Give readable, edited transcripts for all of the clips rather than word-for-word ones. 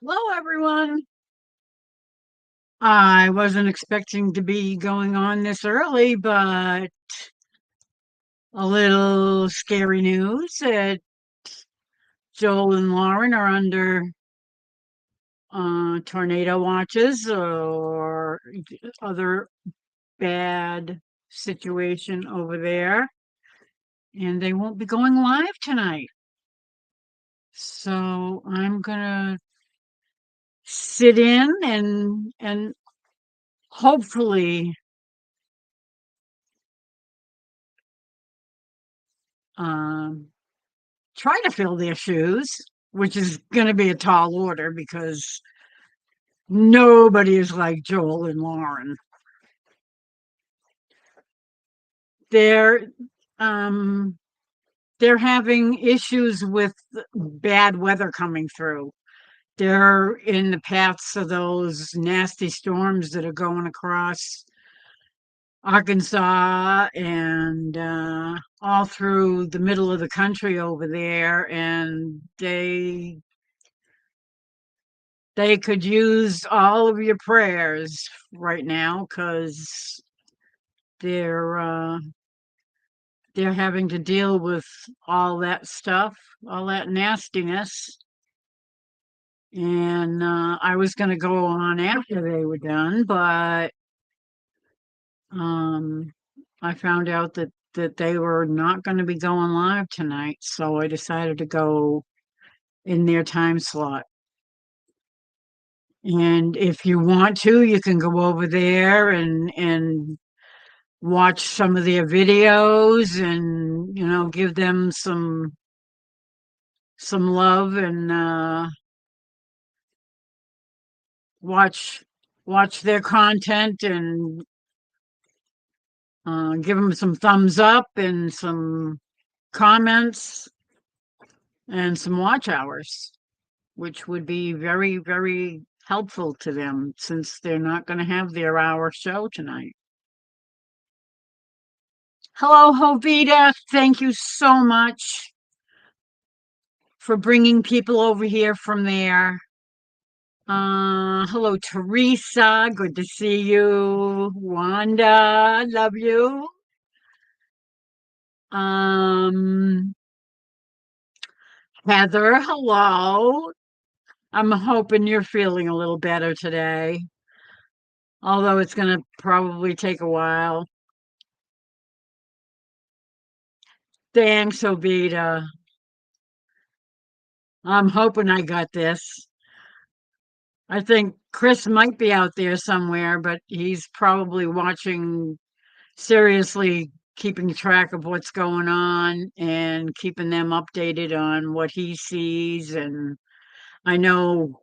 Hello, everyone. I wasn't expecting to be going on this early, but a little scary news that Joel and Lauren are under tornado watches or other bad situation over there, and they won't be going live tonight. So I'm gonna sit in and hopefully um try to fill their shoes, which is going to be a tall order because nobody is like Joel and Lauren. They're um they're having issues with bad weather coming through. They're in the paths of those nasty storms that are going across Arkansas and all through the middle of the country over there, and they could use all of your prayers right now because they're uh, they're having to deal with all that stuff, all that nastiness. And I was going to go on after they were done, but um, I found out that they were not going to be going live tonight, so I decided to go in their time slot. And if you want to, you can go over there and watch some of their videos and give them some love and watch watch their content and give them some thumbs up and some comments and some watch hours, which would be very, very helpful to them since they're not going to have their hour show tonight. Hello, Hovita. Thank you so much for bringing people over here from there. Hello, Teresa. Good to see you. Wanda, love you. Um, Heather, hello. I'm hoping you're feeling a little better today, although it's going to probably take a while. Thanks, Obita. I'm hoping I got this. I think Chris might be out there somewhere, but he's probably watching seriously, keeping track of what's going on and keeping them updated on what he sees. And I know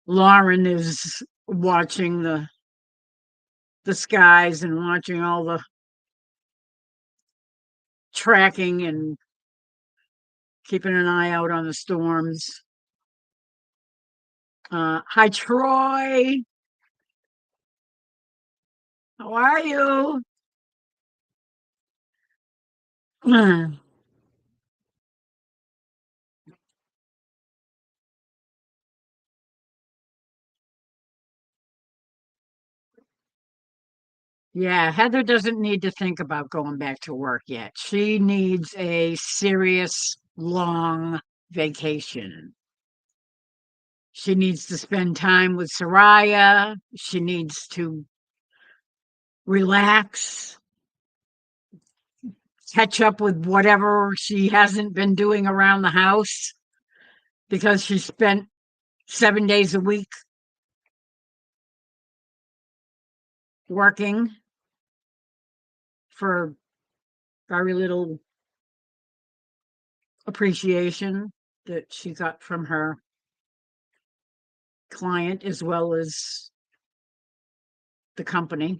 Lauren is watching the skies and watching all the tracking and keeping an eye out on the storms. Hi, Troy. How are you? Yeah, Heather doesn't need to think about going back to work yet. She needs a serious, long vacation. She needs to spend time with Soraya. She needs to relax, catch up with whatever she hasn't been doing around the house because she spent 7 days a week working for very little appreciation that she got from her client as well as the company.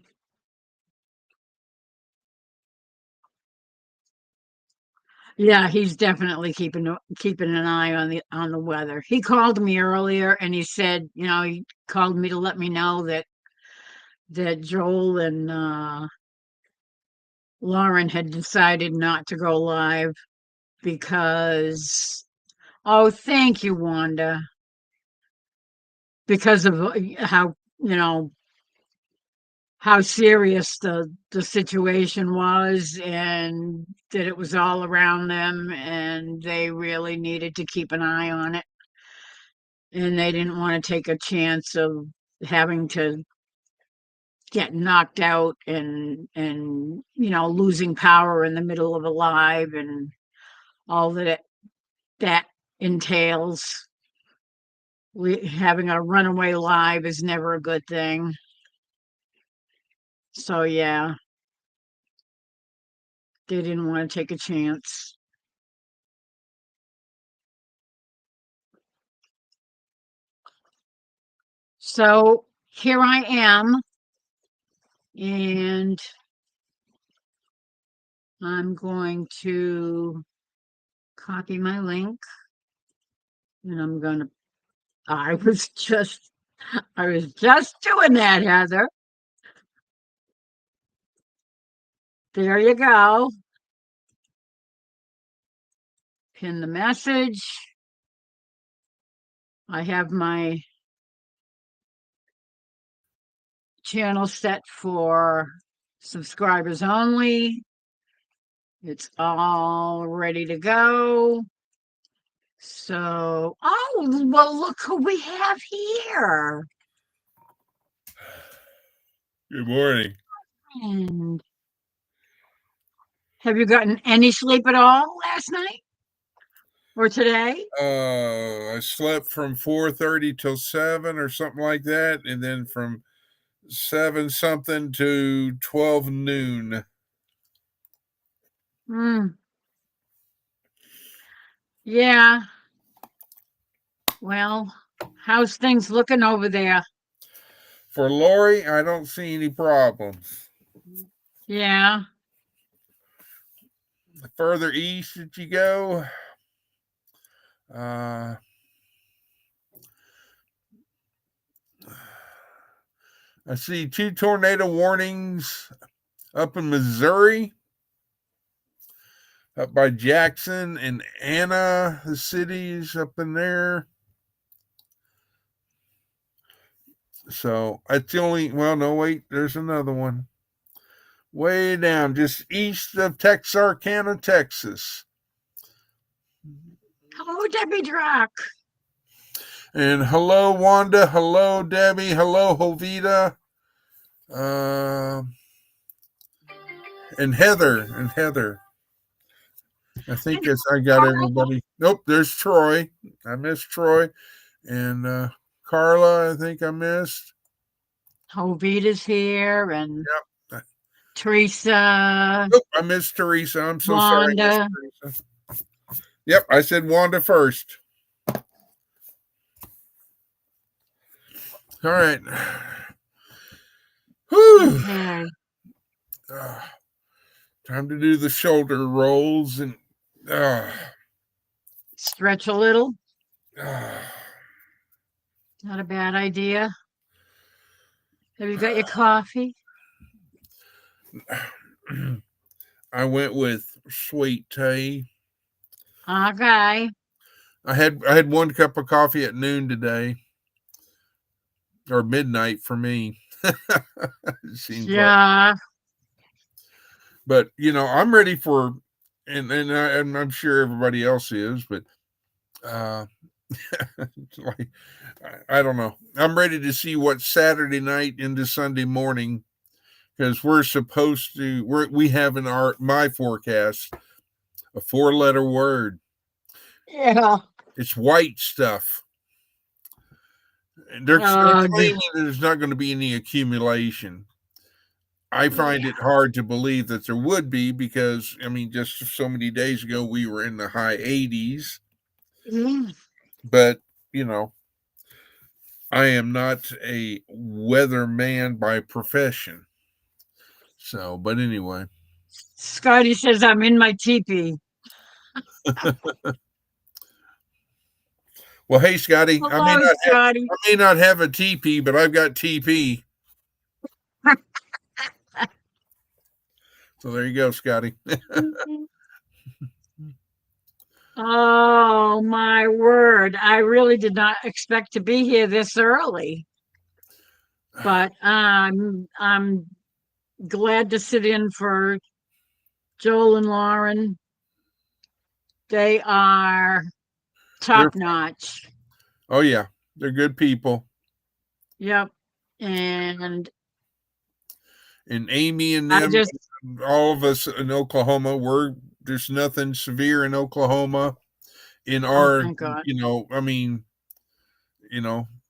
Yeah, he's definitely keeping an eye on the weather. He called me earlier and he said, he called me to let me know that Joel and Lauren had decided not to go live because, oh, thank you, Wanda. because of how, you know, how serious the situation was, and that it was all around them, and they really needed to keep an eye on it, and they didn't want to take a chance of having to get knocked out and losing power in the middle of a live and all that entails. Having a runaway live is never a good thing. So yeah, they didn't want to take a chance. So here I am, and I'm going to copy my link, and I was just doing that, Heather. There you go. Pin the message. I have my channel set for subscribers only. It's all ready to go. So, oh, well, look who we have here. Good morning. And have you gotten any sleep at all last night or today? I slept from 4:30 till 7 or something like that, and then from 7 something to 12 noon. Hmm. Yeah. Well, how's things looking over there? For Lori, I don't see any problems. Yeah. The further east that you go, uh, I see 2 tornado warnings up in Missouri, up by Jackson and Anna, the cities up in there. So that's the only, well, no, wait, there's another one. Way down, just east of Texarkana, Texas. Hello, Debbie Drock. And hello, Wanda. Hello, Debbie. Hello, Hovita. Uh, and Heather. And Heather. I think that's, I got everybody. Nope, there's Troy. I missed Troy. And Carla, I think I missed. Hovita's here, and Yep. Teresa, Nope, I missed Teresa. I'm so sorry I missed Wanda. Teresa. Yep, I said Wanda first. All right. Whew. Okay. Time to do the shoulder rolls and Stretch a little. uh, Not a bad idea. Have you got your coffee? I went with sweet tea. Okay. I had 1 cup of coffee at noon today, or midnight for me. It seems like, Yeah. but I'm ready for, and I'm sure everybody else is, but uh, like I don't know. I'm ready to see what Saturday night into Sunday morning, because we have in my forecast a 4-letter word. Yeah. It's white stuff. And they're Ugh. claiming there's not going to be any accumulation. I find Yeah. it hard to believe that there would be, because I mean, just so many days ago we were in the high 80s. Mm. But you know, I am not a weatherman by profession. So, but anyway. Scotty says I'm in my teepee. Well, hey, Scotty, Hello, Scotty. I may not have a TP, but I've got TP. So there you go, Scotty. Oh Oh my word. I really did not expect to be here this early, but I'm glad to sit in for Joel and Lauren. They are They're top notch. oh yeah, they're good people. Yep. And And Amy and I them, just, all of us in Oklahoma, there's nothing severe in Oklahoma in oh, our, thank God. I mean,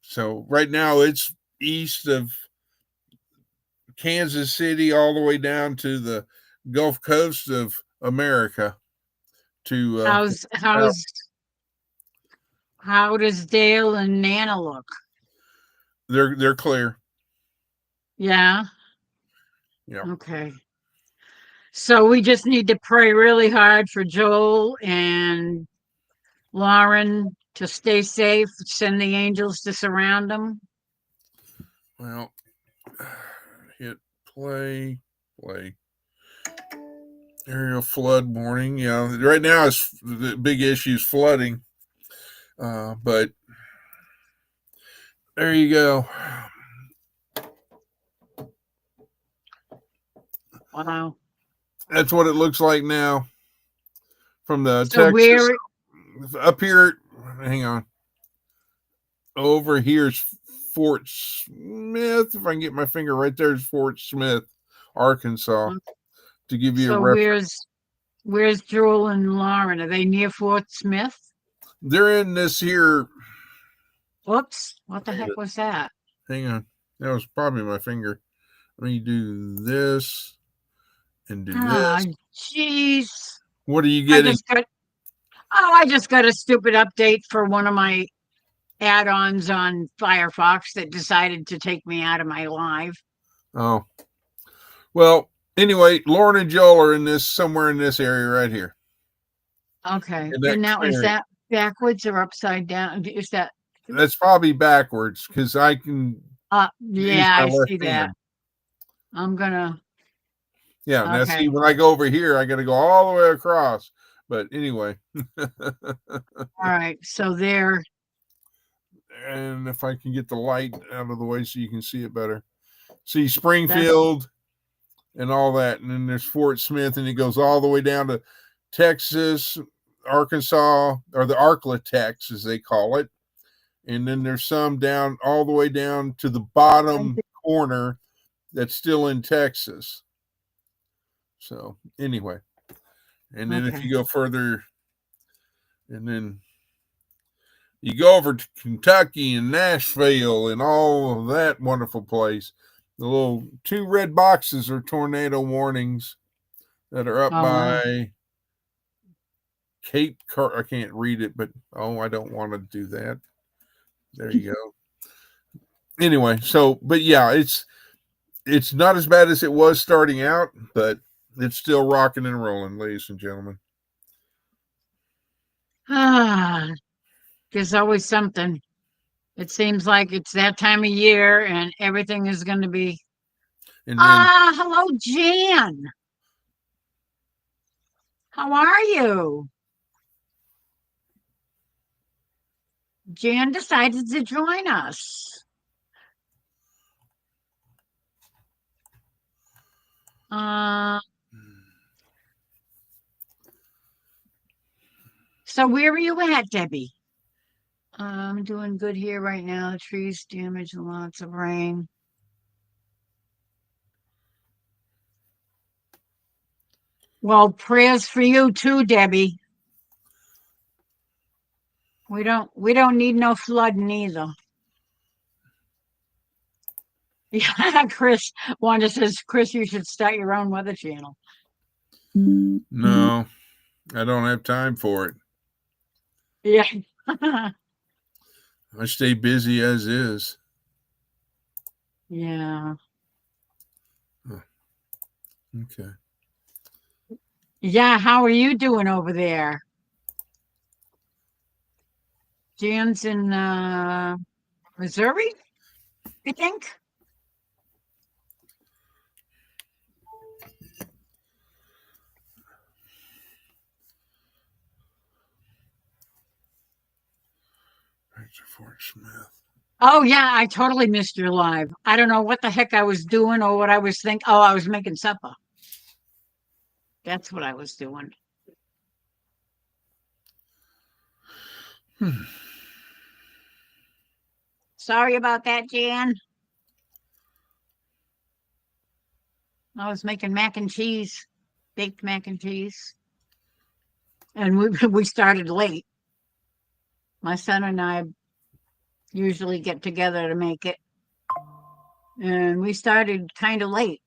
so right now it's east of Kansas City all the way down to the Gulf Coast of America to How's, how's, how does Dale and Nana look? they're clear. Yeah. Yeah. Okay. So we just need to pray really hard for Joel and Lauren to stay safe, send the angels to surround them. Well, hit play, play. Area flood warning. Yeah, right now it's the big issue is flooding. But there you go. Wow. That's what it looks like now from the So Texas where, up here. Hang on. Over here's Fort Smith. If I can get my finger right there, is Fort Smith, Arkansas, to give you a so reference. where's Joel and Lauren? Are they near Fort Smith? They're in this here. Whoops. What the heck was that? Hang on. That was probably my finger. Let me do this and do Ah, this. jeez. What are you I getting? just got, oh, I just got a stupid update for one of my add-ons on Firefox that decided to take me out of my live. Oh, well, anyway, Lauren and Joel are in this somewhere in this area right here. Okay. In that And now is clearing. that backwards or upside down? Is that That's probably backwards because I can use yeah, my I left see that. hand. I'm gonna Yeah. Now, see, okay. when I go over here, I got to go all the way across. But anyway, All right. So there. and if I can get the light out of the way so you can see it better. See That's Springfield and all that. And then there's Fort Smith, and it goes all the way down to Texas, Arkansas, or the Arklatex, as they call it. And then there's some down all the way down to the bottom corner that's still in Texas. So anyway, and then if okay. you go further, and then you go over to Kentucky and Nashville and all of that wonderful place, the little two red boxes are tornado warnings that are up Oh wow. by Cape Car. I can't read it, but oh, I don't want to do that. There you go. Anyway, so but yeah, it's not as bad as it was starting out, but it's still rocking and rolling, ladies and gentlemen. Ah, there's always something. It seems like it's that time of year and everything is gonna be And then hello Jan. How are you? Jan decided to join us. Uh, so where are you at, Debbie? I'm doing good here right now. The trees damaged, lots of rain. Well, prayers for you too, Debbie. We don't need no flooding either. Yeah, Chris. Wanda says, Chris, you should start your own weather channel. no, I don't have time for it. Yeah. I stay busy as is. Yeah. Huh, okay. Yeah, how are you doing over there? Jan's in Missouri, I think. Fort Smith. Oh yeah, I totally missed your live. I don't know what the heck I was doing or what I was thinking. Oh, I was making supper. That's what I was doing. Hmm. Sorry about that, Jan. I was making mac and cheese, baked mac and cheese, and we we started late. My son and I usually get together to make it, and we started kind of late.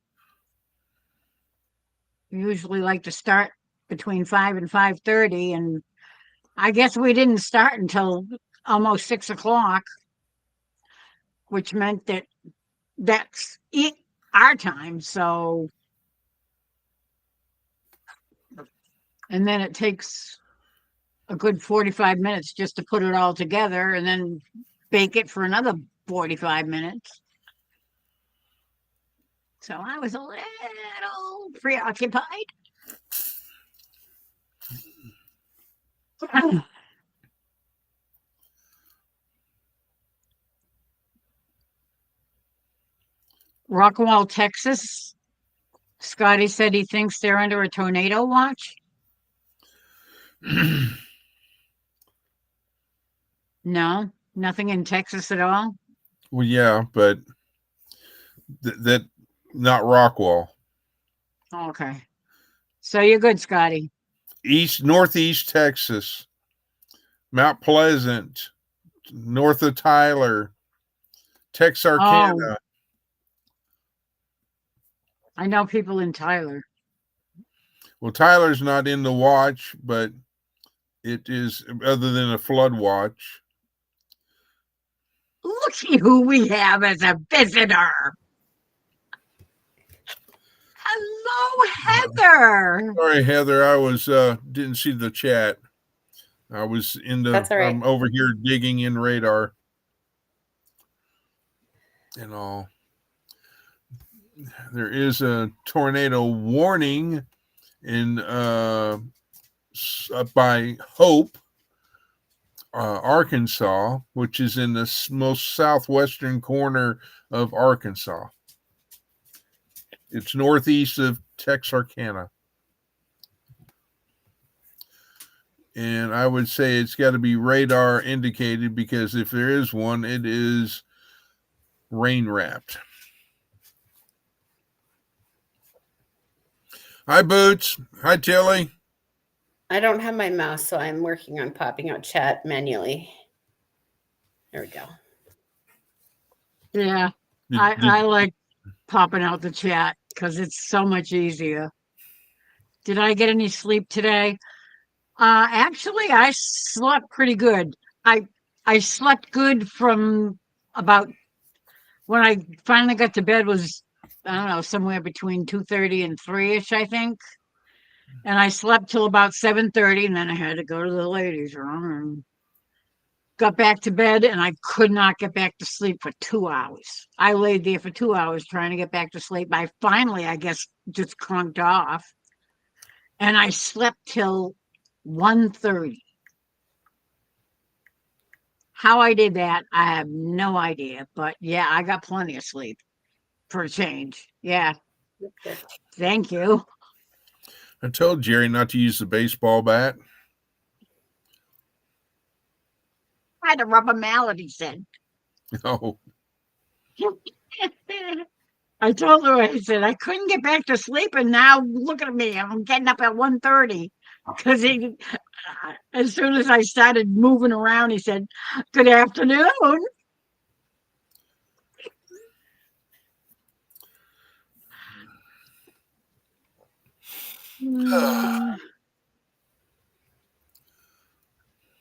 We usually like to start between 5 and 5:30, and I guess we didn't start until almost 6 o'clock, which meant that that's our time. So, and then it takes a good 45 minutes just to put it all together and then bake it for another 45 minutes. So I was a little preoccupied. Rockwall, Texas. Scotty said he thinks they're under a tornado watch. No, nothing in Texas at all. Well, yeah, but that not Rockwall. Okay. So you're good, Scotty. Northeast Texas, Mount Pleasant, north of Tyler, Oh, Texarkana. I know people in Tyler. Well, Tyler's not in the watch, but it is other than a flood watch. Looky who we have as a visitor. Hello, Heather. Sorry, Heather, I was didn't see the chat. I was That's all right. I'm over here digging in radar and all. There is a tornado warning in up by Hope, Arkansas, which is in the most southwestern corner of Arkansas. It's northeast of Texarkana. And I would say it's got to be radar indicated because if there is one, it is rain wrapped. Hi, Boots. Hi, Tilly. I don't have my mouse, so I'm working on popping out chat manually. There we go. Yeah, I like popping out the chat because it's so much easier. Did I get any sleep today? Actually, I slept pretty good. I I slept good from about when I finally got to bed was I don't know somewhere between 2:30 and 3ish I think, and I slept till about 7:30, and then I had to go to the ladies' room and got back to bed, and I could not get back to sleep for 2 hours. I laid there for 2 hours trying to get back to sleep. I finally, I guess, just crunked off, and I slept till 1:30. How I did that, I have no idea. But yeah, I got plenty of sleep for a change. Yeah. Good. Thank you. I told Jerry not to use the baseball bat. I had a rubber mallet, he said. Oh, I told her, I said, I couldn't get back to sleep, and now look at me. I'm getting up at 1:30 because as soon as I started moving around, he said, "Good afternoon."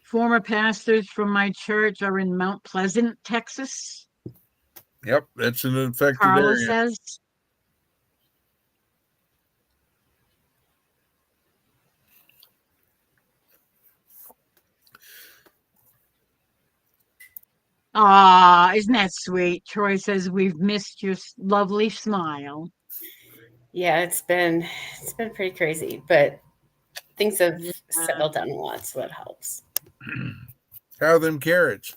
Former pastors from my church are in Mount Pleasant, Texas. yep, that's an affected Carla area. says. Ah, isn't that sweet? Troy says we've missed your lovely smile. Yeah, it's been pretty crazy, but things have Yeah. settled down a lot, so that helps. How are them carrots?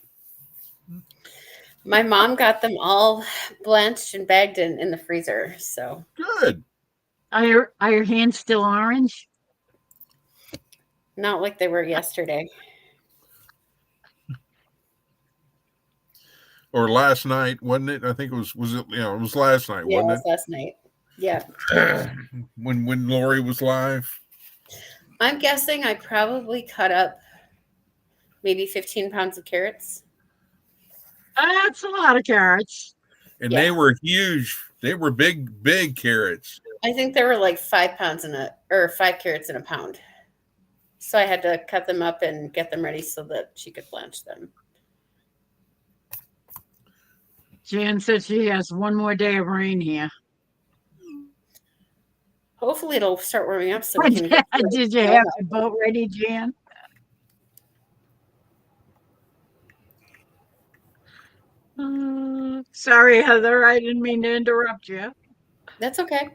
My mom got them all blanched and bagged in the freezer. So Good. Are your hands still orange? not like they were yesterday. Or last night, wasn't it? I think it was it? Yeah, it was last night, Yeah, it wasn't was last night. Yeah. it? When Lori was live. I'm guessing I probably cut up maybe 15 pounds of carrots. That's a lot of carrots. And Yeah. they were huge. They were big carrots. I think there were like 5 pounds or 5 carrots in a pound. So I had to cut them up and get them ready so that she could blanch them. Jan said she has one more day of rain here. Hopefully it'll start warming up so we can get. Did you have the boat ready, Jan? Sorry, Heather. I didn't mean to interrupt you. That's okay.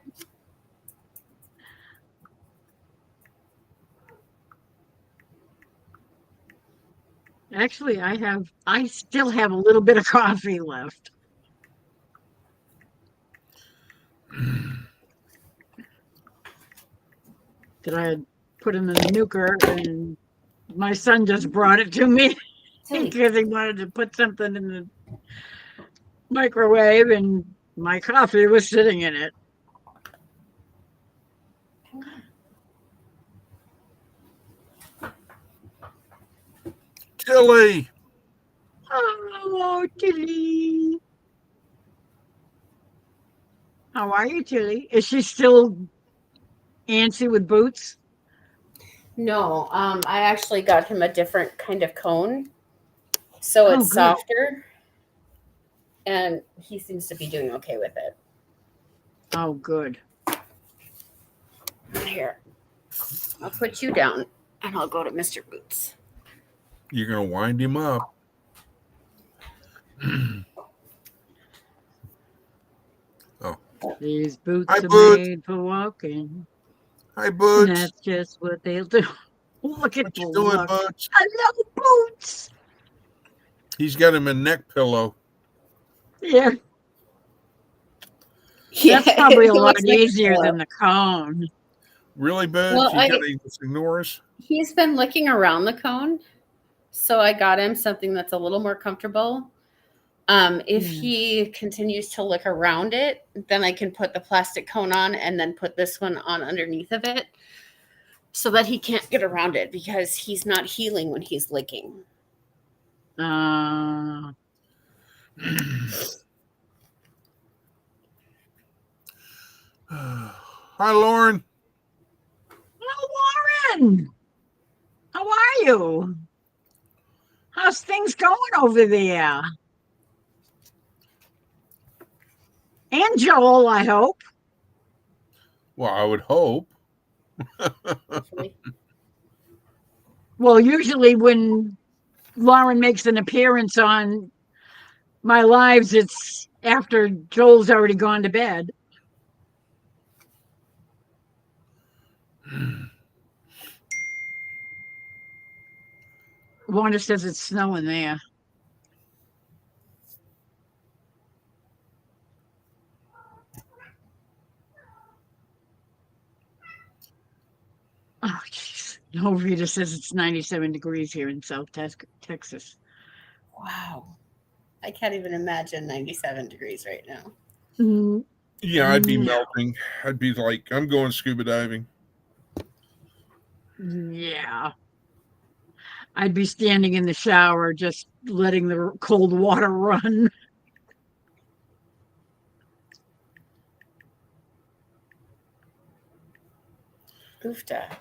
Actually, I still have a little bit of coffee left. That I had put in the nuker, and my son just brought it to me because he wanted to put something in the microwave, and my coffee was sitting in it. Tilly. Oh, Tilly. How are you, Tilly? Is she still antsy with boots? No, I actually got him a different kind of cone. So it's good. softer. And he seems to be doing okay with it. Oh, good. Here, I'll put you down and I'll go to Mr. Boots. You're going to wind him up. Oh. These boots Hi, are Boots. made for walking. Hi, Boots. And that's just what they'll do. Look at what the you doing, look. Boots? Hello, Boots. He's got him a neck pillow. Yeah. That's probably a lot easier than the cone. Really, Boots? Well, You got to just ignore us? He's been licking around the cone. So I got him something that's a little more comfortable. If he continues to lick around it, then I can put the plastic cone on and then put this one on underneath of it so that he can't get around it because he's not healing when he's licking. Hi, Lauren. Hello, Lauren. How are you? How's things going over there? And Joel, I hope. Well, I would hope. Well, usually when Lauren makes an appearance on my lives, it's after Joel's already gone to bed. Wanda says it's snowing there. Oh, jeez. Novita says it's 97 degrees here in South Texas. Wow. I can't even imagine 97 degrees right now. Yeah, I'd be melting. I'd be like, I'm going scuba diving. Yeah. I'd be standing in the shower just letting the cold water run. Oofta.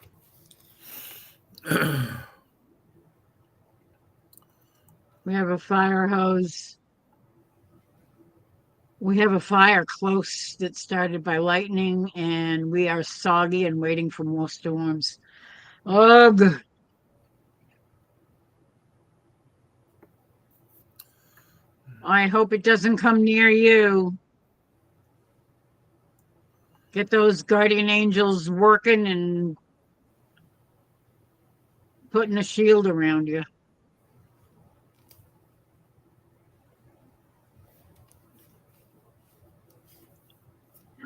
We have a fire hose. We have a fire close that started by lightning, and we are soggy and waiting for more storms. Ugh. I hope it doesn't come near you. Get those guardian angels working and putting a shield around you.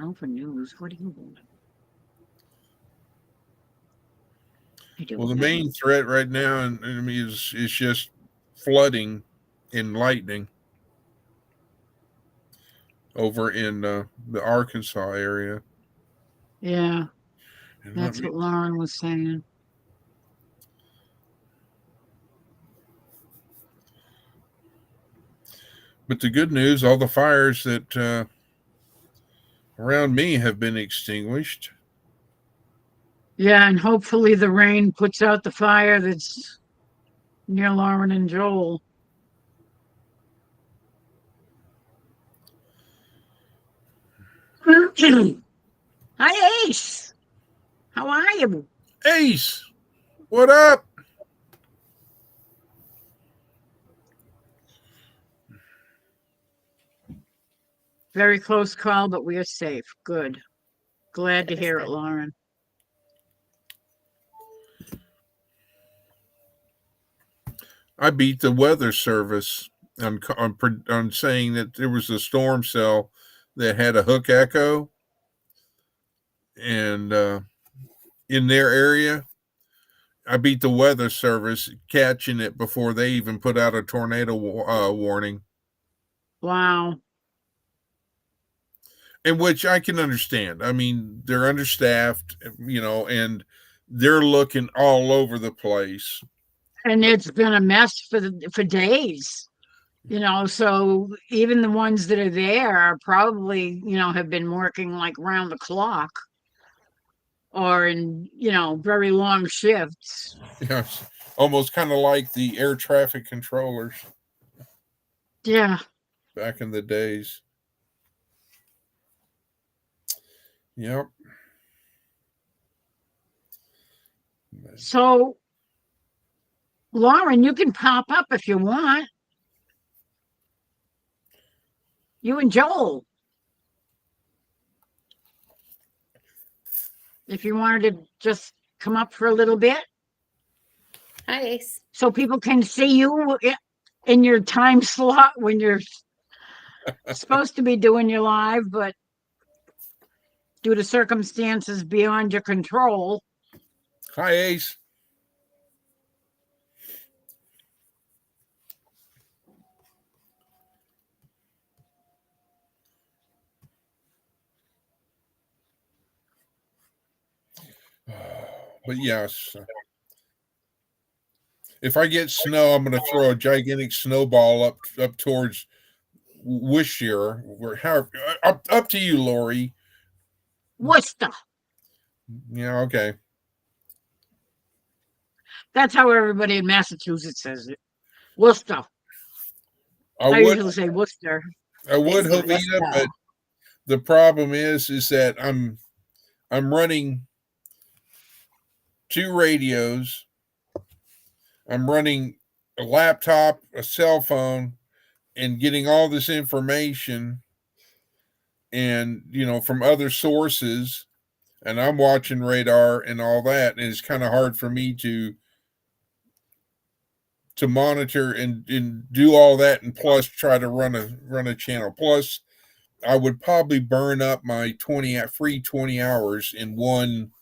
Alpha News. What are you doing? Well, the main threat right now is just flooding and lightning over in the Arkansas area. Yeah, And that's what Lauren was saying. But the good news, all the fires that around me have been extinguished. Yeah, and hopefully the rain puts out the fire that's near Lauren and Joel. Hi, Ace. How are you? Ace, what up? Very close call, but we are safe. Good. Glad to That is hear good. it, Lauren. I beat the weather service on saying that there was a storm cell that had a hook echo, and in their area, I beat the weather service catching it before they even put out a tornado warning. Wow. In which I can understand. I mean, they're understaffed, and they're looking all over the place. And it's been a mess for days. So even the ones that are there are probably, have been working like round the clock or in, very long shifts. Yeah, it's almost kind of like the air traffic controllers Yeah. back in the days. Yep. So, Lauren, you can pop up if you want. You and Joel. If you wanted to just come up for a little bit Hi, Ace. so people can see you in your time slot when you're supposed to be doing your live, but due to circumstances beyond your control. Hi, Ace. But yes, if I get snow, I'm going to throw a gigantic snowball up towards Wishier. Up to you, Lori. Worcester. Yeah, okay. That's how everybody in Massachusetts says it. Worcester. I would usually say Worcester. I would say Helena, but the problem is that I'm running 2 radios. I'm running a laptop, a cell phone, and getting all this information and from other sources, and I'm watching radar and all that, and it's kind of hard for me to monitor and do all that, and plus try to run a channel. Plus I would probably burn up my 20 hours in one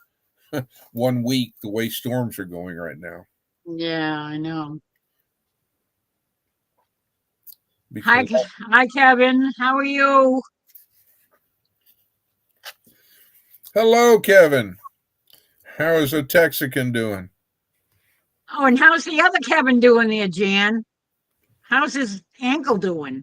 week, the way storms are going right now. Yeah, I know. Hi, Because hi, Kevin. How are you? hello, Kevin. How is a Texican doing? Oh, and how's the other Kevin doing there, Jan? How's his ankle doing?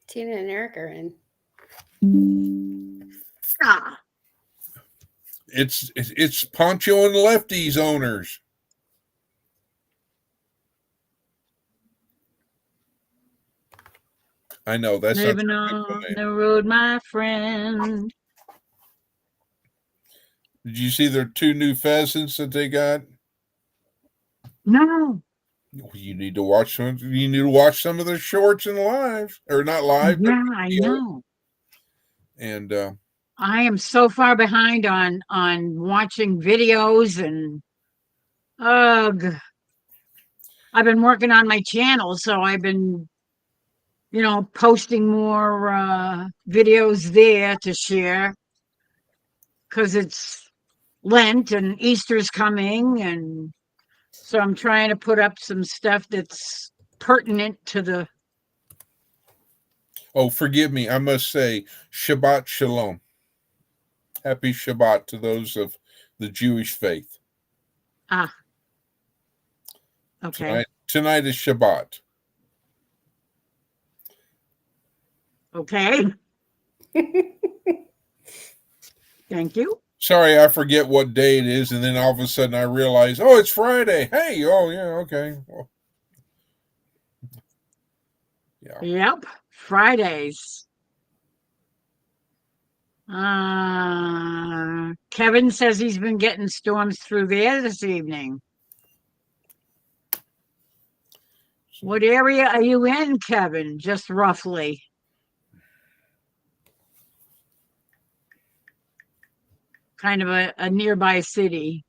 Tina and Eric are in. Ah, It's Poncho and Lefty's owners. I know that's living not on the road, my friend. Did you see their 2 new pheasants that they got? No. You need to watch some. You need to watch some of their shorts and live, or not live, but Yeah, I video. know. And I am so far behind on watching videos and ugh. I've been working on my channel, so I've been, posting more videos there to share because it's Lent and Easter's coming, and so I'm trying to put up some stuff that's pertinent to the. Oh, forgive me. I must say, Shabbat Shalom. Happy Shabbat to those of the Jewish faith. Ah, okay. Tonight is Shabbat. Okay. Thank you. Sorry, I forget what day it is, and then all of a sudden I realize, oh, it's Friday. Hey, oh yeah, okay. Well, yeah. Yep. Fridays. Kevin says he's been getting storms through there this evening. What area are you in, Kevin? Just roughly. Kind of a nearby city.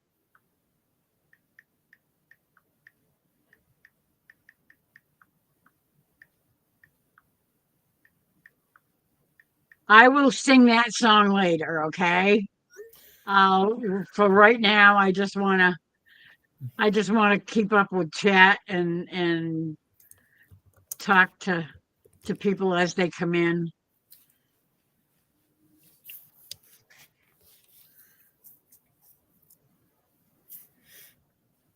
I will sing that song later, okay? For right now, I just wanna keep up with chat and talk to people as they come in.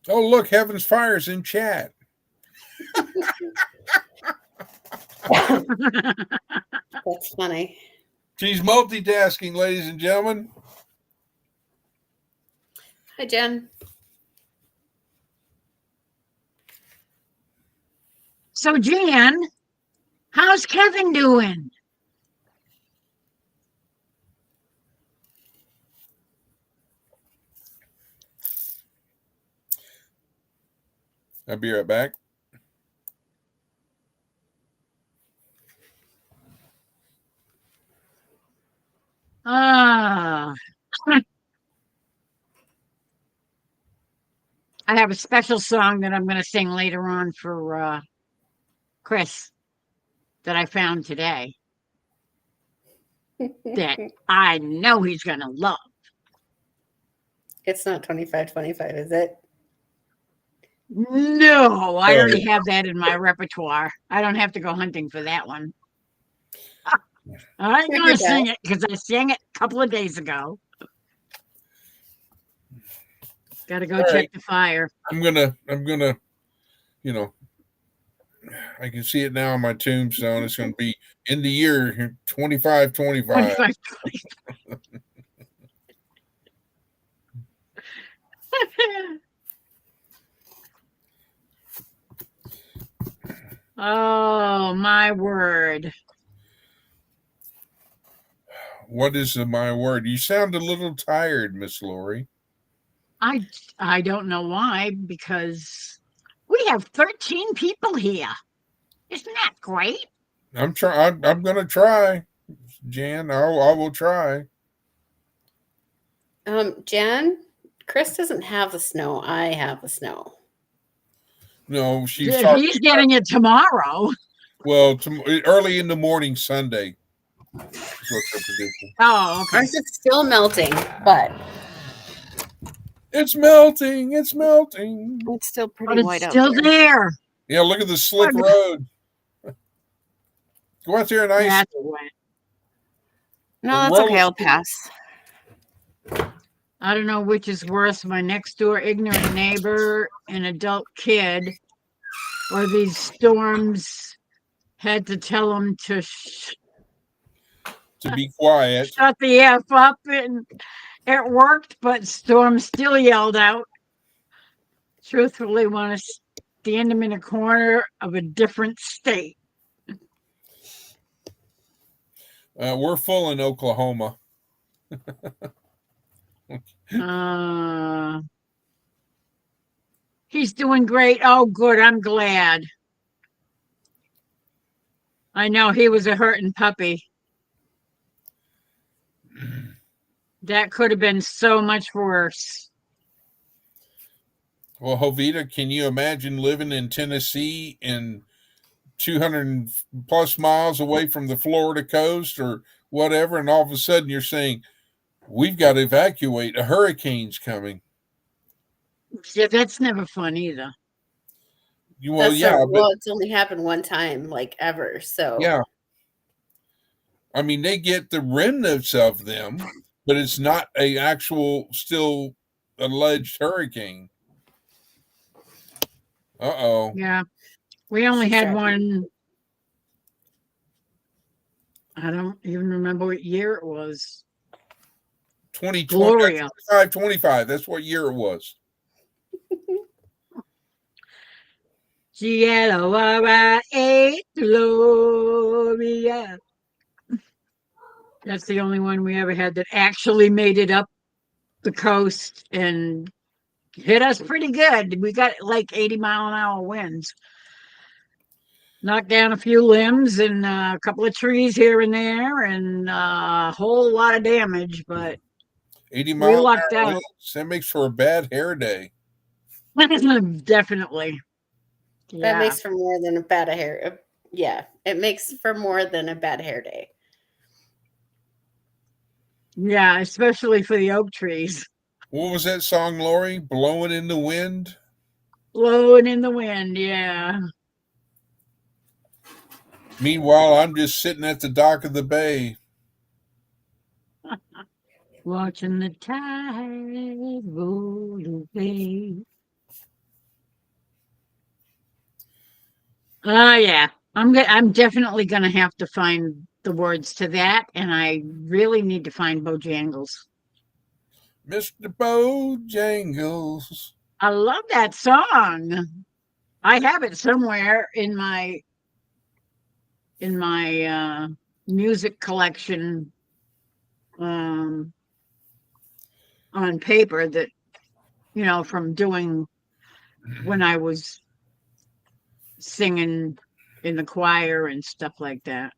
Oh, look, Heaven's Fire's in chat. That's funny. She's multitasking, ladies and gentlemen. Hi, Jen. So, Jan, how's Kevin doing? I'll be right back. I have a special song that I'm going to sing later on for Chris that I found today that I know he's going to love. It's not 25-25, is it? No, I already have that in my repertoire. I don't have to go hunting for that one. I ain't going to sing it because I sang it a couple of days ago. Got to go check the fire. I'm gonna, I can see it now on my tombstone. It's gonna be in the year 2525. Oh, my word. What is my word? You sound a little tired, Miss Lori. I don't know why, because we have 13 people here. Isn't that great? I'm gonna try, Jan. I will try. Jan, Chris doesn't have the snow. I have the snow. No, she's he's getting it tomorrow. Well, early in the morning, Sunday. That's what they're predicting. Oh, okay. Ours is still melting, but it's melting. It's melting. It's still pretty but it's white still out there. there. Yeah, look at the slick road. Go out there and ice. That's wet. No, that's okay. I'll pass. I don't know which is worse, my next door ignorant neighbor, an adult kid, or these storms had to tell him to be quiet. Shut the F up, and it worked, but Storm still yelled out. Truthfully, want to stand him in a corner of a different state. We're full in Oklahoma. He's doing great. Oh, good. I'm glad. I know he was a hurting puppy. That could have been so much worse. Well, Jovita, can you imagine living in Tennessee and 200 plus miles away from the Florida coast or whatever, and all of a sudden you're saying, we've got to evacuate, a hurricane's coming? Yeah, that's never fun either. Well, yeah, but it's only happened one time, like ever. So yeah, I mean, they get the remnants of them, but it's not a actual still alleged hurricane. Uh-oh. Yeah. We only she's had driving. one. I don't even remember what year it was. 2020, Gloria. 25. That's what year it was. Gloria. Gloria. That's the only one we ever had that actually made it up the coast and hit us pretty good. We got like 80-mile-an-hour winds. Knocked down a few limbs and a couple of trees here and there and a whole lot of damage, but 80 we mile an lucked hour out. winds. That makes for a bad hair day. Definitely. That Yeah. makes for more than a bad hair. Yeah, it makes for more than a bad hair day. Yeah, especially for the oak trees. What was that song, Lori? Blowing in the wind? Blowing in the wind, yeah. Meanwhile, I'm just sitting at the dock of the bay. Watching the tide roll away. Yeah. I'm definitely gonna have to find the words to that, and I really need to find Bojangles. Mr. Bojangles. I love that song. I have it somewhere in my music collection um on paper that from doing when I was singing in the choir and stuff like that.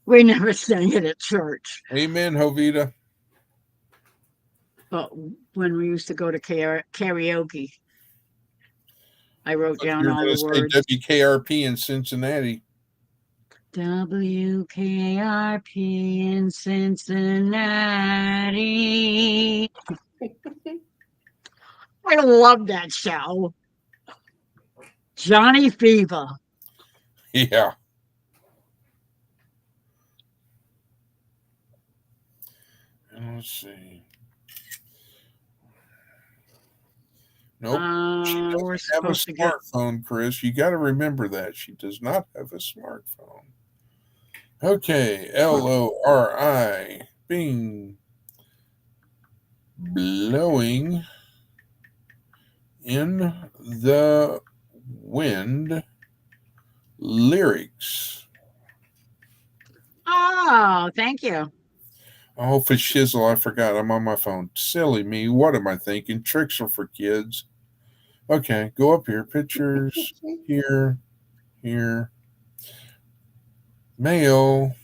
We never sang it at church, Amen, Jovita. but when we used to go to karaoke, I wrote But down you're all going the to say words. WKRP in Cincinnati. WKRP in Cincinnati. I love that show. Johnny Fever. Yeah. And let's see. Nope. She We're doesn't have a supposed to get. smartphone, Chris. You got to remember that. She does not have a smartphone. Okay. Lori. Bing. Blowing in the wind lyrics. Oh, thank you. Oh, for shizzle, I forgot. I'm on my phone. Silly me. What am I thinking? Tricks are for kids. Okay, go up here. Pictures. Here. Here. Mail.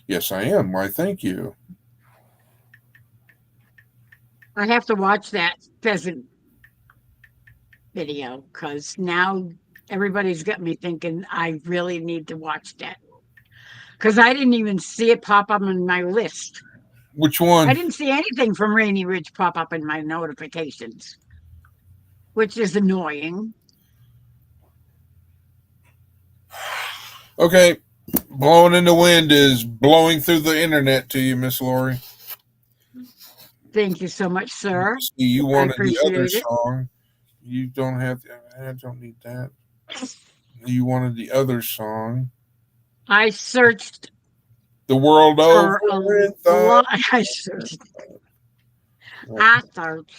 Yes, I am. Why, thank you. I have to watch that pheasant video because now everybody's got me thinking I really need to watch that because I didn't even see it pop up on my list. Which I one? didn't see anything from Rainy Ridge pop up in my notifications, which is annoying. Okay. Blowing in the wind is blowing through the internet to you, Miss Lori. Thank you so much, sir. See, you I wanted the other appreciate it. song. You don't have. I don't need that. You wanted the other song. I searched The world over for a and lot. thought. I searched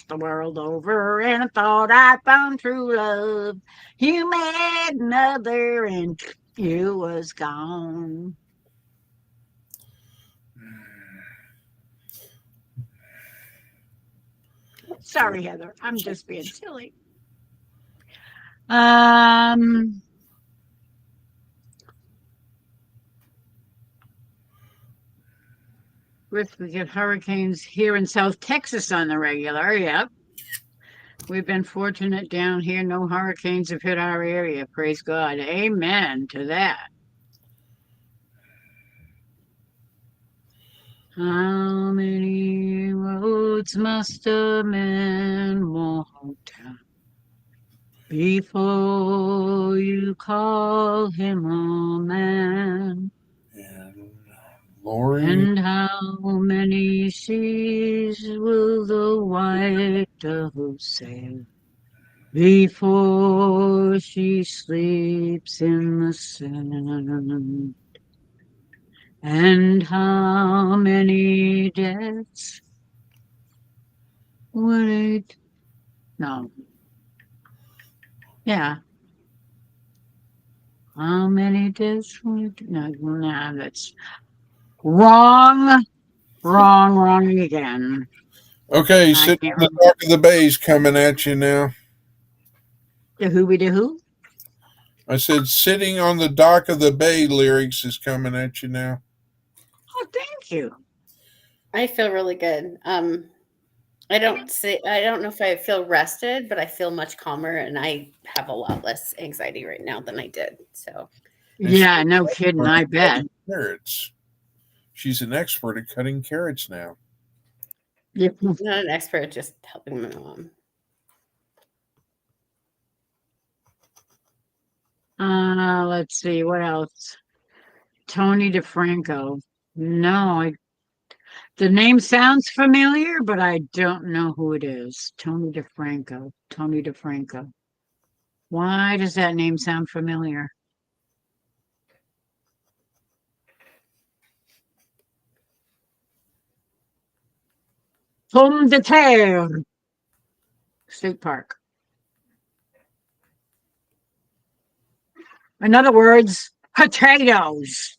the world over and thought I found true love. You met another and you was gone. Sorry, Heather. I'm just being silly. Um, Griff, we get hurricanes here in South Texas on the regular. Yep. We've been fortunate down here. No hurricanes have hit our area. Praise God. Amen to that. How many roads must a man walk down before you call him a man? And Lori. And how many seas will the white dove sail before she sleeps in the sand? And how many deaths would it? No. Yeah. How many deaths would it? No, no, that's wrong. Wrong again. Okay, I sitting can't on the remember. dock of the bay is coming at you now. The who we do who? I said, sitting on the dock of the bay lyrics is coming at you now. Oh, thank you. I feel really good. I don't know if I feel rested, but I feel much calmer and I have a lot less anxiety right now than I did. So And she's Yeah, no kidding. I bet. cutting carrots. She's an expert at cutting carrots now. Yeah. I'm not an expert, just helping my mom. Let's see what else. Tony DeFranco. No, the name sounds familiar, but I don't know who it is. Tony DeFranco. Tony DeFranco. Why does that name sound familiar? Pomme de terre. State Park. In other words, potatoes.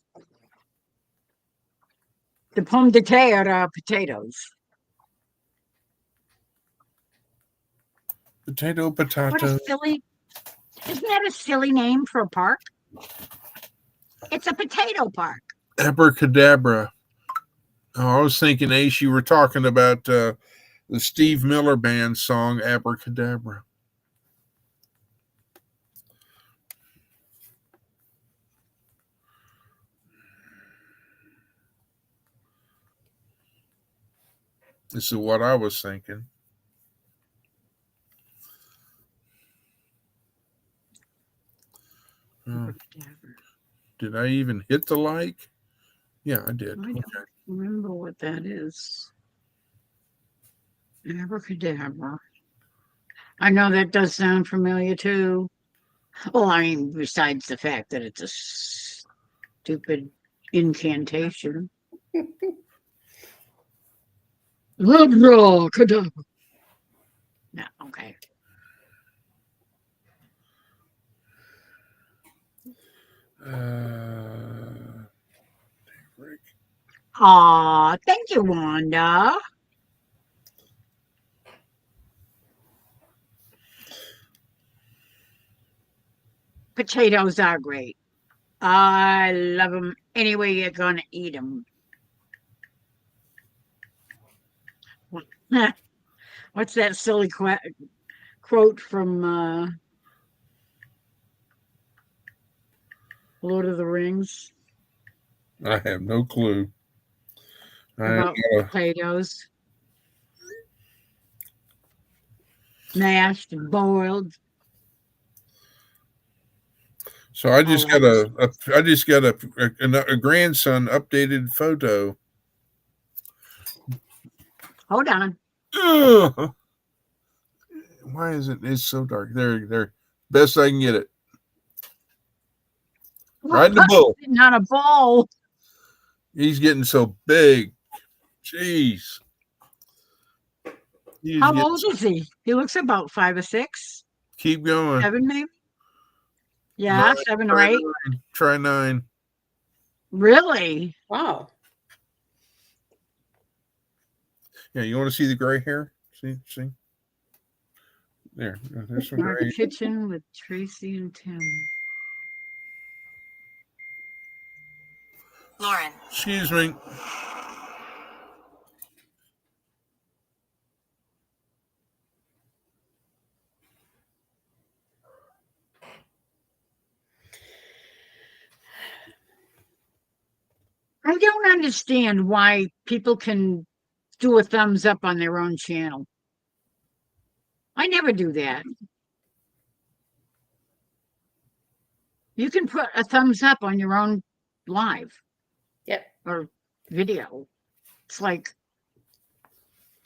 The pomme de terre are potatoes. Potato, What a potato. silly, isn't that a silly name for a park? It's a potato park. Abracadabra. Oh, I was thinking, Ace, you were talking about the Steve Miller Band song, Abracadabra. This is what I was thinking. Oh, did I even hit the like? Yeah, I did. I don't remember what that is. Abracadabra. I know that does sound familiar too. Well, I mean, besides the fact that it's a stupid incantation. Abracadabra. No, okay. Break. Aw, thank you, Wanda. Potatoes are great. I love them any way you're gonna eat them. What's that silly quote from Lord of the Rings I have no clue. about potatoes? Mashed and boiled. So I just got Always. a grandson updated photo. Hold on. Ugh. Why is it? It's so dark. There. Best I can get it. Right in the bowl. Not a bowl. He's getting so big. Jeez. How old is he? He looks about 5 or 6. Keep going. 7 maybe? Yeah, 7 or 8. Try 9. Really? Wow. Yeah, you want to see the gray hair? See? There's some Our gray. kitchen with Tracy and Tim. Lauren. Excuse me. I don't understand why people can do a thumbs up on their own channel. I never do that. You can put a thumbs up on your own live Yep. or video. It's like,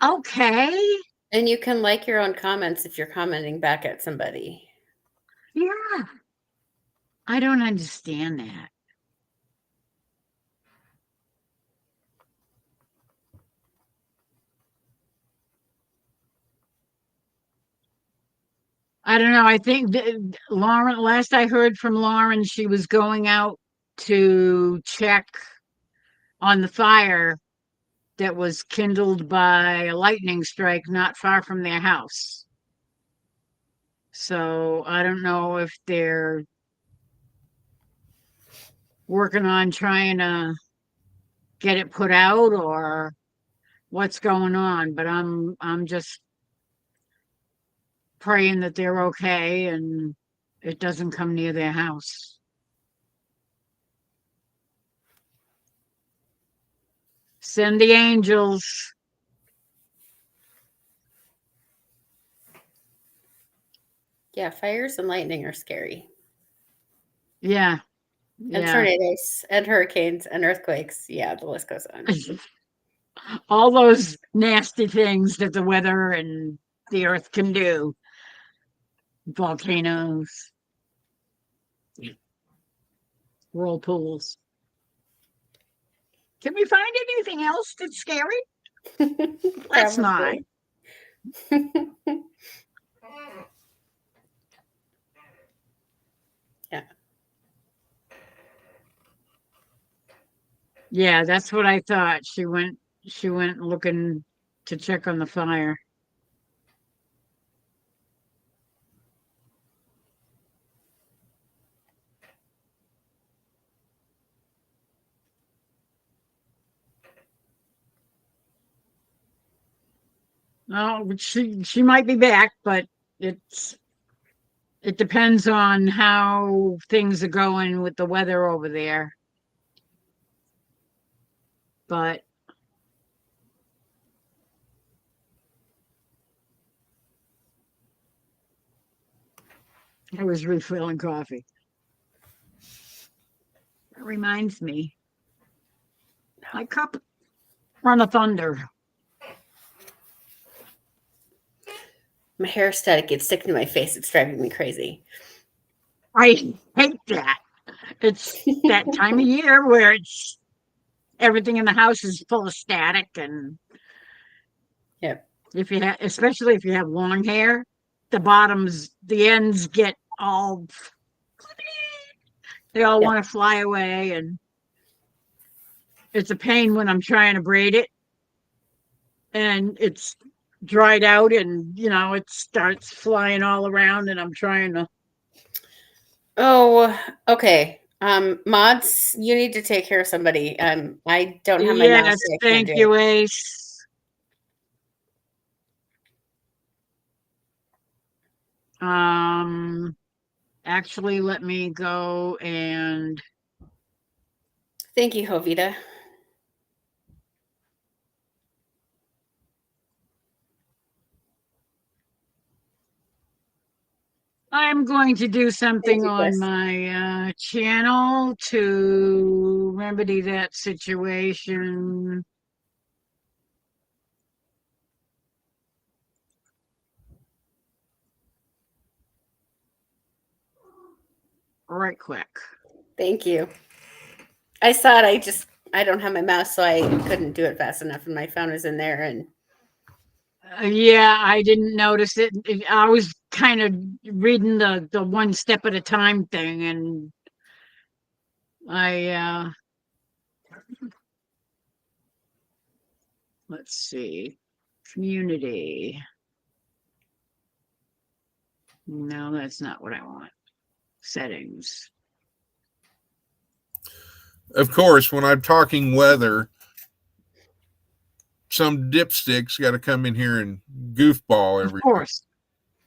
okay, And you can like your own comments if you're commenting back at somebody. yeah. I don't understand that. I don't know. I think Lauren, last I heard from Lauren, she was going out to check on the fire that was kindled by a lightning strike not far from their house. So I don't know if they're working on trying to get it put out or what's going on, but I'm just praying that they're okay and it doesn't come near their house. Send the angels. Yeah, fires and lightning are scary. Yeah. And Yeah. tornadoes and hurricanes and earthquakes. Yeah, the list goes on. All those nasty things that the weather and the earth can do. Volcanoes, whirlpools. Can we find anything else that's scary? Let's not. Yeah. Yeah, that's what I thought. She went looking to check on the fire. Oh, she might be back, but it depends on how things are going with the weather over there. But I was refilling coffee. That reminds me, my cup run a thunder. My hair static gets sticking to my face. It's driving me crazy. I hate that. It's that time of year where it's everything in the house is full of static, and Yep. if you have, especially if you have long hair, the ends get all, they all want to fly away, and it's a pain when I'm trying to braid it, and it's dried out, and it starts flying all around, and I'm trying to. Oh, okay. Mods, you need to take care of somebody. I don't have my mouse, Yes, so I can't thank do you, it. Ace. Actually, let me go and. Thank you, Jovita. I'm going to do something you, on Chris. my channel to remedy that situation. Right quick. Thank you. I saw it. I don't have my mouse, so I couldn't do it fast enough, and my phone was in there. And Yeah, I didn't notice it. I was kind of reading the one step at a time thing, and I let's see, community. No, that's not what I want. Settings. Of course, when I'm talking weather, some dipstick's got to come in here and goofball Of every. course.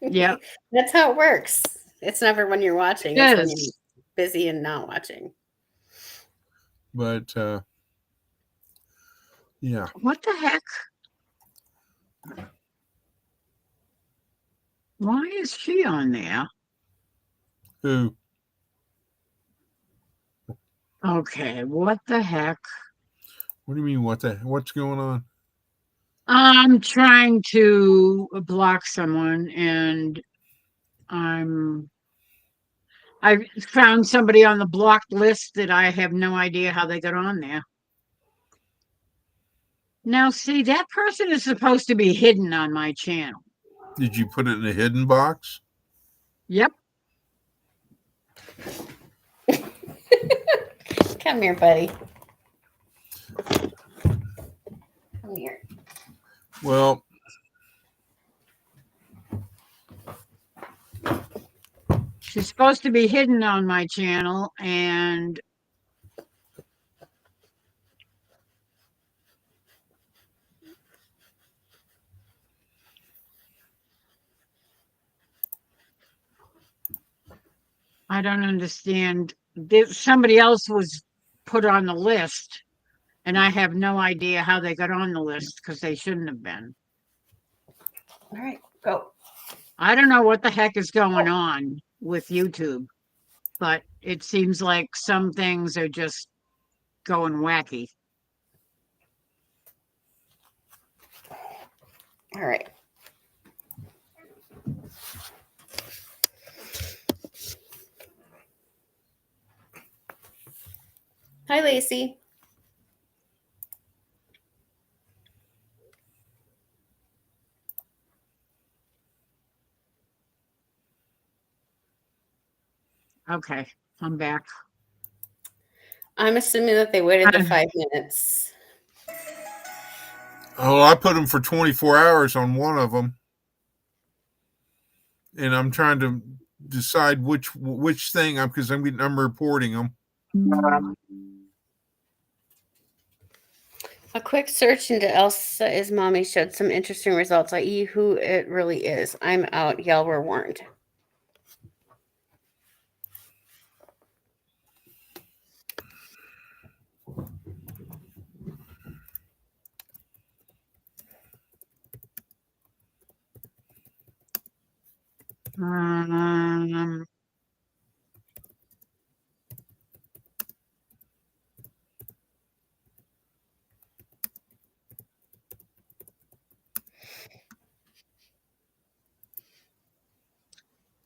Yep. That's how it works. It's never when you're watching. It's when you're busy and not watching. But Yeah. What the heck? Why is she on there? Who? Okay, what the heck? What do you mean? What's going on? I'm trying to block someone and I found somebody on the blocked list that I have no idea how they got on there. Now, see, that person is supposed to be hidden on my channel. Did you put it in a hidden box? Yep. Come here, buddy. Come here. Well, She's supposed to be hidden on my channel, and I don't understand. Somebody else was put on the list, and I have no idea how they got on the list because they shouldn't have been. All right, go. I don't know what the heck is going on with YouTube, but it seems like some things are just going wacky. All right. Hi, Lacey. Okay, I'm back. I'm assuming that they waited the I- 5 minutes. I put them for 24 hours on one of them, and I'm trying to decide which thing because I'm reporting them. A quick search into Elsa is mommy showed some interesting results, i.e., who it really is. I'm out. Y'all were warned. Um,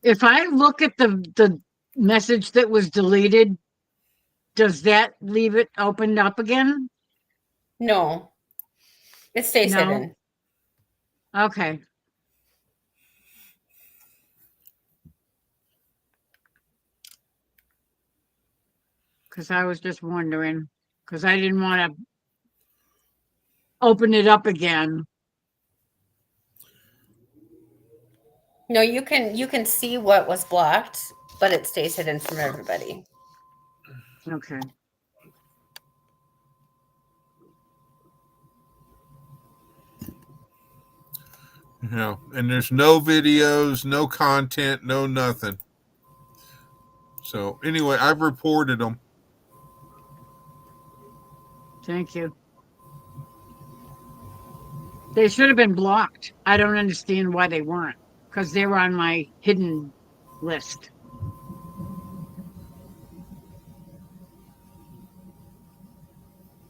if I look at the message that was deleted, does that leave it opened up again? No, it stays No. hidden. Okay. Because I was just wondering, because I didn't want to open it up again. No, you can see what was blocked, but it stays hidden from everybody. Okay. And there's no videos, no content, no nothing. So anyway, I've reported them. Thank you. They should have been blocked. I don't understand why they weren't, because they were on my hidden list.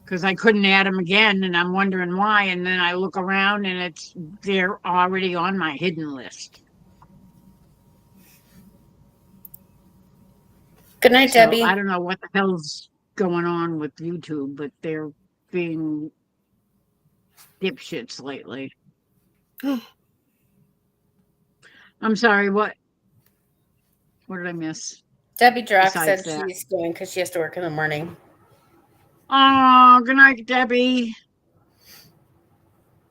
Because I couldn't add them again, and I'm wondering why. And then I look around, and they're already on my hidden list. Good night, So Debbie. I don't know what the hell's going on with YouTube, but they're being dipshits lately. I'm sorry, what did I miss? Debbie Drock Besides said that. she's going because she has to work in the morning. Oh, good night, Debbie.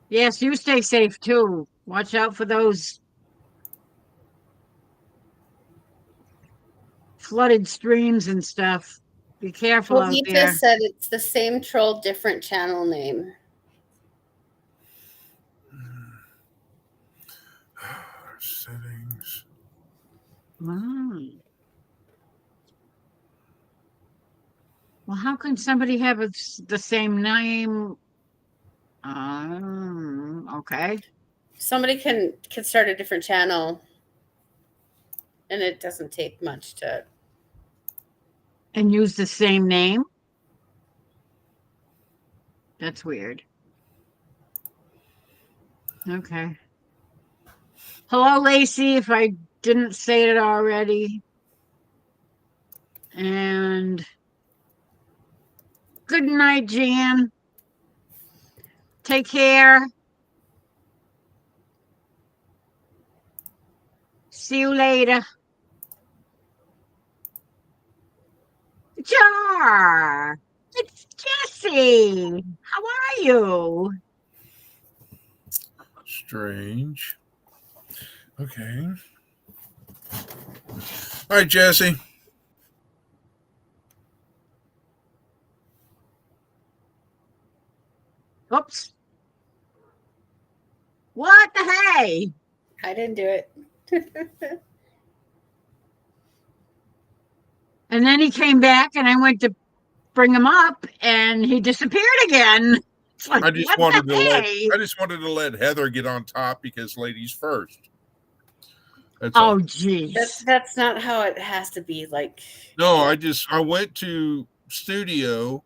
Yes, you stay safe too. Watch out for those flooded streams and stuff. Be careful out Jovita there. said it's the same troll, different channel name. Settings. Mm. Well, how can somebody have the same name Okay. Somebody can start a different channel, and it doesn't take much to. And use the same name? That's weird. Okay. Hello, Lacey, if I didn't say it already. And good night, Jan. Take care. See you later. Jar, it's Jessie. How are you? Strange. Okay. All right, Jesse. Oops. What the hey? I didn't do it. And then he came back, and I went to bring him up, and he disappeared again. It's like, I just what wanted the to let hey? I just wanted to let Heather get on top because ladies first. That's Oh, all. jeez. That's not how it has to be. Like, No, I went to studio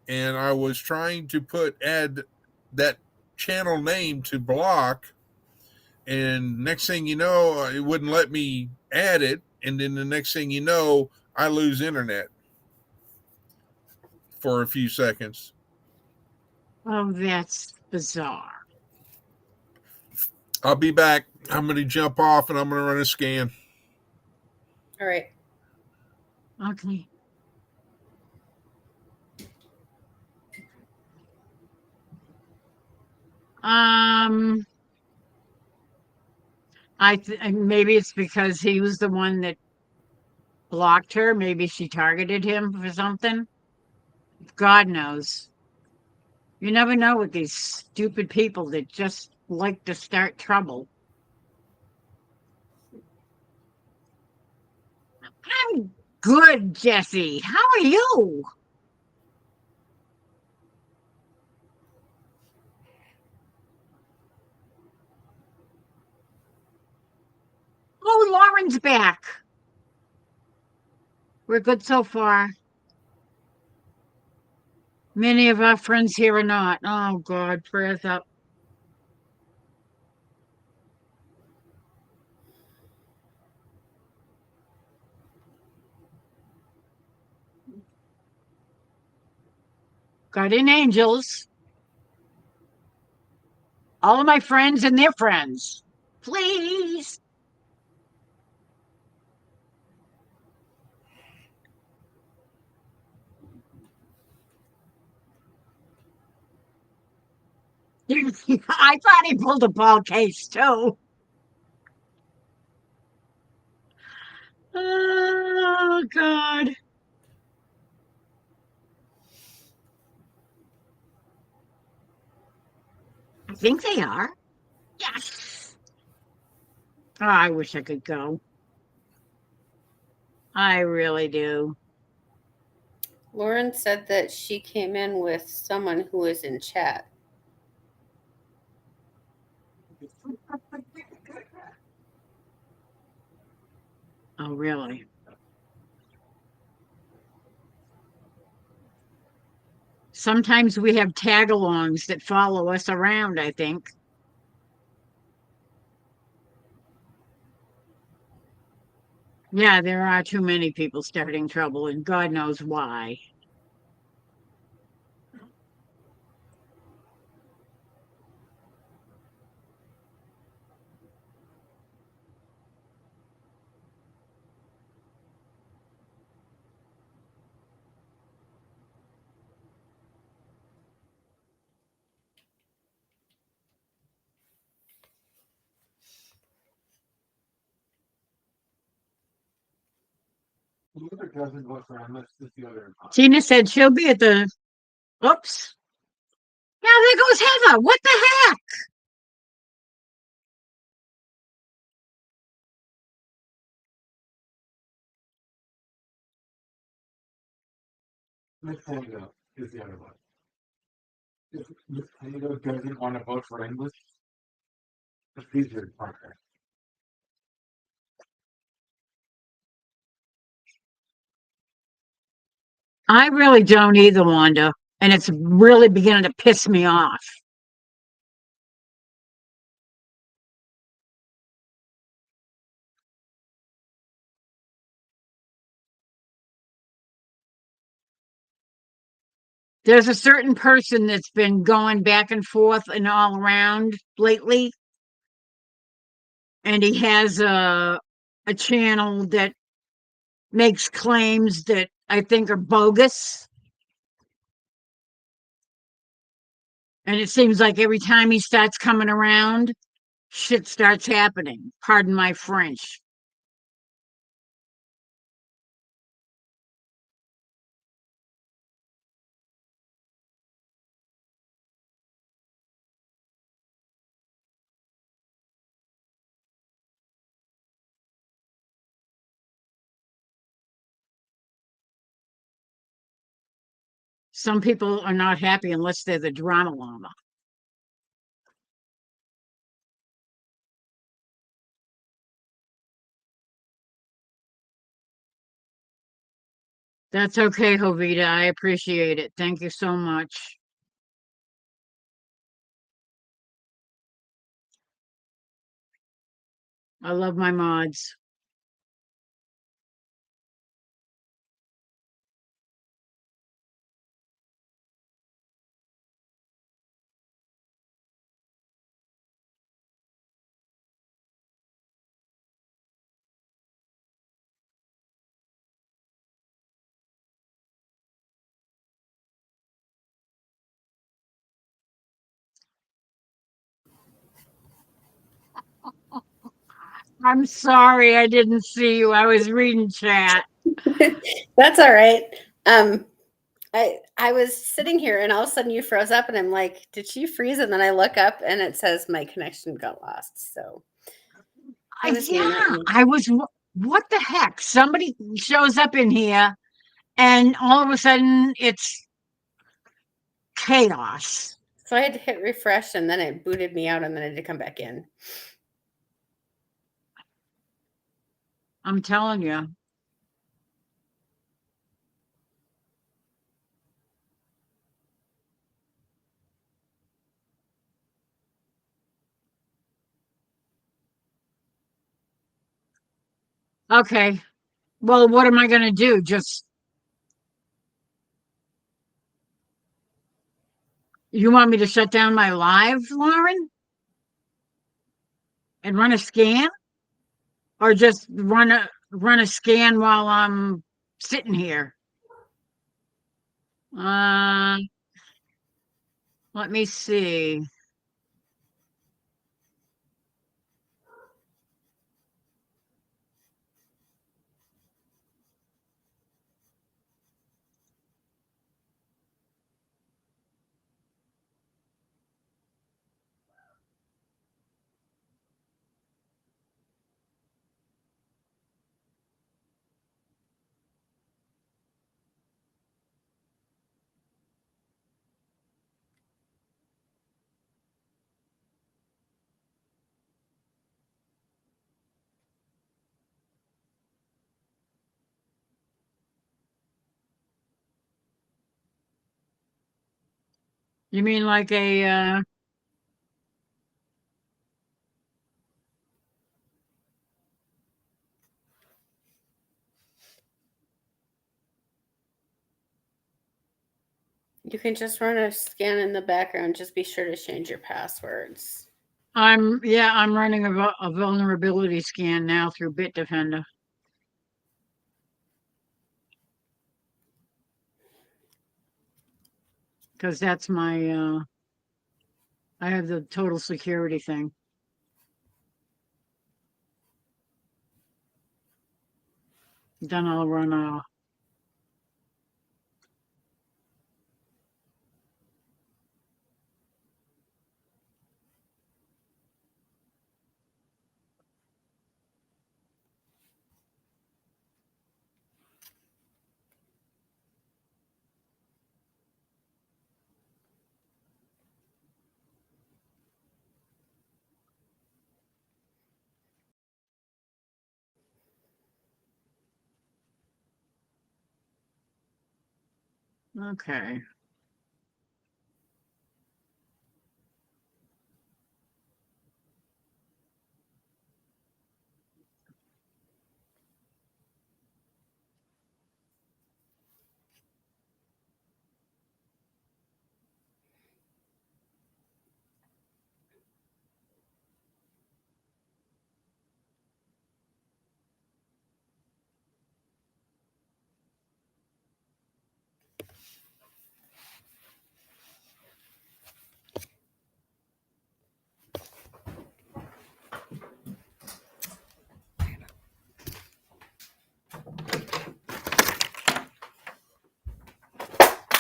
and I was trying to add that channel name to block, and next thing you know, it wouldn't let me add it, and then the next thing you know, I lose internet for a few seconds. Oh, that's bizarre. I'll be back. I'm going to jump off and I'm going to run a scan. all right. Okay. Um, maybe it's because he was the one that blocked her. Maybe she targeted him for something. God knows. You never know with these stupid people that just like to start trouble. I'm good, Jesse. How are you? Oh, Lauren's back. We're good so far. Many of our friends here are not. Oh, God, prayers up. Guardian angels. All of my friends and their friends. Please. I thought he pulled a ball case too. Oh, God. I think they are. Yes. Oh, I wish I could go. I really do. Lauren said that she came in with someone who was in chat. Oh, really? Sometimes we have tag alongs that follow us around, I think. Yeah, there are too many people starting trouble, and God knows why. Tina said she'll be at the. Oops. Now there goes Heather. What the heck? Taylor doesn't want to vote for English. It's easier to partner. I really don't either, Wanda, and it's really beginning to piss me off. There's a certain person that's been going back and forth and all around lately, and he has a channel that makes claims that I think are bogus. And it seems like every time he starts coming around, shit starts happening. Pardon my French. Some people are not happy unless they're the drama llama. That's okay, Jovita. I appreciate it. Thank you so much. I love my mods. I'm sorry I didn't see you. I was reading chat. That's all right. I was sitting here and all of a sudden you froze up and I'm like, did she freeze? And then I look up and it says my connection got lost. So I was hearing Yeah, that. I was. What the heck? Somebody shows up in here, and all of a sudden it's chaos. So I had to hit refresh and then it booted me out and then I had to come back in. I'm telling you. Okay. Well, what am I going to do? Just, you want me to shut down my live, Lauren? And run a scan? Or just run a scan while I'm sitting here? Uh, let me see. You mean like You can just run a scan in the background. Just be sure to change your passwords. I'm running a vulnerability scan now through Bitdefender. Because that's my I have the total security thing. Then I'll run a Okay.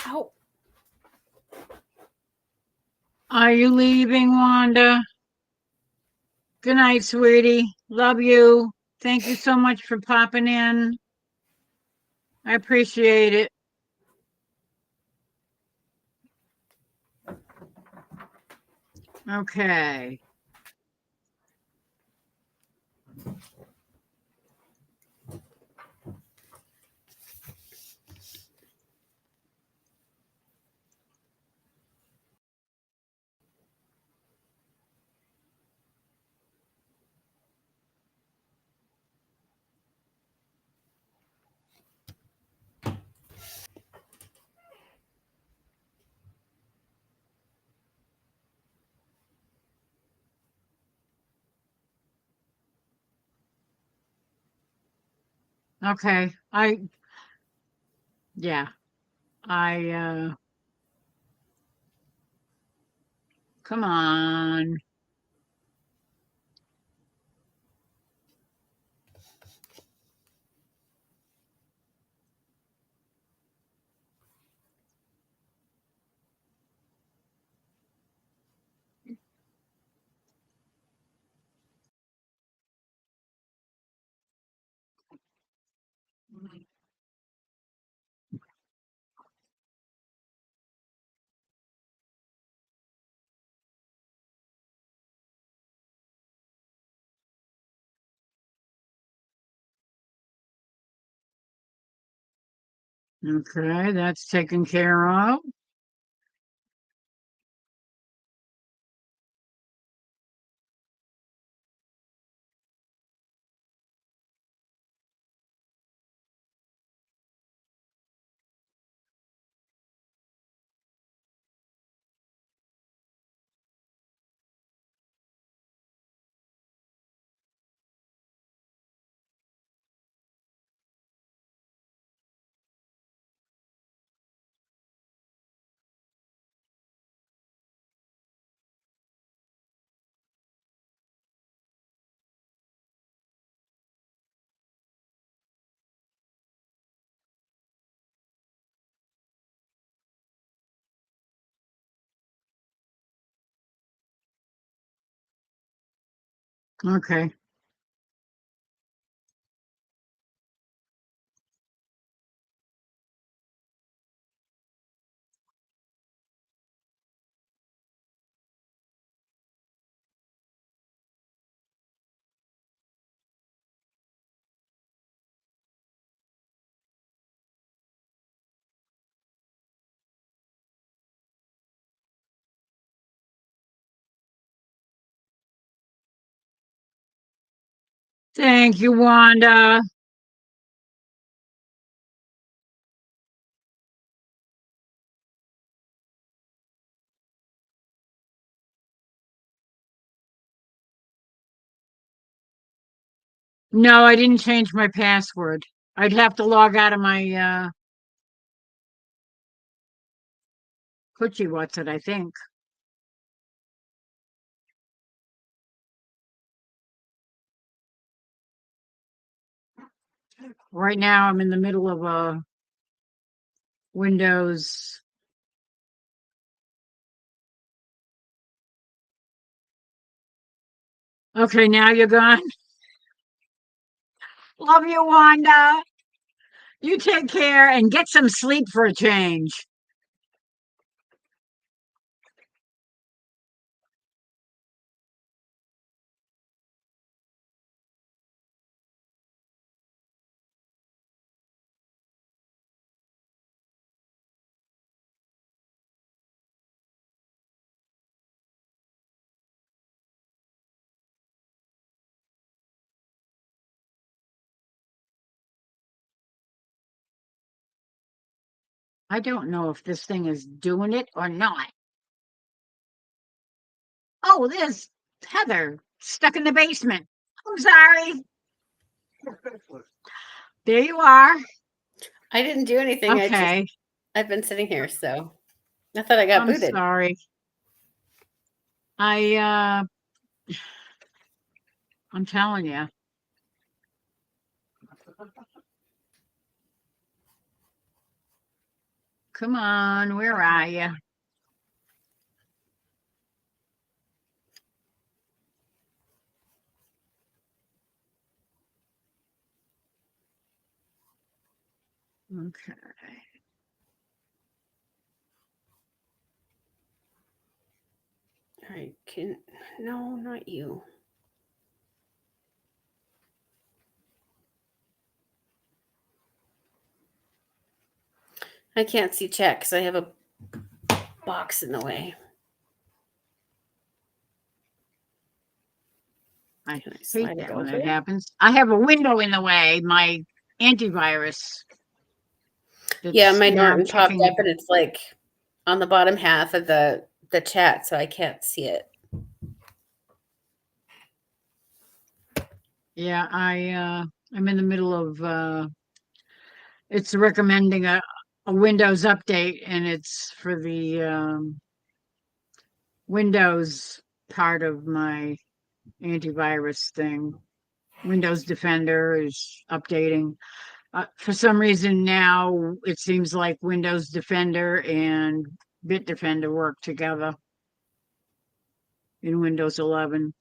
Ow. Are you leaving, Wanda? Good night, sweetie. Love you. Thank you so much for popping in. I appreciate it. Okay. Okay. Yeah. I come on. Okay, that's taken care of. Okay. Thank you, Wanda. No, I didn't change my password. I'd have to log out of my Coochie What's it, I think. Right now I'm in the middle of a Windows. Okay, now you're gone. Love you, Wanda. You take care and get some sleep for a change. I don't know if this thing is doing it or not. Oh, there's Heather stuck in the basement. I'm sorry. There you are. I didn't do anything. Okay. I've been sitting here, so I thought I got I'm booted. sorry. I'm telling you. Come on, where are you? Okay. All right, no, not you. I can't see chat because I have a box in the way. I Can I hate slide it that when that over? happens. I have a window in the way, my antivirus. Yeah, That's my now Norton popped checking. up and it's like on the bottom half of the chat, so I can't see it. Yeah, I'm in the middle of it's recommending a Windows update, and it's for the Windows part of my antivirus thing. Windows Defender is updating. For some reason now it seems like Windows Defender and Bitdefender work together in Windows 11.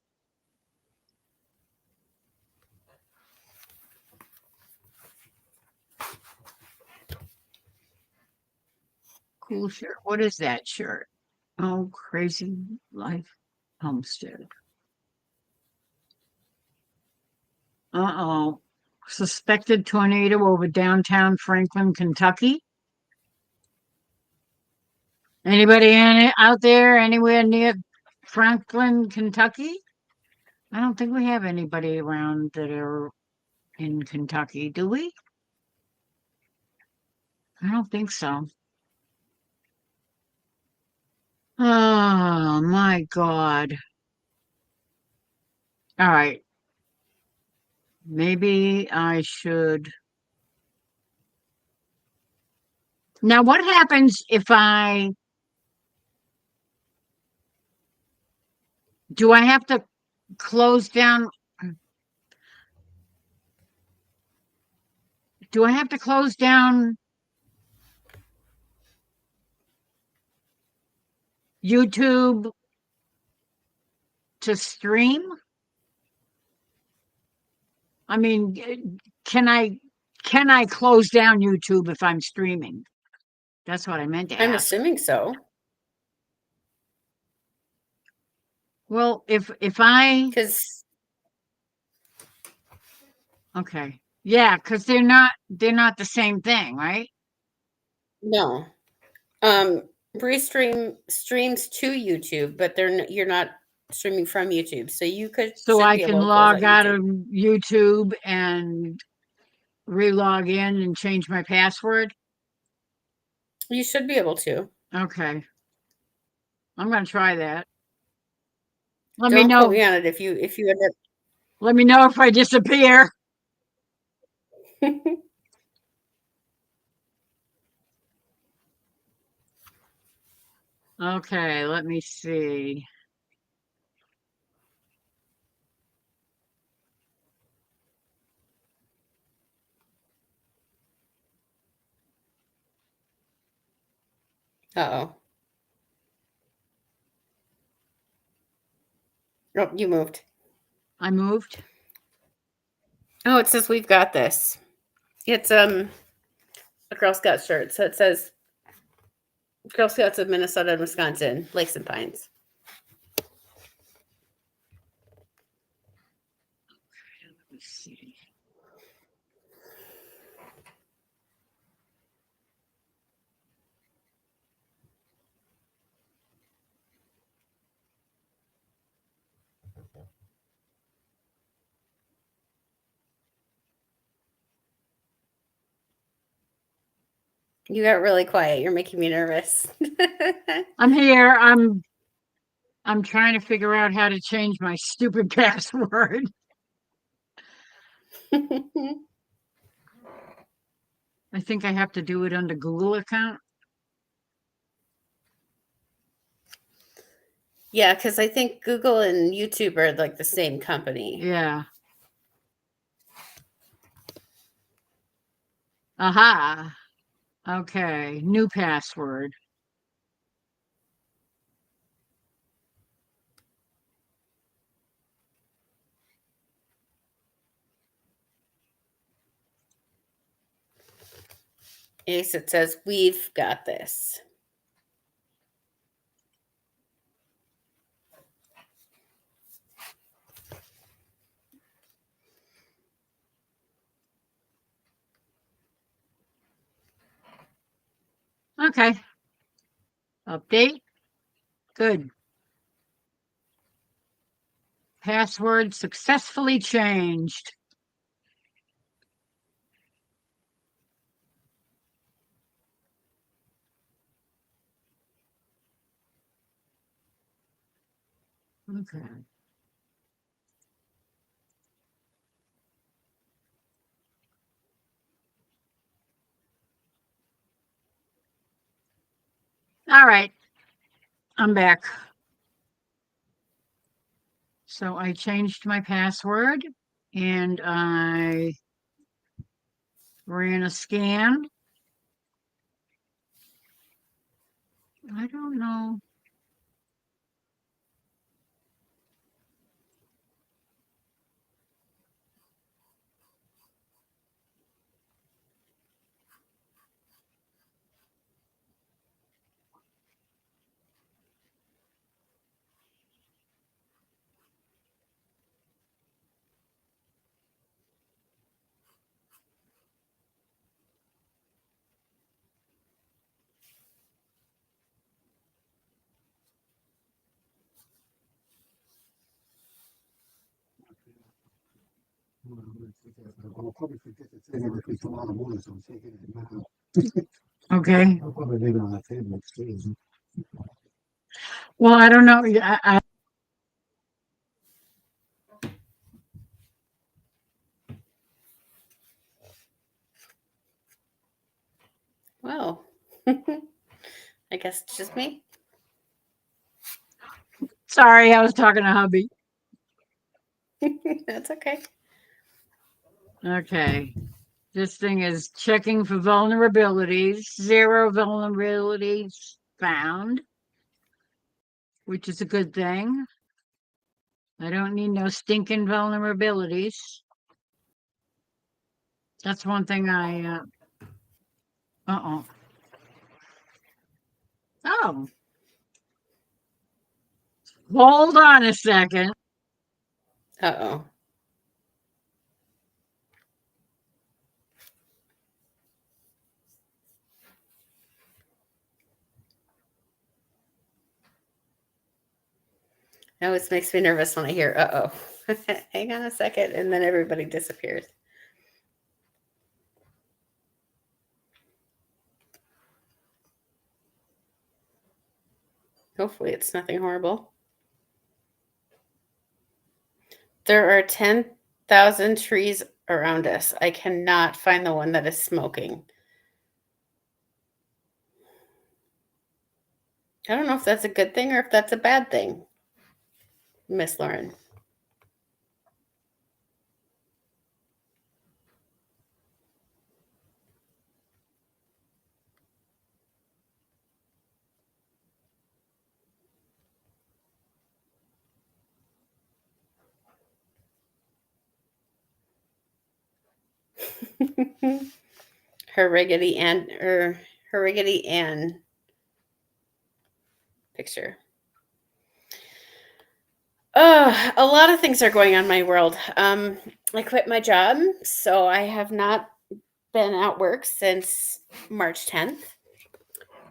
Cool shirt. What is that shirt? Oh, Crazy Life Homestead. Uh-oh. Suspected tornado over downtown Franklin, Kentucky. Anybody out there anywhere near Franklin, Kentucky? I don't think we have anybody around that are in Kentucky, do we? I don't think so. Oh my God. All right. Maybe I should. Now, what happens if do I have to close down? Do I have to close down YouTube to stream? I mean, can I close down YouTube if I'm streaming? That's what I meant to I'm ask. assuming so. Well, if I Because okay. Yeah, because they're not the same thing, right? no. Restream streams to YouTube, but you're not streaming from YouTube. So you So should I be can able to close out log out YouTube. of YouTube and re-log in and change my password. You should be able to. Okay. I'm gonna try that. Let me Don't quote know. me on it if you end Let me know if I disappear. up. Okay, let me see. Uh-oh. Oh, you moved. I moved. Oh, it says we've got this. It's a Girl Scout shirt. So it says Girl Scouts of Minnesota and Wisconsin, Lakes and Pines. Let me see. You got really quiet. You're making me nervous. I'm here. I'm trying to figure out how to change my stupid password. I think I have to do it under Google account. Yeah, because I think Google and YouTube are like the same company. Yeah. Aha. Okay. New password. Ace, it says, we've got this. Okay. Update. Good. Password successfully changed. Okay. All right. I'm back. So I changed my password and I ran a scan. I don't know. Okay. Well, I don't know. Well, I guess it's just me. Sorry, I was talking to hubby. That's okay. Okay. This thing is checking for vulnerabilities. 0 vulnerabilities found, which is a good thing. I don't need no stinking vulnerabilities. That's one thing I, uh-oh. Oh, hold on a second. Uh-oh. It always makes me nervous when I hear, uh-oh. Hang on a second, and then everybody disappears. Hopefully it's nothing horrible. There are 10,000 trees around us. I cannot find the one that is smoking. I don't know if that's a good thing or if that's a bad thing, Miss Lauren. Her Raggedy Ann picture. A lot of things are going on in my world. I quit my job, so I have not been at work since March 10th.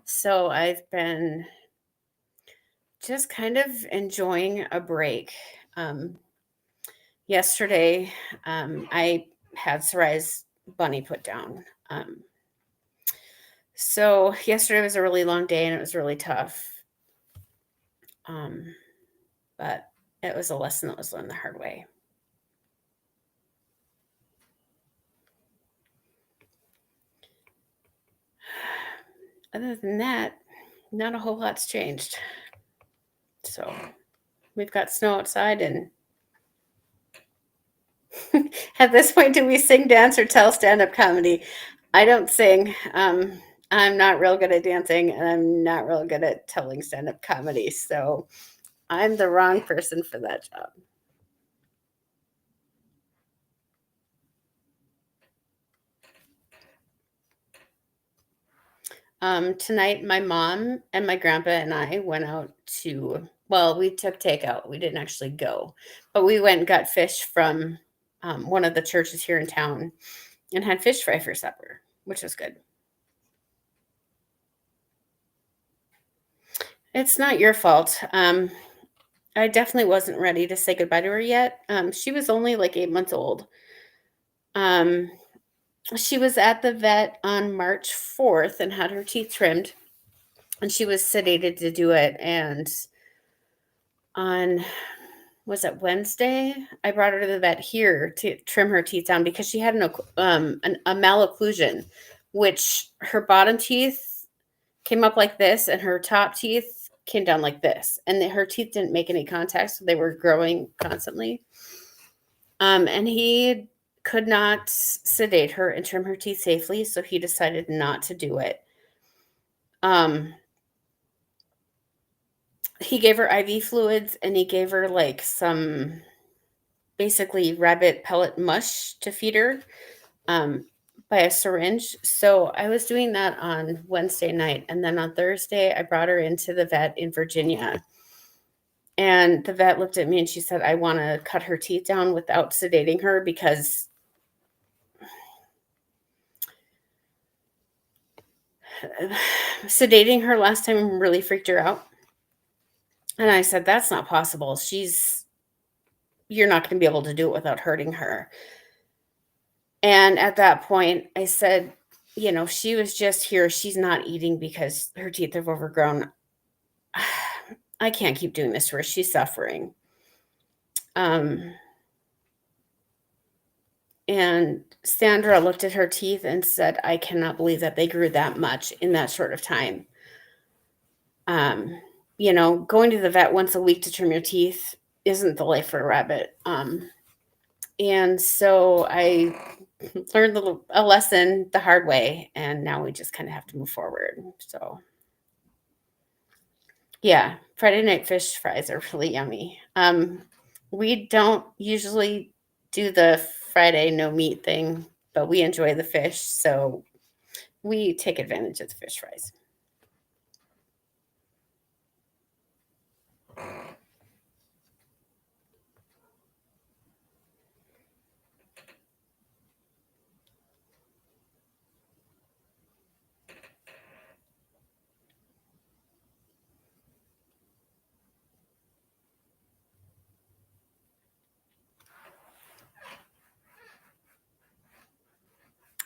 So I've been just kind of enjoying a break. Yesterday, I had Sarai's bunny put down. So yesterday was a really long day and it was really tough. But it was a lesson that was learned the hard way. Other than that, not a whole lot's changed. So we've got snow outside, and at this point, do we sing, dance, or tell stand-up comedy? I don't sing. I'm not real good at dancing, and I'm not real good at telling stand-up comedy. So I'm the wrong person for that job. Tonight, my mom and my grandpa and I went out to, well, we took takeout. We didn't actually go, but we went and got fish from one of the churches here in town and had fish fry for supper, which was good. It's not your fault. I definitely wasn't ready to say goodbye to her yet. She was only like 8 months old. She was at the vet on March 4th and had her teeth trimmed, and she was sedated to do it. And on, was it Wednesday? I brought her to the vet here to trim her teeth down because she had a malocclusion, which her bottom teeth came up like this and her top teeth came down like this, and her teeth didn't make any contact, so they were growing constantly. And he could not sedate her and trim her teeth safely, so he decided not to do it. He gave her IV fluids, and he gave her like some basically rabbit pellet mush to feed her by a syringe. So I was doing that on Wednesday night, and then on Thursday I brought her into the vet in Virginia. And the vet looked at me and she said, I want to cut her teeth down without sedating her because sedating her last time really freaked her out. And I said, that's not possible. You're not going to be able to do it without hurting her. And at that point, I said, she was just here. She's not eating because her teeth have overgrown. I can't keep doing this to her. She's suffering. And Sandra looked at her teeth and said, I cannot believe that they grew that much in that short of time. Going to the vet once a week to trim your teeth isn't the life for a rabbit. And so I learned a lesson the hard way, and now we just kind of have to move forward. So yeah, Friday night fish fries are really yummy. We don't usually do the Friday no meat thing, but we enjoy the fish, so we take advantage of the fish fries.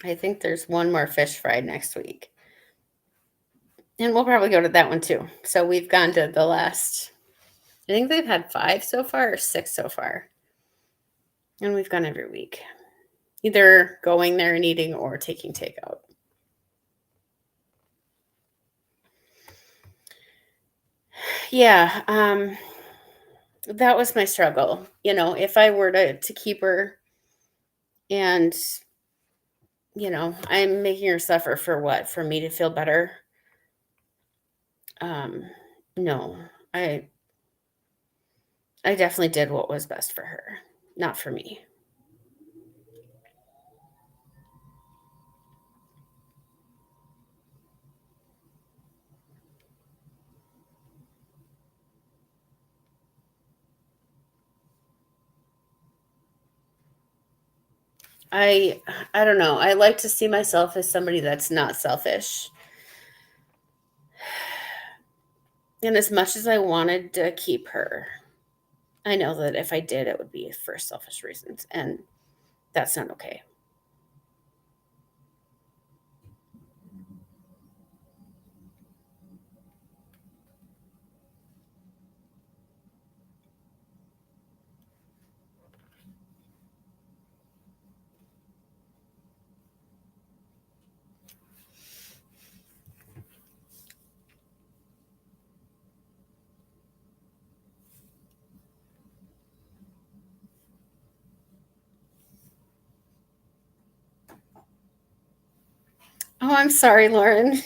I think there's one more fish fry next week. And we'll probably go to that one too. So we've gone to the last, I think they've had 5 so far or 6 so far. And we've gone every week, either going there and eating or taking takeout. Yeah, that was my struggle. If I were to keep her and, I'm making her suffer for what? For me to feel better? No, I definitely did what was best for her, not for me. I don't know. I like to see myself as somebody that's not selfish. And as much as I wanted to keep her, I know that if I did, it would be for selfish reasons, and that's not okay. Oh, I'm sorry, Lauren.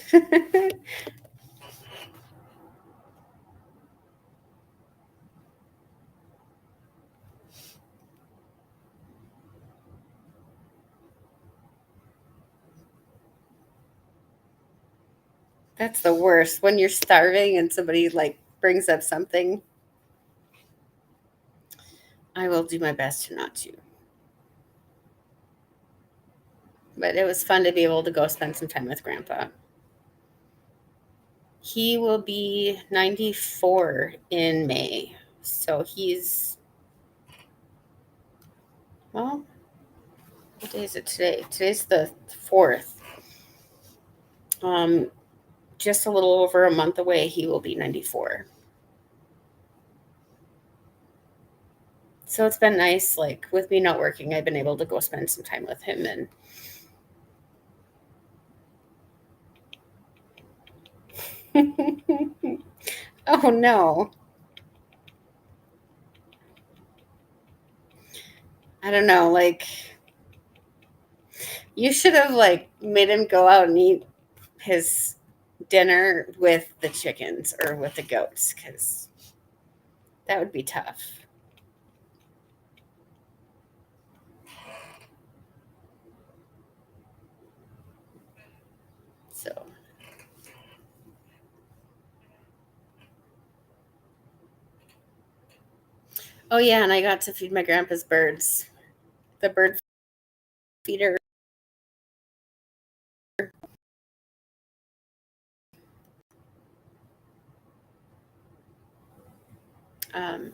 That's the worst when you're starving and somebody like brings up something. I will do my best to not to. But it was fun to be able to go spend some time with Grandpa. He will be 94 in May. So he's, well, what day is it today? Today's the 4th. Just a little over a month away, he will be 94. So it's been nice, like with me not working, I've been able to go spend some time with him. And oh no. I don't know, like you should have like made him go out and eat his dinner with the chickens or with the goats, because that would be tough. So, oh yeah, and I got to feed my grandpa's birds. The bird feeder. Um,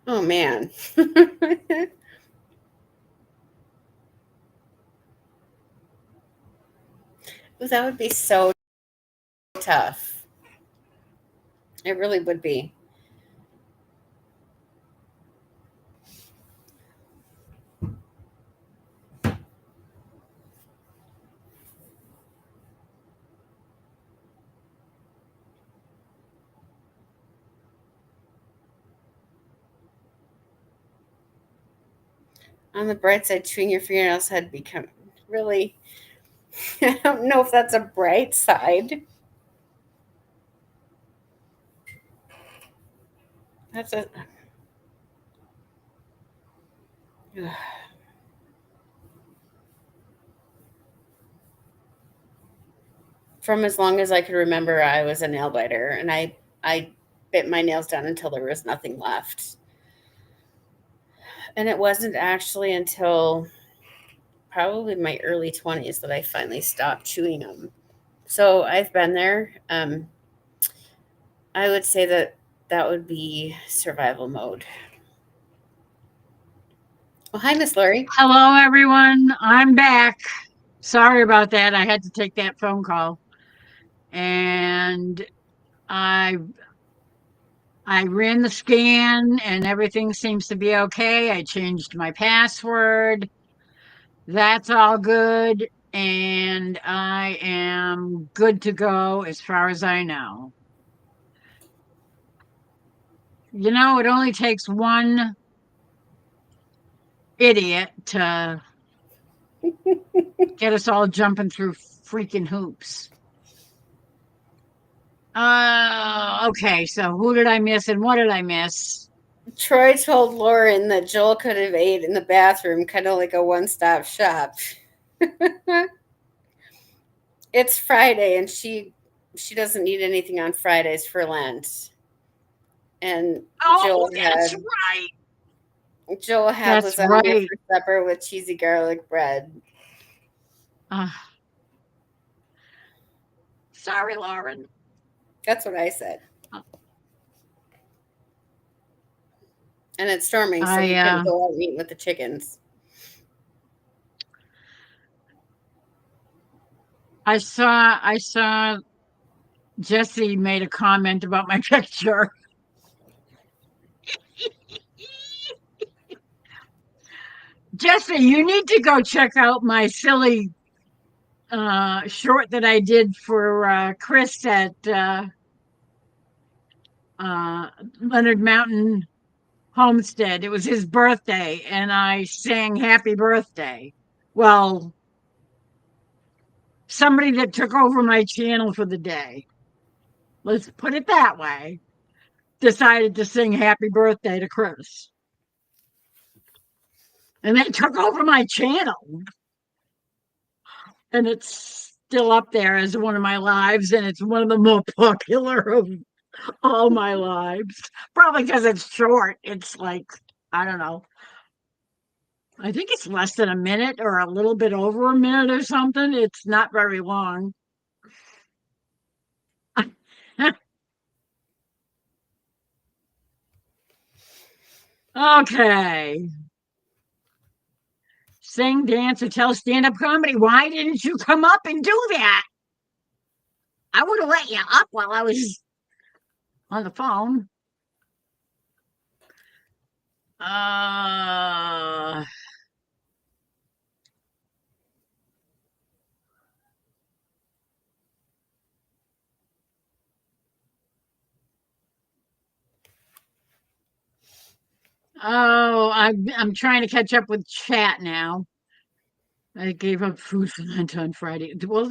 oh man. That would be so tough. It really would be. On the bright side, chewing your fingernails had become really. I don't know if that's a bright side. That's a. From as long as I could remember, I was a nail biter, and I bit my nails down until there was nothing left. And it wasn't actually until probably my early 20s that I finally stopped chewing them. So I've been there. I would say that that would be survival mode. Oh, hi, Miss Lori. Hello, everyone. I'm back. Sorry about that. I had to take that phone call. And I I ran the scan and everything seems to be okay. I changed my password. That's all good. And I am good to go as far as I know. You know, it only takes one idiot to get us all jumping through freaking hoops. Okay, so who did I miss and what did I miss? Troy told Lauren that Joel could have ate in the bathroom, kind of like a one-stop shop. It's Friday, and she doesn't need anything on Fridays for Lent. And Oh, that's right. Joel had That's lasagna right. for supper with cheesy garlic bread. Sorry, Lauren. That's what I said. And it's storming, so he couldn't go out and eat with the chickens. I saw Jesse made a comment about my picture. Jesse, you need to go check out my silly short that I did for Chris at Leonard Mountain Homestead. It was his birthday, and I sang happy birthday. Well, somebody that took over my channel for the day, let's put it that way, decided to sing happy birthday to Chris. And they took over my channel. And it's still up there as one of my lives, and it's one of the more popular of all my lives. Probably because it's short. It's like, I don't know. I think it's less than a minute or a little bit over a minute or something. It's not very long. Okay. Sing, dance, or tell stand-up comedy. Why didn't you come up and do that? I would have let you up while I was on the phone. Oh, I'm trying to catch up with chat now. I gave up food for lunch on Friday. Well,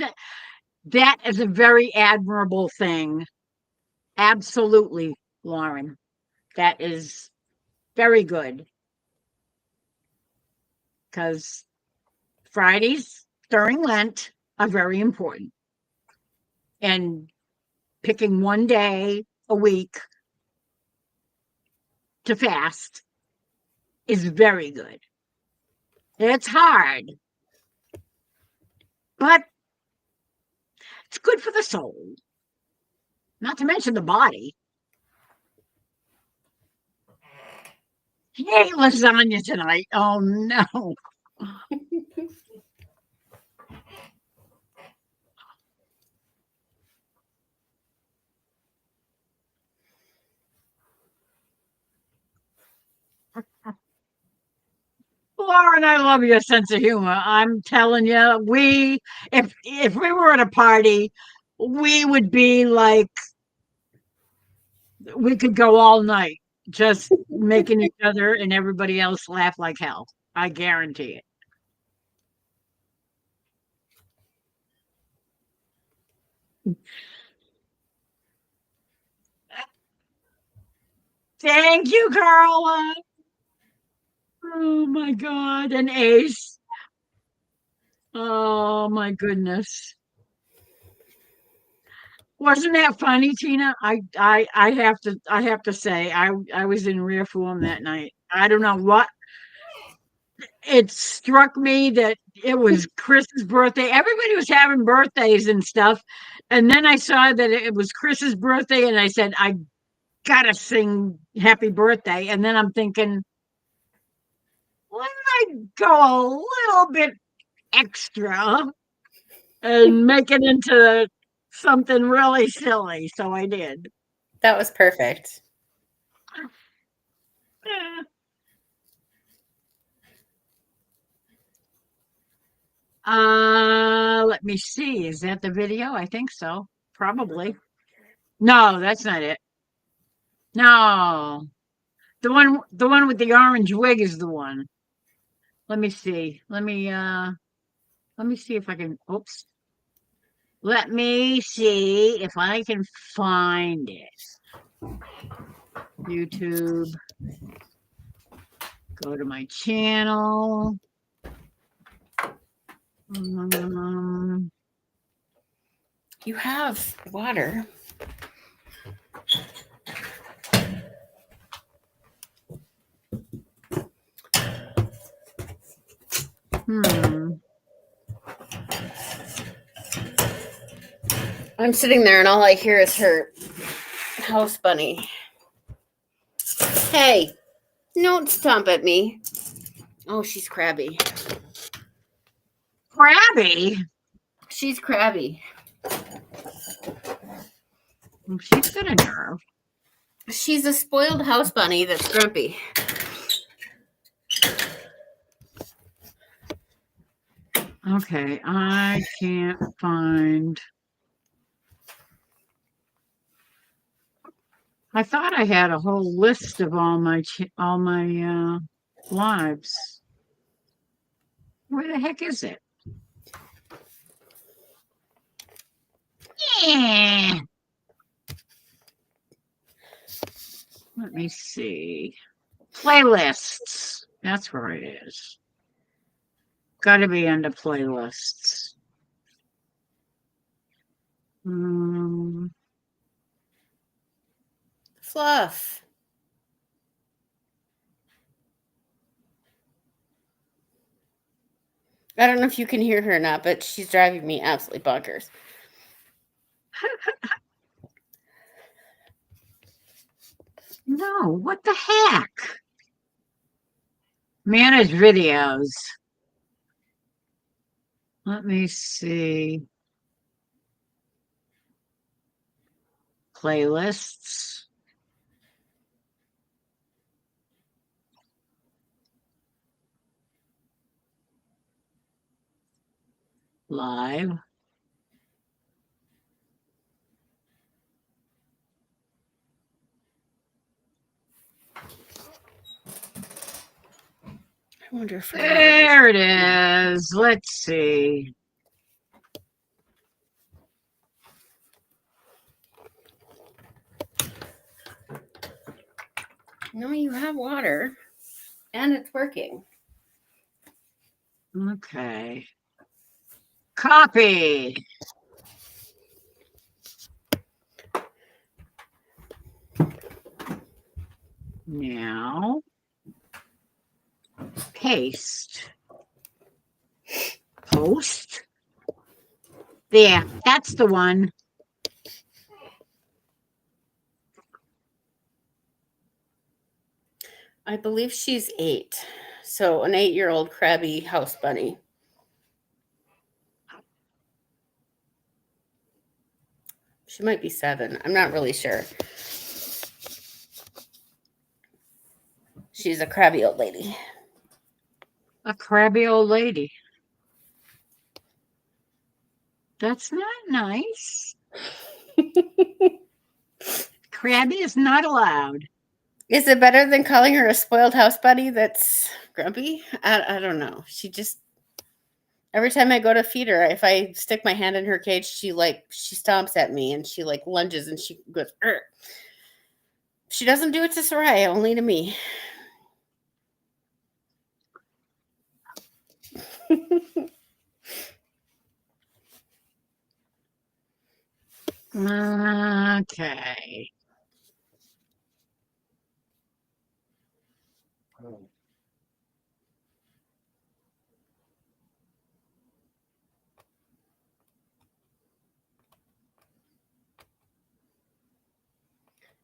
that is a very admirable thing. Absolutely, Lauren. That is very good. Because Fridays during Lent are very important. And picking one day a week to fast is very good. It's hard, but it's good for the soul, not to mention the body. Hey, lasagna tonight. Oh no. Lauren, I love your sense of humor. I'm telling you, if we were at a party, we would be like, we could go all night just making each other and everybody else laugh like hell. I guarantee it. Thank you, Carla. Oh my God, an ace. Oh my goodness. Wasn't that funny, Tina? I have to say I was in rare form that night. I don't know what it struck me that it was Chris's birthday. Everybody was having birthdays and stuff. And then I saw that it was Chris's birthday and I said, I gotta sing happy birthday. And then I'm thinking, why don't I go a little bit extra and make it into something really silly? So I did. That was perfect. Let me see. Is that the video? I think so. Probably. No, that's not it. No. The one with the orange wig is the one. Let me see. Let me see if I can oops. Let me see if I can find it. YouTube. Go to my channel. You have water. I'm sitting there and all I hear is her house bunny. Hey, don't stomp at me. Oh, she's crabby. Crabby? She's crabby. She's got a nerve. She's a spoiled house bunny that's grumpy. Okay, I can't find. I thought I had a whole list of all my lives. Where the heck is it? Yeah. Let me see. Playlists. That's where it is. Got to be under playlists. Um, Fluff. I don't know if you can hear her or not, but she's driving me absolutely bonkers. no, what the heck? Manage videos. Let me see. Playlists. Live. I wonder if There it is. Let's see. No, you have water, and it's working. Okay. Copy. Now, paste. Post. There, that's the one. I believe she's 8. So an 8-year-old crabby house bunny. She might be 7. I'm not really sure. She's a crabby old lady. A crabby old lady. That's not nice. Crabby is not allowed. Is it better than calling her a spoiled house bunny that's grumpy? I don't know. She just, every time I go to feed her, if I stick my hand in her cage, she stomps at me and she lunges and she goes, "Urgh." She doesn't do it to Soraya, only to me. Okay.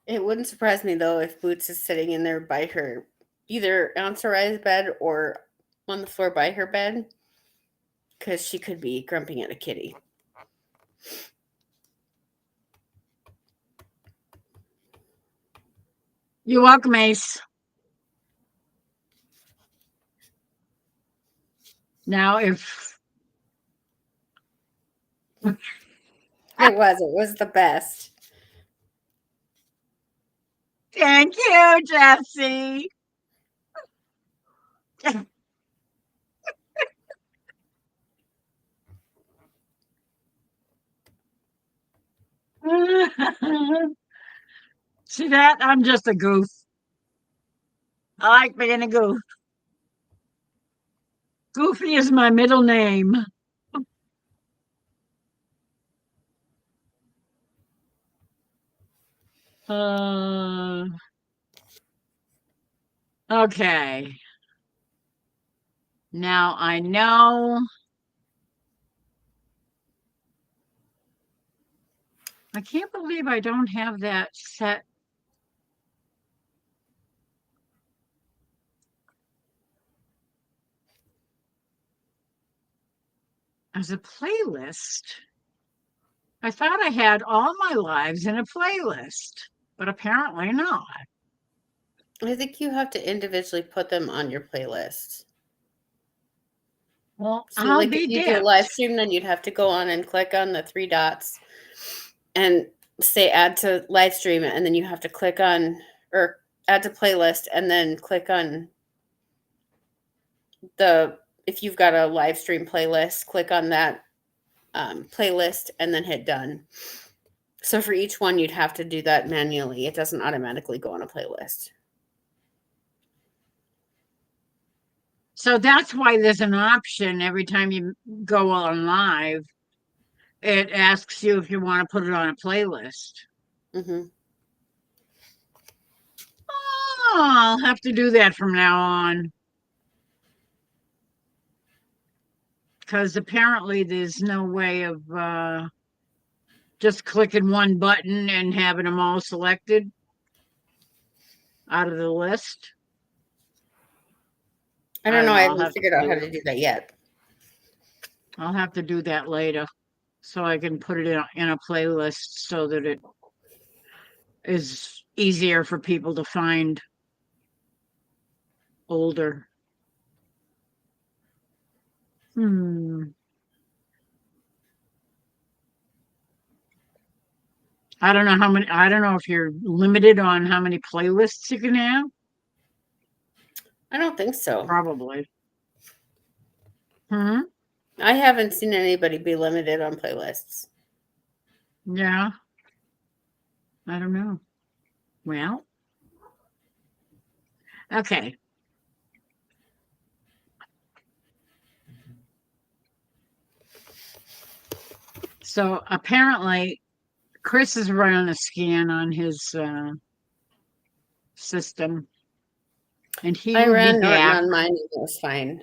It wouldn't surprise me though if Boots is sitting in there by her, either on Soraya's bed or on the floor by her bed, because she could be grumping at a kitty. You're welcome, Ace. Now, if It was the best. thank you, Jesse. See that? I'm just a goof. I like being a goof. Goofy is my middle name. Uh, okay. Now I know. I can't believe I don't have that set. As a playlist. I thought I had all my lives in a playlist, but apparently not. I think you have to individually put them on your playlist. Well, So, I'll like, if be you do a damned. live stream, then you'd have to go on and click on the 3 dots and say add to live stream, and then you have to click on or add to playlist, and then click on if you've got a live stream playlist, click on that playlist and then hit done. So for each one, you'd have to do that manually. It doesn't automatically go on a playlist. So that's why there's an option every time you go on live. It asks you if you want to put it on a playlist. Mm-hmm. Oh, I'll have to do that from now on. Because apparently there's no way of just clicking one button and having them all selected out of the list. I don't know. I I'll haven't have figured out how to do that yet. I'll have to do that later so I can put it in a playlist so that it is easier for people to find older. I don't know how many, I don't know if you're limited on how many playlists you can have. I don't think so. Probably. I haven't seen anybody be limited on playlists. Yeah. I don't know. Well, okay. So apparently, Chris is running a scan on his system, and he I will be ran Norton back. on mine and it was fine.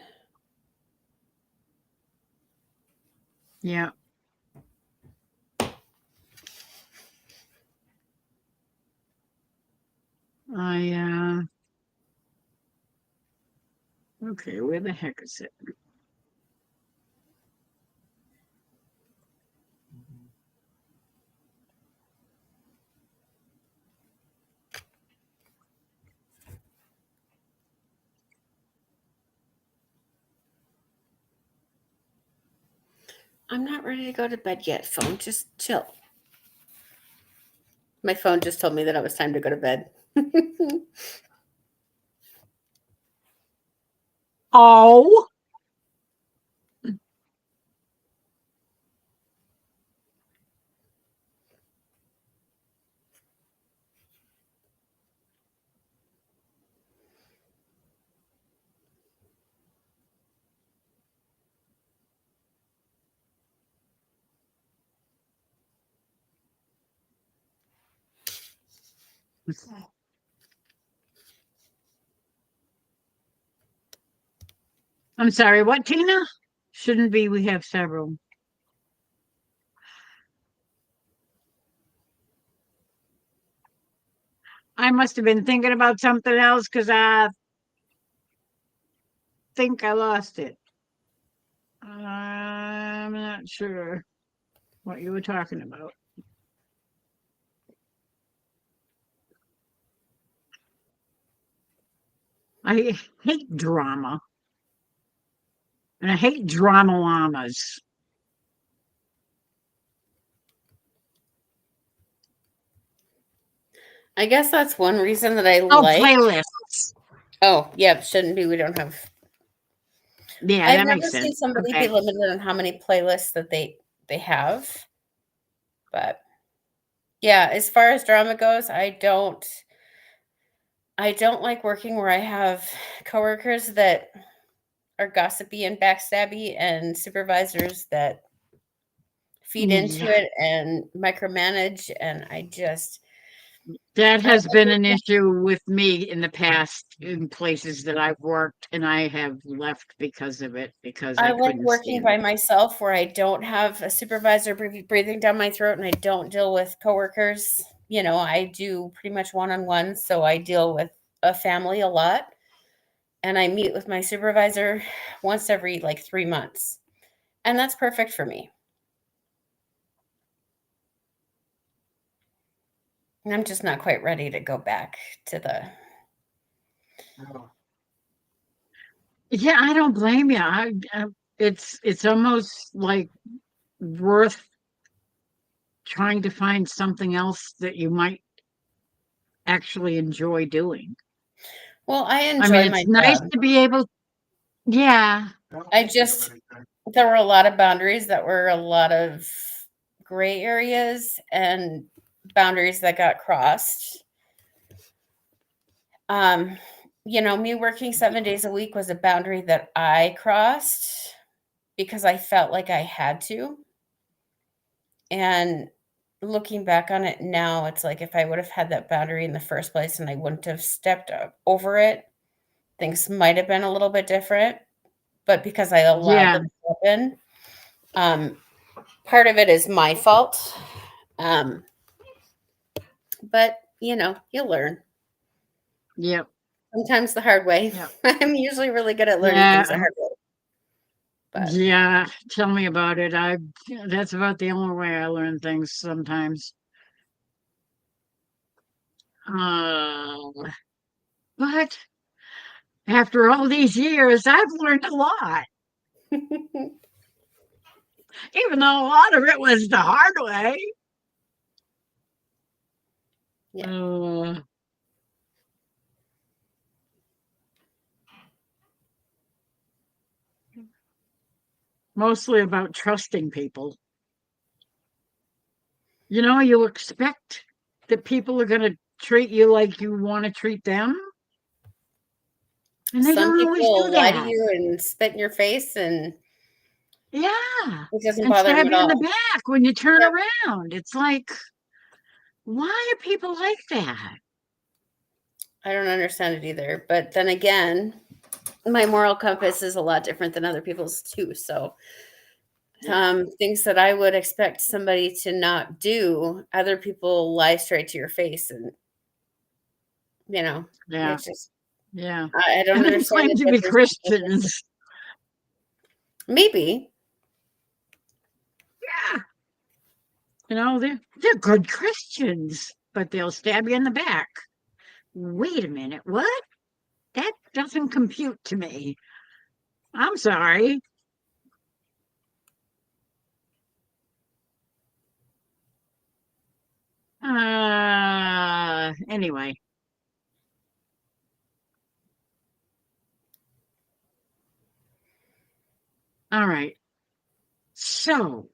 Yeah. Okay, where the heck is it? I'm not ready to go to bed yet, phone. Just chill. My phone just told me that it was time to go to bed. Oh. I'm sorry, what, Tina? Shouldn't be, we have several. I must have been thinking about something else because I think I lost it. I'm not sure what you were talking about. I hate drama. And I hate drama llamas. I guess that's one reason that I Oh, like. playlists. Oh, yeah, shouldn't be. We don't have. Yeah, I've that never makes seen sense. somebody Okay. be limited on how many playlists that they have. But yeah, as far as drama goes, I don't like working where I have coworkers that are gossipy and backstabby and supervisors that feed into Yeah, it and micromanage, and that I has like been an working. issue with me in the past in places that I've worked, and I have left because of it, because I I like couldn't working stand by it. myself where I don't have a supervisor breathing down my throat and I don't deal with coworkers. You know, I do pretty much one-on-one, so I deal with a family a lot. And I meet with my supervisor once every like 3 months. And that's perfect for me. And I'm just not quite ready to go back to the. Yeah, I don't blame you. it's almost like worth trying to find something else that you might actually enjoy doing. Well, I I mean, enjoy my it's nice job. to be able, yeah, I just there were a lot of boundaries that were a lot of gray areas and boundaries that got crossed. Um, me working 7 days a week was a boundary that I crossed because I felt like I had to. And looking back on it now, it's like if I would have had that boundary in the first place and I wouldn't have stepped over it, things might have been a little bit different. But because I allowed yeah, them to happen, um, part of it is my fault. Um, but you learn yep, sometimes the hard way. yep, I'm usually really good at learning things the yeah, hard way. But yeah. Tell me about it. That's about the only way I learn things sometimes. Uh, but after all these years, I've learned a lot, even though a lot of it was the hard way. yeah, Uh, Mostly about trusting people. You expect that people are going to treat you like you want to treat them, and they some don't people always do will lie to that. you and spit in your face, and Yeah. it doesn't And bother them stab at you in the all. back when you turn Yeah, around. It's like, why are people like that? I don't understand it either. But then again, my moral compass is a lot different than other people's too. So things that I would expect somebody to not do, other people lie straight to your face, and you know, Yeah. it's just Yeah. I don't And they understand claim the to be difference between those. Christians. Maybe Yeah. They're good Christians, but they'll stab you in the back. Wait a minute. What? That doesn't compute to me. I'm sorry. Anyway. All right. So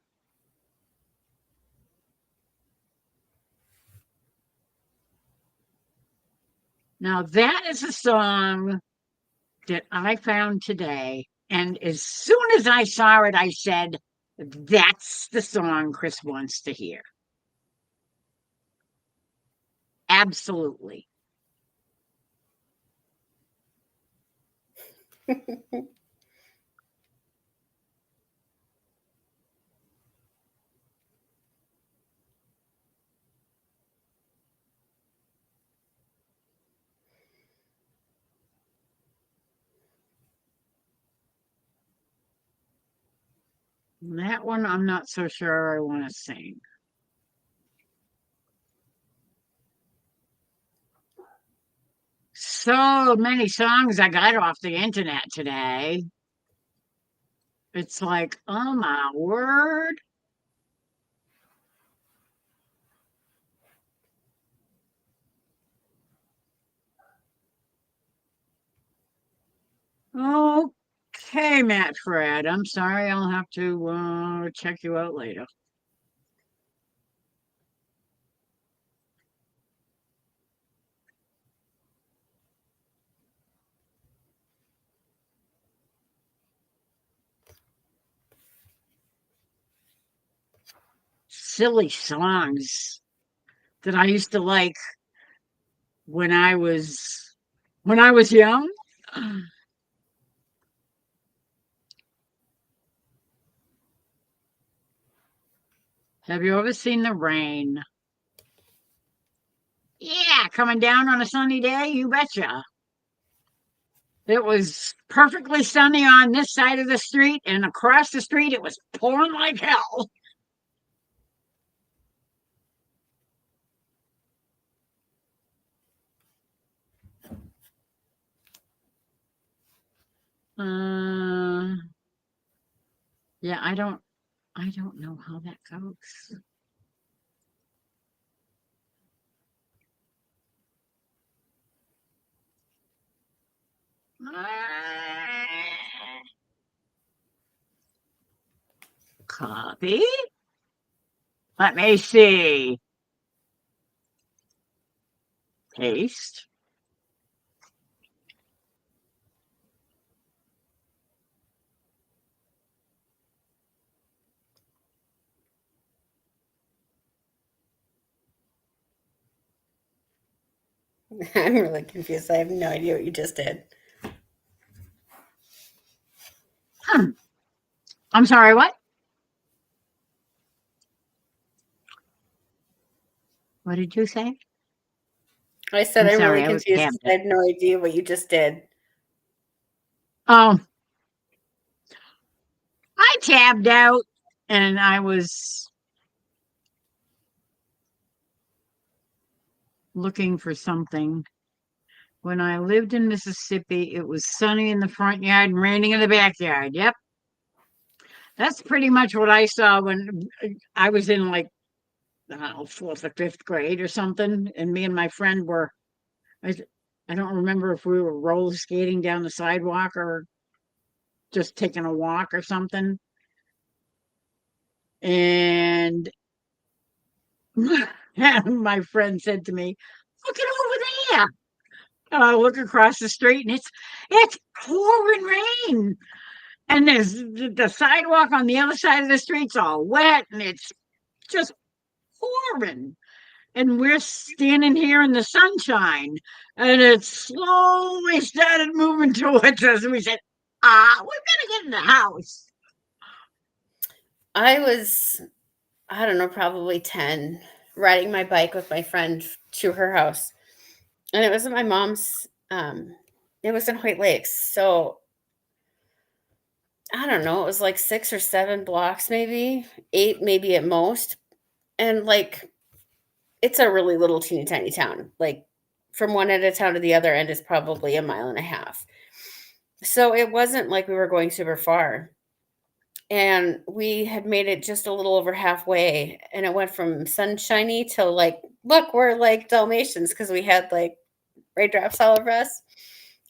now that is a song that I found today. And as soon as I saw it, I said, that's the song Chris wants to hear. Absolutely. That one I'm not so sure I want to sing. So many songs I got off the internet today. It's like, oh my word. Okay, Matt Fred. I'm sorry, I'll have to check you out later. Silly songs that I used to like when I was young. Have you ever seen the rain? Yeah, coming down on a sunny day, you betcha. It was perfectly sunny on this side of the street, and across the street it was pouring like hell. Uh, Yeah, I don't know how that goes. Copy. Let me see. Paste. I'm really confused. I have no idea what you just did. I'm sorry, what? What did you say? I said I'm I'm really sorry, I was confused tabbed because I out. have no idea what you just did. Oh, I tabbed out and I was looking for something. When I lived in Mississippi, it was sunny in the front yard and raining in the backyard. Yep. That's pretty much what I saw when I was in like, I don't know, fourth or fifth grade or something. And me and my friend were, I, I don't remember if we were roller skating down the sidewalk or just taking a walk or something. And my friend said to me, "Look at over there." And I look across the street and it's pouring rain. And there's the sidewalk on the other side of the street's all wet and it's just pouring. And we're standing here in the sunshine and it slowly started moving towards us. And we said, we're going to get in the house. I was, I don't know, probably 10, riding my bike with my friend to her house. And it was at my mom's, it was in White Lakes. So I don't know, it was like 6 or 7 blocks, maybe 8, maybe at most. And like, it's a really little teeny tiny town. Like, from one end of town to the other end is probably a mile and a half. So it wasn't like we were going super far. And we had made it just a little over halfway. And it went from sunshiny to like, look, we're like Dalmatians because we had like raindrops all over us.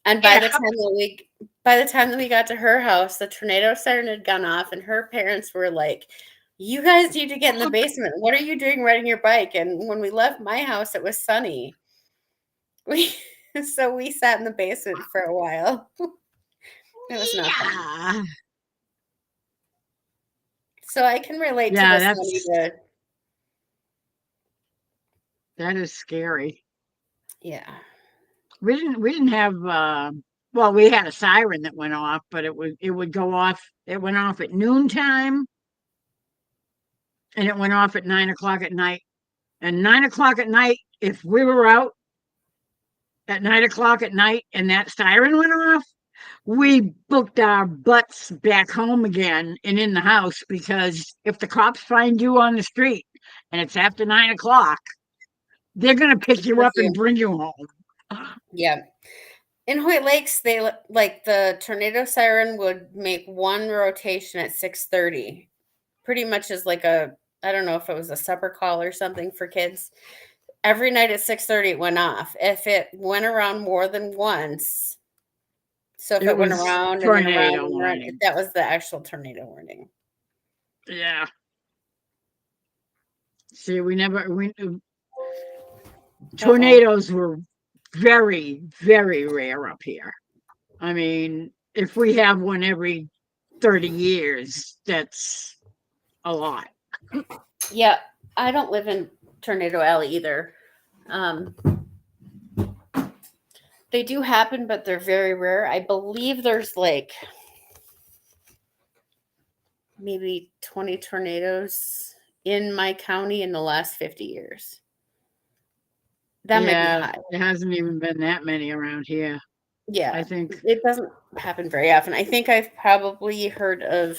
And Yeah. by the time that we got to her house, the tornado siren had gone off, and her parents were like, "You guys need to get in the basement. What are you doing riding your bike?" And when we left my house, it was sunny. We so we sat in the basement for a while. It was not fun. Yeah. So I can relate to Yeah, the sunny. that is scary. Yeah. We didn't have well, we had a siren that went off, but it would go off. It went off at noontime and it went off at 9 o'clock at night. And 9 o'clock at night, if we were out at 9 o'clock at night and that siren went off, we booked our butts back home again and in the house because if the cops find you on the street and it's after 9 o'clock, they're gonna pick you up and bring you home. Yeah. In Hoyt Lakes, they like the tornado siren would make one rotation at 6:30. Pretty much as like a, I don't know if it was a supper call or something for kids. Every night at 6:30 it went off. If it went around more than once, so if It it went was around and then around tornado and around, warning. that was the actual tornado warning. Yeah. See, we tornadoes were very, very rare up here. I mean, if we have one every 30 years, that's a lot. Yeah, I don't live in Tornado Alley either. They do happen, but they're very rare. I believe there's like maybe 20 tornadoes in my county in the last 50 years. That might be high. It hasn't even been that many around here. Yeah, I think it doesn't happen very often. I think I've probably heard of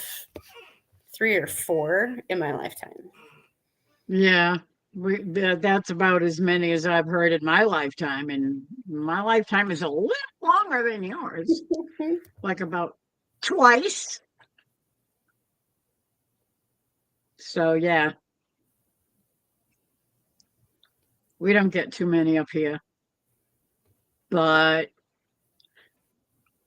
3 or 4 in my lifetime. yeah, that's about as many as I've heard in my lifetime, and my lifetime is a little longer than yours, like about twice. So yeah, we don't get too many up here. But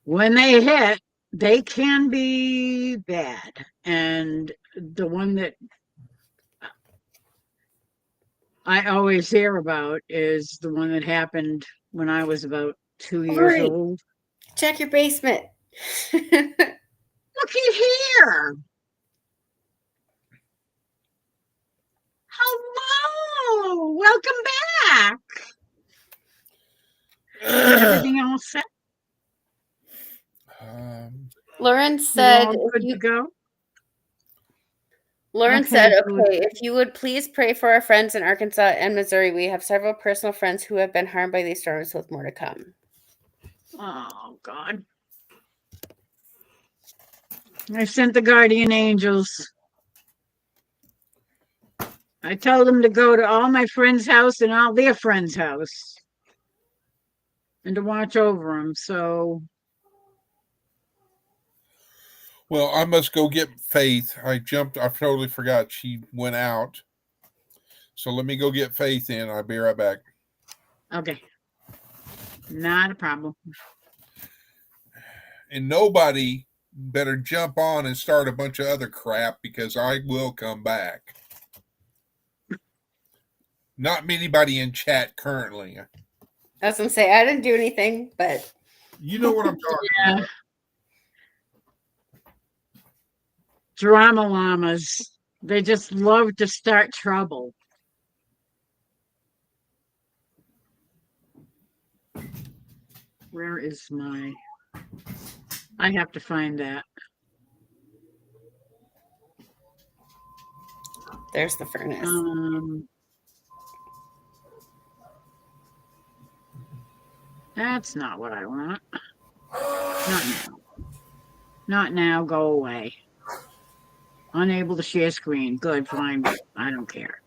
when they hit, they can be bad. And the one that I always hear about is the one that happened when I was about 2 years Lori, old. check your basement. Looky here. Hello. Welcome back. Everything all set? Lauren You said, all good to go? Lauren Okay, said, good. okay, if you would please pray for our friends in Arkansas and Missouri. We have several personal friends who have been harmed by these storms, with more to come. Oh, God. I sent the guardian angels. I told them to go to all my friends' house and all their friends' house and to watch over them. So, Well, I must go get Faith. I totally forgot she went out. So let me go get Faith in. I'll be right back. okay. Not a problem. And nobody better jump on and start a bunch of other crap because I will come back. Not anybody in chat currently. I was going to say, I didn't do anything, but. You know what I'm talking about. Drama llamas. They just love to start trouble. Where is my... I have to find that. There's the furnace. That's not what I want. Not now. Not now. Go away. Unable to share screen. Good, fine. I don't care.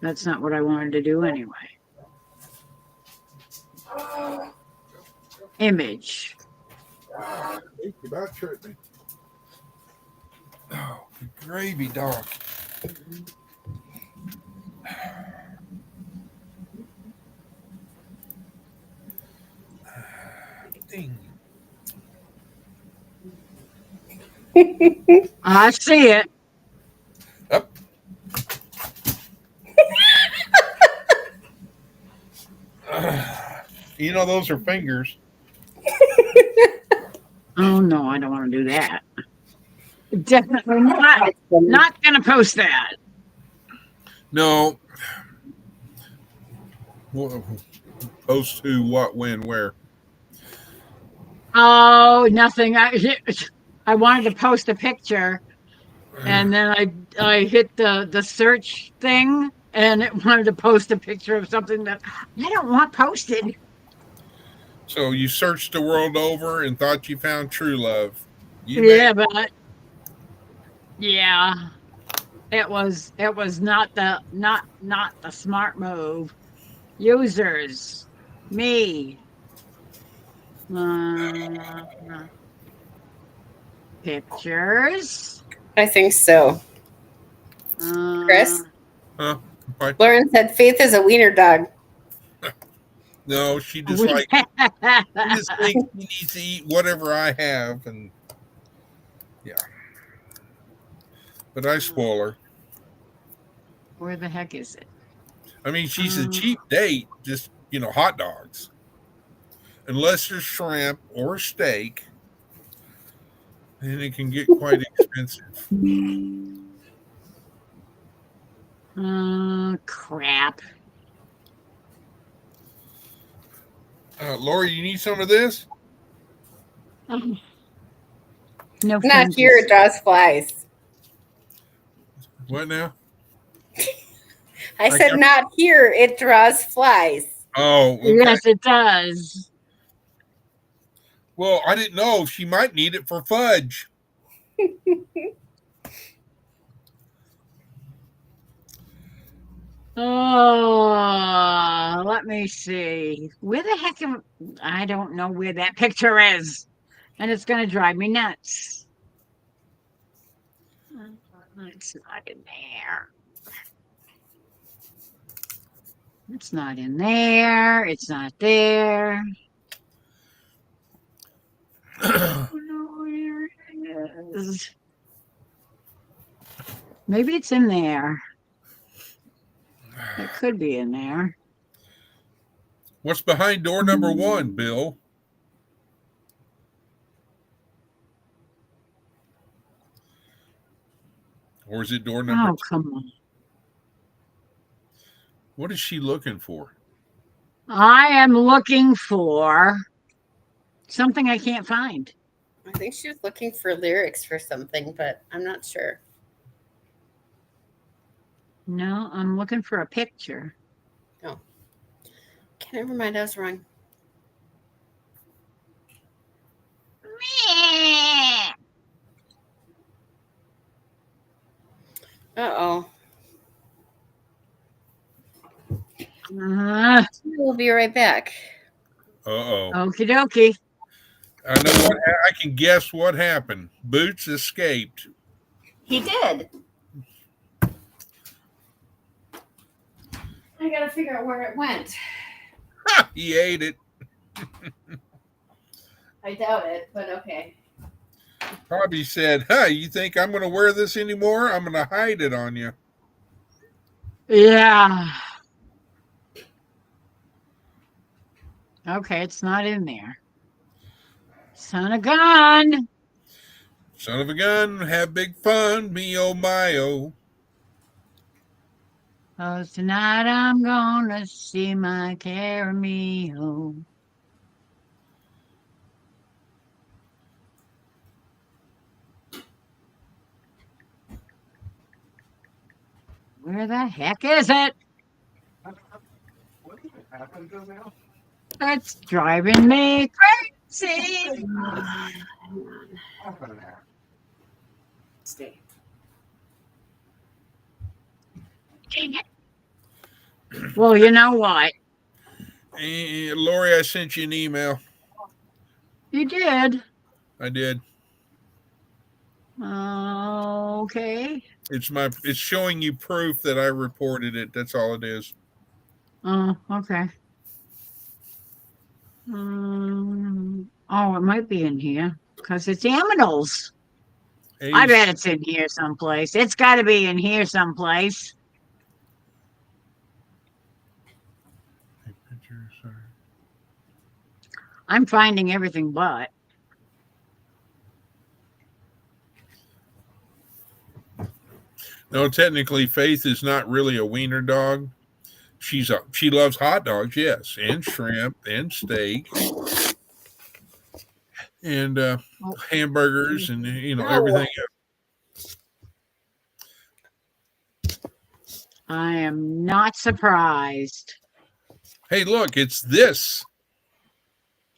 That's not what I wanted to do anyway. Image. You about tripped me. Oh, gravy dog. Ding. I see it. Up. You know, those are fingers. Oh no, I don't want to do that. Definitely not. Not gonna post that. No. Post who, what, when, where? Oh, nothing. I wanted to post a picture, and then I hit the search thing, and it wanted to post a picture of something that I don't want posted. So you searched the world over and thought you found true love. Yeah, but yeah, it was not the smart move. Users, me, pictures. I think so. Chris? Huh? What? Lauren said, Faith is a wiener dog. No, she just like she just thinks she needs to eat whatever I have, and yeah. But I spoil her. Where the heck is it? I mean, she's a cheap date, just hot dogs. Unless there's shrimp or steak, then it can get quite expensive. Crap. Lori, you need some of this? No, not here, it draws flies. What now? I said not here, it draws flies. Oh, okay. Yes, it does. Well, I didn't know. She might need it for fudge. Oh, let me see. Where the heck I don't know where that picture is. And it's going to drive me nuts. It's not in there. It's not in there. It's not there. Oh, no, here it is. Maybe it's in there. It could be in there. What's behind door number 1, Bill? Or is it door number Oh, 2? come on. What is she looking for? I am looking for something I can't find. I think she was looking for lyrics for something, but I'm not sure. No, I'm looking for a picture. Okay, never mind. I was wrong. Uh-oh. Uh, We'll be right back. Uh-oh. Okie dokie. I know what I can guess what happened. Boots escaped. He did. I gotta figure out where it went. Ha! He ate it. I doubt it, but okay. Probably said, you think I'm going to wear this anymore? I'm going to hide it on you. Yeah. Okay, it's not in there. Son of gun. Son of a gun, have big fun, me oh my oh. Oh, tonight I'm gonna see my Caramio. Where the heck is it? What happened to them? It's driving me crazy. Happened there. Stay. Dang it. Well, you know what? Lori, I sent you an email. You did. I did. Okay. It's showing you proof that I reported it. That's all it is. Oh, okay. Oh, it might be in here because it's aminals. I bet it's in here someplace. It's got to be in here someplace. I'm finding everything but. No, technically, Faith is not really a wiener dog. She loves hot dogs, yes, and shrimp and steak and hamburgers and everything else. I am not surprised. Hey, look, it's this.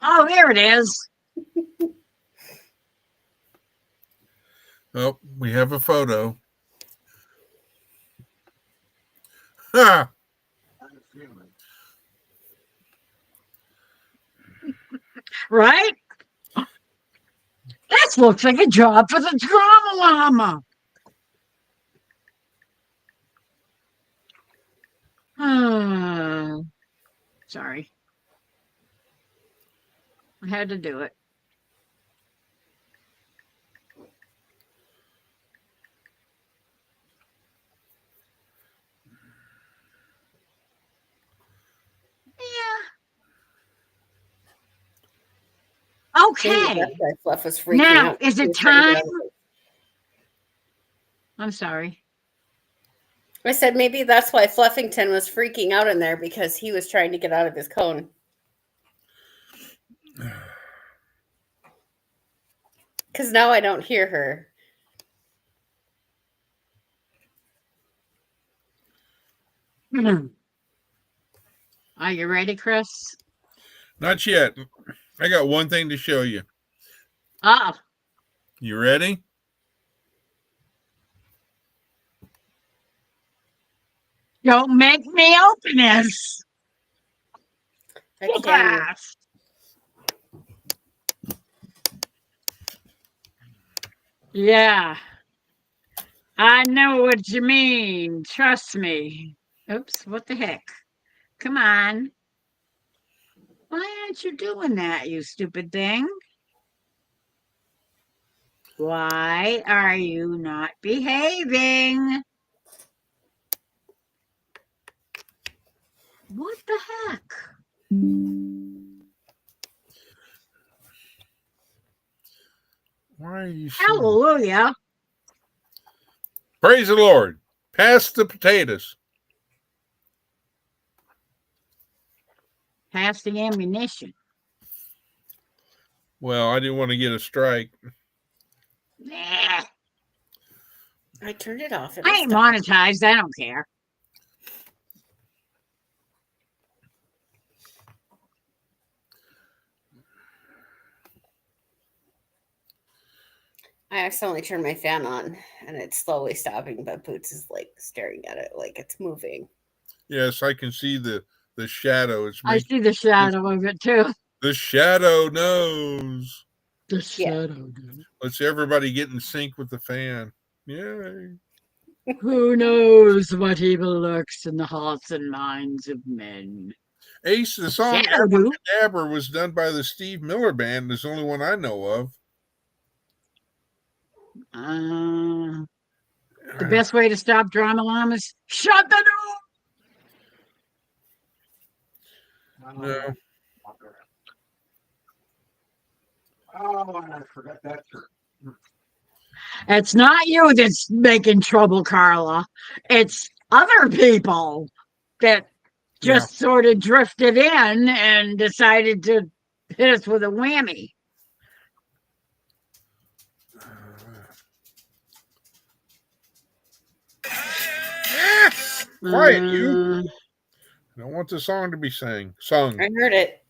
Oh, there it is. Oh, we have a photo. Ha! Right? That looks like a job for the drama llama. Sorry. I had to do it. Yeah. Okay. That's why Fluff was freaking Now, out. is He it was trying to get time? out of it. I'm sorry. I said maybe that's why Fluffington was freaking out in there because he was trying to get out of his cone. Because now I don't hear her. Are you ready, Chris? Not yet. I got one thing to show you. Oh, You ready? don't make me open this. I can't. Yes. Yeah. I know what you mean. Trust me. Oops, what the heck? Come on. Why aren't you doing that, you stupid thing? Why are you not behaving? What the heck? Why are you so... Hallelujah. Praise the Lord. Pass the potatoes. Pass the ammunition. Well, I didn't want to get a strike. Nah, I turned it off. I ain't monetized. I don't care. I accidentally turned my fan on and it's slowly stopping, but Boots is like staring at it like it's moving. Yes, I can see the shadow. It's I making see the shadow of it too. the shadow knows. The shadow. Dude. Let's everybody get in sync with the fan. Yay. Who knows what evil lurks in the hearts and minds of men? Ace, the song Shadow do. Abracadabra was done by the Steve Miller Band. It's the only one I know of. The best way to stop drama alarm is shut the door. No. Oh, I forgot that shirt. It's not you that's making trouble, Carla. It's other people that just sort of drifted in and decided to hit us with a whammy. Quiet, you. I don't want the song to be sung. I heard it.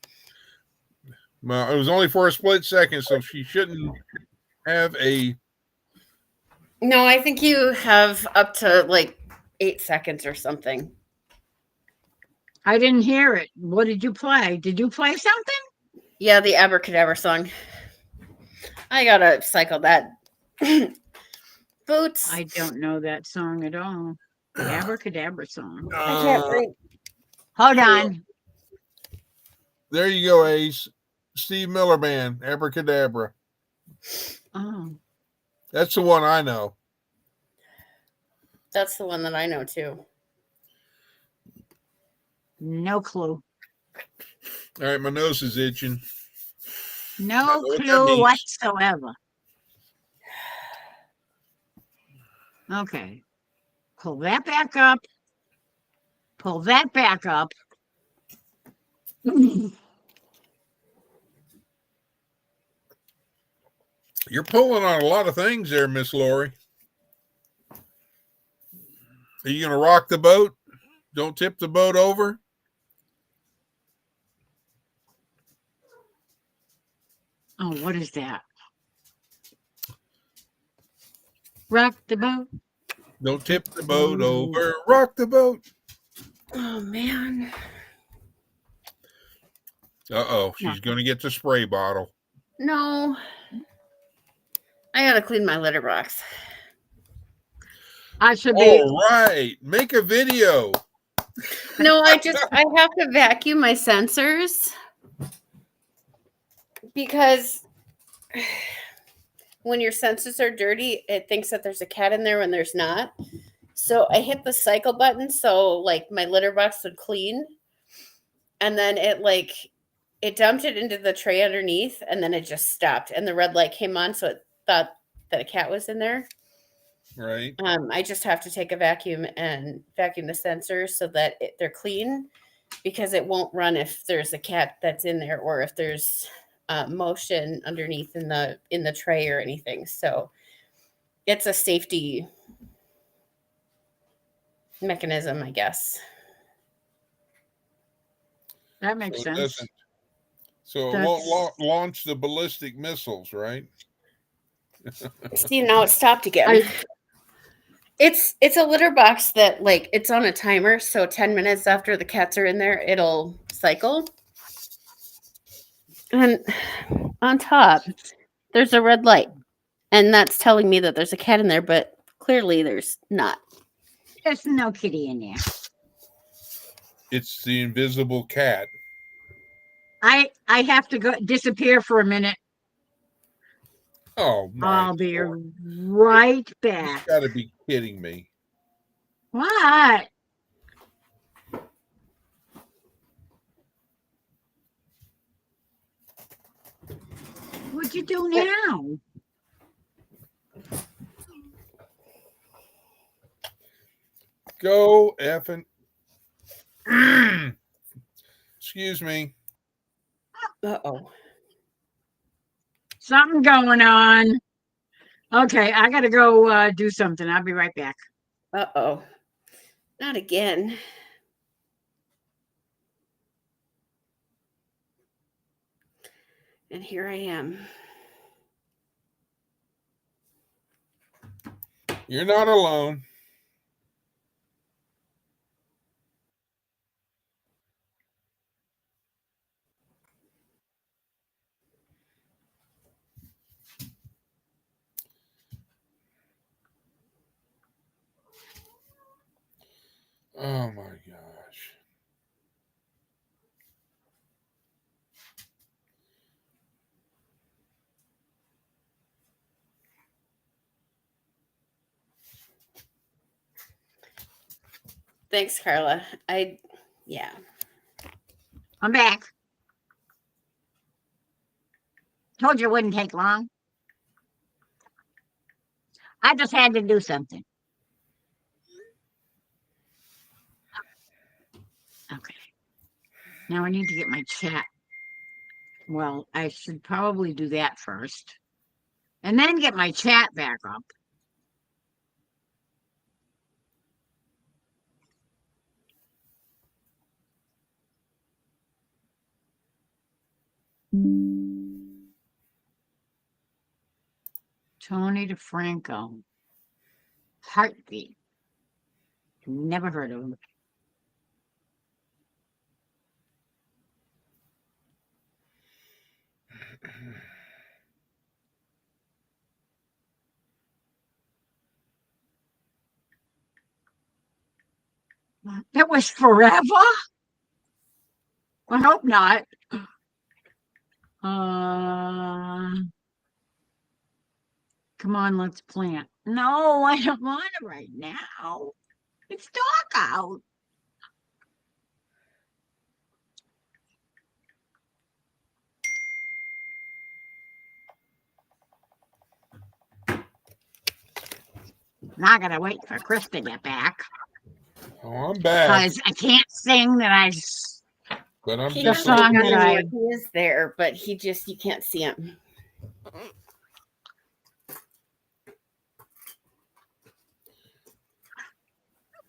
Well, it was only for a split second, so she shouldn't have a... No, I think you have up to like 8 seconds or something. I didn't hear it. What did you play? Did you play something? Yeah, the Abracadabra song. I gotta cycle that. Boots. I don't know that song at all. The Abracadabra song. I can't breathe. Hold on. There you go, Ace. Steve Miller Band, Abracadabra. Oh. That's the one I know. That's the one that I know too. No clue. All right, my nose is itching. No clue whatsoever. Okay. Pull that back up. Pull that back up. You're pulling on a lot of things there, Miss Lori. Are you going to rock the boat? Don't tip the boat over? Oh, what is that? Rock the boat. Don't tip the boat over. Rock the boat. Oh, man. Uh-oh. She's going to get the spray bottle. No. I gotta clean my litter box. I should be. All right. Make a video. No, I have to vacuum my sensors because when your sensors are dirty, it thinks that there's a cat in there when there's not. So I hit the cycle button so like my litter box would clean, and then it dumped it into the tray underneath, and then it just stopped, and the red light came on, so it thought that a cat was in there. Right. I just have to take a vacuum and vacuum the sensors so that they're clean, because it won't run if there's a cat that's in there or if there's motion underneath in the tray or anything. So it's a safety mechanism, I guess. That makes sense. So it won't launch the ballistic missiles, right? See, now it stopped again. It's a litter box that like it's on a timer, so 10 minutes after the cats are in there, it'll cycle. And on top, there's a red light, and that's telling me that there's a cat in there, but Clearly, there's not. There's no kitty in there. It's the invisible cat. I have to go disappear for a minute. Oh my! I'll be right You back. got to be kidding me. What? What'd you do now? Go effing. Excuse me. Uh-oh. Something going on. Okay, I gotta go do something. I'll be right back. Uh-oh. Not again. And here I am. You're not alone. Oh my gosh. Thanks, Carla. Yeah. I'm back. Told you it wouldn't take long. I just had to do something. Okay. Now I need to get my chat. Well, I should probably do that first. And then get my chat back up. Tony DeFranco. Heartbeat. Never heard of him. It was forever? I hope not. Come on, let's plant. No, I don't want it right now. It's dark out. Now I gotta wait for Chris to get back Oh, I'm back. because I can't sing that But I'm He The just has song a that gun I- when he is there, but you can't see him.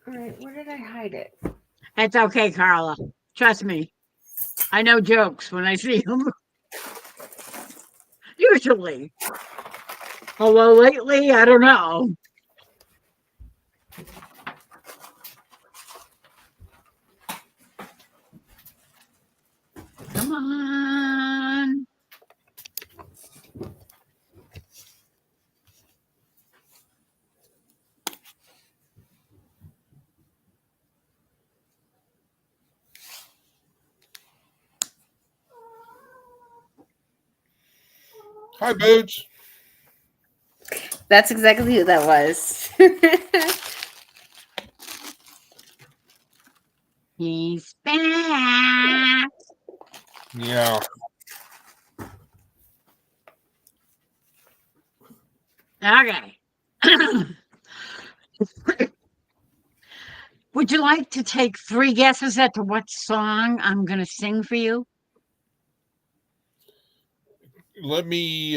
All right, where did I hide it? It's okay, Carla. Trust me. I know jokes when I see them. Usually. Although lately, I don't know. Come on. Hi, Boots. That's exactly who that was. He's back. Yeah. Okay. Would you like to take 3 guesses at to what song I'm going to sing for you? Let me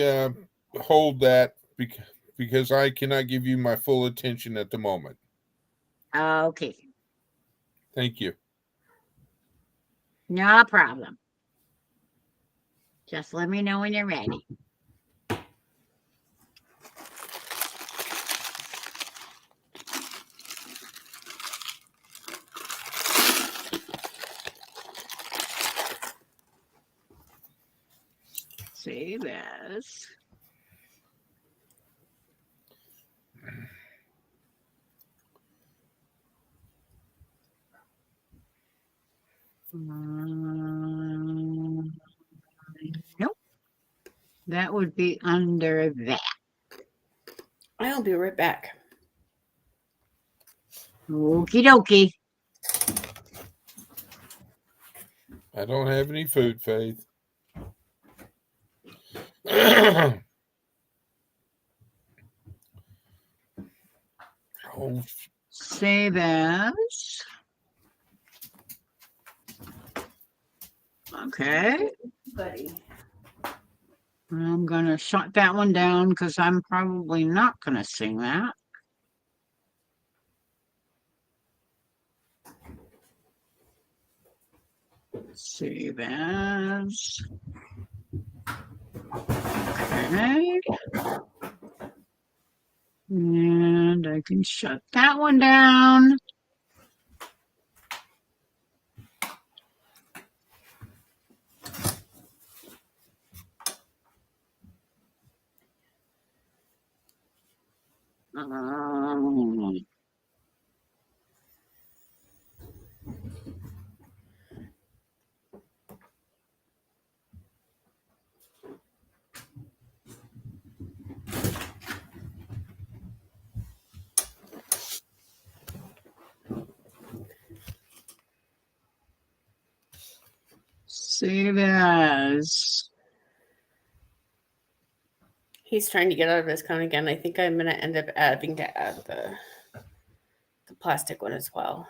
hold that because I cannot give you my full attention at the moment. Okay. Thank you. No problem. Just let me know when you're ready. See this. Nope. That would be under that. I'll be right back. Okie dokie. I don't have any food, Faith. Oh, Save as. Okay. Buddy. I'm going to shut that one down because I'm probably not going to sing that. Save as. Okay. And I can shut that one down. Save as. He's trying to get out of his cone again. I think I'm going to end up having to add the plastic one as well.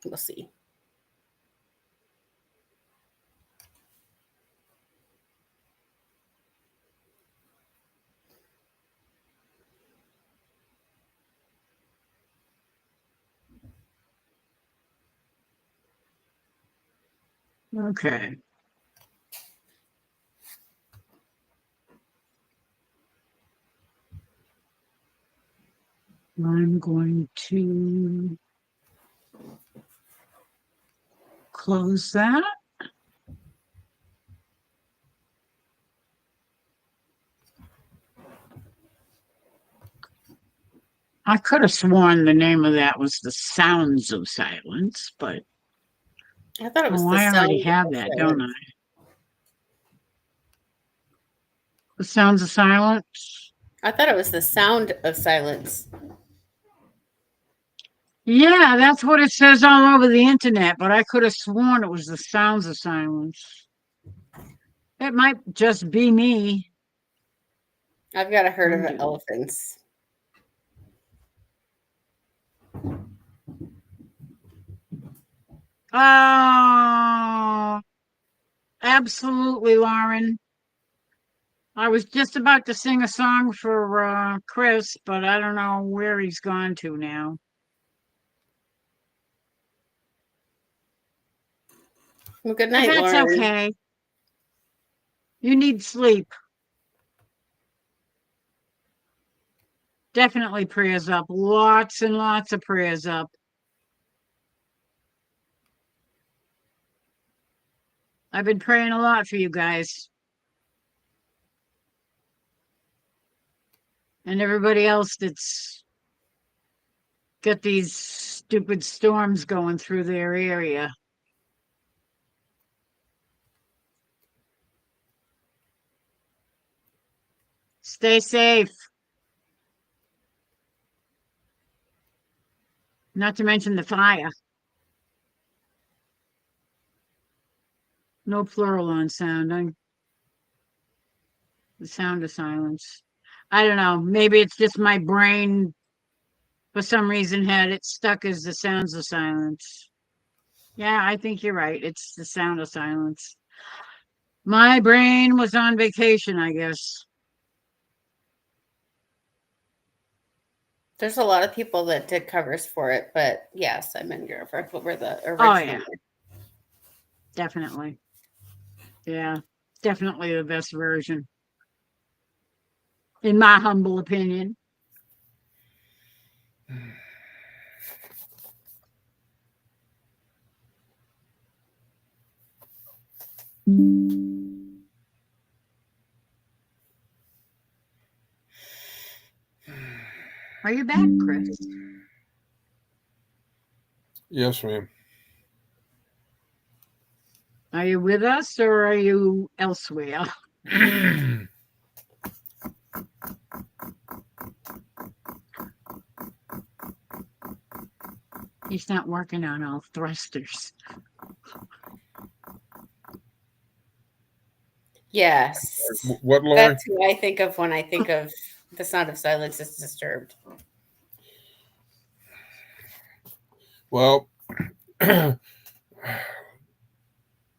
We'll see. Okay. I'm going to close that. I could have sworn the name of that was The Sounds of Silence, but I thought it was oh, the I already sound have of that, don't I? silence. The Sounds of Silence? I thought it was the sound of silence. Yeah, that's what it says all over the internet, but I could have sworn it was The Sounds of Silence. It might just be me. I've got a herd of Undo. elephants. Oh, absolutely, Lauren. I was just about to sing a song for Chris, but I don't know where he's gone to now. Well, good But night, that's Lauren. okay. You need sleep. Definitely prayers up. Lots and lots of prayers up. I've been praying a lot for you guys. And everybody else that's got these stupid storms going through their area. Stay safe. Not to mention the fire. No plural on sound. The sound of silence. I don't know. Maybe it's just my brain, for some reason, had it stuck as the sounds of silence. Yeah, I think you're right. It's the sound of silence. My brain was on vacation, I guess. There's a lot of people that did covers for it, but yes, I'm in Europe over the original. Oh, yeah. Definitely. Yeah, definitely the best version, in my humble opinion. Are you back, Chris? Yes, ma'am. Are you with us or are you elsewhere? He's not working on all thrusters. Yes. What, Lori? That's who I think of when I think of the sound of silence is disturbed. Well,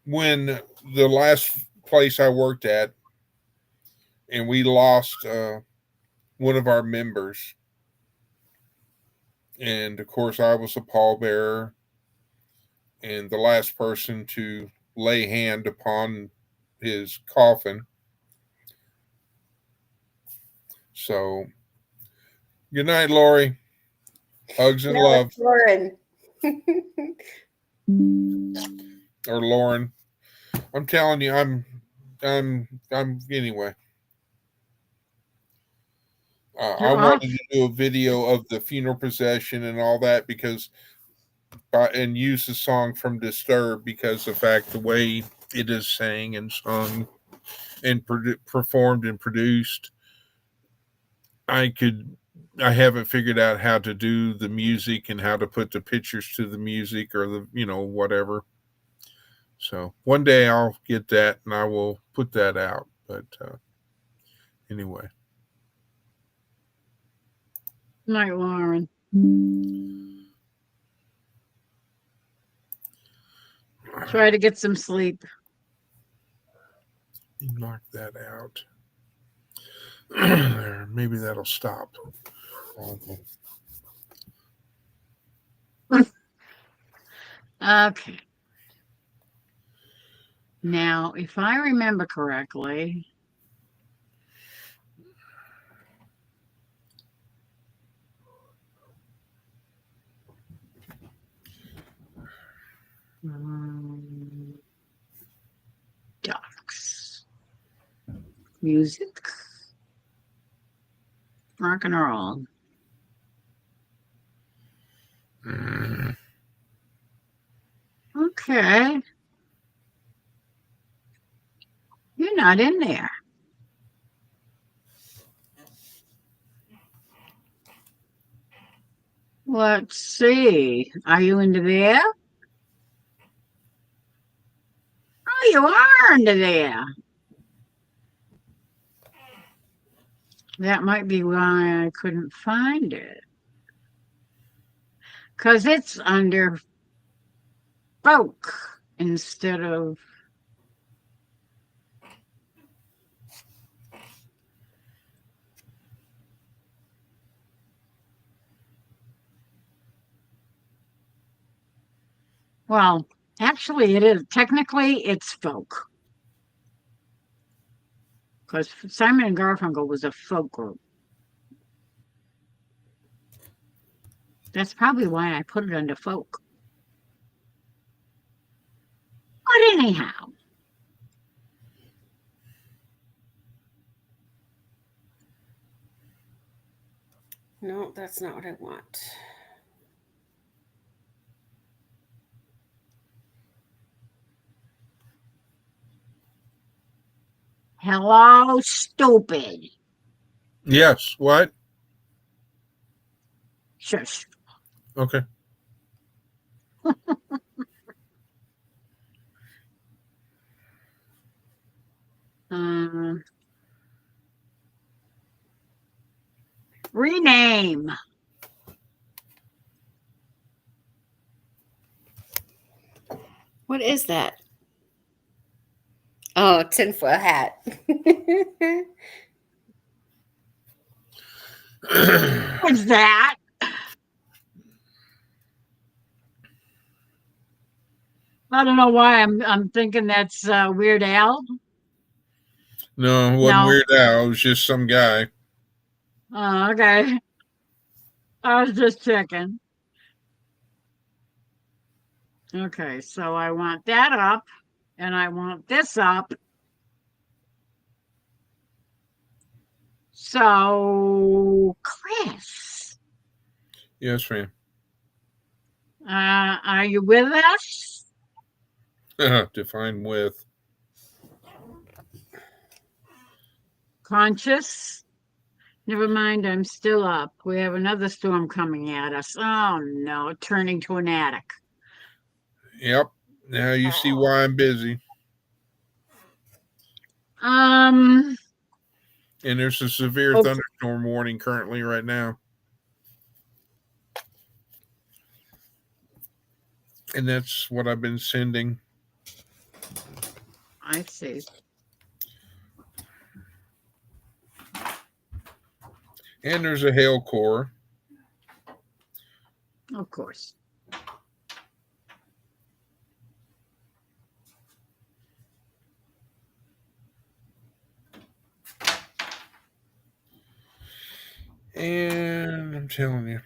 when the last place I worked at, and we lost one of our members, and of course I was a pallbearer and the last person to lay hand upon his coffin. So, good night, Lori. Hugs and No, love, it's Lauren. or Lauren. I'm telling you, I'm. Anyway, I You're off. wanted to do a video of the funeral procession and all that because, and use the song from Disturbed because the fact the way it is sang and sung and performed and produced, I could. I haven't figured out how to do the music and how to put the pictures to the music or the whatever. So one day I'll get that and I will put that out. But anyway, Night, Lauren. Try to get some sleep. knock that out. There, maybe that'll stop. Okay. Now, if I remember correctly, ducks, music, rock and roll. Okay. You're not in there. Let's see. Are you into there? Oh, you are into there. That might be why I couldn't find it. Because it's under folk instead of. Well, actually, it is. Technically, it's folk. Because Simon and Garfunkel was a folk group. That's probably why I put it under folk. But anyhow, No, that's not what I want. hello, stupid. Yes. What? Shush. Okay. Rename. What is that? Oh, tinfoil hat. What's that? I don't know why I'm thinking that's Weird Al. No, it wasn't No. Weird Al. It was just some guy. Oh, okay. I was just checking. Okay, so I want that up and I want this up. So, Chris, Yes, ma'am. Are you with us? Define with. Conscious? Never mind, I'm still up. We have another storm coming at us. Oh no, turning to an attic. Yep. Now you see why I'm busy. Um, And there's a severe oh, thunderstorm warning currently right now. And that's what I've been sending. I see. And there's a hail core. Of course. And I'm telling you,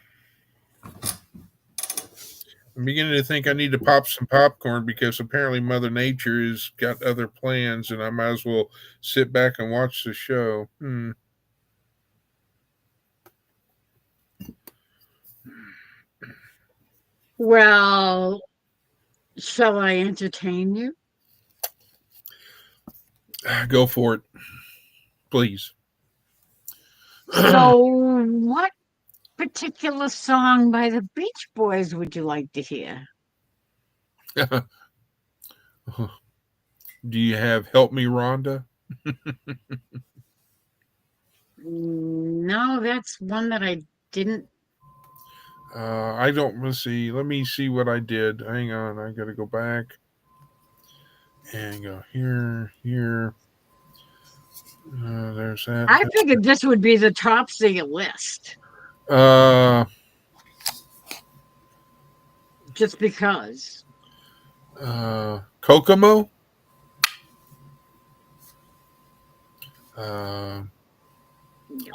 I'm beginning to think I need to pop some popcorn because apparently Mother Nature has got other plans and I might as well sit back and watch the show. Well, shall I entertain you? Go for it, please. So, what particular song by the Beach Boys would you like to hear? Do you have Help Me, Rhonda? No, that's one that I didn't. I don't. Let's see. Let me see what I did. Hang on. I got to go back and go here. There's that. I figured this would be the top of your list. Just because. Kokomo. No.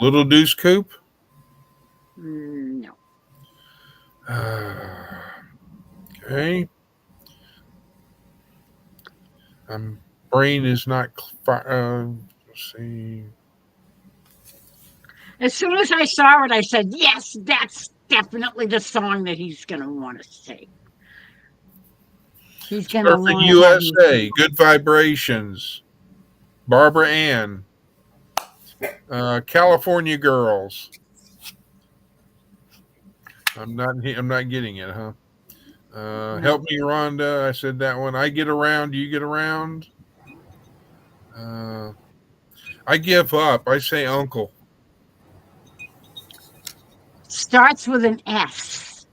Little Deuce Coupe. No. Okay. Brain is not. Let's see. As soon as I saw it, I said, yes, that's definitely the song that he's going to want to sing. He's going to Surfing want to have USA. Good Vibrations. Barbara Ann. California Girls. I'm not getting it, huh? No. Help Me, Rhonda. I said that one. I Get Around. You Get Around. I Give Up. I say Uncle. Starts with an S.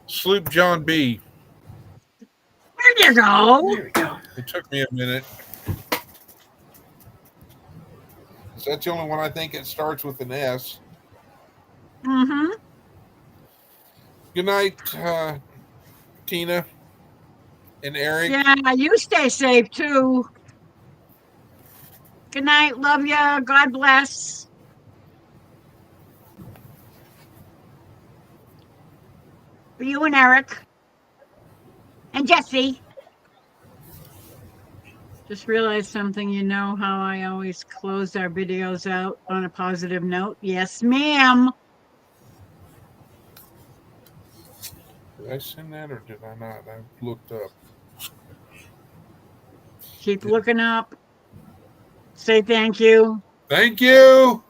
Sloop John B. There you go. There we go. It took me a minute. That's the only one I think it starts with an S. Mm-hmm. Good night, Tina and Eric. Yeah, you stay safe too. Good night. Love ya. God bless. For you and Eric. And Jesse. Just realized something. You know how I always close our videos out on a positive note? Yes, ma'am. Did I send that or did I not? I looked up. Keep looking up. Say thank you. Thank you.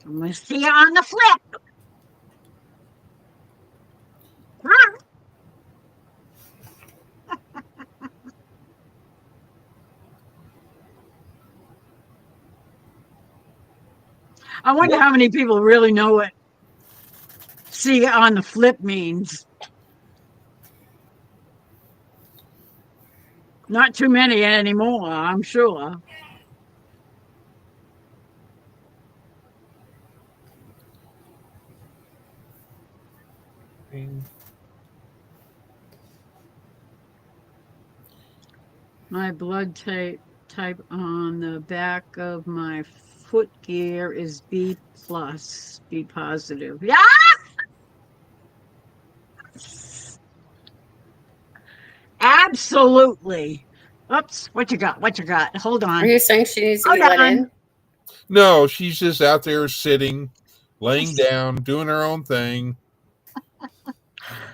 I'm going to see you on the flip. I wonder how many people really know what see you on the flip means. Not too many anymore, I'm sure. My blood type on the back of my foot gear is B plus, B positive. Yeah. Absolutely. Oops. What you got? What you got? Hold Are on. you saying she needs to be Hold let on. in? No, she's just out there sitting, laying down, doing her own thing.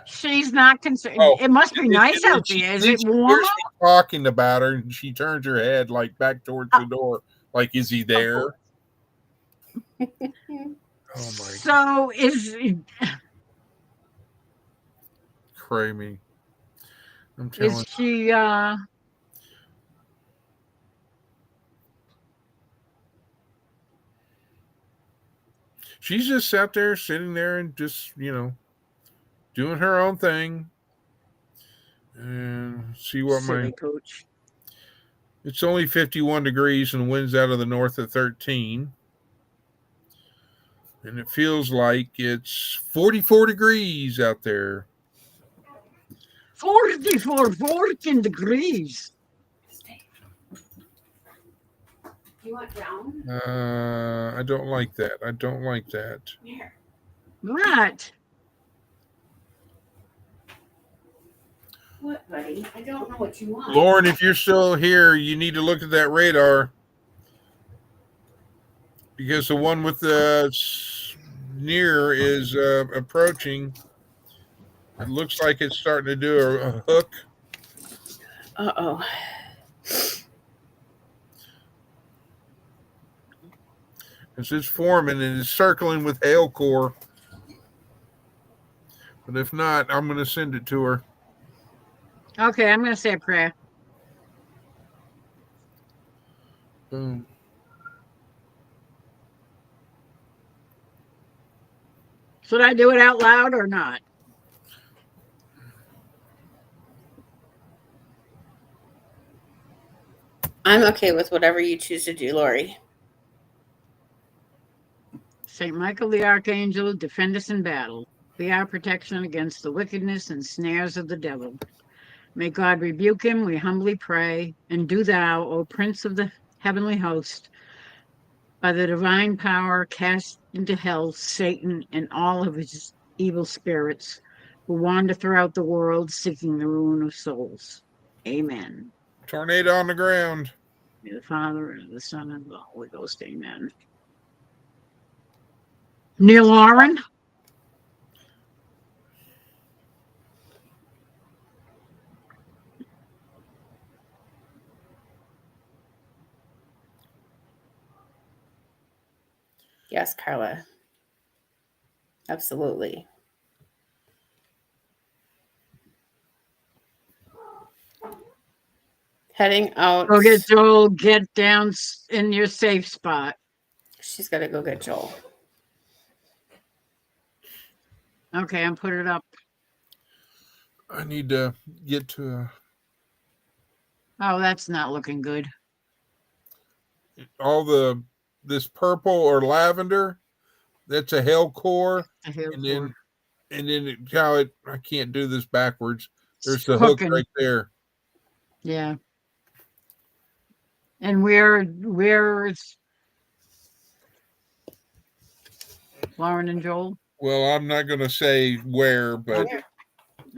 She's not concerned. Oh, It must be nice out she, there. Is then it she warm hears me talking about her, and she turns her head like back towards the door, like, "Is he there?" Oh my, So is crazy! I'm telling. she She's just out there sitting there and just doing her own thing. And see what silly pooch? it's only 51 degrees and winds out of the north at 13. And it feels like it's 44 degrees out there. 14 degrees. You want down? I don't like that. I don't like that. Here. What? What, buddy? I don't know what you want. Lauren, if you're still here, you need to look at that radar. Because the one with the near is approaching. It looks like it's starting to do a hook. Uh-oh. It's forming and it's circling with hail core. But if not, I'm going to send it to her. Okay, I'm gonna say a prayer. Boom. Should I do it out loud or not? I'm okay with whatever you choose to do, Lori. Saint Michael the Archangel, defend us in battle. Be our protection against the wickedness and snares of the devil. May God rebuke him, we humbly pray. And do thou, O Prince of the heavenly host, by the divine power, cast into hell Satan and all of his evil spirits who wander throughout the world seeking the ruin of souls. Amen. Tornado on the ground. May the Father and the Son and the Holy Ghost. Amen. Neil Lauren. Yes, Carla. Absolutely. Heading out. Go get Joel, get down in your safe spot. She's got to go get Joel. Okay, I'm putting it up. I need to get to Oh, that's not looking good. all this purple or lavender. That's a hail core. I hear And then how it, I can't do this backwards. There's the hook hooking. right there. Yeah. And where's Lauren and Joel? Well, I'm not going to say where, but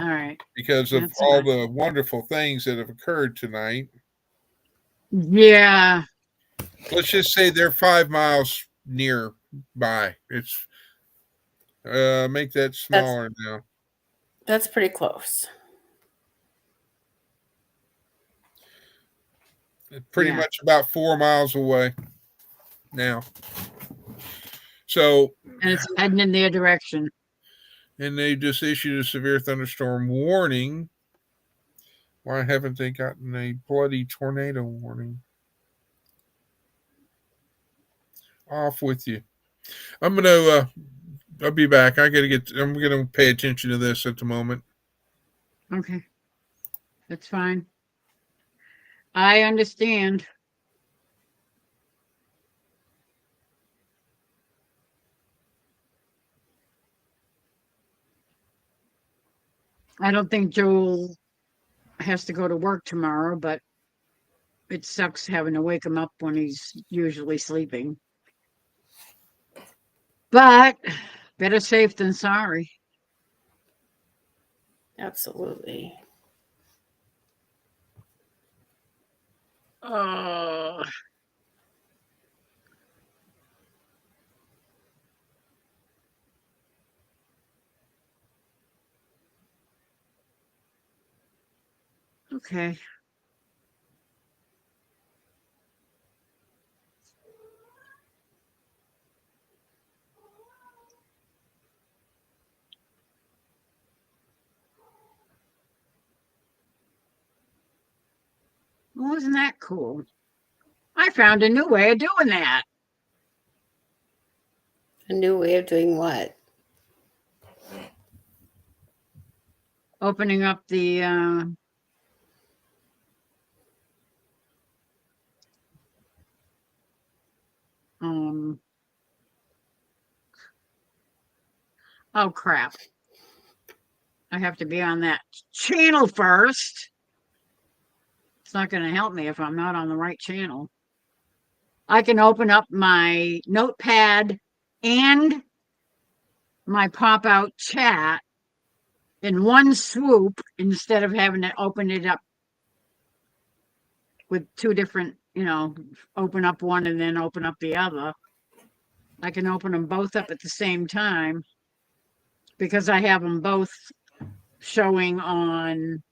All right. because of That's all fine. the wonderful things that have occurred tonight, Yeah. let's just say they're 5 miles nearby. It's make that smaller now. That's pretty close. Pretty much about 4 miles away now. So, And it's heading in their direction. and they just issued a severe thunderstorm warning. Why haven't they gotten a bloody tornado warning? Off with you. I'm gonna I'll be back. I'm gonna pay attention to this at the moment. Okay. That's fine. I understand. I don't think Joel has to go to work tomorrow, but it sucks having to wake him up when he's usually sleeping. But better safe than sorry. Absolutely. Oh, okay. Wasn't that cool? I found a new way of doing that. A new way of doing what? Opening up the um oh crap. I have to be on that channel first. It's not going to help me if I'm not on the right channel. I can open up my notepad and my pop out chat in one swoop instead of having to open it up with two different, open up one and then open up the other. I can open them both up at the same time because I have them both showing on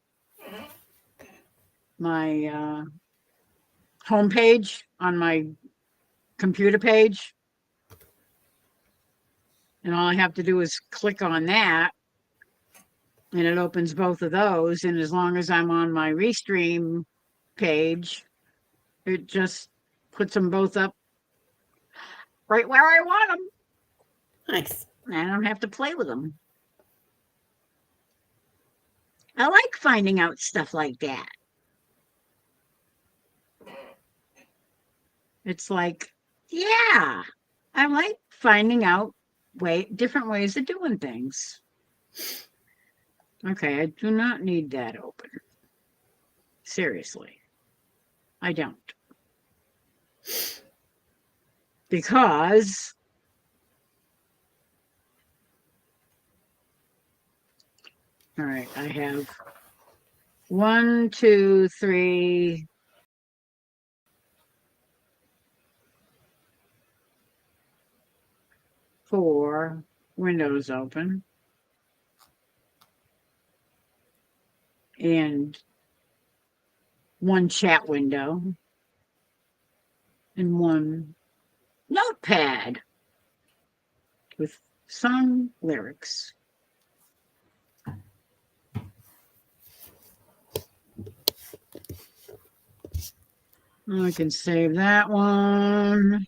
my homepage on my computer page. And all I have to do is click on that and it opens both of those. And as long as I'm on my Restream page, it just puts them both up right where I want them. Nice. I don't have to play with them. I like finding out stuff like that. It's like, yeah, I like finding out different ways of doing things. Okay, I do not need that open. Seriously, I don't. Because all right, I have 1, 2, 3, 4 windows open. And 1 chat window. And 1 notepad with some lyrics. I can save that one.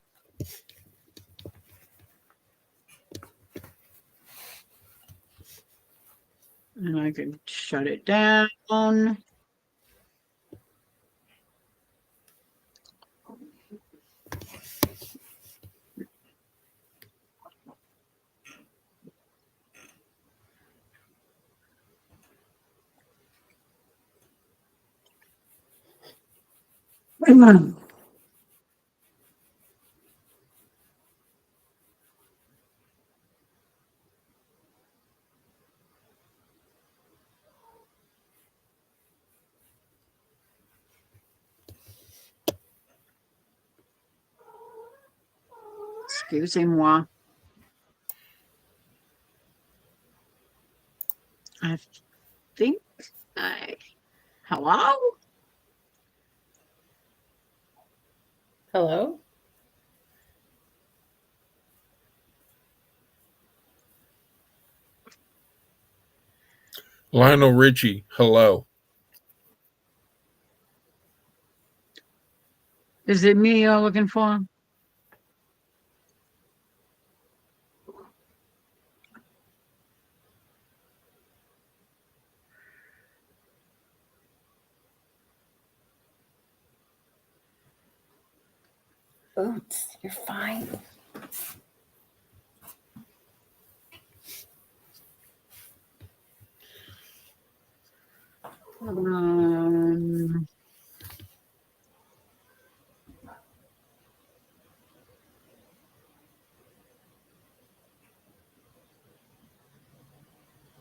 And I can shut it down. Excusez-moi. I think hello? Hello? Lionel Richie, hello. Is it me you're looking for? Boots, you're fine. Um,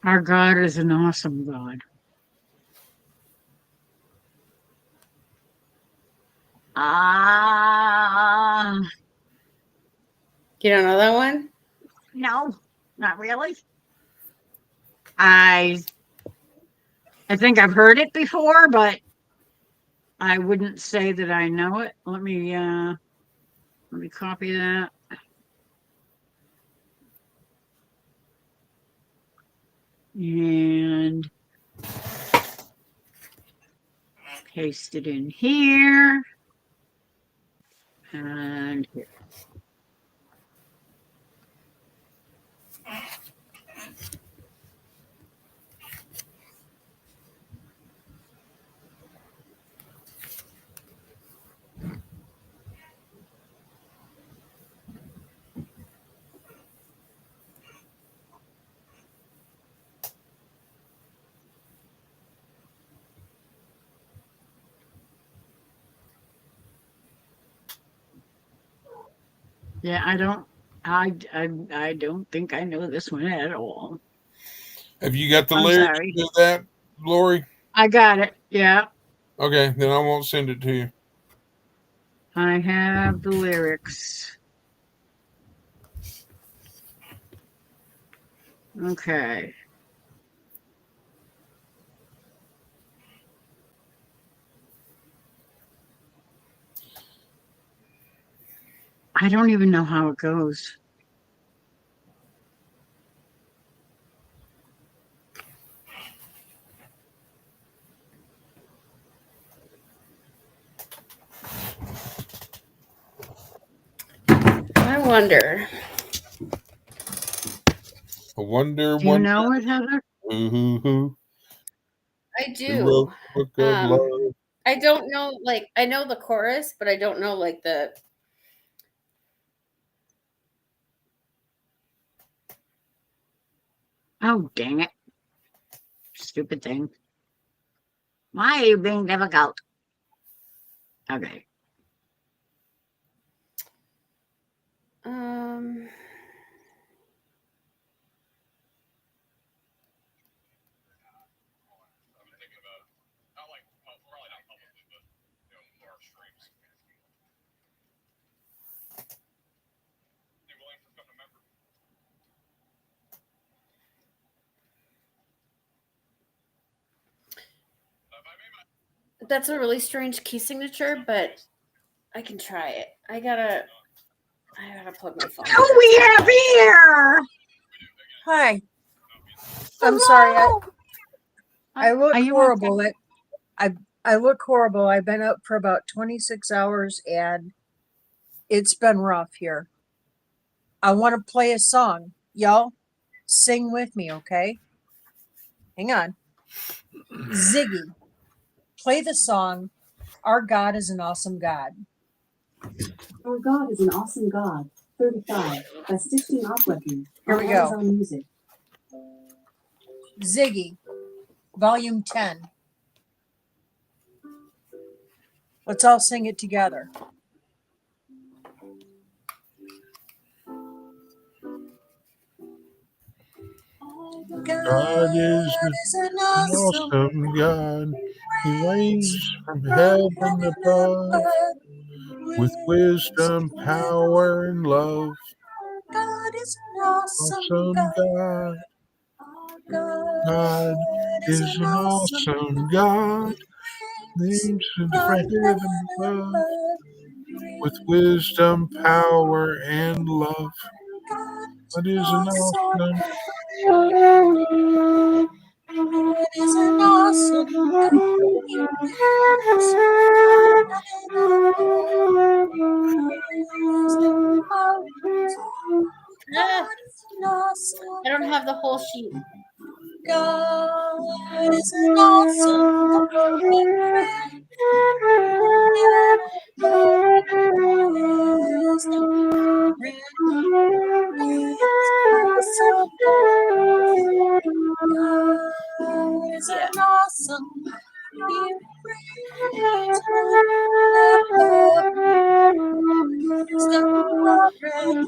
our God is an awesome God. Ah, You don't know that one? no, not really. I I think I've heard it before, but I wouldn't say that I know it. Let me copy that and paste it in here and here. Yeah, I don't think I know this one at all. Have you got the I'm lyrics sorry. to that, Lori? I got it. Yeah, Okay, then I won't send it to you. I have the lyrics. Okay. I don't even know how it goes. I wonder. I wonder, Do you wonder know it, Heather? who I wrote do. the book of love. I don't know, like, I know the chorus, but I don't know, like, the. Oh, dang it. Stupid thing. Why are you being difficult? Okay. Um, that's a really strange key signature, but I can try it. I gotta plug my phone. Oh, we have here. Hi. I'm sorry. Hello. I look Are you horrible. okay? I look horrible. I've been up for about 26 hours and it's been rough here. I want to play a song. Y'all sing with me, okay? Hang on. Ziggy, play the song Our God is an Awesome God. Our God is an awesome God. 35 by 16 Opweapon. Here we go. Amazon Music. Ziggy, volume 10. Let's all sing it together. God is an an awesome God. He reigns from heaven above with wisdom, power, and love. God is an awesome Awesome God. God. God God is is an an awesome awesome God. God. Reigns from heaven above with wisdom, power, and love. God is an awesome. God is an awesome God. He reigns from Ah, God is an awesome I don't have the God. whole sheet. God is an awesome God. He reigns wisdom. Awesome God. God is Yeah. an awesome He reigns forever. Wisdom, power, and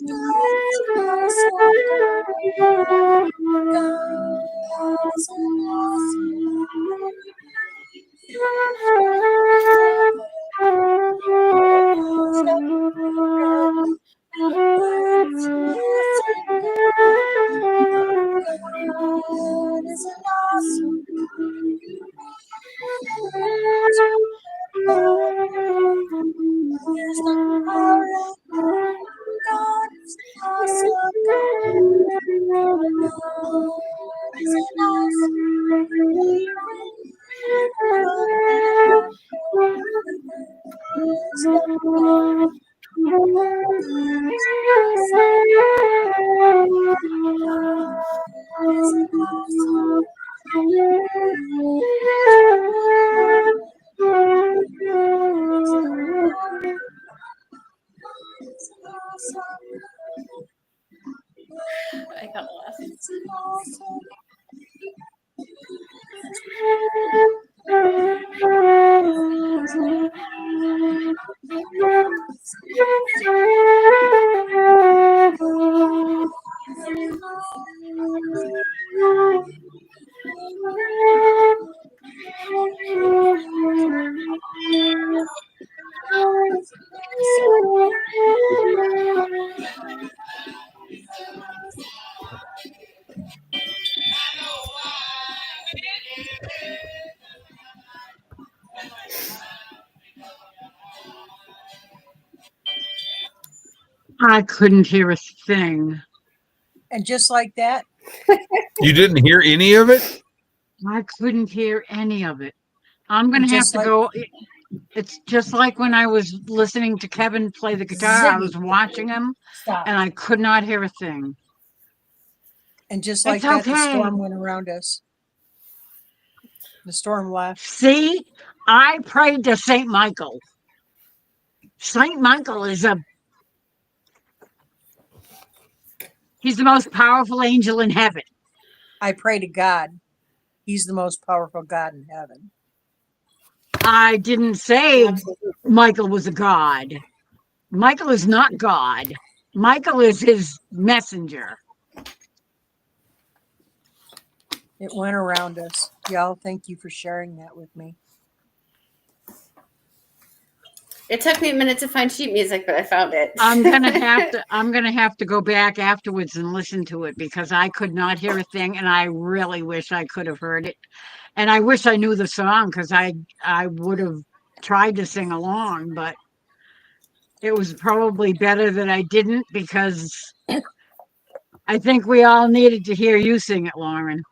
God is an awesome God. God is an awesome I got lost. I couldn't hear a thing. And just like that, You didn't hear any of it? I couldn't hear any of it. I'm and gonna have just to like go. It's just like when I was listening to Kevin play the guitar. I was Ziggy. watching him, Stop. and I could not hear a thing. And just It's like that, the okay. storm went around us. The storm left. See, I prayed to Saint Michael. Saint Michael is he's the most powerful angel in heaven. I pray to God. He's the most powerful God in heaven. I didn't say Absolutely. Michael was a god. Michael is not God. Michael is his messenger. It went around us. Y'all, thank you for sharing that with me. It took me a minute to find sheet music, but I found it. I'm gonna have to go back afterwards and listen to it because I could not hear a thing, and I really wish I could have heard it. And I wish I knew the song because I would have tried to sing along, but it was probably better that I didn't because I think we all needed to hear you sing it, Lauren.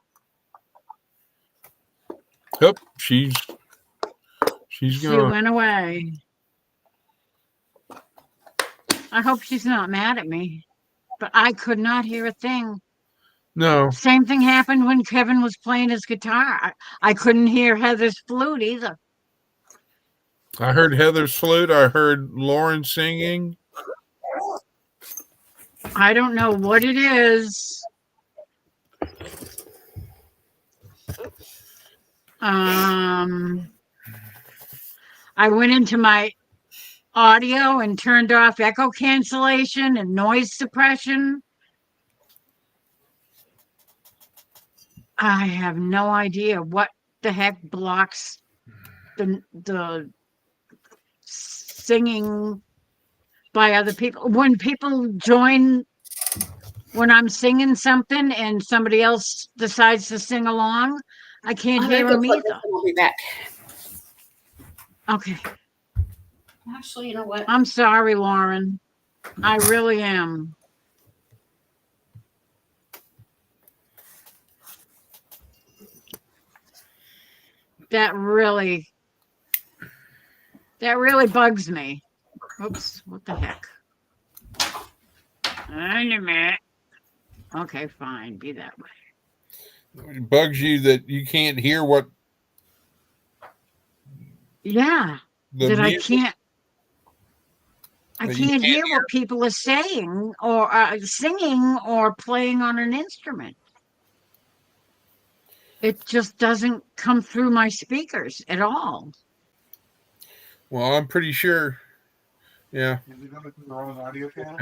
Yep, she's She gone. went away. I hope she's not mad at me, but I could not hear a thing. No, Same thing happened when Kevin was playing his guitar. I couldn't hear Heather's flute either. I heard Heather's flute. I heard Lauren singing. I don't know what it is. I went into my audio and turned off echo cancellation and noise suppression. I have no idea what the heck blocks the singing by other people. When people join when I'm singing something and somebody else decides to sing along, I can't I'm gonna hear go them plug this either. and I'll be back. Okay. Actually, you know what? I'm sorry, Lauren. I really am. That really bugs me. Oops, what the heck? Wait a minute. Okay, fine. Be that way. It bugs you that you can't hear what Yeah, the that music. I That you can't can't hear what people are saying or singing or playing on an instrument. It just doesn't come through my speakers at all. Well, I'm pretty sure. Yeah, Is it going to the wrong audio channel?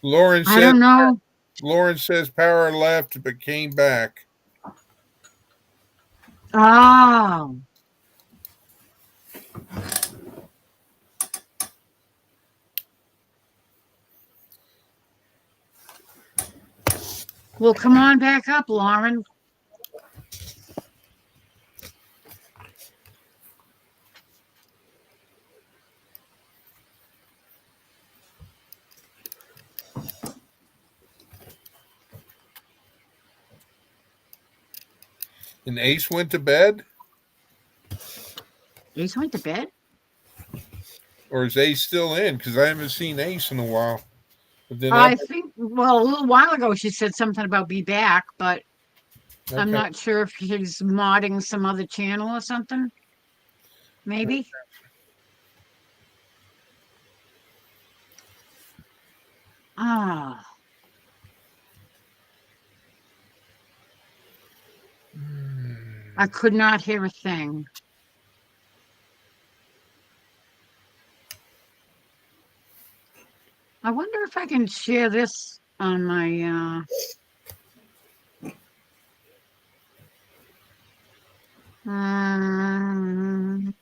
Lauren I said. don't know. Lauren says power left but came back. Oh. Well, come on back up, Lauren. And Ace went to bed. Ace went to bed. or is Ace still in? Because I haven't seen Ace in a while. But then I think, well, a little while ago she said something about be back, but I'm okay. not sure if he's modding some other channel or something. Maybe. Ah, I could not hear a thing. I wonder if I can share this on my um,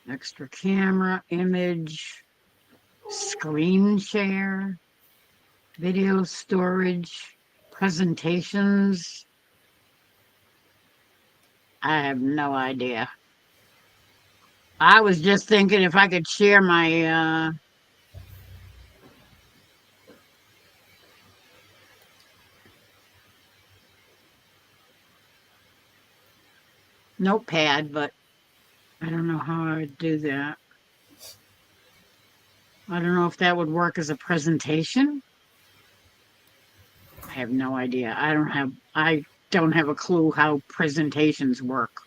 extra camera, image, screen share, video storage, presentations. I have no idea. I was just thinking if I could share my notepad, but I don't know how I would do that. I don't know if that would work as a presentation. I have no idea. I don't have a clue how presentations work.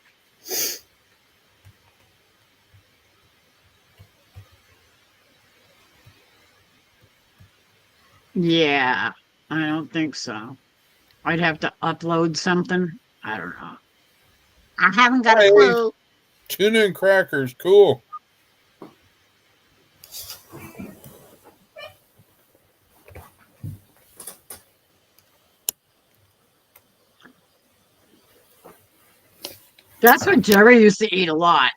Yeah, I don't think so. I'd have to upload something. I don't know. I haven't got a Hi, clue. tuna and crackers, cool. That's what Jerry used to eat a lot.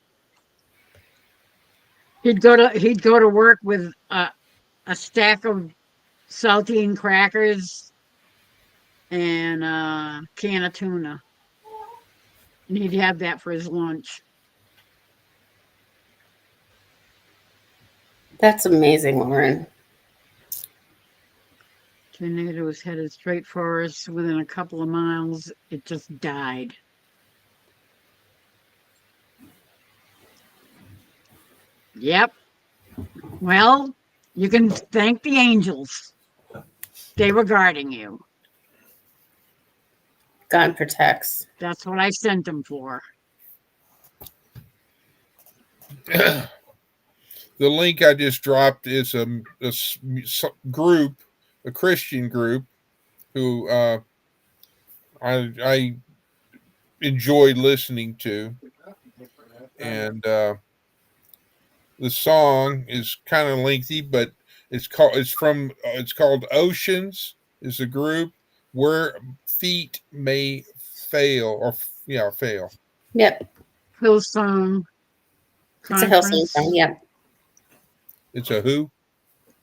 He'd go to work with a stack of saltine crackers and a can of tuna. And he'd have that for his lunch. That's amazing, Lauren. Tornado was headed straight for us. Within a couple of miles, it just died. Yep. Well, you can thank the angels. They were guarding you. God protects. That's what I sent them for. The link I just dropped is group, a Christian group, who I enjoy listening to, and the song is kind of lengthy, but it's called Oceans. Is a group where feet may fail fail. Yep. Hillsong It's a Hillsong Conference. song. Yep. It's a who?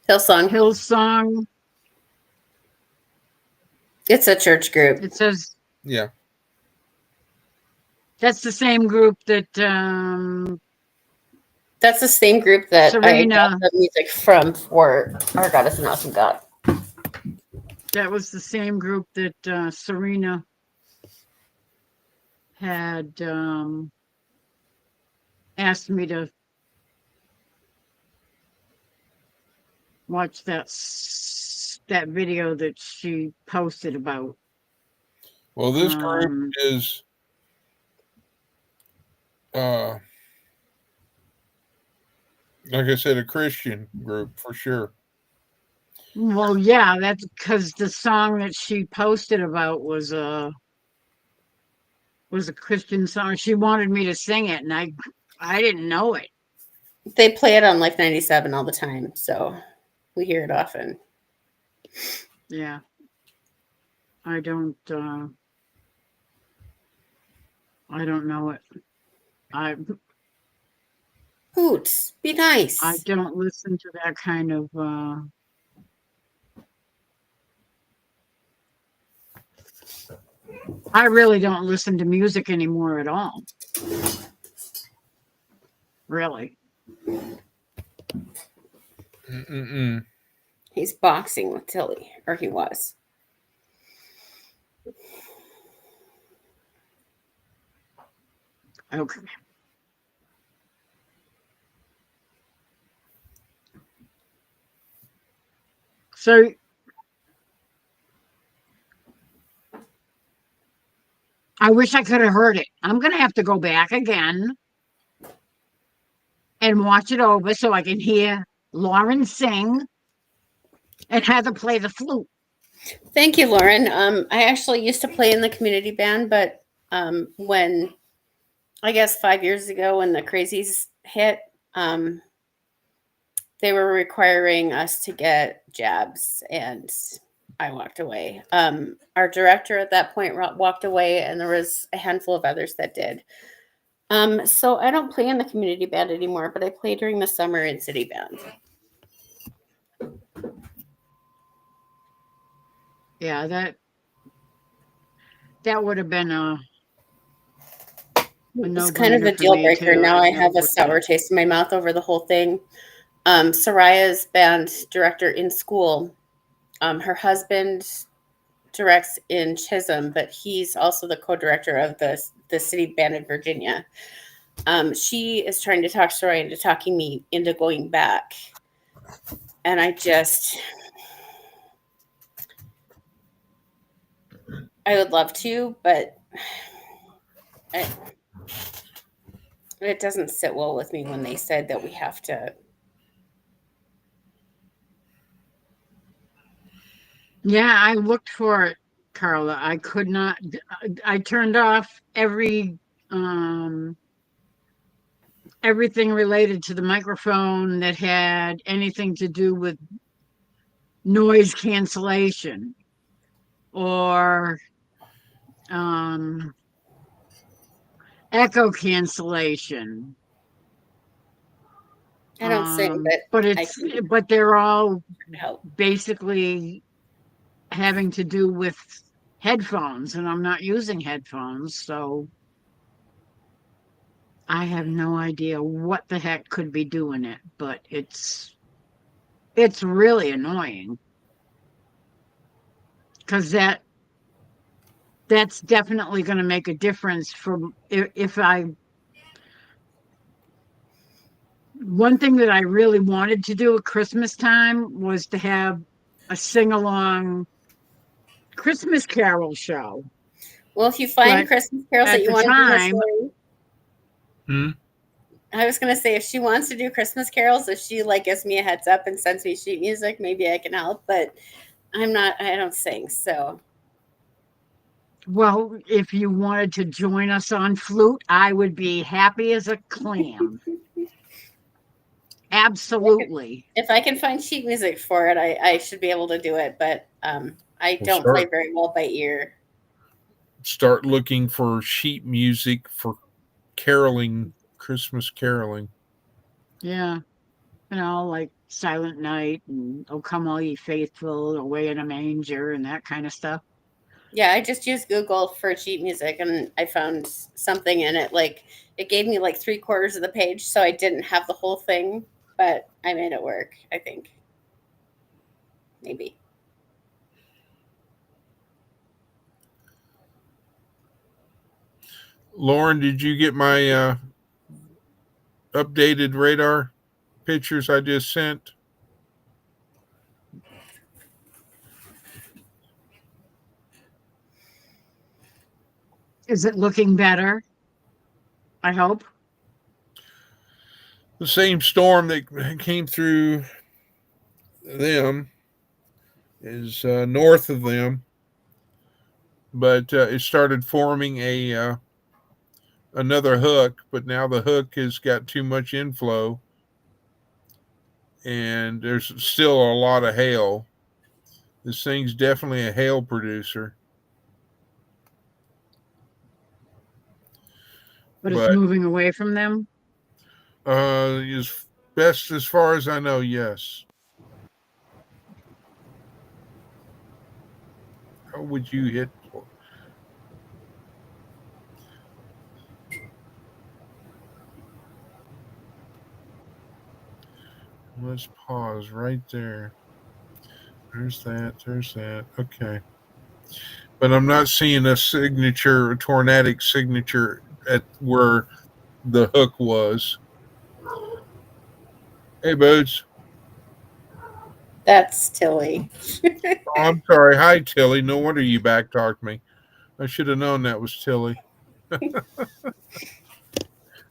Hillsong. Hillsong. It's a church group. It says Yeah. that's the same group that That's the same group that I got Serena. the music from for Our God is an Awesome God. That was the same group that Serena had asked me to watch that video that she posted about. Well, this group is like I said, a Christian group for sure. Well, yeah, that's because the song that she posted about was a Christian song. She wanted me to sing it, and I didn't know it. They play it on Life 97 all the time, so we hear it often. Yeah, I don't know it. Hoots, be nice. I don't listen to that kind of I really don't listen to music anymore at all. Really. He's boxing with Tilly, or he was. Okay. So I wish I could have heard it. I'm gonna have to go back again and watch it over so I can hear Lauren sing and Heather play the flute. Thank you, Lauren. I actually used to play in the community band, but when I guess 5 years ago when the crazies hit, they were requiring us to get jabs, and I walked away. Our director at that point walked away, and there was a handful of others that did. So I don't play in the community band anymore, but I play during the summer in city band. Yeah, that would have been a It's kind of no-brainer a for deal me breaker. too. Now I I never have a would have. sour taste in my mouth over the whole thing. Soraya's band director in school, her husband directs in Chisholm, but he's also the co-director of the city band in Virginia. She is trying to talk Soraya into talking me into going back, and I would love to, but it doesn't sit well with me when they said that we have to. Yeah, I looked for it, Carla. I could not. I turned off everything related to the microphone that had anything to do with noise cancellation or um, echo cancellation. I don't sing, but But I but they're all can help. basically having to do with headphones, and I'm not using headphones, so I have no idea what the heck could be doing it, but it's really annoying because that's definitely going to make a difference for if I one thing that I really wanted to do at Christmas time was to have a sing along Christmas Carol show. Well, if you find But Christmas carols that at you the want to do her time, story, Hmm? I was gonna say if she wants to do Christmas carols, if she like gives me a heads up and sends me sheet music, maybe I can help. But I don't sing, so well, if you wanted to join us on flute, I would be happy as a clam. Absolutely. if I can find sheet music for it, I should be able to do it. But I We'll don't play very well by ear. start looking for sheet music for caroling, Christmas caroling. Yeah. Like Silent Night and Oh Come All Ye Faithful, Away in a Manger, and that kind of stuff. Yeah, I just used Google for sheet music and I found something in it. Like it gave me like 3/4 of the page, so I didn't have the whole thing, but I made it work, I think. Maybe. Lauren, did you get my updated radar pictures I just sent? Is it looking better? I hope. The same storm that came through them is north of them, but it started forming a another hook. But now the hook has got too much inflow, and there's still a lot of hail. This thing's definitely a hail producer, But it's but moving away from them. as best as far as I know, yes. How would you hit? Let's pause right there. There's that. There's that. Okay. But I'm not seeing a signature, a tornadic signature at where the hook was. Hey, Boots. That's Tilly. Oh, I'm sorry. Hi, Tilly. No wonder you backtalked me. I should have known that was Tilly. It's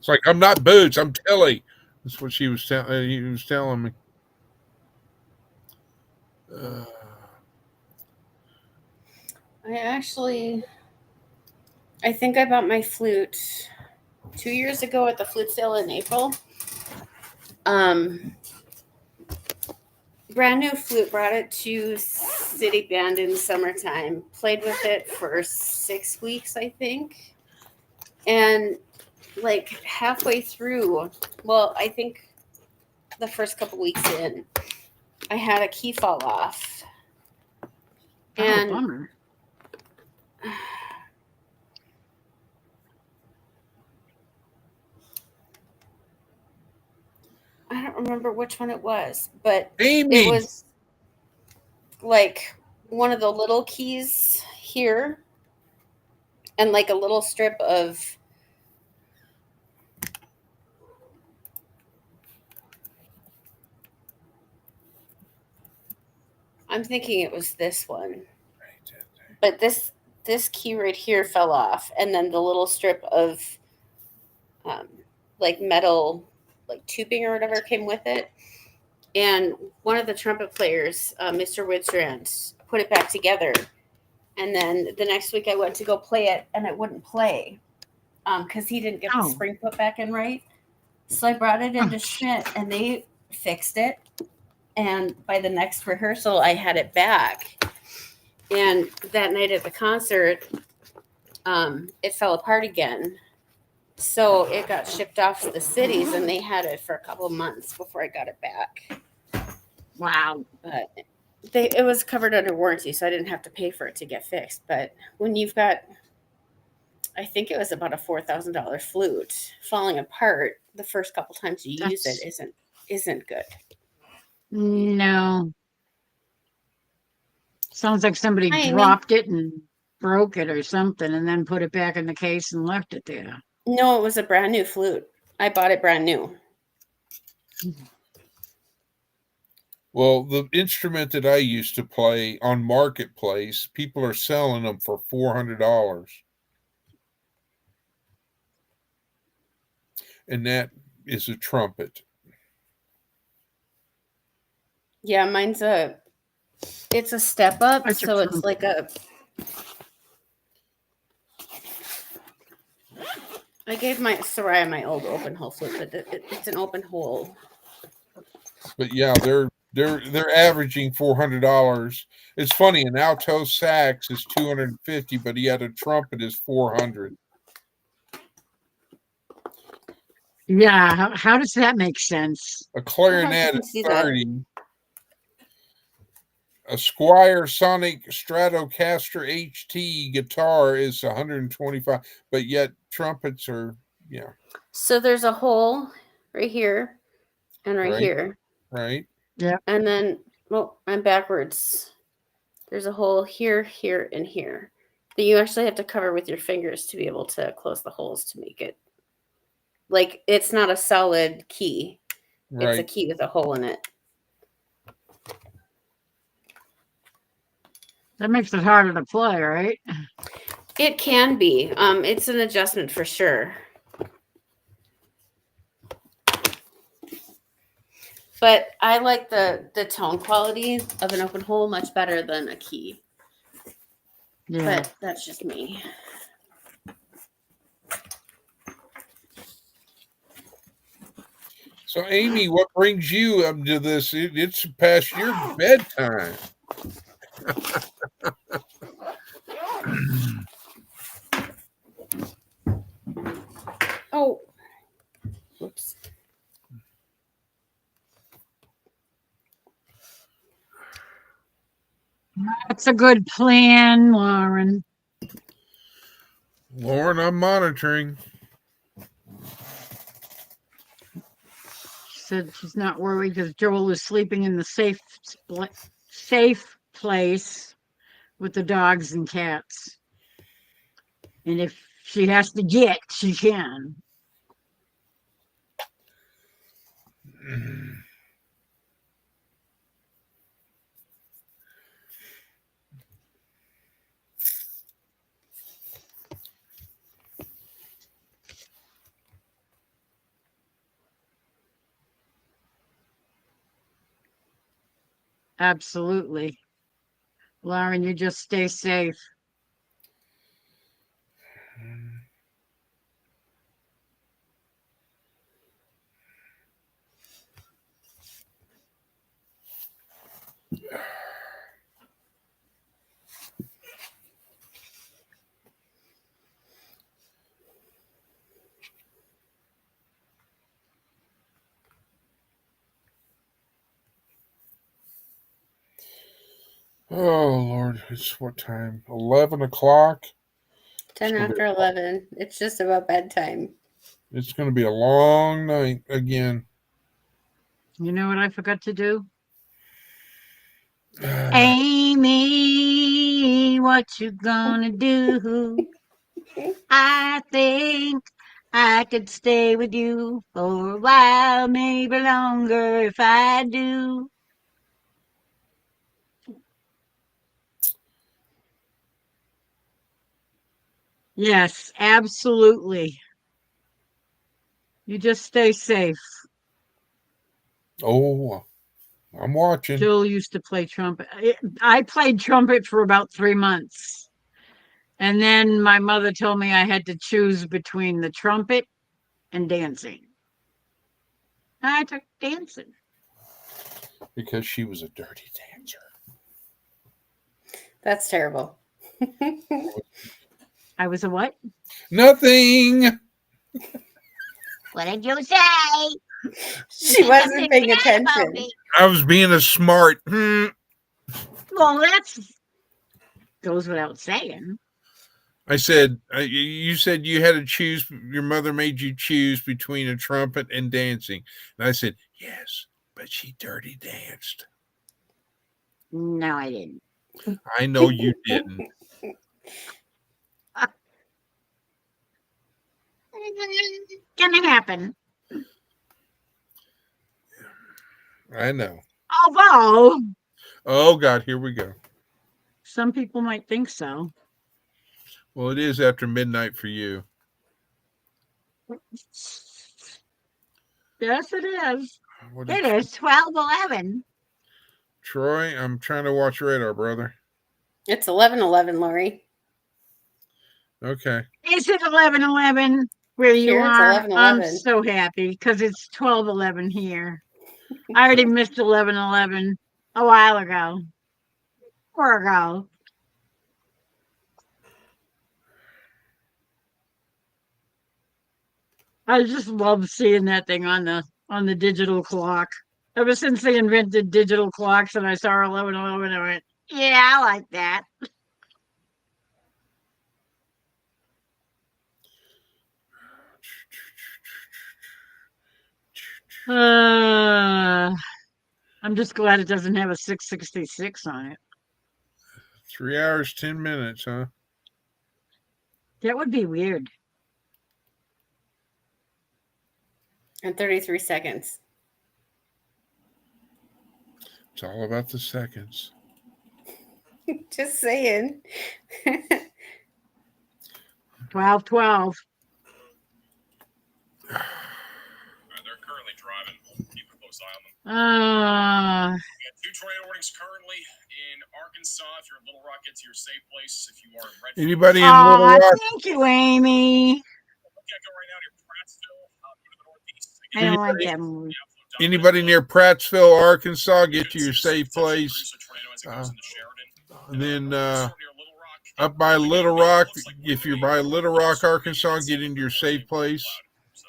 like, I'm not Boots. I'm Tilly. That's what he was telling me. Uh, I think I bought my flute 2 years ago at the flute sale in April. Brand new flute, brought it to City Band in the summertime, played with it for 6 weeks, I think. And like halfway through, well, I think the first couple weeks in, I had a key fall off. And bummer. I don't remember which one it was, but Amy. it was like one of the little keys here and like a little strip of I'm thinking it was this one. But this key right here fell off, and then the little strip of like metal like tubing or whatever came with it. And one of the trumpet players, Mr. Woodstrand, put it back together. And then the next week I went to go play it, and it wouldn't play because he didn't get the spring put back in right. So I brought it into Schmidt, and they fixed it. And by the next rehearsal, I had it back. And that night at the concert, it fell apart again. So it got shipped off to the cities, and they had it for a couple of months before I got it back. Wow. But it was covered under warranty, so I didn't have to pay for it to get fixed. But when you've got, I think it was about a $4,000 flute falling apart the first couple times you use it isn't good. No. Sounds like somebody dropped it and broke it or something and then put it back in the case and left it there. No, it was a brand new flute. I bought it brand new. Well, the instrument that I used to play on Marketplace, people are selling them for $400. And that is a trumpet. Yeah, mine's it's a step up, so it's like I gave my Soraya my old open hole flute, but it's an open hole. But yeah, they're averaging $400. It's funny, an alto sax is $250, but he had a trumpet is $400. Yeah, how does that make sense? A clarinet is $30. A Squier Sonic Stratocaster HT guitar is $125, but yet trumpets are So there's a hole right here and right here. Right. Yeah. And then I'm backwards. There's a hole here, here, and here that you actually have to cover with your fingers to be able to close the holes to make it. Like, it's not a solid key. Right. It's a key with a hole in it. That makes it harder to play, right? It can be. It's an adjustment for sure. But I like the tone quality of an open hole much better than a key. Yeah. But that's just me. So, Amy, what brings you up to this? It's past your bedtime. Oh. Whoops. That's a good plan, Lauren. Lauren, I'm monitoring. She said she's not worried because Joel is sleeping in the safe place with the dogs and cats. And if she has to get, she can. Absolutely. Lauren, you just stay safe. Oh Lord, it's what time? 11 o'clock. 10 after 11. It's just about bedtime. It's going to be a long night again. You know what I forgot to do? Amy, what you gonna do? I think I could stay with you for a while, maybe longer if I do. Yes, absolutely. You just stay safe. Oh, I'm watching. Jill used to play trumpet. I played trumpet for about 3 months. And then my mother told me I had to choose between the trumpet and dancing. I took dancing. Because she was a dirty dancer. That's terrible. I was a what? Nothing. What did you say? She wasn't Something paying bad about attention. me. I was being a smart. Well, that's goes without saying. I said, you said you had to choose, your mother made you choose between a trumpet and dancing. And I said, yes, but she dirty danced. No, I didn't. I know you didn't. Gonna happen. I know. Although Oh, God, here we go. some people might think so. Well, it is after midnight for you. Yes, it is. What It did is 12:11. Troy, I'm trying to watch radar, brother. It's 11:11, Lori. Okay. Is it 11:11 where you Here it's are? I'm 11:11. so happy because it's 12:11 here. I already missed 11:11 a while ago. Or ago. I just love seeing that thing on the digital clock. Ever since they invented digital clocks and I saw 11:11, I went, yeah, I like that. I'm just glad it doesn't have a 666 on it. 3 hours, 10 minutes, huh? That would be weird. And 33 seconds. It's all about the seconds. Just saying. 12:12. They're currently driving. Keep a close eye on them. Uh, We got 2 tornado warnings currently in Arkansas. If you're in Little Rock, get to your safe place. If you are in Redfield, Anybody in Little aw, Rock? thank you, Amy. can't go right now near Prattsville. Go to the northeast. I don't like that movie. Anybody near Prattsville, Arkansas, get to your safe place. Then up by Little Rock, if you're by Little Rock, Arkansas, get into your safe place. So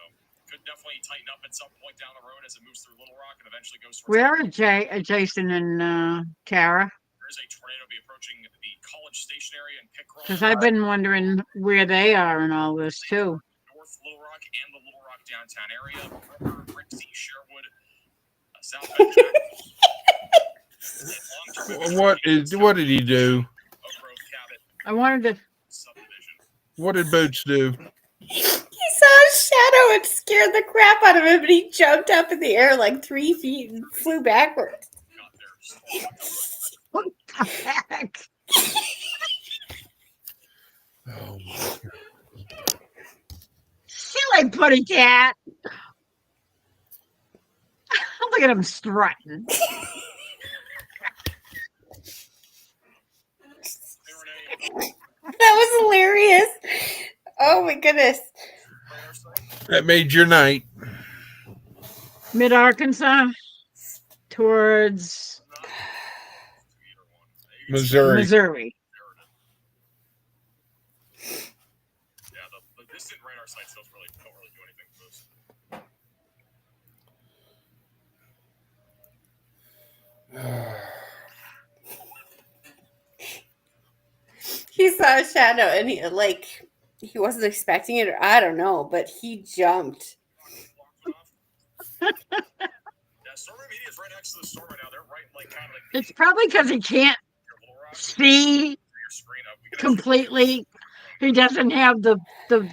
could definitely tighten up at some point down the road as it moves through Little Rock and eventually goes towards. Where are Jason and Tara? There is a tornado be approaching the College Station area in Pickrell. Because I've been wondering where they are in all this too. North Little Rock and the Little Rock downtown area. Brooker, Rixey, Sherwood, South Bend. What did he do? I wanted to. Subdivision. What did Boots do? He saw a shadow and scared the crap out of him, and he jumped up in the air like 3 feet and flew backwards. What the heck? Oh my. Silly putty cat. Look at him strutting. That was hilarious. Oh my goodness. That made your night. Mid Arkansas towards Missouri. Missouri. Yeah, the distant radar sites don't really do anything for this. He saw a shadow and he wasn't expecting it, or I don't know, but he jumped. Yeah, Storm Media is right next to the storm right now. They're right, like, kind of like It's probably because he can't Little Rock. see Your screen up. We can completely. He doesn't have the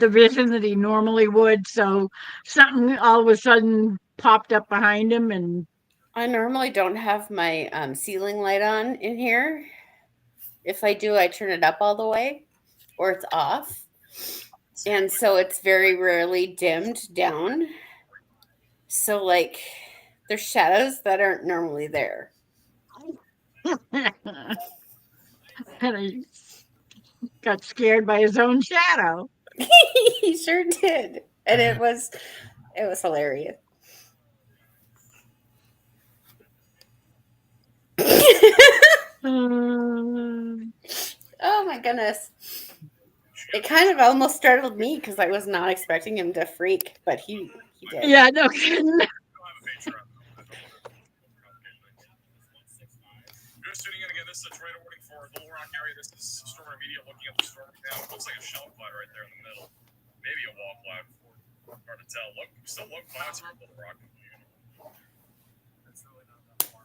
vision that he normally would. So something all of a sudden popped up behind him, and I normally don't have my ceiling light on in here. If I do, I turn it up all the way or it's off. And so it's very rarely dimmed down. So, like, there's shadows that aren't normally there. and he got scared by his own shadow. He sure did. And it was hilarious. Oh my goodness. It kind of almost startled me because I was not expecting him to freak, but he did. Yeah, no kidding. Just tuning in again. This is a tornado warning for Little Rock area. This is Storm Media looking at the storm now. It looks like a shell cloud right there in the middle. Maybe a wall cloud. Hard to tell. Still low clouds here at Little Rock. It's really not that far.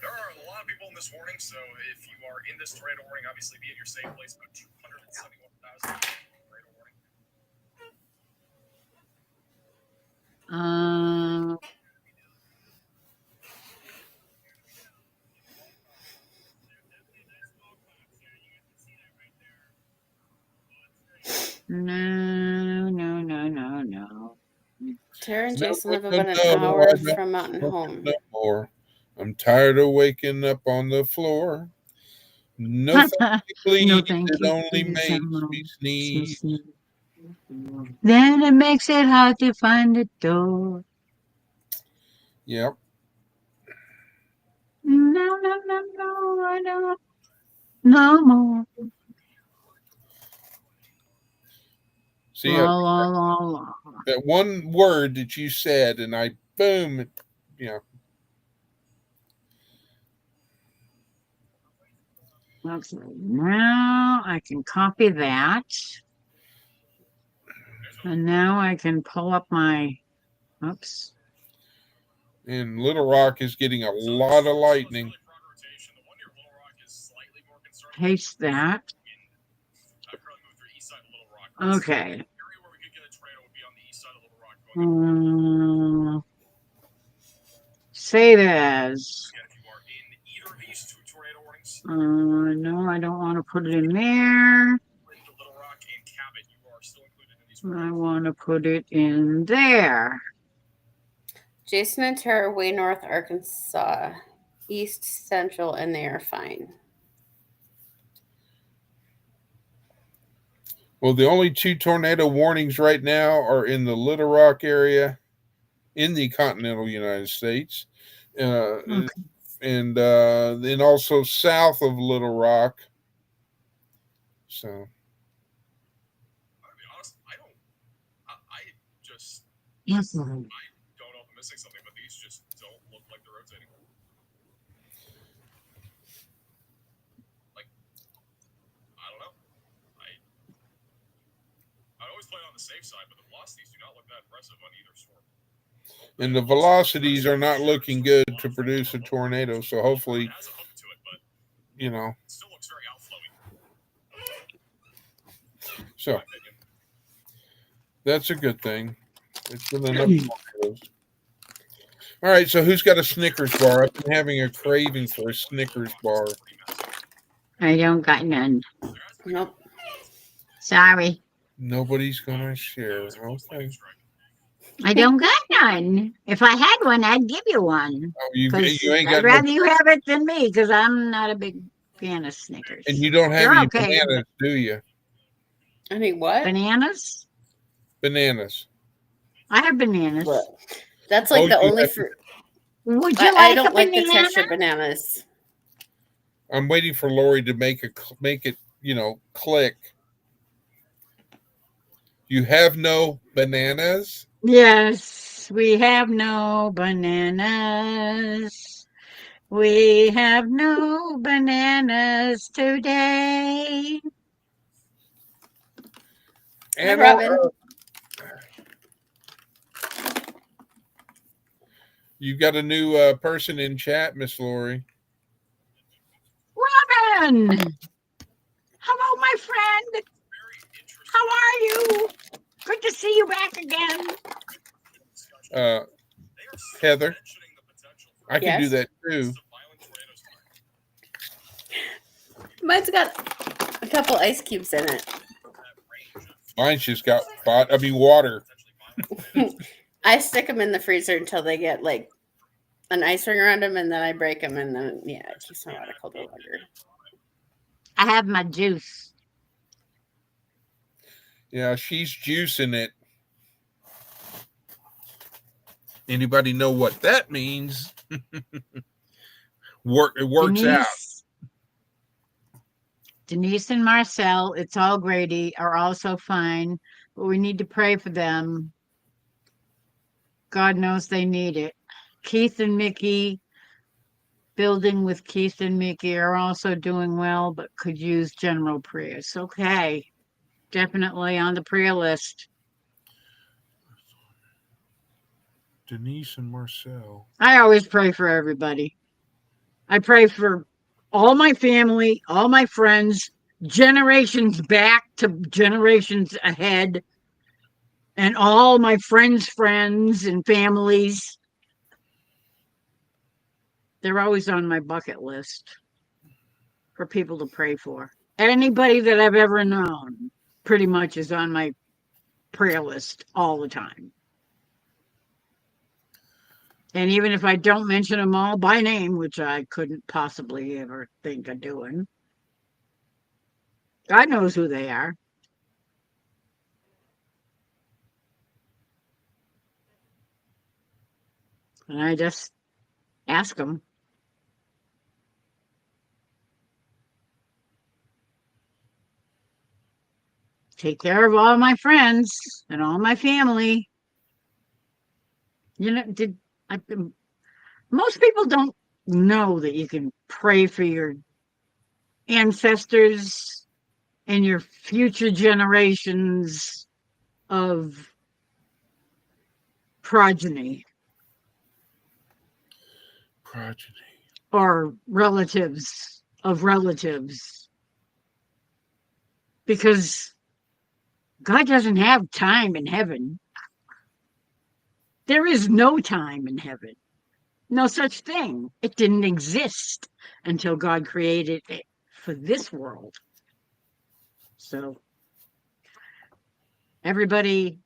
There are a lot of people in this warning, so if you are in this tornado warning, obviously be at your safe place. About 271,000 tornado warning. No. Tara and No, Jason live no, about an no, hour I don't from Mountain want Home. no more. I'm tired of waking up on the floor. No, thank you, please. No, thank It you, only please. makes me sneeze. Then it makes it hard to find the door. Yep. No, I don't. No more. See, La, la, la, la. that one word that you said, and I boom, Okay, now I can copy that. And now I can pull up my, oops. and Little Rock is getting a lot of lightning. Paste that. Okay. Save as. No, I don't want to put it in there. I want to put it in there. Jason and Tara are way north Arkansas, east central, and they are fine. Well, the only 2 tornado warnings right now are in the Little Rock area in the continental United States. Okay. And then also south of Little Rock. So, I'll be honest, I Yes. don't know if I'm missing something, but these just don't look like they're rotating. Like, I don't know. I always play on the safe side, but the velocities do not look that impressive on either storm. and the velocities are not looking good to produce a tornado. So hopefully, It has a hook to it, but you know, it still looks very So that's a good thing. It's been enough tacos. All right, so who's got a Snickers bar? I've been having a craving for a Snickers bar. I don't got none. Nope. Sorry. Nobody's gonna share. Okay. I don't got none. If I had one, I'd give you one. Oh, Because you ain't I'd got no, rather you have it than me, because I'm not a big fan of Snickers. and you don't have They're any okay, but bananas, do you? I mean, what? bananas? Bananas. I have bananas. What? That's like Oh, the you only have- fruit. Would you I like a don't like the banana? texture of bananas. I'm waiting for Lori to make it, click. You have no bananas? Yes, we have no bananas. We have no bananas today. Hi, And Robin. you got a new person in chat, Miss Lori. Robin! Hello, my friend. How are you? Good to see you back again. Heather. I can do Yes? that too. Mine's got a couple ice cubes in it. Mine's just got water. I stick them in the freezer until they get like an ice ring around them, and then I break them, and then it keeps my water colder longer. I have my juice. Yeah, she's juicing it. Anybody know what that means? It works out. Denise and Marcel, it's all Grady, are also fine, but we need to pray for them. God knows they need it. Keith and Mickey, building with Keith and Mickey, are also doing well, but could use general prayers. Okay, definitely on the prayer list. Denise and Marcel. I always pray for everybody. I pray for all my family, all my friends, generations back to generations ahead, and all my friends' friends and families. They're always on my bucket list for people to pray for. Anybody that I've ever known pretty much is on my prayer list all the time. And even if I don't mention them all by name, which I couldn't possibly ever think of doing, God knows who they are. And I just ask them. Take care of all my friends and all my family. Most people don't know that you can pray for your ancestors and your future generations of progeny or relatives of relatives, because God doesn't have time in heaven. There is no time in heaven. No such thing. It didn't exist until God created it for this world. So everybody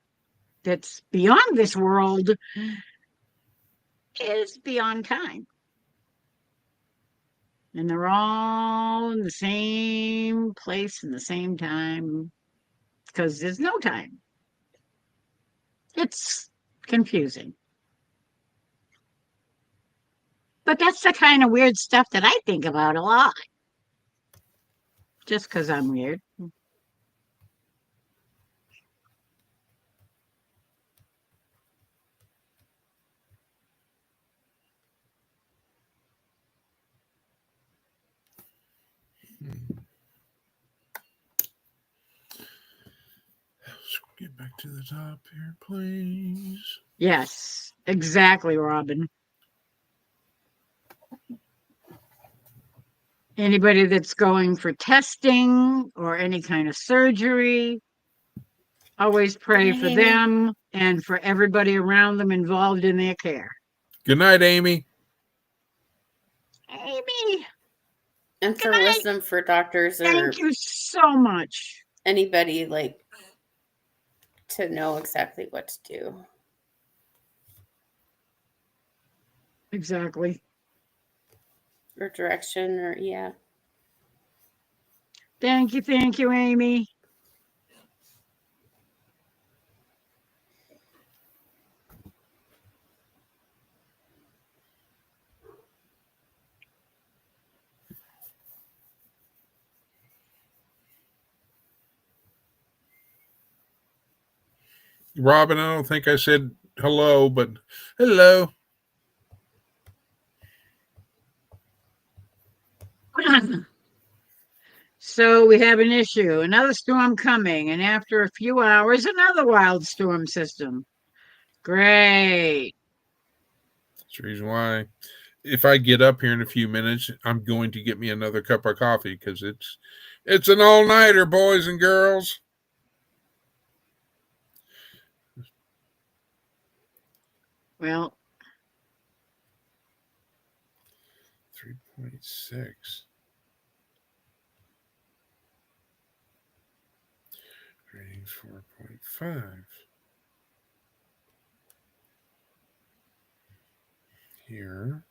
that's beyond this world is beyond time. And they're all in the same place in the same time because there's no time. It's confusing. But that's the kind of weird stuff that I think about a lot. Just because I'm weird. Let's get back to the top here, please. Yes, exactly, Robin. Anybody that's going for testing or any kind of surgery, Always pray for Amy. them and for everybody around them involved in their care. Good night, Amy. Amy, And good for night. wisdom for doctors or Thank you so much. anybody like to know exactly what to do. Exactly. Or direction or yeah. Thank you, Amy. Robin, I don't think I said hello, but hello. So we have an issue, another storm coming, and after a few hours, another wild storm system. Great. That's the reason why if I get up here in a few minutes, I'm going to get me another cup of coffee because it's an all-nighter, boys and girls. Well, 3.6. Ratings 4.5. Here.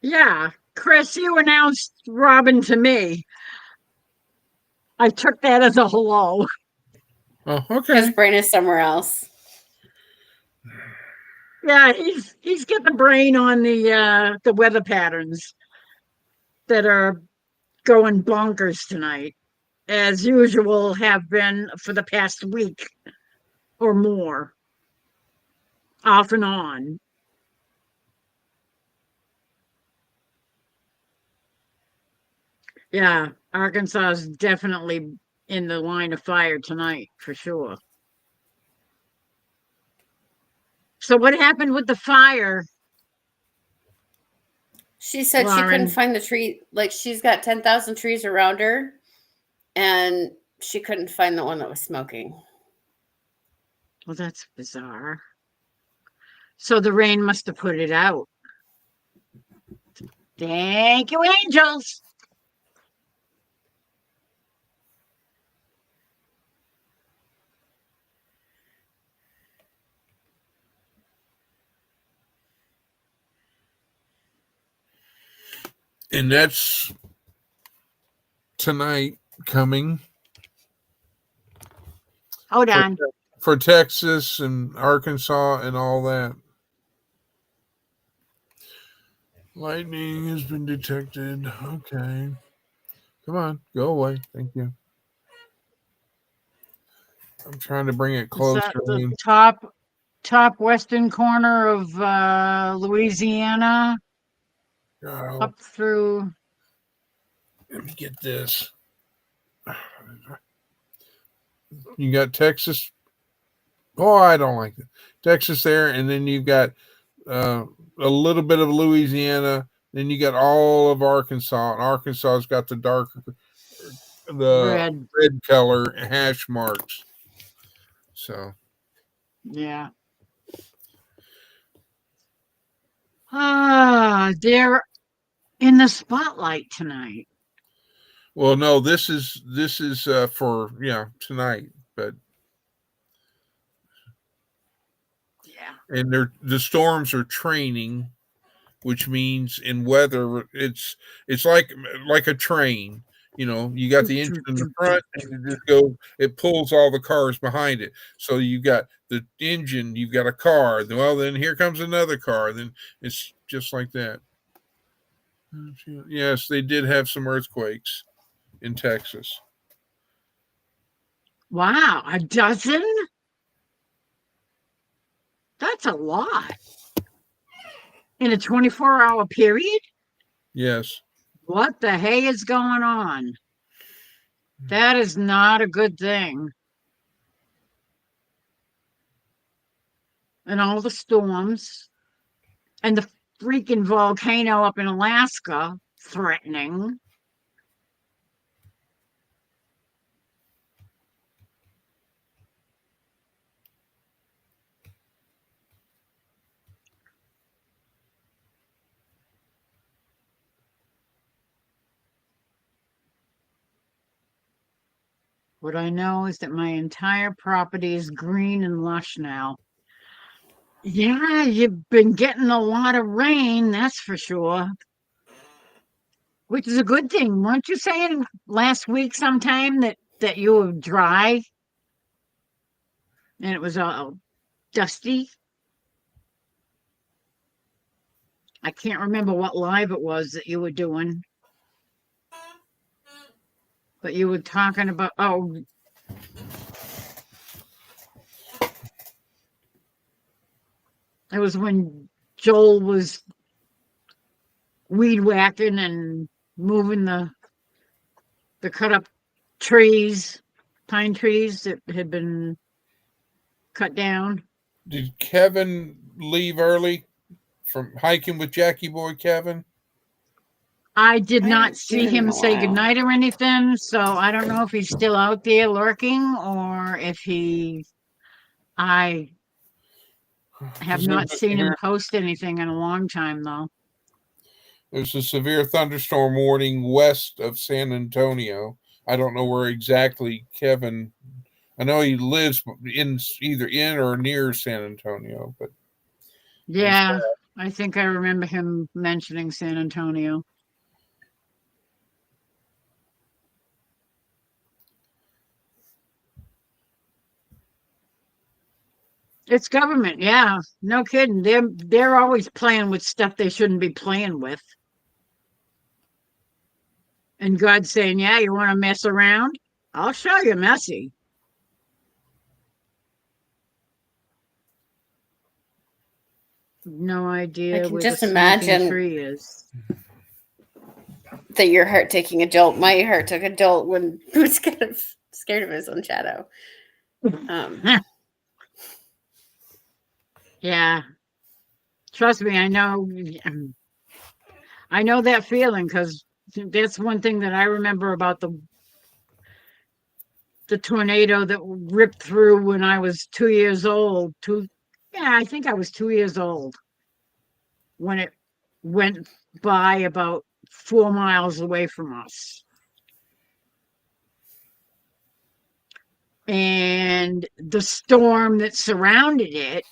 yeah, Chris, you announced Robin to me. I took that as a hello. Oh, His okay. brain is somewhere else. Yeah, he's got the brain on the weather patterns that are going bonkers tonight, as usual have been for the past week or more, off and on. Yeah, Arkansas is definitely in the line of fire tonight for sure. So what happened with the fire, She said she couldn't Lauren? find the tree. Like she's got 10,000 trees around her, and she couldn't find the one that was smoking. Well, that's bizarre. So the rain must have put it out. Thank you, angels. And that's tonight coming Hold on. for Texas and Arkansas and all that. Lightning has been detected. Okay. Come on, go away. Thank you. I'm trying to bring it Is closer. that the top western corner of Louisiana Oh, up through? let me get this. You got Texas. Oh, I don't like it. Texas there, and then you've got a little bit of Louisiana. Then you got all of Arkansas, and Arkansas's got the red color hash marks. So Yeah. They're in the spotlight tonight. well, no, this is for tonight, but Yeah. and the storms are training, which means in weather it's like a train. You got the engine in the front, and it just goes. It pulls all the cars behind it. So you got the engine, you've got a car. Well, then here comes another car. Then it's just like that. Yes, they did have some earthquakes in Texas. Wow, a dozen? That's a lot. In a 24-hour period? Yes. What the hey is going on? That is not a good thing. and all the storms and the freaking volcano up in Alaska threatening. What I know is that my entire property is green and lush now. Yeah, you've been getting a lot of rain, that's for sure. Which is a good thing. Weren't you saying last week sometime that you were dry and it was all dusty? I can't remember what live it was that you were doing, but you were talking about, oh, it was when Joel was weed whacking and moving the cut up trees, pine trees that had been cut down. Did Kevin leave early from hiking with Jackie Boy Kevin? I did I not haven't see seen him in him a say while. goodnight or anything, so I don't know if he's still out there lurking or if I have 'Cause not seen him post anything in a long time though. there's a severe thunderstorm warning west of San Antonio. I don't know where exactly Kevin. I know he lives in either in or near San Antonio, but Yeah, I think I remember him mentioning San Antonio. It's government, yeah. No kidding. They're always playing with stuff they shouldn't be playing with. And God's saying, yeah, you want to mess around? I'll show you messy. No I idea can where the just smoking imagine tree is. that your heart taking a jolt. My heart took a jolt when I was kind of scared of his own shadow. Yeah, trust me, I know that feeling because that's one thing that I remember about the tornado that ripped through when I was 2 years old. Yeah, I think I was 2 years old when it went by about 4 miles away from us. And the storm that surrounded it,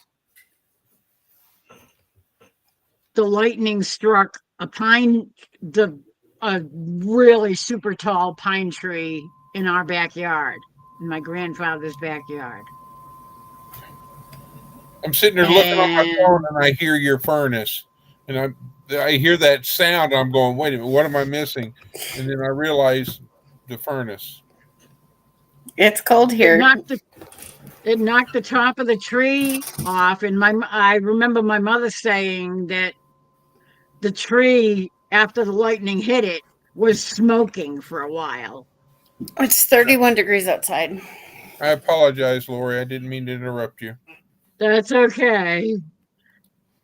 the lightning struck a really super tall pine tree in our backyard, in my grandfather's backyard. I'm sitting there looking on my phone And and I hear your furnace, and I hear that sound. I'm going, wait a minute, what am I missing? And then I realize the furnace. It's cold it here. knocked the top of the tree off, and I remember my mother saying that the tree, after the lightning hit it, was smoking for a while. It's 31 degrees outside. I apologize, Lori. I didn't mean to interrupt you. That's okay.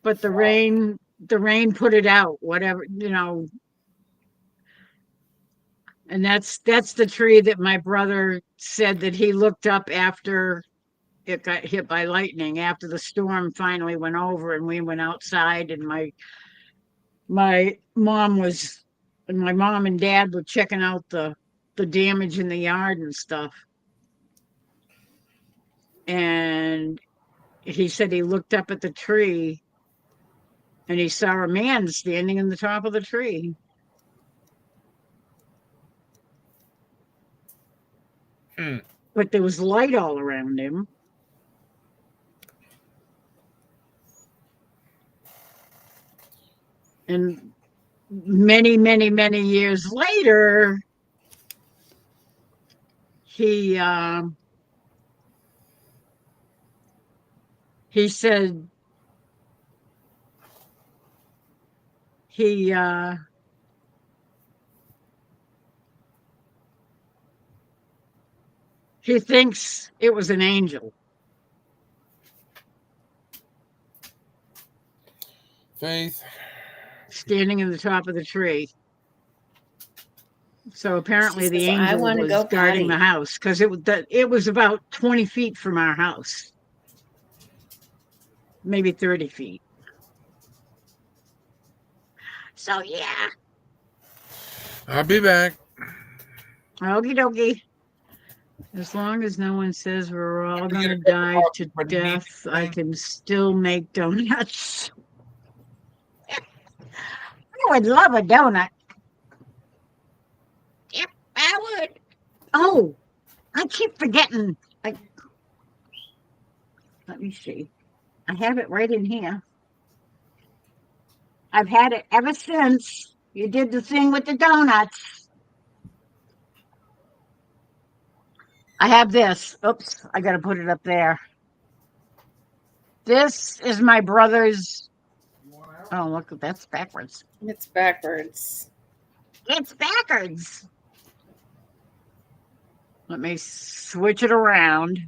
But the rain put it out, whatever, and that's the tree that my brother said that he looked up after it got hit by lightning, after the storm finally went over and we went outside, and my mom was and my mom and dad were checking out the damage in the yard and stuff. And he said he looked up at the tree and he saw a man standing in the top of the tree. But there was light all around him. And many, many, many years later, he said he he thinks it was an angel. Faith. standing in the top of the tree. So apparently She the says, I angel want to was go guarding the potty. house because it was about 20 feet from our house, maybe 30 feet. So yeah, I'll be back. okie dokie. As long as no one says we're all I'm gonna gonna get a cup of die coffee to if you need death, I anything. can still make donuts. I would love a donut. Yep, I would. Oh, I keep forgetting. Let me see. I have it right in here. I've had it ever since you did the thing with the donuts. I have this. Oops, I got to put it up there. This is my brother's. Oh, look, that's backwards. It's backwards. It's backwards. Let me switch it around.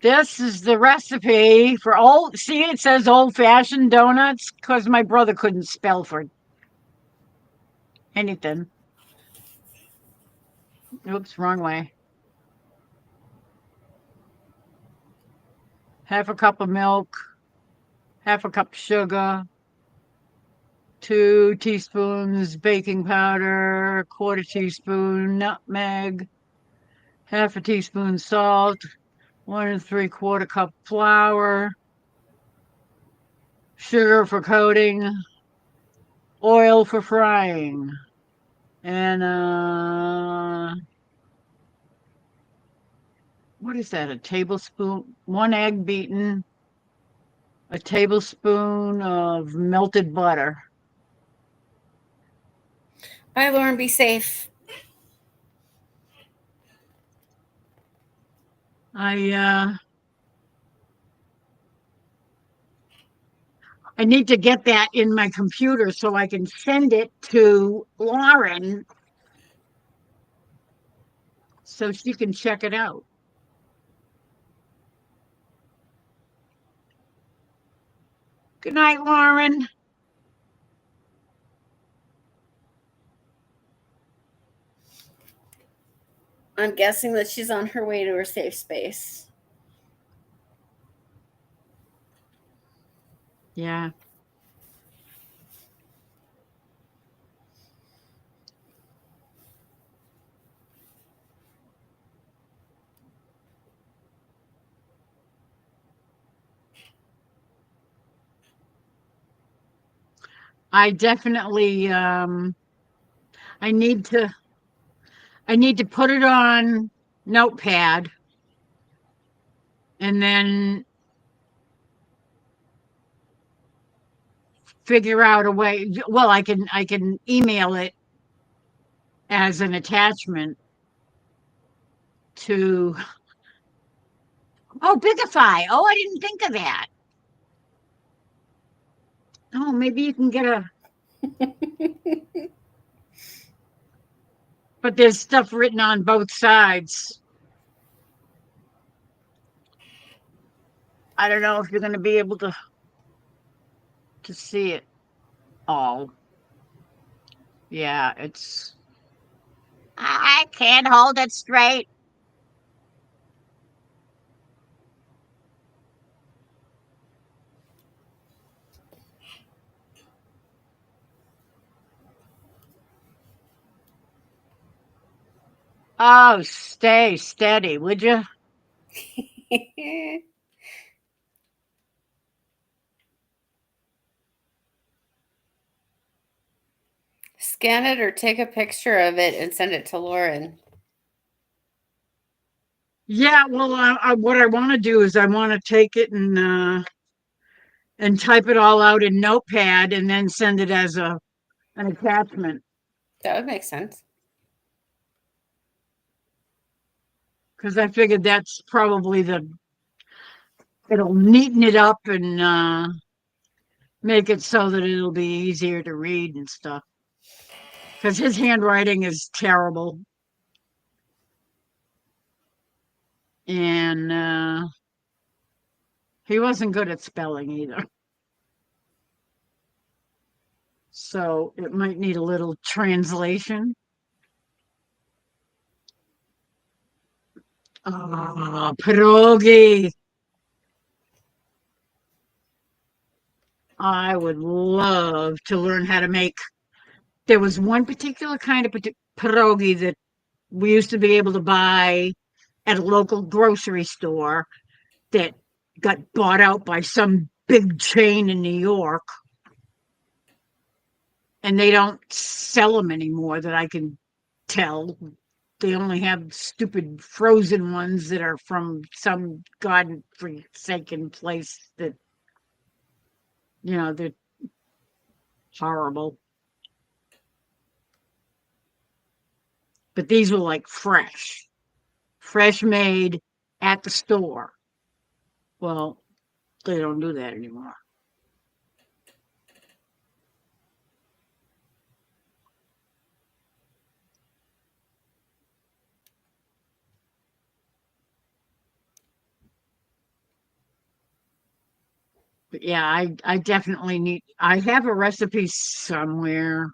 This is the recipe for old. See, it says old-fashioned donuts because my brother couldn't spell for anything. Oops, wrong way. Half a cup of milk, half a cup sugar, 2 teaspoons baking powder, 1/4 teaspoon nutmeg, half a teaspoon salt, 1 3/4 cup flour, sugar for coating, oil for frying, and what is that? A tablespoon, 1 egg beaten, a tablespoon of melted butter. Bye, Lauren. Be safe. I need to get that in my computer so I can send it to Lauren so she can check it out. Good night, Lauren. I'm guessing that she's on her way to her safe space. Yeah. I definitely I need to put it on notepad and then figure out a way. Well, I can email it as an attachment to Bigify. Oh, I didn't think of that. Oh, maybe you can get a but there's stuff written on both sides. I don't know if you're going to be able to see it all. Yeah, it's I can't hold it straight. Oh, stay steady, would you? Scan it or take a picture of it and send it to Lauren. Yeah, well, what I want to do is I want to take it and type it all out in Notepad and then send it as an attachment That would make sense. because I figured that's probably it'll neaten it up and make it so that it'll be easier to read and stuff. Because his handwriting is terrible. And He wasn't good at spelling either. So it might need a little translation. Oh, pierogi. I would love to learn how to make. There was one particular kind of pierogi that we used to be able to buy at a local grocery store that got bought out by some big chain in New York. And they don't sell them anymore that I can tell. They only have stupid frozen ones that are from some godforsaken place that, they're horrible. But these were like fresh made at the store. Well, they don't do that anymore. But yeah, I definitely need, I have a recipe somewhere.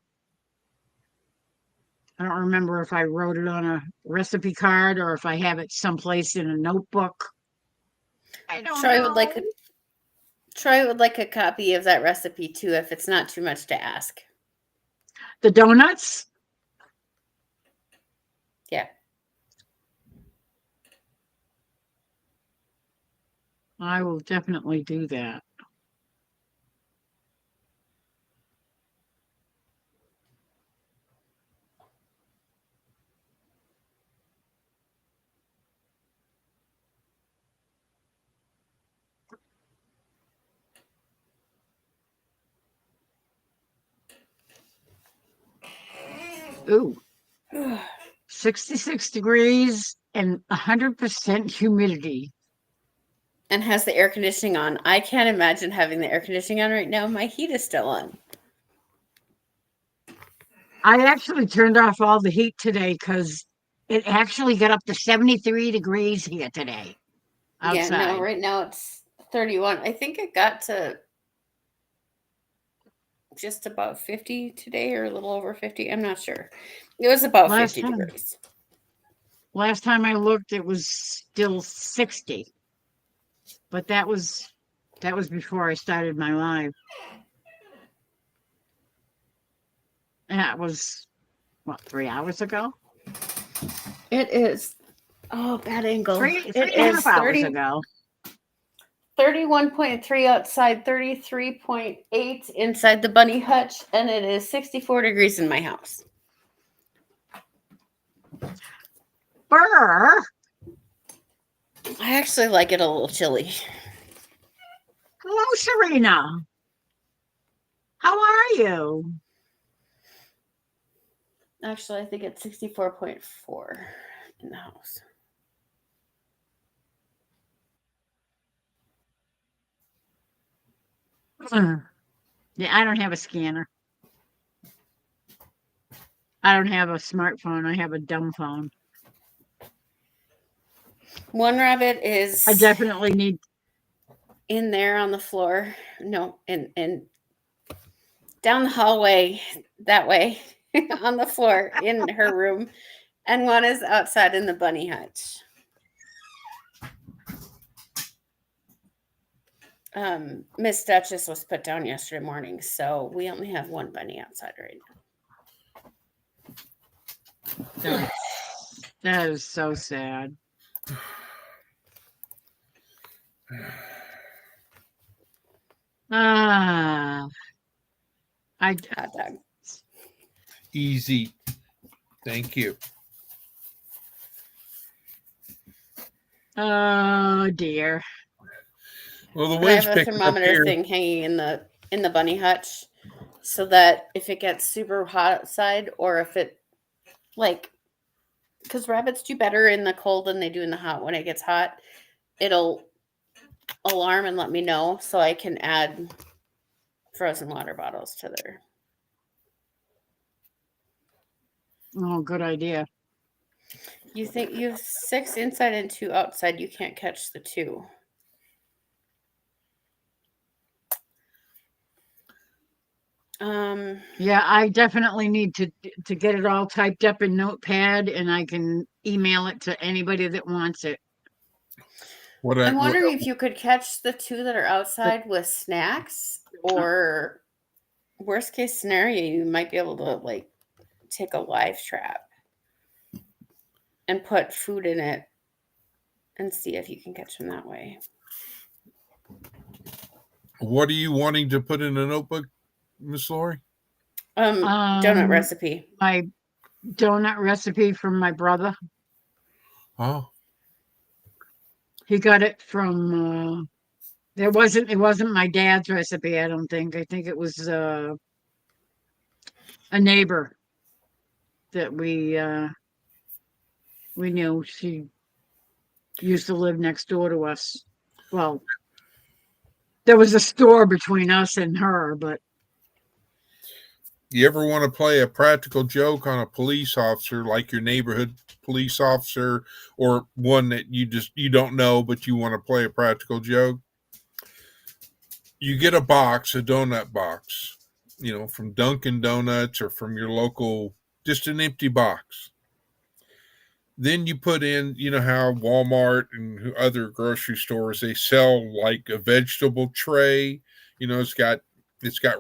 I don't remember if I wrote it on a recipe card or if I have it someplace in a notebook. I don't Troy know. would like a copy of that recipe too, if it's not too much to ask. The donuts? Yeah. I will definitely do that. Ooh, 66 degrees and 100% humidity. And has the air conditioning on. I can't imagine having the air conditioning on right now. My heat is still on. I actually turned off all the heat today because it actually got up to 73 degrees here today outside. Yeah, no, right now it's 31. I think it got to just about 50 today or a little over 50. I'm not sure. It was about 50 degrees. Last time I looked, it was still 60. But that was before I started my live. That was, 3 hours ago? It is. Oh, bad angle. Three It and a half is hours ago. 31.3 outside, 33.8 inside the bunny hutch, and it is 64 degrees in my house. Burr! I actually like it a little chilly. Hello, Serena. How are you? Actually, I think it's 64.4 in the house. Yeah, I don't have a scanner. I don't have a smartphone. I have a dumb phone. One rabbit is I definitely need in there on the floor. No, and down the hallway that way on the floor in her room, and one is outside in the bunny hutch. Miss Duchess was put down yesterday morning, so we only have one bunny outside right now. That is so sad. Hot dog. Easy. Thank you. Oh dear. Well, the I wind's have a picking up thermometer here. thing hanging in the bunny hutch, so that if it gets super hot outside, or if it because rabbits do better in the cold than they do in the hot. When it gets hot, it'll alarm and let me know so I can add frozen water bottles to their. Oh, good idea. You think you have 6 inside and 2 outside? You can't catch the 2. Yeah, I definitely need to get it all typed up in Notepad, and I can email it to anybody that wants it. I'm wondering if you could catch the two that are outside with snacks, or worst case scenario, you might be able to like take a live trap and put food in it and see if you can catch them that way. What are you wanting to put in a notebook, Miss Lori? Donut recipe. My donut recipe from my brother. Oh, He got it from it wasn't my dad's recipe, I don't think. I think it was a neighbor that we knew. She used to live next door to us. Well, there was a store between us and her, but you ever want to play a practical joke on a police officer, like your neighborhood police officer, or one that you don't know, but you want to play a practical joke? You get a donut box, from Dunkin' Donuts or from your local, just an empty box. Then you put in, how Walmart and other grocery stores, they sell like a vegetable tray. It's got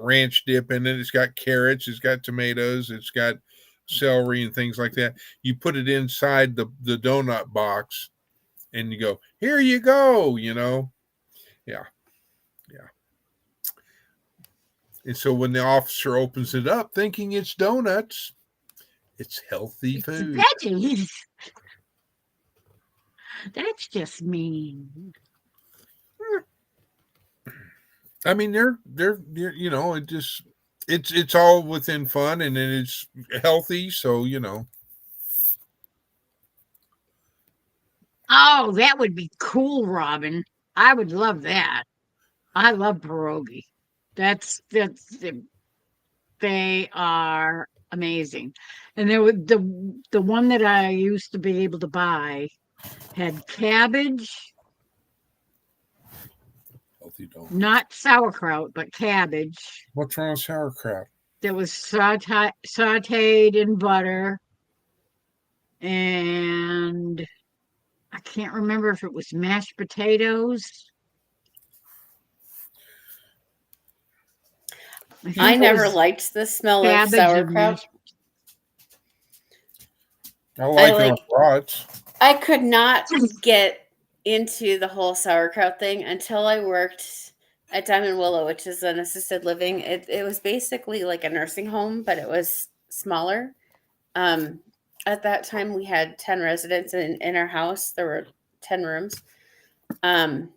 ranch dip in it. It's got carrots. It's got tomatoes. It's got celery and things like that. You put it inside the donut box, and you go, here you go. Yeah. And so when the officer opens it up, thinking it's donuts, it's healthy food. veggies. That's just mean. I mean, they're it's all within fun, and then it's healthy. So Oh, that would be cool, Robin. I would love that. I love pierogi. That's they are amazing. And there was the one that I used to be able to buy had cabbage, healthy don't. not sauerkraut, but cabbage. What's wrong with sauerkraut? That was sauteed in butter, and I can't remember if it was mashed potatoes. I think it never was liked the smell of cabbage and sauerkraut. mashed. I like it on brats. I could not get into the whole sauerkraut thing until I worked at Diamond Willow, which is an assisted living. It was basically like a nursing home, but it was smaller. At that time, we had 10 residents in our house. There were 10 rooms. And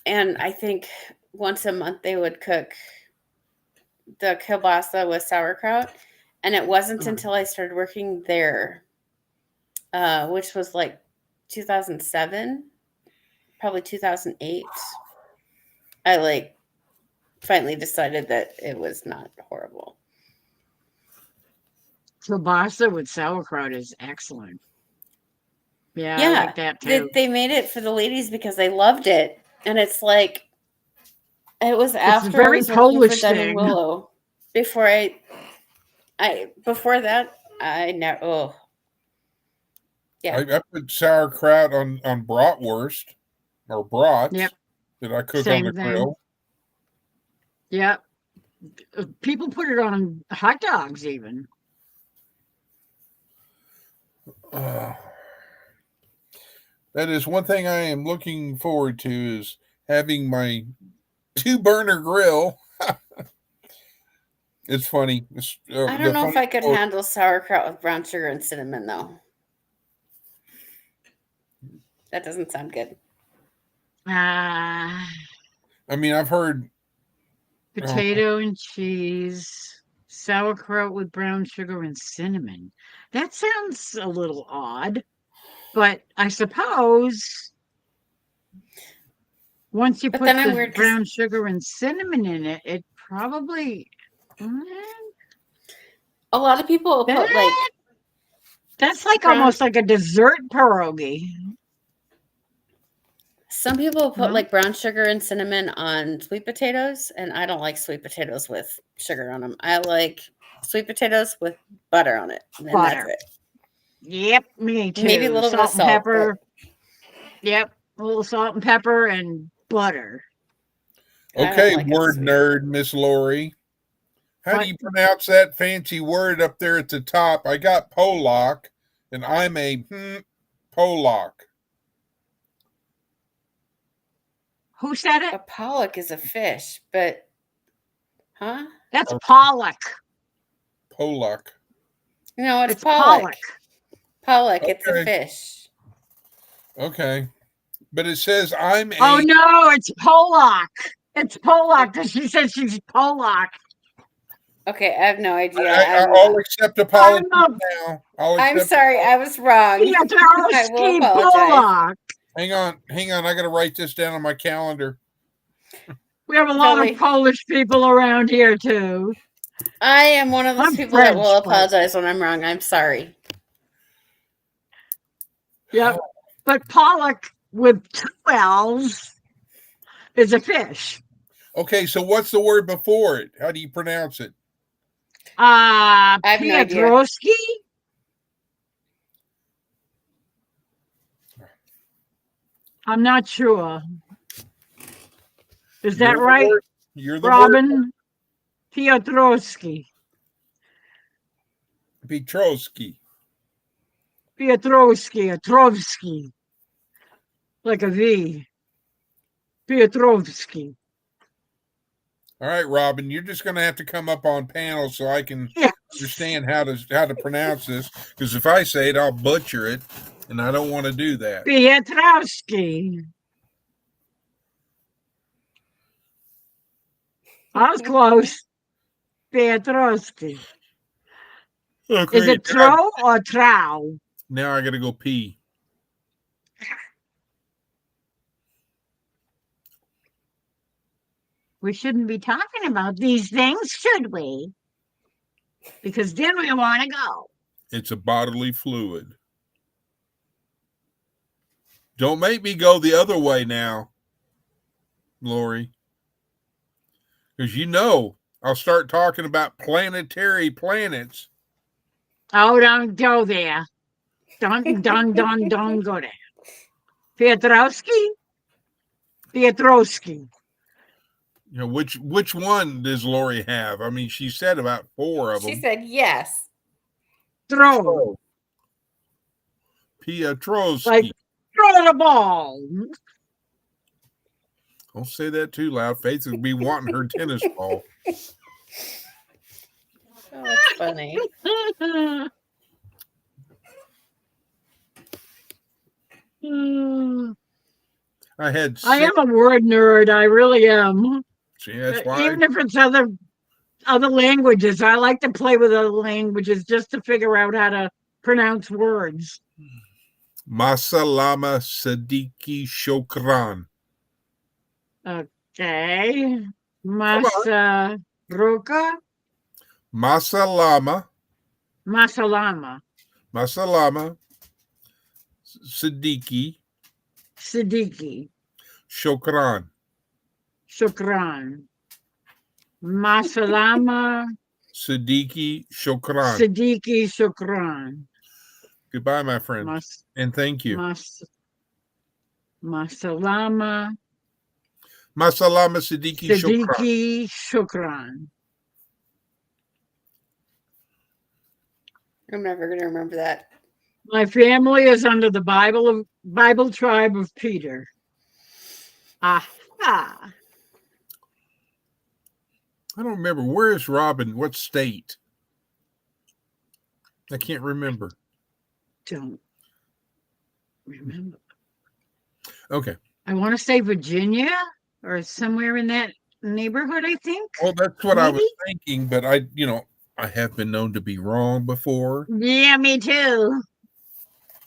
I think once a month they would cook the kielbasa with sauerkraut. And it wasn't until I started working there, which was like 2007, probably 2008, I finally decided that it was not horrible. Kielbasa with sauerkraut is excellent. Yeah, I like that too. They made it for the ladies because they loved it, and it's like it was after It's a very I was Polish working for Diamond thing. Willow. Before that, I never. Oh, yeah. I put sauerkraut on bratwurst or brats Yep. that I cook Same on the thing. grill. Yep. People put it on hot dogs even. That is one thing I am looking forward to, is having my 2-burner grill. It's funny. I don't know if I could handle sauerkraut with brown sugar and cinnamon, though. That doesn't sound good. Ah, I mean, I've heard potato and cheese, sauerkraut with brown sugar and cinnamon. That sounds a little odd, but I suppose once you But put then I'm the weird 'cause- brown sugar and cinnamon in it, it probably A lot of people put that's like brown- almost like a dessert pierogi. Some people put Huh? like brown sugar and cinnamon on sweet potatoes, and I don't like sweet potatoes with sugar on them. I like sweet potatoes with butter on it, and that's Butter. it. Yep, me too. Maybe a little bit of Salt and salt, but pepper. Yep, a little salt and pepper and butter. I don't Okay, like it word sweet. nerd, Miss Lori. How What? do you pronounce that fancy word up there at the top? I got Polak, and I'm a Polak. Who said A it? pollock is a fish, but huh? That's pollock. Polak. No, it's It's pollock. pollock. Pollock, it's a Okay. fish. Okay. But it says I'm a. Oh no, it's Pollock. It's Pollock because she said she's Pollock. Okay, I have no idea. I'll accept apology I'm a now. I'll I'm accept. sorry, I was wrong. I will Piotrowski apologize. Pollock. Hang on. I got to write this down on my calendar. We have a lot of Really? Polish people around here too. I am one of those I'm people that will French, but apologize when I'm wrong. I'm sorry. yep. But Pollock with two L's is a fish. Okay, so what's the word before it? How do you pronounce it? I have no idea. Piotrowski? I'm not sure. Is that right, word. You're the Robin? Piotrowski. word. Petrovsky. Piotrowski, a Trovsky. Like a V. Piotrowski. All right, Robin, you're just going to have to come up on panel so I can Yes. understand how to pronounce this. Because if I say it, I'll butcher it, and I don't want to do that. Piotrowski. I was close. Piotrowski. Okay, Is it tro or trow? now I got to go pee. We shouldn't be talking about these things, should we? Because then we want to go. It's a bodily fluid. Don't make me go the other way now, Lori. Because you know I'll start talking about planetary planets. Oh, don't go there. Don't go there. Piotrowski? Piotrowski. You know, which one does Lori have? I mean, she said about 4 of them. She said yes. Throw. Piotrowski. Like, throw the ball. Don't say that too loud. Faith would be wanting her tennis ball. Oh, that's funny. I am a word nerd. I really am. See, that's why. Even if it's other languages, I like to play with other languages just to figure out how to pronounce words. Masalama Siddiqui Shokran. Okay. Masa Roka? Masalama Masalama. Siddiqui Siddiqui. Shokran. Shukran. Masalama. Siddiqui Shokran. Siddiqui Shukran. Goodbye, my friend. And thank you. Masalama. Masalama Siddiqui Shokran. Siddiqui Shukran. I'm never going to remember that. My family is under the Bible tribe of Peter. Aha. I don't remember. Where is Robin? What state? I can't remember. Don't remember. Okay. I want to say Virginia or somewhere in that neighborhood, I think. Well, that's what I was Maybe? thinking, but I have been known to be wrong before. Yeah, me too.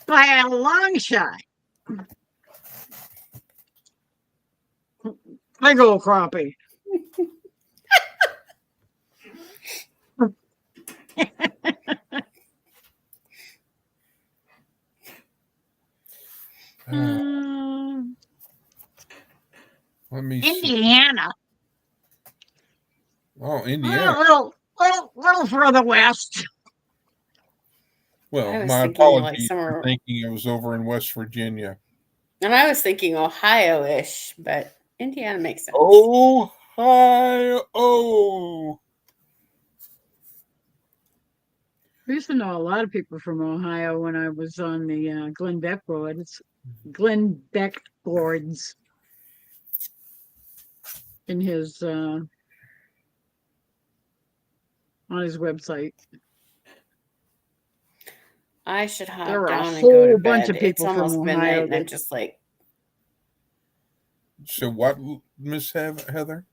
By a long shot. Big old crappie. Let me see. Indiana. Oh, A Indiana. little further west. Well, I was my thinking like apologies for somewhere, thinking it was over in West Virginia. and I was thinking Ohio-ish, but Indiana makes sense. Ohio. I used to know a lot of people from Ohio when I was on the Glenn Beck board. It's Glenn Beck boards in his on his website. I should There hop are a down and go to whole bunch bed. of It's people from almost midnight, Ohio and that I'm just like, So what, Miss Heather?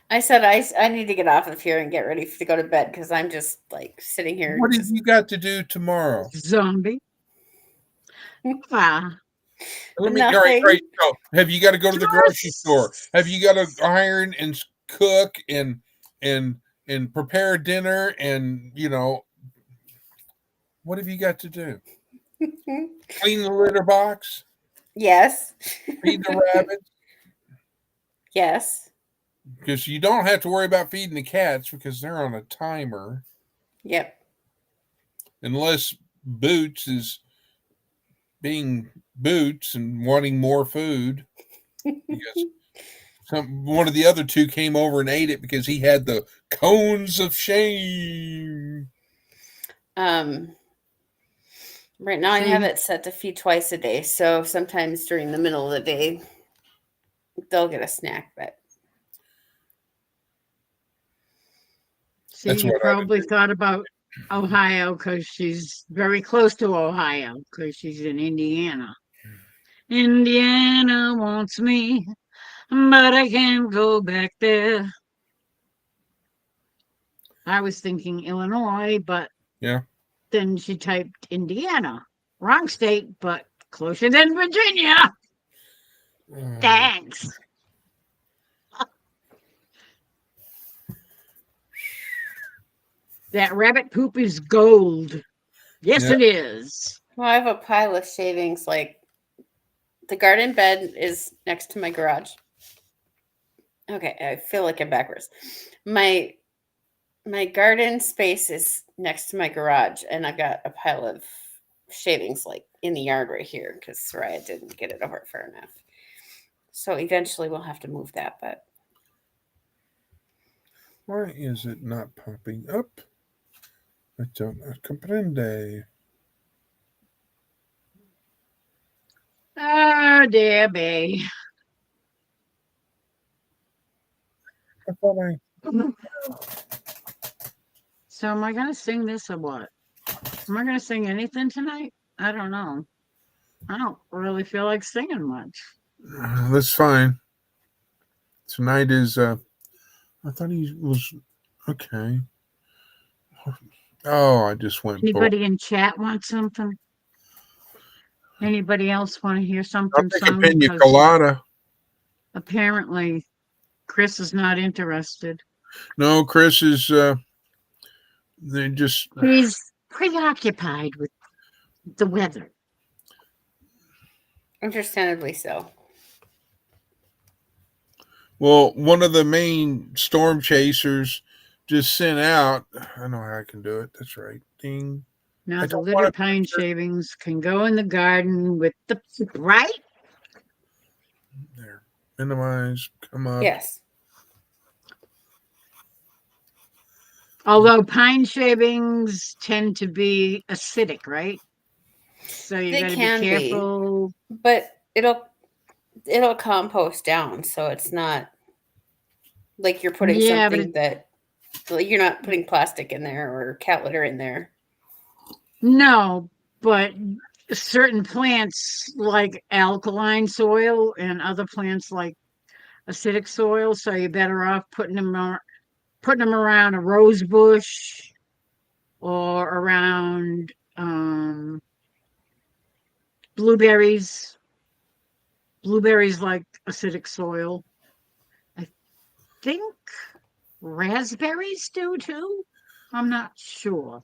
I said, I need to get off of here and get ready to go to bed because I'm just like sitting here. What have Just you got to do tomorrow? zombie. Ah, Let me. All right, nothing. right. So, have you got to go to the grocery store? Have you got to iron and cook and prepare dinner? And what have you got to do? Clean the litter box. Yes. Feed the rabbits. Yes. Because you don't have to worry about feeding the cats because they're on a timer. Yep. Unless Boots is being Boots and wanting more food. Because one of the other two came over and ate it because he had the cones of shame. Right now I have it set to feed twice a day, so sometimes during the middle of the day they'll get a snack, but see, That's you what I would probably do. thought about Ohio because she's very close to Ohio because she's in Indiana. Indiana wants me, but I can't go back there. I was thinking Illinois, but Yeah. then she typed Indiana. Wrong state, but closer than Virginia. Thanks. That rabbit poop is gold. Yes, Yeah. it is. well, I have a pile of shavings. Like the garden bed is next to my garage. Okay, I feel like I'm backwards. My garden space is next to my garage, and I've got a pile of shavings like in the yard right here because Soraya didn't get it over far enough. So eventually we'll have to move that, but Why is it not popping up? I don't comprende. Oh, Debbie. I thought I. So am I going to sing this or what? Am I going to sing anything tonight? I don't know. I don't really feel like singing much. That's fine. Tonight is. I thought he was okay. Oh, I just went. Anybody in chat want something? Anybody else want to hear I'll something take a sung? pina Because colada. apparently Chris is not interested. No, Chris is. They just. He's preoccupied with the weather. understandably so. Well, one of the main storm chasers just sent out. I know how I can do it. That's right. Ding. Now I the don't litter want pine shavings can go in the garden with the right. there. Minimize. Come up. Yes. Although pine shavings tend to be acidic, right? So you They got to be can be. careful. But it'll compost down, so it's not like you're putting Yeah, but something that like you're not putting plastic in there or cat litter in there. no, but certain plants like alkaline soil and other plants like acidic soil, so you're better off putting them around a rose bush or around blueberries. Blueberries like acidic soil. I think raspberries do too. I'm not sure.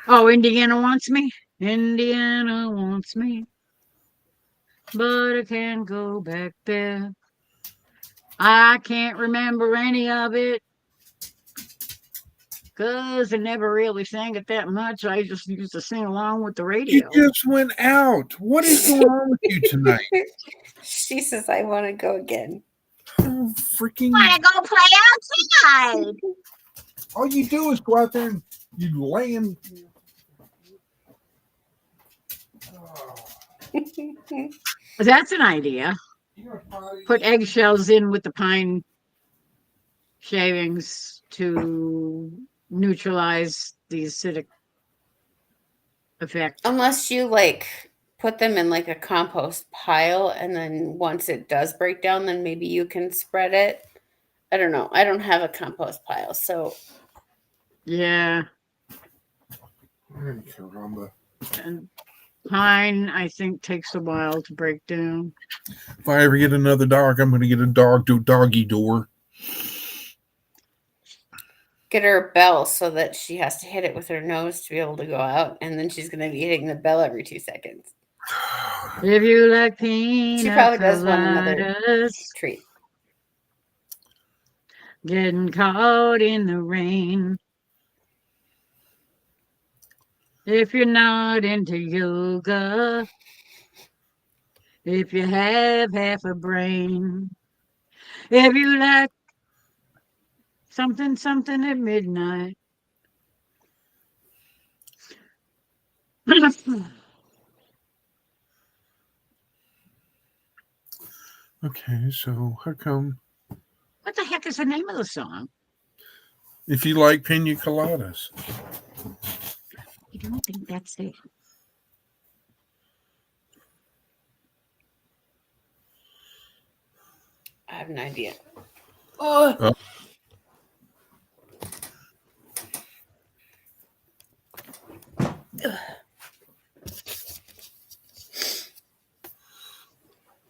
Oh, Indiana wants me. Indiana wants me, but I can't go back there. I can't remember any of it because I never really sang it that much. I just used to sing along with the You radio. just went out. What is going on with you tonight? She says, I want to go again. Oh, freaking! Wanna go play outside? All you do is go out there and you lay in. That's an idea. Put eggshells in with the pine shavings to neutralize the acidic effect. Unless you like put them in like a compost pile, and then once it does break down, then maybe you can spread it. I don't know. I don't have a compost pile, so Yeah. Caramba. And pine, I think, takes a while to break down. If I ever get another dog, I'm going to get a doggy door. get her a bell so that she has to hit it with her nose to be able to go out, and then she's going to be hitting the bell every 2 seconds. If you like peanut She probably does want another coladas, treat. getting caught in the rain. If you're not into yoga, if you have half a brain, if you like something at midnight. Okay, so how come What the heck is the name of the song? if you like pina coladas? I don't think that's it. I have no idea. Oh.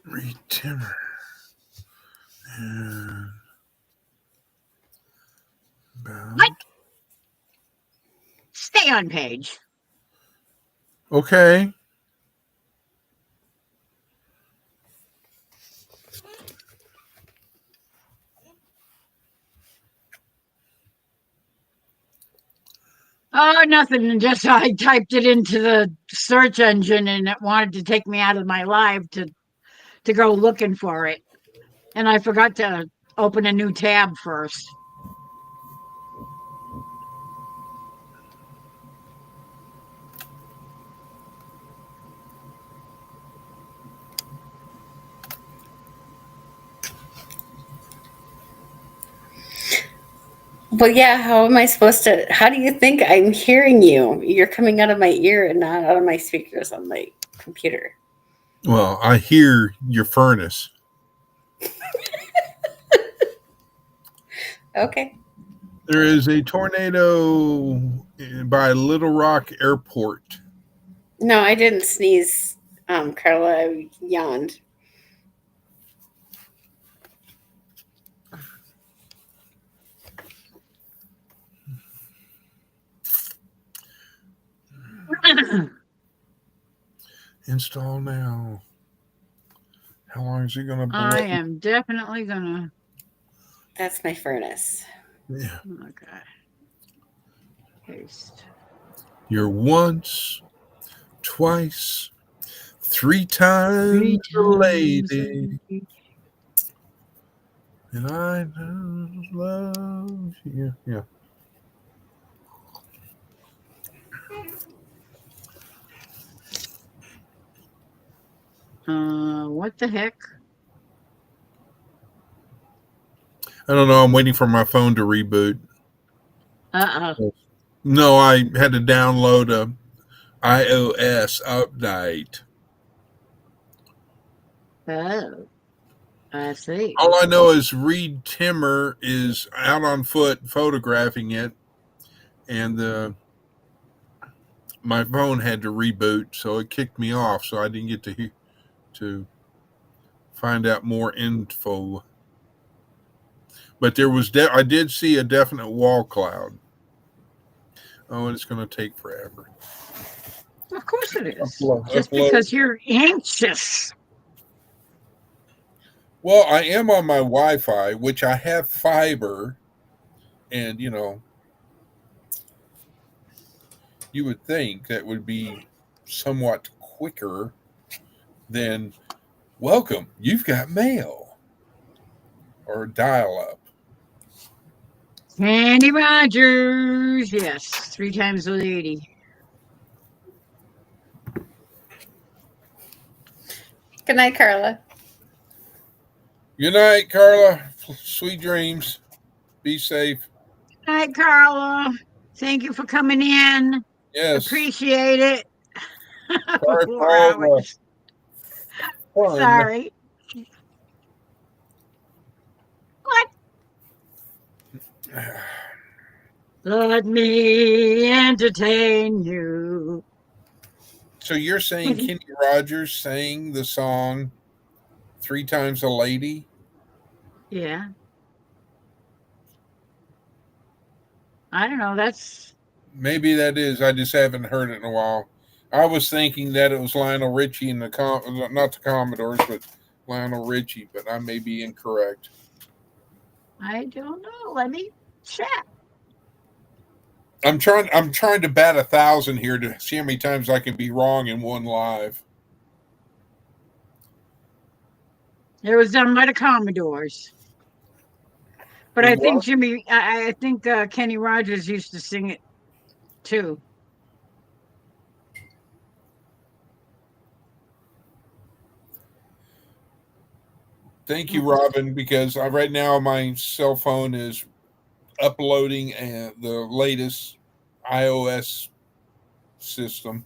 Reed Timmer. And What? Stay on page. okay. Oh, nothing. Just I typed it into the search engine and it wanted to take me out of my live to go looking for it. And I forgot to open a new tab first. But yeah, how am I supposed to? How do you think I'm hearing you? You're coming out of my ear and not out of my speakers on my computer. Well, I hear your furnace. Okay. There is a tornado by Little Rock Airport. No, I didn't sneeze, Carla. I yawned. Install now. How long is it going to blow? I am definitely gonna. That's my furnace. Yeah. Okay. Paste. You're once, twice, three times a lady. And I just love you. Yeah. What the heck? I don't know. I'm waiting for my phone to reboot. No, I had to download a iOS update. Oh, I see. All I know is Reed Timmer is out on foot photographing it, and my phone had to reboot, so it kicked me off. So I didn't get to find out more info. But there was I did see a definite wall cloud. Oh, and it's going to take forever. Of course it is. Upload. Just because you're anxious. Well, I am on my Wi-Fi, which I have fiber, and you would think that would be somewhat quicker than welcome. You've got mail or dial-up. Kenny Rogers. Yes, 3 times the lady. Good night, Carla. Good night, Carla. Sweet dreams. Be safe. Hi, Carla. Thank you for coming in. Yes. Appreciate it. Sorry 4 for all the hours. fun. Sorry. What? Let me entertain you. So you're saying Kenny Rogers sang the song 3 times a lady? Yeah. I don't know. That's Maybe that is. I just haven't heard it in a while. I was thinking that it was Lionel Richie and not the Commodores, but Lionel Richie, but I may be incorrect. I don't know. Let me check. I'm trying to bat 1,000 here to see how many times I can be wrong in one live. It was done by the Commodores. But I think I think Kenny Rogers used to sing it too. Thank you, Robin, because right now my cell phone is uploading the latest iOS system.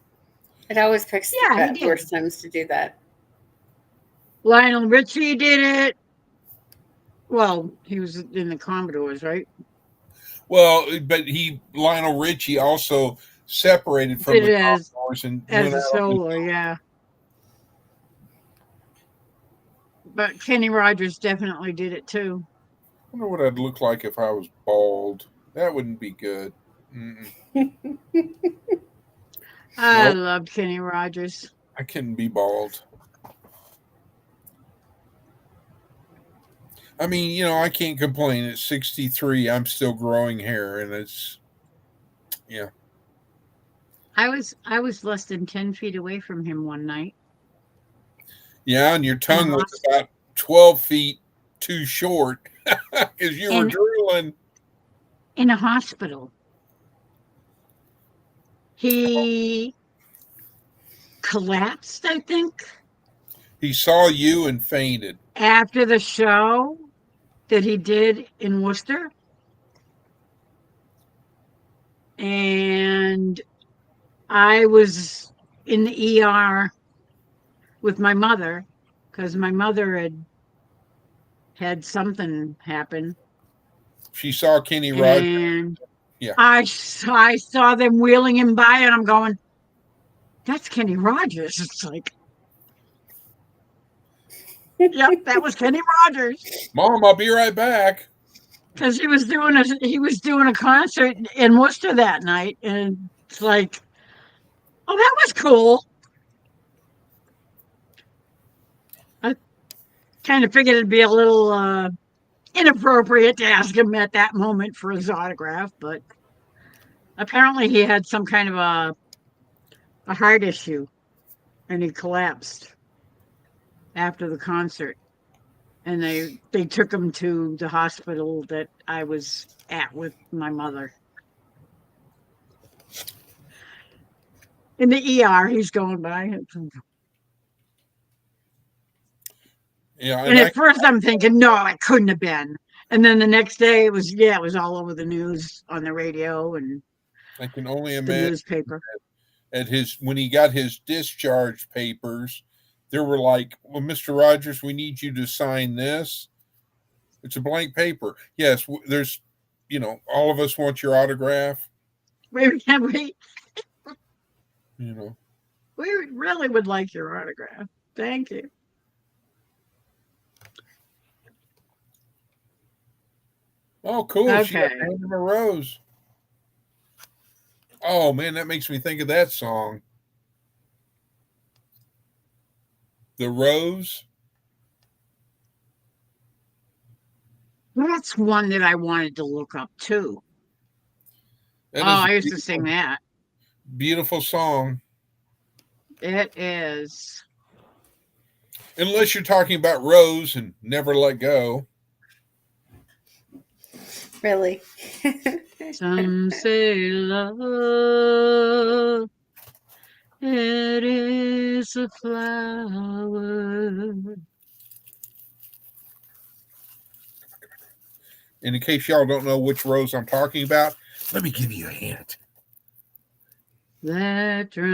It always picks Yeah, he the did. worst times to do that. Lionel Richie did it. Well, he was in the Commodores, right? Well, but Lionel Richie also separated from Did the it Commodores and as went a out on his solo, yeah. But Kenny Rogers definitely did it too. I wonder what I'd look like if I was bald. That wouldn't be good. I Nope, loved Kenny Rogers. I couldn't be bald. I mean, I can't complain. At 63, I'm still growing hair, and it's yeah. I was less than 10 feet away from him one night. Yeah, and your In a tongue was hospital. about 12 feet too short because you were In drooling. in a hospital. He collapsed, I think, He saw you and fainted. after the show that he did in Worcester. And I was in the ER with my mother because my mother had something happen. She saw Kenny Rogers. And Yeah. I saw them wheeling him by, and I'm going, that's Kenny Rogers. It's like, yep, that was Kenny Rogers. Mom, I'll be right back. Because he was doing a concert in Worcester that night, and it's like, oh, that was cool. I kind of figured it'd be a little inappropriate to ask him at that moment for his autograph, but apparently he had some kind of a heart issue, and he collapsed after the concert. And they took him to the hospital that I was at with my mother. In the ER, he's going by. Yeah, And at first I'm thinking, no, it couldn't have been. And then the next day it was all over the news on the radio and I can only the imagine newspaper. when he got his discharge papers, there were like, well, Mr. Rogers, we need you to sign this. It's a blank paper. Yes, there's, all of us want your autograph. We You know. we really would like your autograph. Thank you. Oh, cool. She got Okay. to hand him a rose. Oh man, that makes me think of that song. The Rose. That's one that I wanted to look up too. That Oh, is a I used to sing that. beautiful song. It is. Unless you're talking about Rose and Never Let Go. Really? Some say love, it is a flower. And in case y'all don't know which Rose I'm talking about, let me give you a hint. That drowns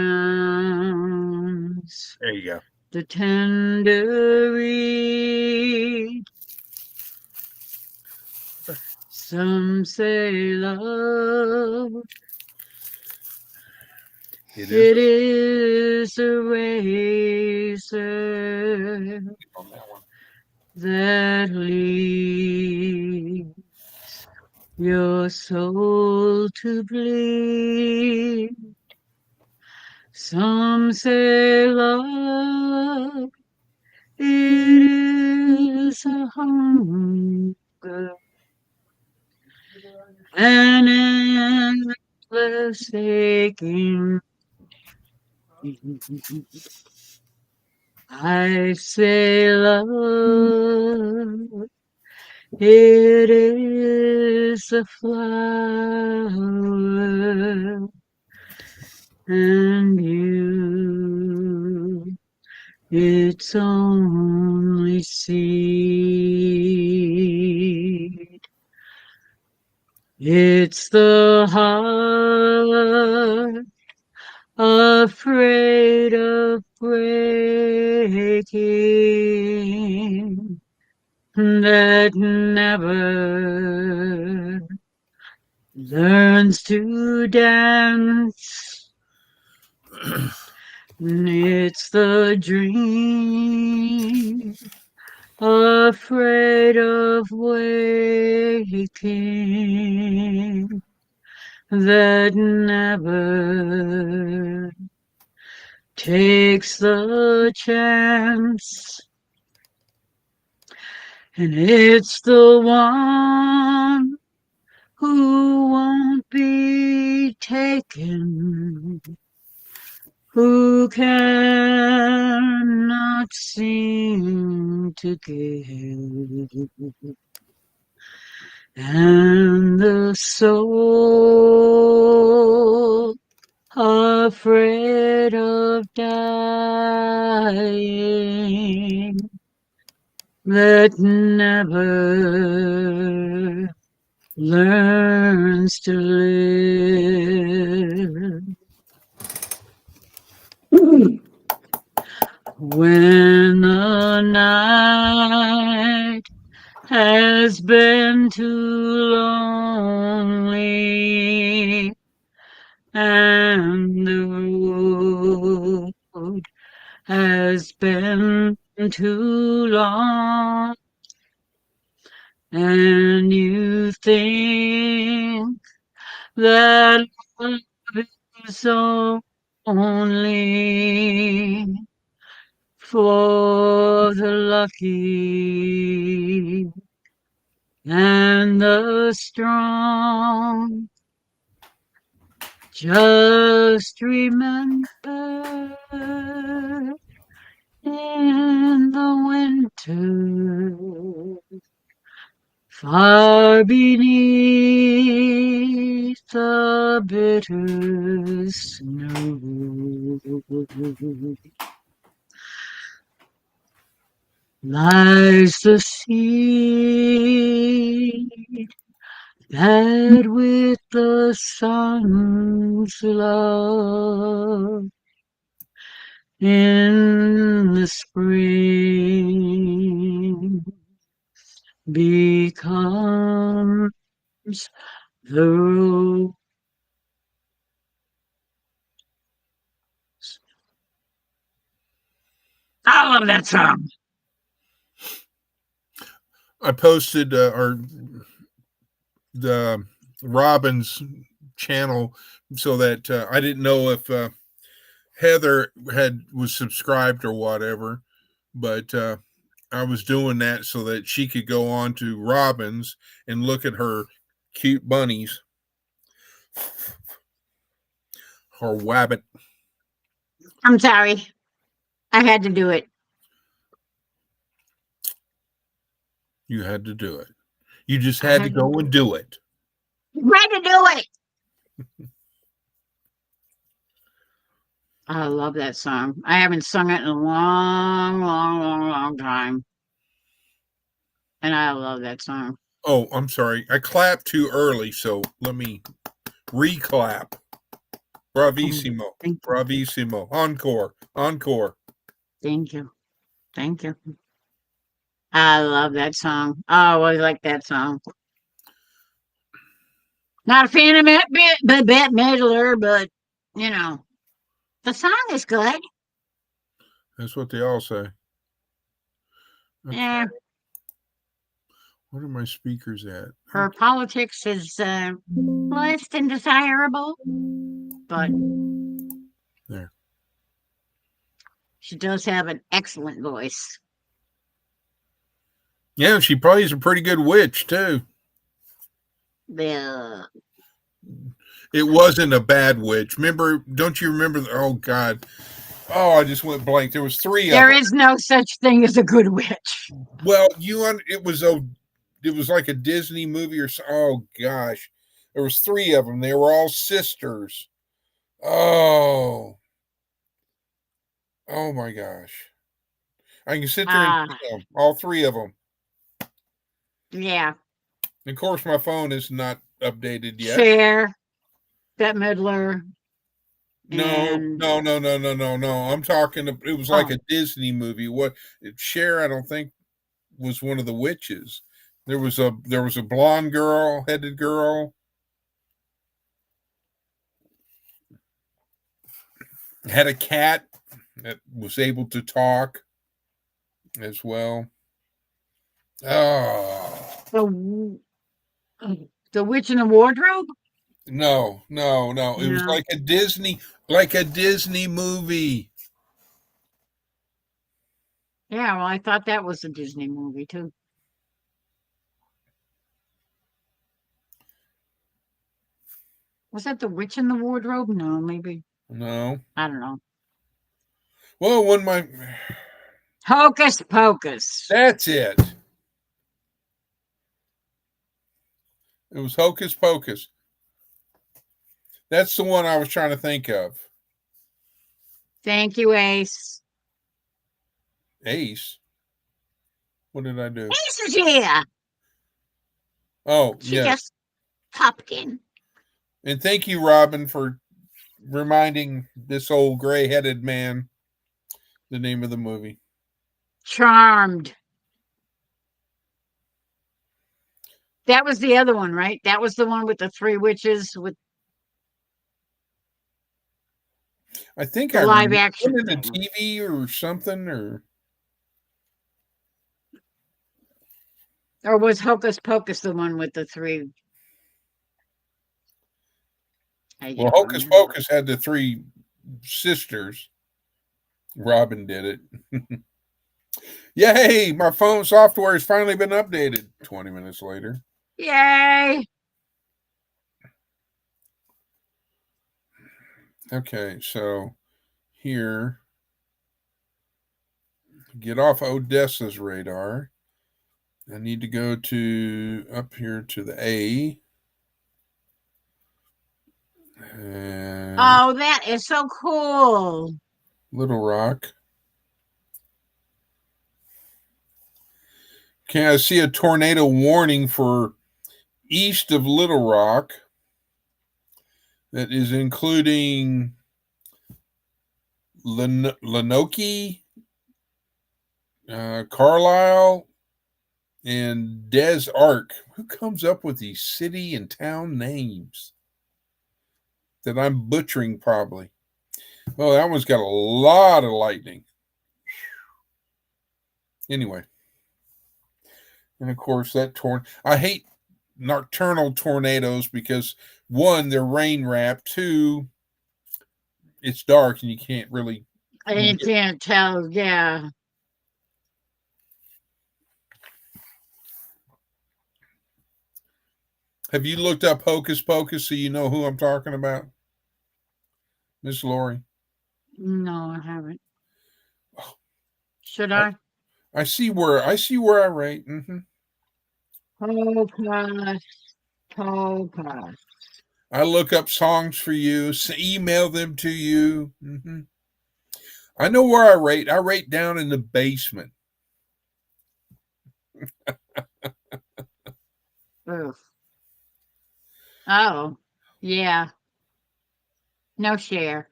There you go. the tender reed. Some say love, it is a razor On that one. that leads your soul to bleed. Some say love, it is a hunger, an endless aching. I say love, it is a flower, and you, its only seed. It's the heart afraid of breaking that never learns to dance. It's the dream afraid of waking that never takes the chance. And it's the one who won't be taken, who cannot seem to give. And the soul afraid of dying that never learns to live. When the night has been too lonely and the road has been too long, and you think that love is only for the lucky and the strong. Just remember, in the winter, far beneath the bitter snow, lies the sea that with the sun's love in the spring becomes the rose. I love that song. I posted the Robin's channel so that I didn't know if Heather was subscribed or whatever, but I was doing that so that she could go on to Robin's and look at her cute bunnies. Or wabbit. I'm sorry. I had to do it. You had to do it. You just I had to had to go do and do it. Had to do it. I love that song. I haven't sung it in a long time. And I love that song. Oh, I'm sorry. I clapped too early, so let me reclap. Bravissimo. Thank you. Bravissimo. Encore. Encore. Thank you. Thank you. I love that song. I always like that song. Not a fan of Bette Midler, but you know, the song is good. That's what they all say. Okay. Yeah, What are my speakers at? her politics is less than desirable, but There. she does have an excellent voice. Yeah, she plays a pretty good witch, too. The It wasn't a bad witch. Don't you remember? Oh, God. Oh, I just went blank. There was three of There them. is no such thing as a good witch. Well, it was like a Disney movie or so. Oh gosh, there was three of them. They were all sisters. Oh my gosh, I can sit there and see them, all three of them. Yeah. And of course, my phone is not updated yet. Cher, Bette Midler. No. I'm talking. It was like a Disney movie. What Cher? I don't think was one of the witches. There was a blonde girl, headed girl. Had a cat that was able to talk as well. Oh. The Witch in the Wardrobe? No. It was like a Disney movie. Yeah, well, I thought that was a Disney movie too. Was that The Witch in the Wardrobe? No, maybe. No. I don't know. Well, when my Hocus Pocus. That's it. It was Hocus Pocus. That's the one I was trying to think of. Thank you, Ace. Ace? What did I do? Ace is here. Oh, She yeah. just popped in. And thank you, Robin, for reminding this old gray-headed man the name of the movie. Charmed. That was the other one, right? That was the one with the three witches with I think the live action in the thing. TV or something, Or was Hocus Pocus the one with the three? Well, Hocus Pocus had the three sisters. Robin did it. Yay! My phone software has finally been updated. 20 minutes later. Yay! Okay, so here, get off Odessa's radar. I need to go to up here to the A. And Oh, that is so cool. Little Rock. Okay, I see a tornado warning for east of Little Rock that is including Lenoke, Carlisle, and Des Arc. Who comes up with these city and town names that I'm butchering probably? Well, that one's got a lot of lightning. Anyway. And of course, I hate nocturnal tornadoes because one, they're rain wrapped. Two, it's dark and you can't really. And you can't tell. Yeah. Have you looked up Hocus Pocus so you know who I'm talking about, Miss Lori? No, I haven't. Should I? I see where I rate. Hocus Pocus. I look up songs for you, email them to you. I know where I rate. I rate down in the basement. Oof. Oh, yeah. No Cher.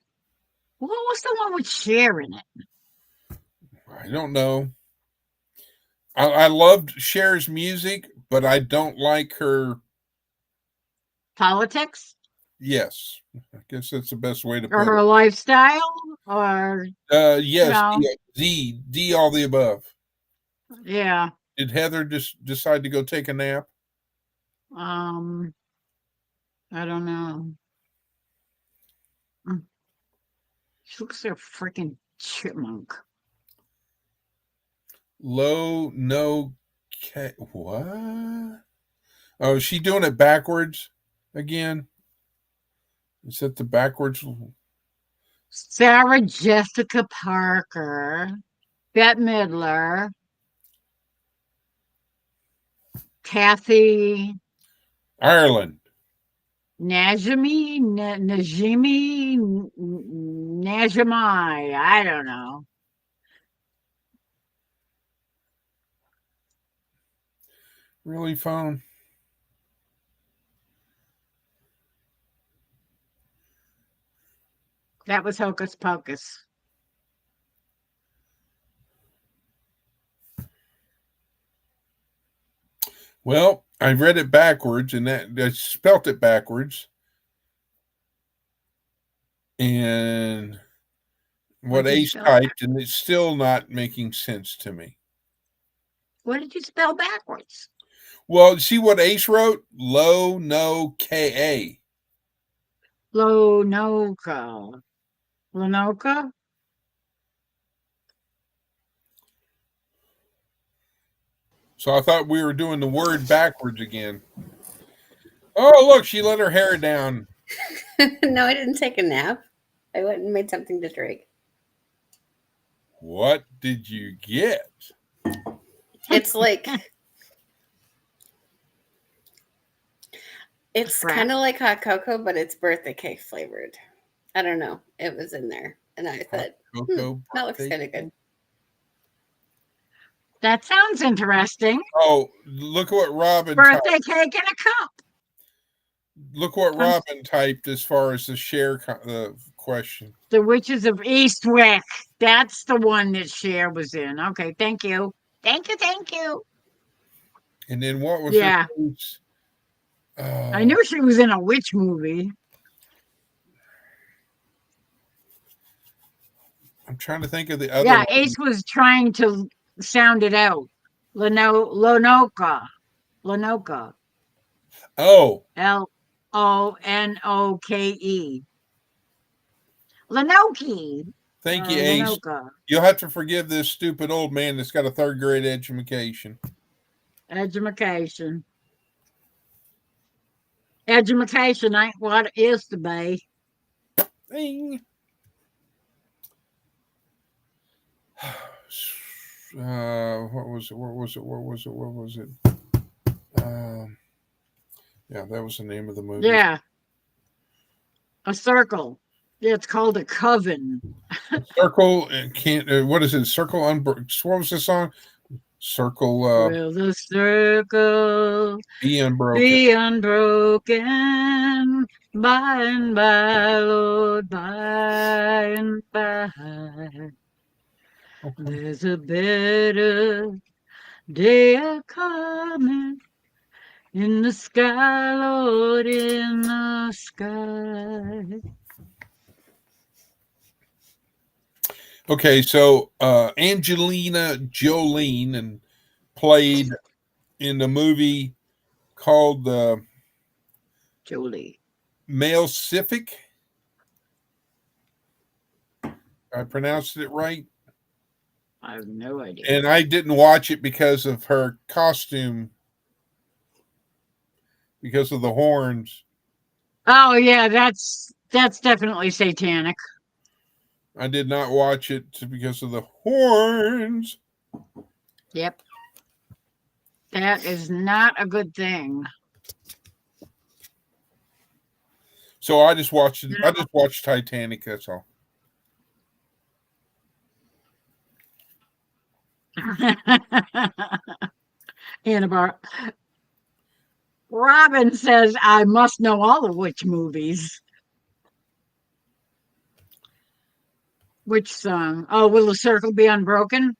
What was the one with Cher in it? I don't know. I loved Cher's music, but I don't like her. Politics? Yes, I guess that's the best way to Or put her it. lifestyle? Or, Yes, no. D, all the above. Yeah. Did Heather just decide to go take a nap? I don't know. She looks like a freaking chipmunk. Low, no, what? Oh, is she doing it backwards again? Is that the backwards? Sarah Jessica Parker. Bette Midler. Kathy Ireland. Najimy, Najimai. I don't know. Really, phone? That was Hocus Pocus. Well, I read it backwards, and that I spelt it backwards. And what What'd you Ace spell typed, and it's still not making sense to me. What did you spell backwards? Well, see what Ace wrote? Low, no, K-A. Lonoka. Lonoka? So I thought we were doing the word backwards again. Oh, look, she let her hair down. No, I didn't take a nap. I went and made something to drink. What did you get? It's like it's Crap. kind of like hot cocoa, but it's birthday cake flavored. I don't know. It was in there, and I thought Cocoa that looks birthday kind of good. cake? That sounds interesting. Oh, look what Robin Birthday typed. cake in a cup. Look what Robin typed as far as the share question. The Witches of Eastwick. That's the one that Cher was in. Okay, thank you. Thank you. And then what was Yeah. her face? I knew she was in a witch movie. I'm trying to think of the other Yeah, one. Ace was trying to sound it out. Lonoka. Oh, Lonoke. Lenoke. thank you, Ace. Lenoka. You'll have to forgive this stupid old man that's got a third grade education. Education. Education ain't what it is to be. Ding. What was it? Yeah, that was the name of the movie. Yeah. A circle. Yeah, it's called a coven. Circle can't. What is it? Circle unbroken. What was the song? Circle. Will the circle Be unbroken. be unbroken by and by, Lord, by and by. Okay. There's a better day a coming in the sky, Lord, in the sky. Okay, so Angelina Jolie and played in the movie called Julie. Male Civic. I pronounced it right. I have no idea. And I didn't watch it because of her costume, because of the horns. Oh yeah, that's definitely satanic. I did not watch it because of the horns. Yep. That is not a good thing. So I just watched it. I just watched Titanic. That's all. Anna Robin says, I must know all the witch movies. Which song? Oh, Will the Circle Be Unbroken?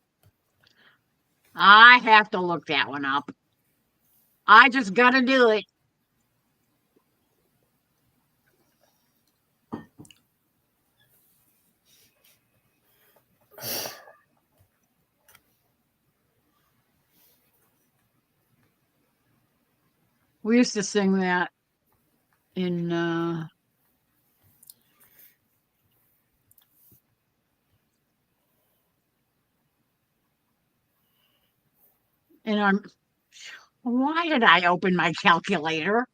I have to look that one up. I just got to do it. We used to sing that in our why did I open my calculator?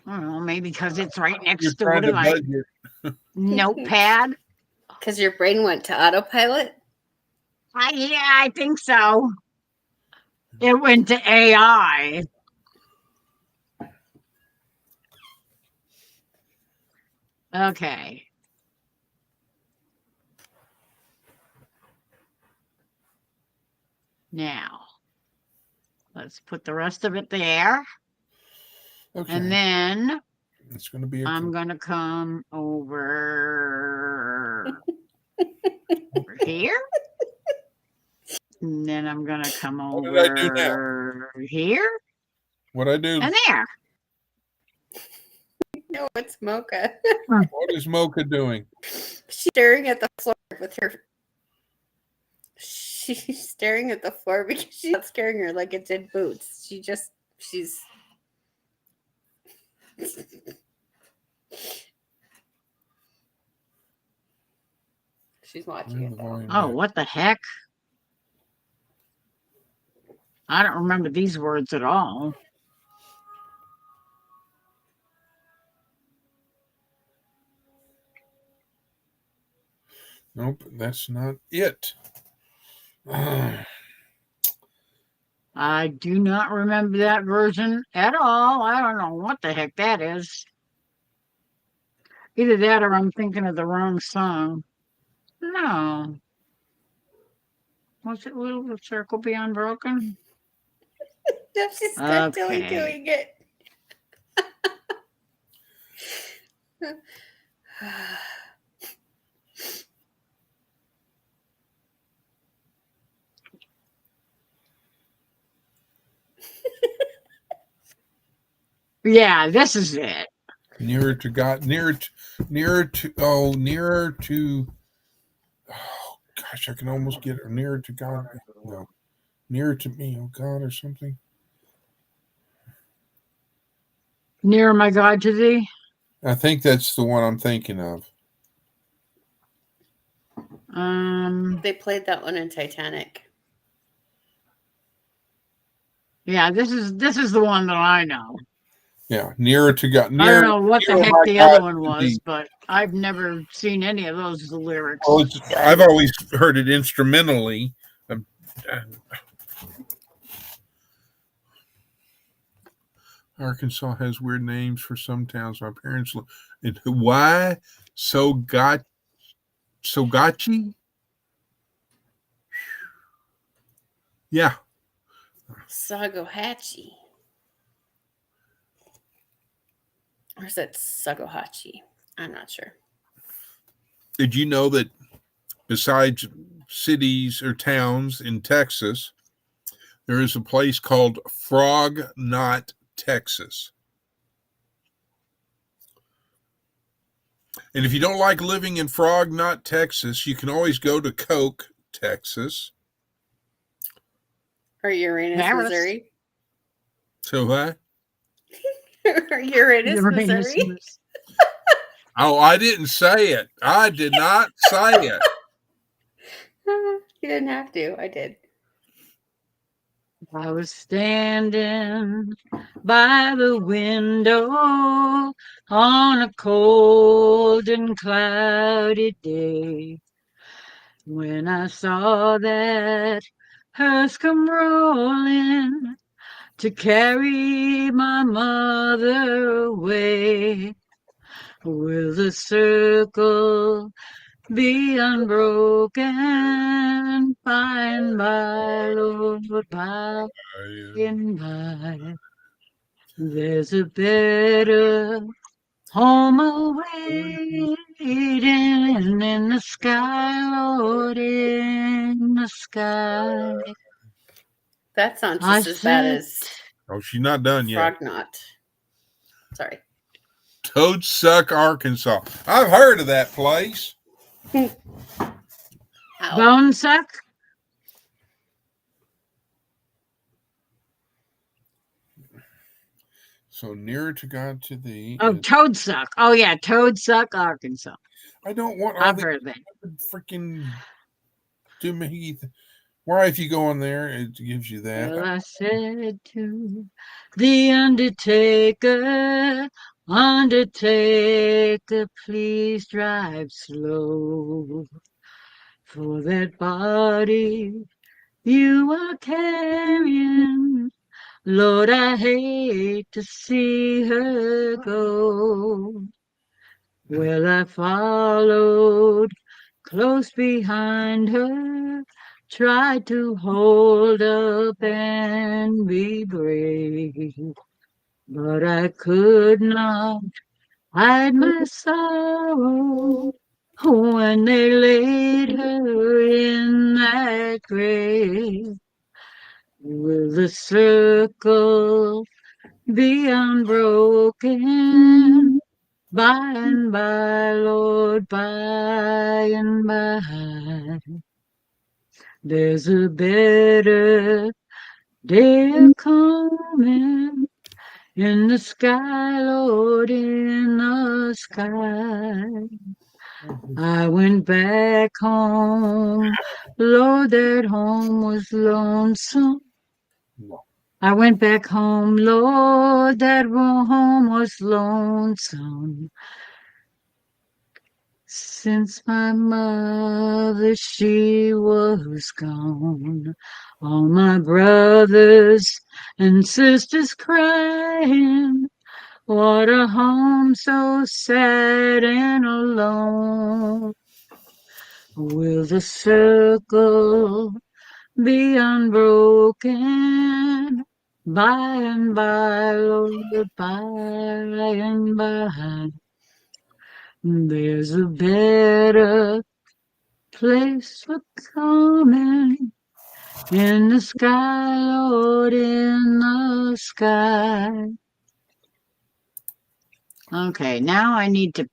I don't know, maybe because it's right You're next door trying to to my budget. notepad. Because your brain went to autopilot. Yeah, I think so. It went to AI. Okay. Now, let's put the rest of it there. Okay. And then It's going to be. I'm going to come over here. And then I'm going to come What did I do now? over here What I do? and there. No, it's Mocha. What is Mocha doing? She's staring at the floor with her. She's staring at the floor because she's not scaring her like it's in boots. She's. She's watching it. Oh, what the heck? I don't remember these words at all. Nope, that's not it. I do not remember that version at all. I don't know what the heck that is. Either that or I'm thinking of the wrong song. No. Was it Will the Circle Be Unbroken? No, she's not doing Okay. it. Yeah, this is it. Nearer to God, nearer to, oh, gosh, I can almost get it. Nearer to God. No, nearer to me, oh God, or something. Near my God to thee. I think that's the one I'm thinking of. They played that one in Titanic. Yeah, this is the one that I know. Yeah, nearer to God. I don't know what the heck my the God other one to was, thee. but I've never seen any of those lyrics. Well, I've always heard it instrumentally. Arkansas has weird names for some towns. My parents and why Sogachi? Yeah. Sagohachi. Or is it Sagohachi? I'm not sure. Did you know that besides cities or towns in Texas, there is a place called Frog Knot, Texas? And if you don't like living in Frog Knot, Texas, you can always go to Coke, Texas. Or Uranus, Paris. Missouri. So what? Uranus, Uranus, Missouri. Oh, I didn't say it. I did not say it. You didn't have to. I did. I was standing by the window on a cold and cloudy day when I saw that hearse come rolling to carry my mother away. Will the circle be unbroken by and by, Lord, by and by? There's a better home awaiting in the sky, Lord, in the sky. That sounds I just as bad said, as Oh, she's not done yet. Frog Knot. Sorry. Toadsuck, Arkansas. I've heard of that place. Ow. bone suck? So nearer to God to thee. Oh, toad suck. Oh, yeah, toad suck, Arkansas. I don't want all I've the heard that. freaking do me. Why, if you go on there, it gives you that. Well, I said to the undertaker, Undertaker, please drive slow. For that body you are carrying, Lord, I hate to see her go. Well, I followed close behind her, tried to hold up and be brave, but I could not hide my sorrow when they laid her in that grave. Will the circle be unbroken? By and by, Lord, by and by, there's a better day coming in the sky, Lord, in the sky. I went back home, Lord, that home was lonesome. I went back home, Lord, that home was lonesome. Since my mother, she was gone, all my brothers and sisters crying, what a home so sad and alone. Will the circle be unbroken? By and by, Lord, by and by, there's a better place for coming in the sky, Lord, in the sky. Okay, now I need to,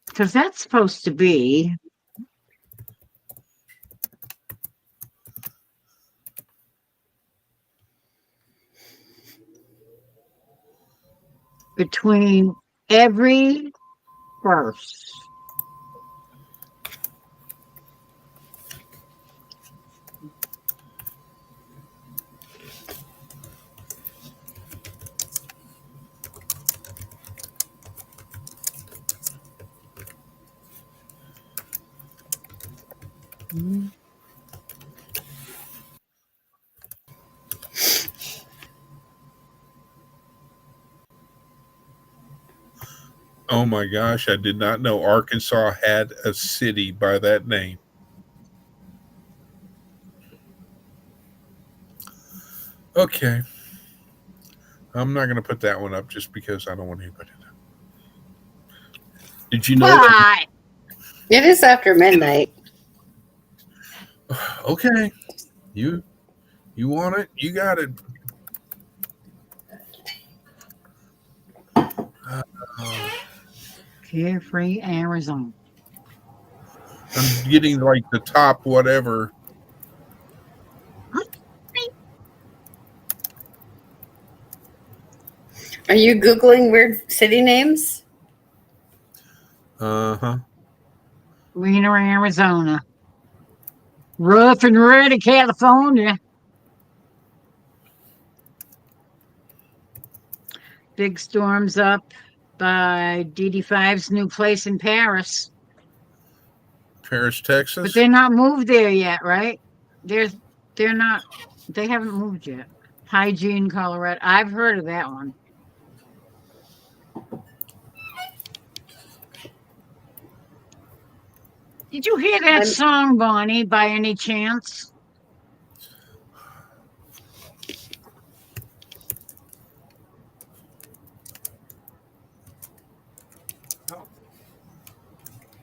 because that's supposed to be between every verse. Oh my gosh, I did not know Arkansas had a city by that name. Okay. I'm not going to put that one up just because I don't want anybody to. Did you know that? Why? It is after midnight. Okay. You want it? You got it. Carefree Arizona. I'm getting like the top whatever. Are Are you Googling weird city names? Uh-huh. Reno, Arizona. Rough and Ready, California. Big storms up by DD5's new place in Paris. Paris, But Texas. they're not moved there yet, right? They're not, they haven't moved yet. Hygiene, Colorado. I've heard of that one. Did you hear that I'm- song, Bonnie, by any chance?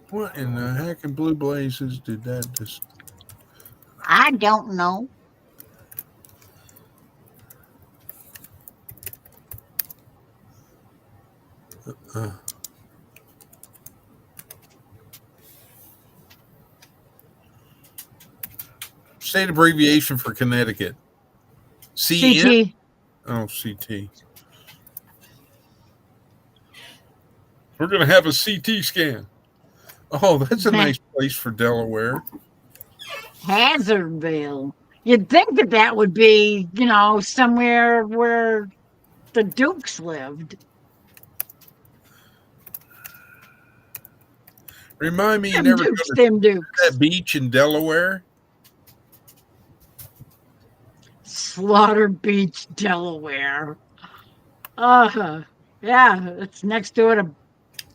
What in the heck in blue blazes did that just... I don't know. Uh, state abbreviation for Connecticut. CN? CT. Oh, CT. We're going to have a CT scan. Oh, that's a nice place for Delaware. Hazardville. You'd think that that would be, somewhere where the Dukes lived. Remind me, you Them never Dukes, go to them Dukes. that beach in Delaware? Slaughter Beach, Delaware. Yeah, it's next door to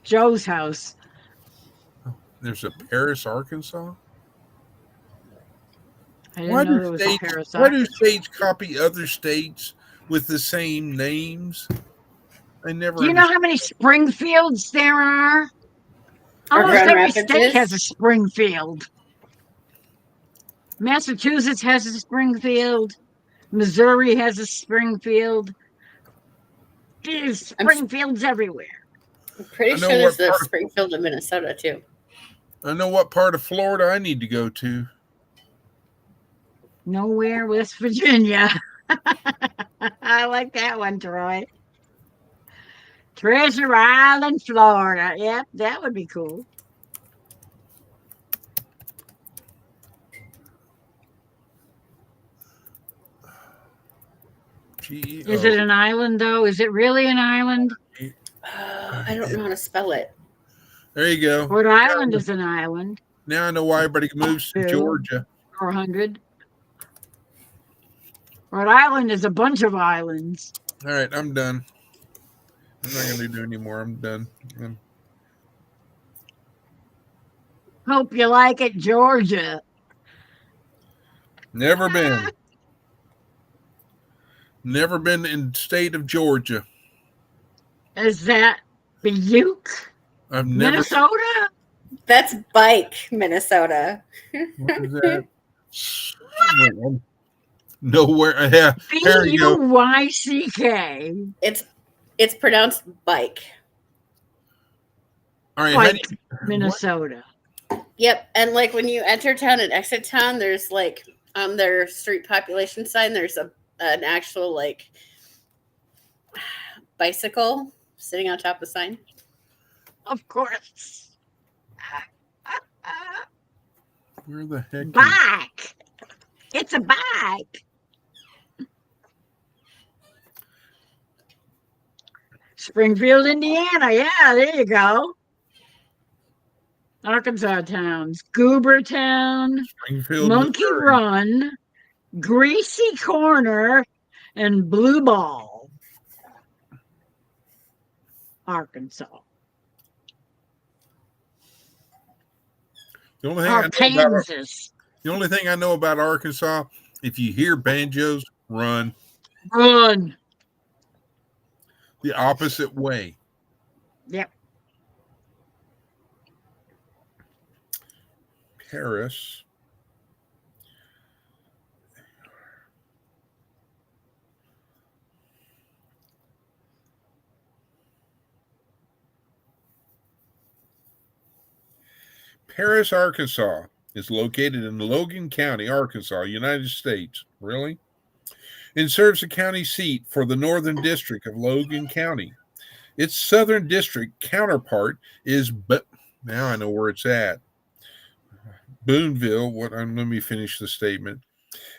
Joe's house. There's a Paris, Arkansas. I didn't know there was a Paris. Why do states copy other states with the same names? I never. Do you know how many Springfields there are? Or Almost Grand every Rapids state is? has a Springfield. Massachusetts has a Springfield. Missouri has a Springfield. There's Springfields everywhere. I'm pretty I know sure there's what a part of- Springfield in Minnesota too. I know what part of Florida I need to go to. Nowhere, West Virginia. I like that one, Troy. Treasure Island, Florida. Yep, that would be cool. Is it an island, though? Is it really an island? I don't know how to spell it. There you go. Rhode Island is an island. Now I know why everybody moves to Georgia. 400. Rhode Island is a bunch of islands. All right, I'm done. I'm not going to do anymore. I'm done. Hope you like it, Georgia. Never been. Never been in the state of Georgia. Is that Butte? I've never. Minnesota? That's Bike, Minnesota. What is that? Nowhere. Yeah. There you go. Buyck. It's pronounced Bike. All right. Like Minnesota. Yep, and like when you enter town and exit town, there's like on their street population sign, there's an actual like bicycle sitting on top of the sign. Of course. Where the heck? Bike. It's a bike. Springfield, Indiana. Yeah, there you go. Arkansas towns. Goobertown, Springfield, Monkey Missouri. Run, Greasy Corner, and Blue Ball, Arkansas. The only thing Or I know about, Kansas. the only thing I know about Arkansas, if you hear banjos, run Run. the opposite way. Yep. Paris. Paris, Arkansas is located in Logan County, Arkansas, United States. Really? and serves the county seat for the Northern District of Logan County. Its Southern District counterpart is, but now I know where it's at. Boonville. Let me finish the statement.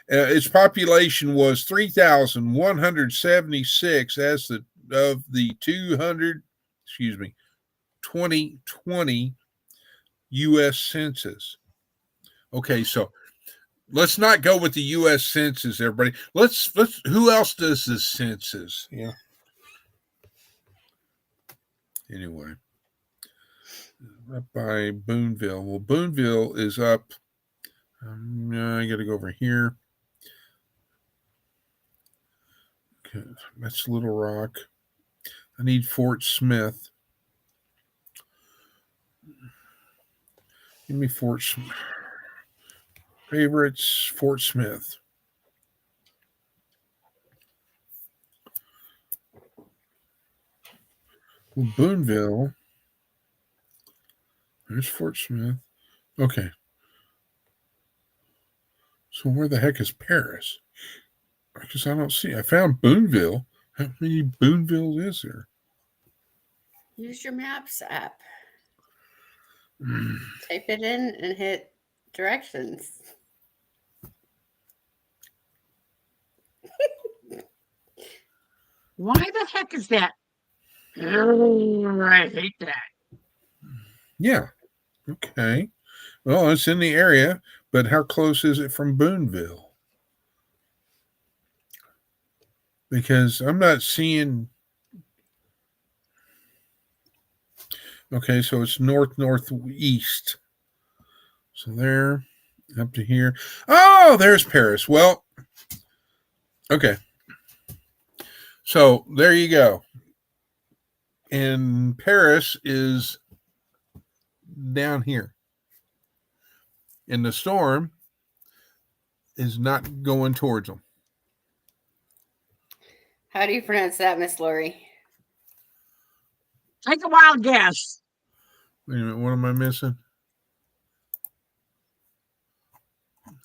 Its population was 3,176 as of the 2020 U.S. Census. Okay, so let's not go with the U.S. Census, everybody. Let's. Who else does the census? Yeah. Anyway, up by Boonville. Well, Boonville is up. I got to go over here. Okay, that's Little Rock. I need Fort Smith. Give me Fort Smith. Favorites, Fort Smith. Well, Boonville. There's Fort Smith. Okay. So where the heck is Paris? Because I don't see. I found Boonville. How many Boonvilles is there? Use your maps app. Type it in and hit directions. Why the heck is that? Oh, I hate that. Yeah. Okay. Well, it's in the area, but how close is it from Boonville? Because I'm not seeing. Okay, so it's northeast. So there, up to here. Oh, there's Paris. Well, okay. So there you go. And Paris is down here. And the storm is not going towards them. How do you pronounce that, Miss Lori? Take a wild guess. Wait a minute, what am I missing?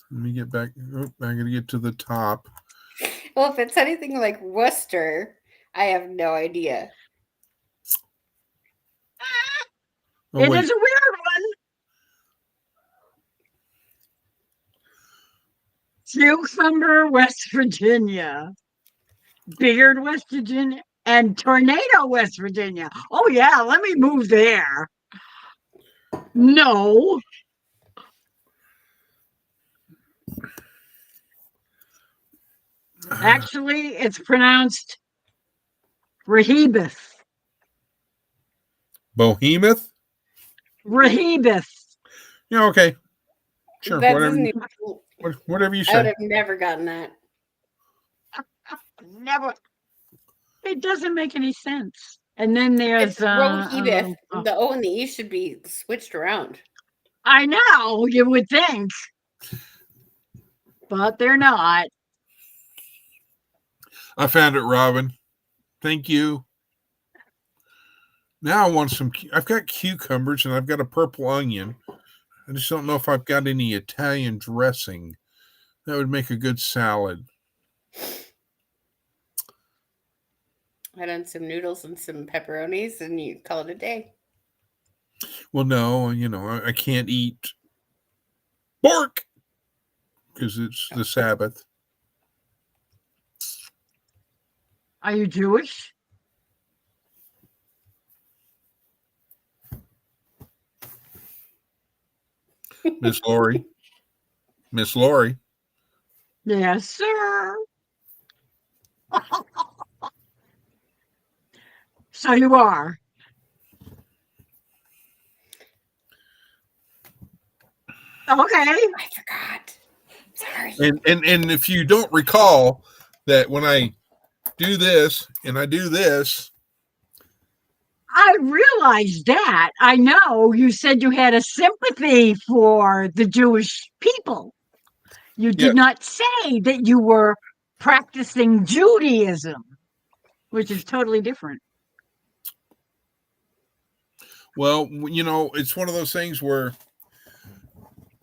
Let me get back. Oh, I got to get to the top. Well, if it's anything like Worcester, I have no idea. Oh, It wait. is a weird one. Cucumber, West Virginia. Beard, West Virginia. And Tornado, West Virginia. Oh, yeah, let me move there. No. Actually, it's pronounced Rehoboth. Bohemoth? Rehoboth. Yeah, okay. Sure. That Whatever, doesn't whatever you I would say. have never gotten that. Never. It doesn't make any sense. And then there's It's Rohibith. The O and the E should be switched around. I know, you would think. But they're not. I found it, Robin. Thank you. Now I want some. I've got cucumbers and I've got a purple onion. I just don't know if I've got any Italian dressing. That would make a good salad. Add on some noodles and some pepperonis, and you call it a day. Well, no, I can't eat pork because it's the Sabbath. Are you Jewish? Miss Lori. Miss Lori. Yes, sir. So you are. Okay. I forgot. Sorry. And if you don't recall that when I do this and I do this, I realized that. I know you said you had a sympathy for the Jewish people. You did not say that you were practicing Judaism, which is totally different. well, it's one of those things where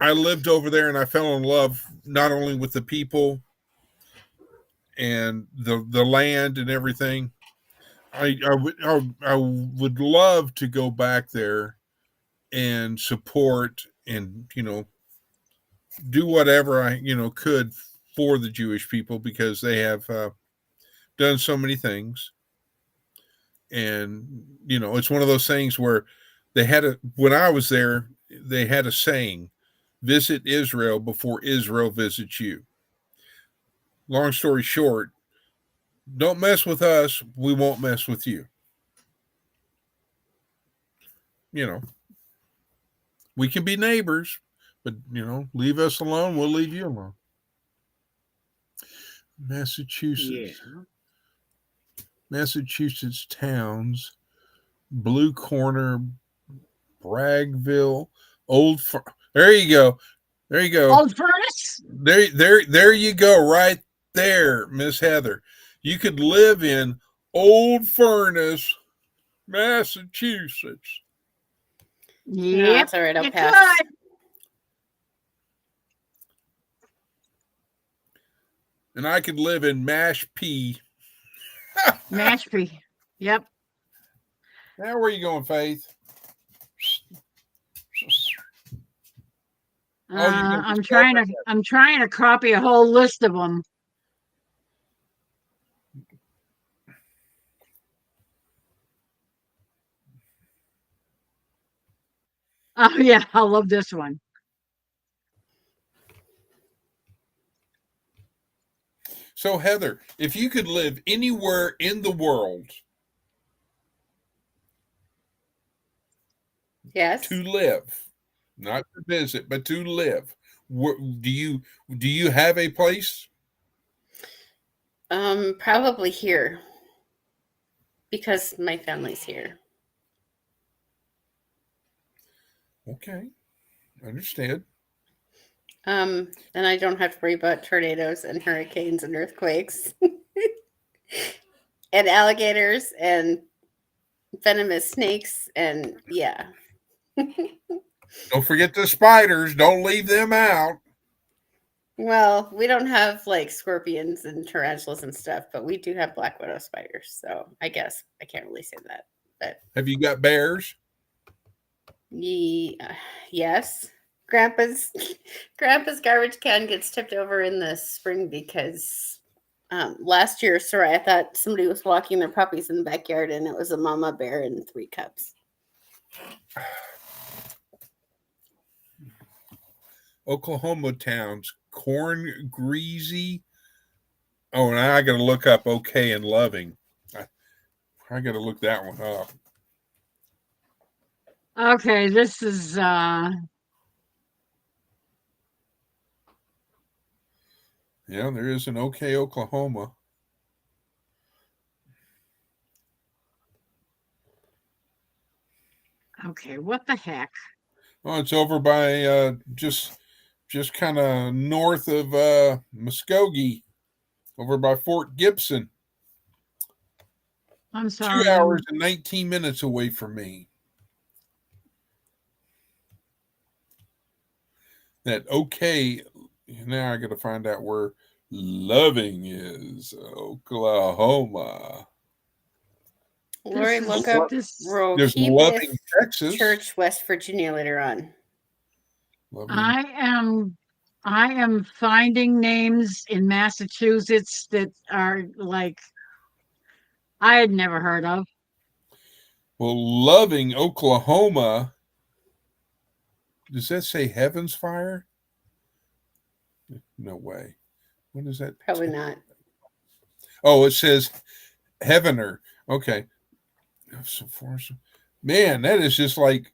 I lived over there and I fell in love not only with the people, and the land and everything. I would love to go back there and support and do whatever I could for the Jewish people, because they have done so many things. And it's one of those things where when I was there, they had a saying, visit Israel before Israel visits you. Long story short, don't mess with us, we won't mess with you. We can be neighbors, but leave us alone, we'll leave you alone. Massachusetts. Yeah. Massachusetts towns: Blue Corner, Braggville, there you go. There you go. Old Furnace? There you go, right there, Miss Heather. You could live in Old Furnace, Massachusetts. No, Yep, it's all right. I'll you pass. could. And I could live in Mashpee. Mashpee. Yep. Now, where are you going, Faith? I'm trying to copy a whole list of them. Oh yeah, I love this one. So, Heather, if you could live anywhere in the world, Yes. to live, not to visit, but to live, do you have a place? Probably here because my family's here. Okay, I understand. And I don't have to worry about tornadoes and hurricanes and earthquakes and alligators and venomous snakes and yeah. Don't forget the spiders. Don't leave them out. Well, we don't have like scorpions and tarantulas and stuff, but we do have black widow spiders. So I guess I can't really say that. But Have you got bears? yes. Grandpa's garbage can gets tipped over in the spring because last year, sorry, I thought somebody was walking their puppies in the backyard and it was a mama bear and 3 cubs. Oklahoma towns: Corn Greasy. Oh, and I got to look up OK and Loving. I got to look that one up. Okay, this is Yeah, there is an OK, Oklahoma. okay, what the heck? Oh, it's over by just kind of north of Muskogee, over by Fort Gibson. I'm sorry. 2 hours and 19 minutes away from me. That OK. Now I got to find out where Loving is. Oklahoma. Lori, look up There's Rokeep Loving, Texas. Church, West Virginia later on. Loving. I am finding names in Massachusetts that are like I had never heard of. Well, Loving, Oklahoma. Does that say Heaven's Fire? No way. What is that? Probably not. Oh, it says Heavener. Okay. So far, man, that is just like,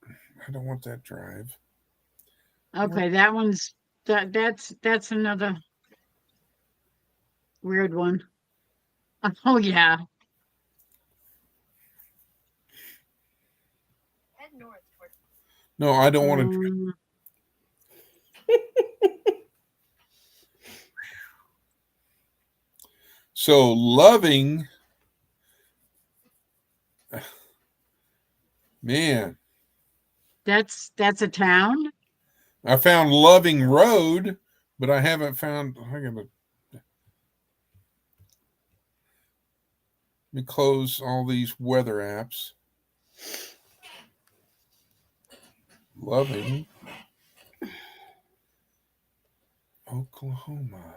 I don't want that drive. Okay, that one's that's another weird one. Oh yeah. No, I don't want to. So Loving, man, that's a town. I found Loving Road, but I haven't found. Let me close all these weather apps. Loving Oklahoma.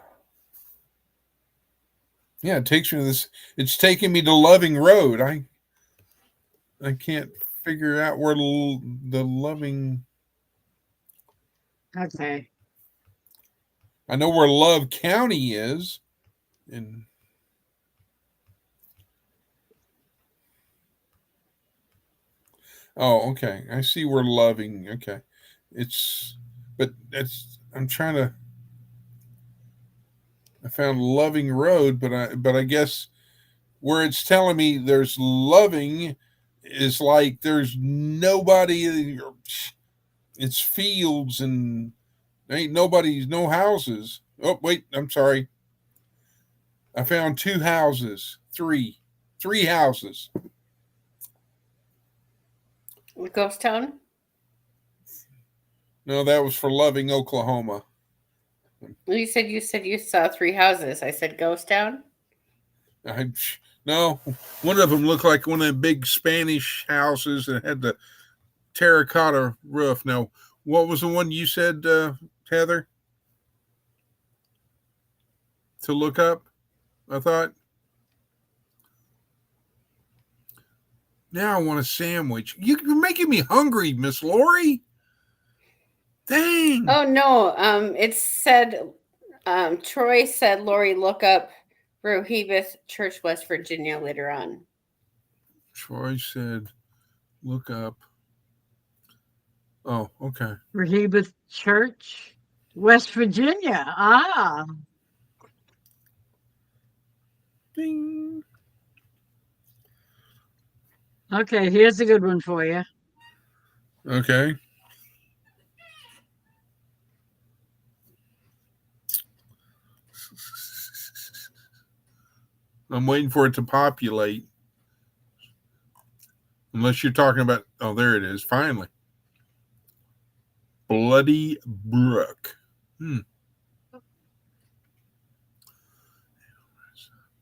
Yeah, it takes me to this. It's taking me to Loving Road. I can't figure out where the Loving. Okay. I know where Love County is, and oh, okay. I see where Loving. Okay, but that's. I'm trying to. I found Loving Road, but I guess where it's telling me there's Loving is like there's nobody. It's fields and ain't nobody's no houses. Oh wait, I'm sorry. I found two houses, three houses. Ghost town. No, that was for Loving, Oklahoma. You said you saw 3 houses. I said ghost town. No, one of them looked like one of the big Spanish houses that had the terracotta roof. Now, what was the one you said, Heather? To look up, I thought. Now I want a sandwich. You're making me hungry, Miss Lori. Dang. Oh no. It said. Troy said, "Lori, look up Rohibith Church, West Virginia." Later on. Troy said, "Look up." Oh, okay. Rehoboth Church, West Virginia. Ah. Ding. Okay, here's a good one for you. Okay. I'm waiting for it to populate. Unless you're talking about, oh, there it is. Finally. Bloody Brook.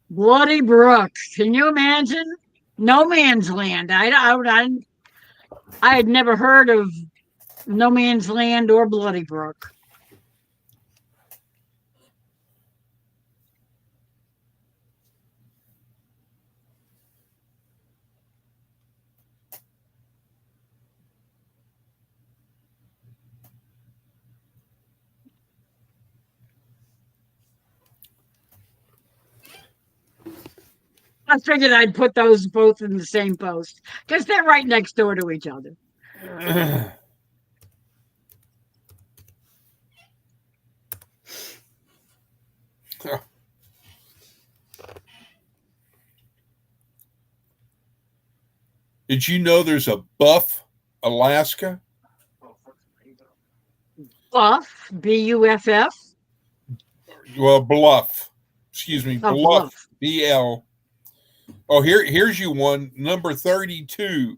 Bloody Brook. Can you imagine? No man's land. I had never heard of No Man's Land or Bloody Brook. I figured I'd put those both in the same post because they're right next door to each other. Did you know there's a Buff, Alaska? Buff, B-U-F-F. Well, Bluff. Excuse me, Oh, Bluff. B-L. Oh, here's you one. Number 32.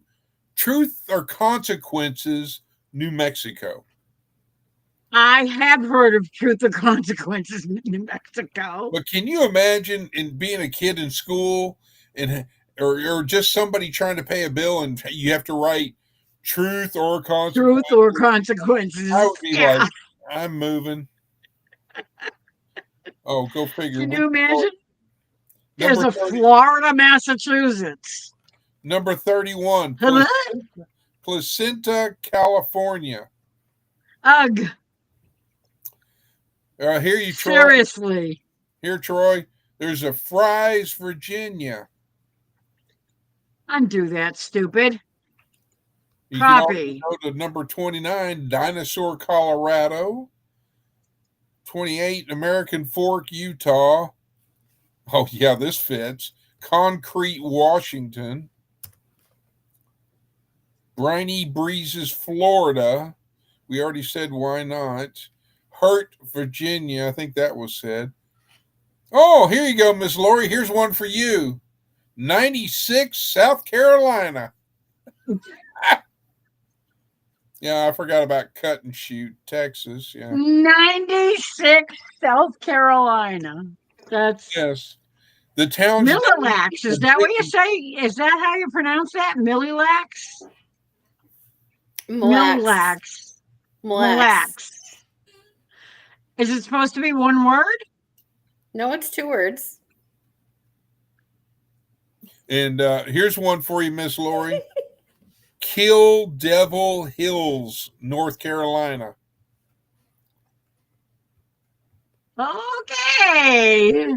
Truth or Consequences, New Mexico. I have heard of Truth or Consequences in New Mexico. But can you imagine in being a kid in school and or just somebody trying to pay a bill and you have to write truth or consequences? Truth or Consequences. I would be Yeah. like, I'm moving. Oh, go figure. Can you imagine? There's Number a 30, Florida, Massachusetts. number 31, Hello? Placenta, California. Ugh. Here you, Troy. Seriously. Here, Troy. There's a Fry's, Virginia. Undo that, stupid. You Copy. can also go to number 29, Dinosaur, Colorado. 28, American Fork, Utah. Oh, yeah, this fits. Concrete, Washington. Briny Breezes, Florida. We already said why not. Hurt, Virginia. I think that was said. Oh, here you go, Miss Lori. Here's one for you. 96, South Carolina. Yeah, I forgot about Cut and Shoot, Texas. Yeah. 96, South Carolina. That's Yes. The town's name Millilax. Is that what you say? Is that how you pronounce that? Millilax? Mille Millax. Mille Millax. Is it supposed to be one word? No, it's 2 words. And here's one for you, Miss Lori. Kill Devil Hills, North Carolina. Okay.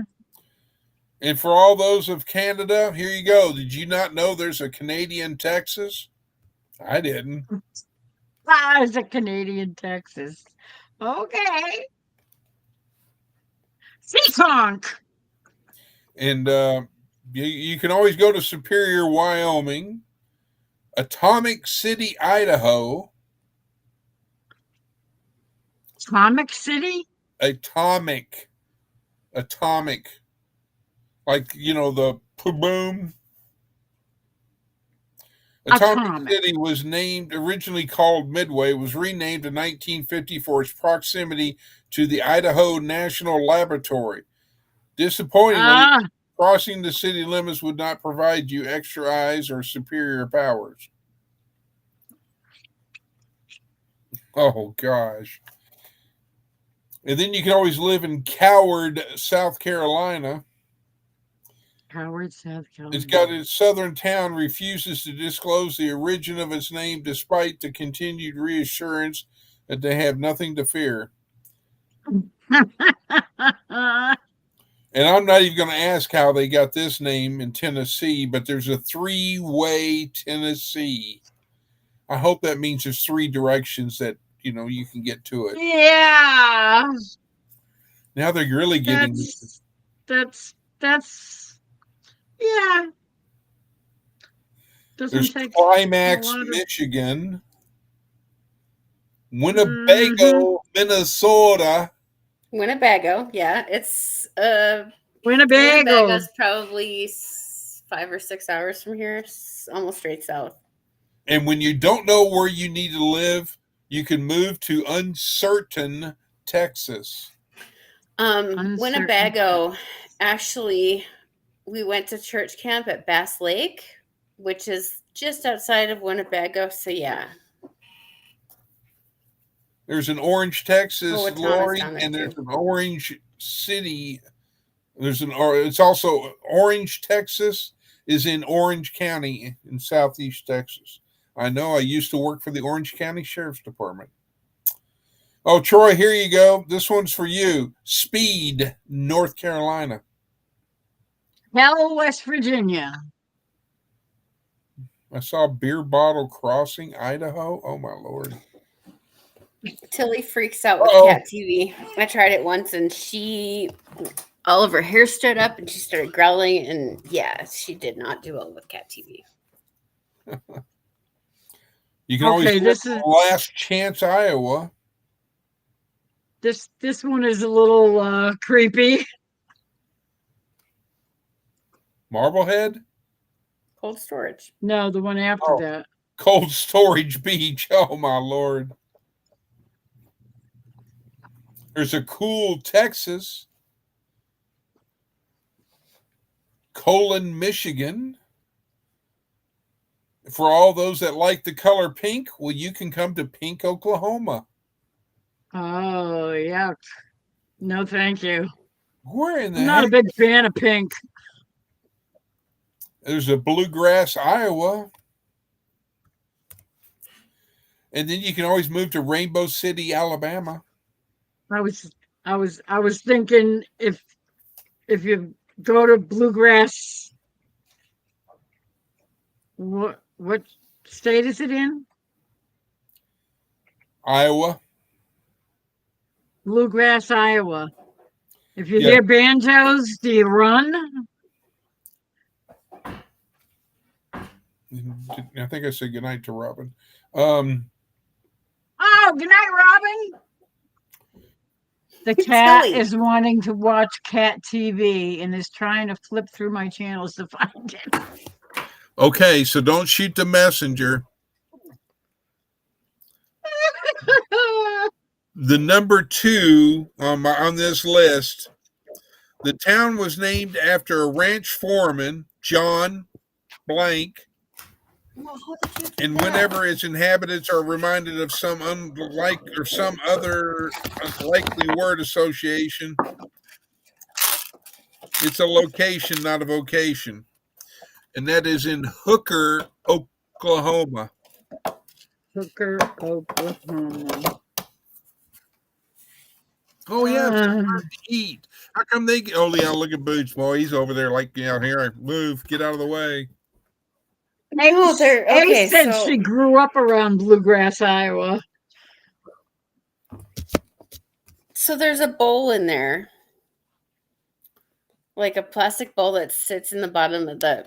And for all those of Canada, here you go. Did you not know there's a Canadian Texas? I didn't. Ah, it's a Canadian Texas. Okay. Seekonk. And you can always go to Superior, Wyoming, Atomic City, Idaho. Atomic City? Atomic. Like, the boom. Atomic City was originally called Midway, was renamed in 1950 for its proximity to the Idaho National Laboratory. Disappointingly, crossing the city limits would not provide you extra eyes or superior powers. Oh, gosh. And then you can always live in Coward, South Carolina. Howard, South Carolina. It's got its southern town refuses to disclose the origin of its name despite the continued reassurance that they have nothing to fear. And I'm not even going to ask how they got this name in Tennessee, but there's a 3-way Tennessee. I hope that means there's 3 directions that, you can get to it. Yeah. Now they're really getting... That's yeah. There's Climax, Michigan. Winnebago, Minnesota. Winnebago, yeah. It's Winnebago's probably 5 or 6 hours from here, almost straight south. And when you don't know where you need to live, you can move to Uncertain, Texas. Winnebago, actually, we went to church camp at Bass Lake, which is just outside of Winnebago. So, yeah. There's an Orange, Texas, Lori, and too. there's an Orange City. It's also Orange, Texas is in Orange County in southeast Texas. I know I used to work for the Orange County Sheriff's Department. Oh, Troy, here you go. This one's for you. Speed, North Carolina. Hell, West Virginia. I saw Beer Bottle Crossing, Idaho. Oh, my Lord. Tilly freaks out with cat TV. I tried it once, and all of her hair stood up, and she started growling, and yeah, she did not do well with cat TV. You can always this is Last Chance, Iowa. This one is a little creepy. Marblehead? Cold Storage. No, the one after that. Cold Storage Beach. Oh, my Lord. There's a Cool, Texas. Colon, Michigan. For all those that like the color pink, well, you can come to Pink, Oklahoma. Oh, yeah. No, thank you. Where in the I'm not a big fan of pink. There's a Bluegrass, Iowa. And then you can always move to Rainbow City, Alabama. I was thinking if you go to Bluegrass, what state is it in? Iowa. Bluegrass, Iowa. If you hear banjos, do you run? I think I said goodnight to Robin. Oh, good night, Robin. The cat is wanting to watch cat TV and is trying to flip through my channels to find it. Okay, so don't shoot the messenger. The number 2 on this list, The town was named after a ranch foreman, John Blank, and whenever its inhabitants are reminded of some other unlikely word association, it's a location, not a vocation. And that is in Hooker, Oklahoma. Hooker, Oklahoma. Oh yeah, it's Uh, time to eat. How come they? Oh yeah, look at Boots, boy. He's over there, like, here. Move, get out of the way. No, they're Ace okay. said So she grew up around Bluegrass, Iowa. there's a bowl in there, like a plastic bowl that sits in the bottom of the.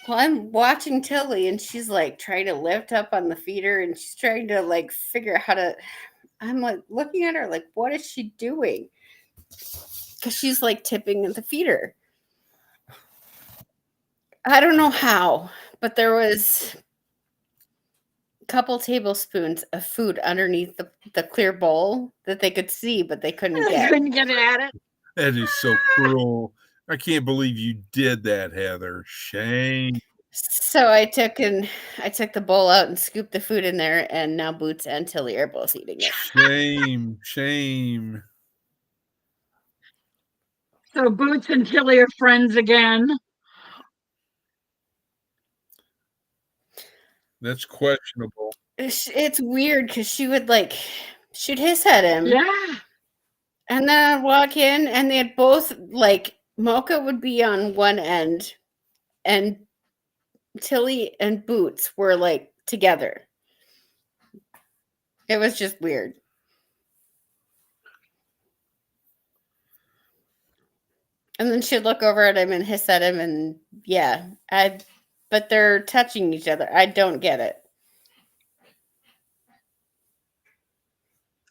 Well, I'm watching Tilly, and she's like trying to lift up on the feeder, and she's trying to like figure out how to. I'm like looking at her, like, what is she doing? Because she's like tipping the feeder. I don't know how, but there was a couple tablespoons of food underneath the clear bowl that they could see, but they couldn't I get. couldn't get at it. That is so cruel. I can't believe you did that, Heather. Shame. So I took the bowl out and scooped the food in there, and now Boots and Tilly are both eating it. Shame. Shame. So Boots and Tilly are friends again. That's questionable. It's weird because she would like shoot hiss at him, Yeah. and then I'd walk in, and they'd both like Mocha would be on one end, and Tilly and Boots were like together. It was just weird. And then she'd look over at him and hiss at him, and yeah, but they're touching each other. I don't get it.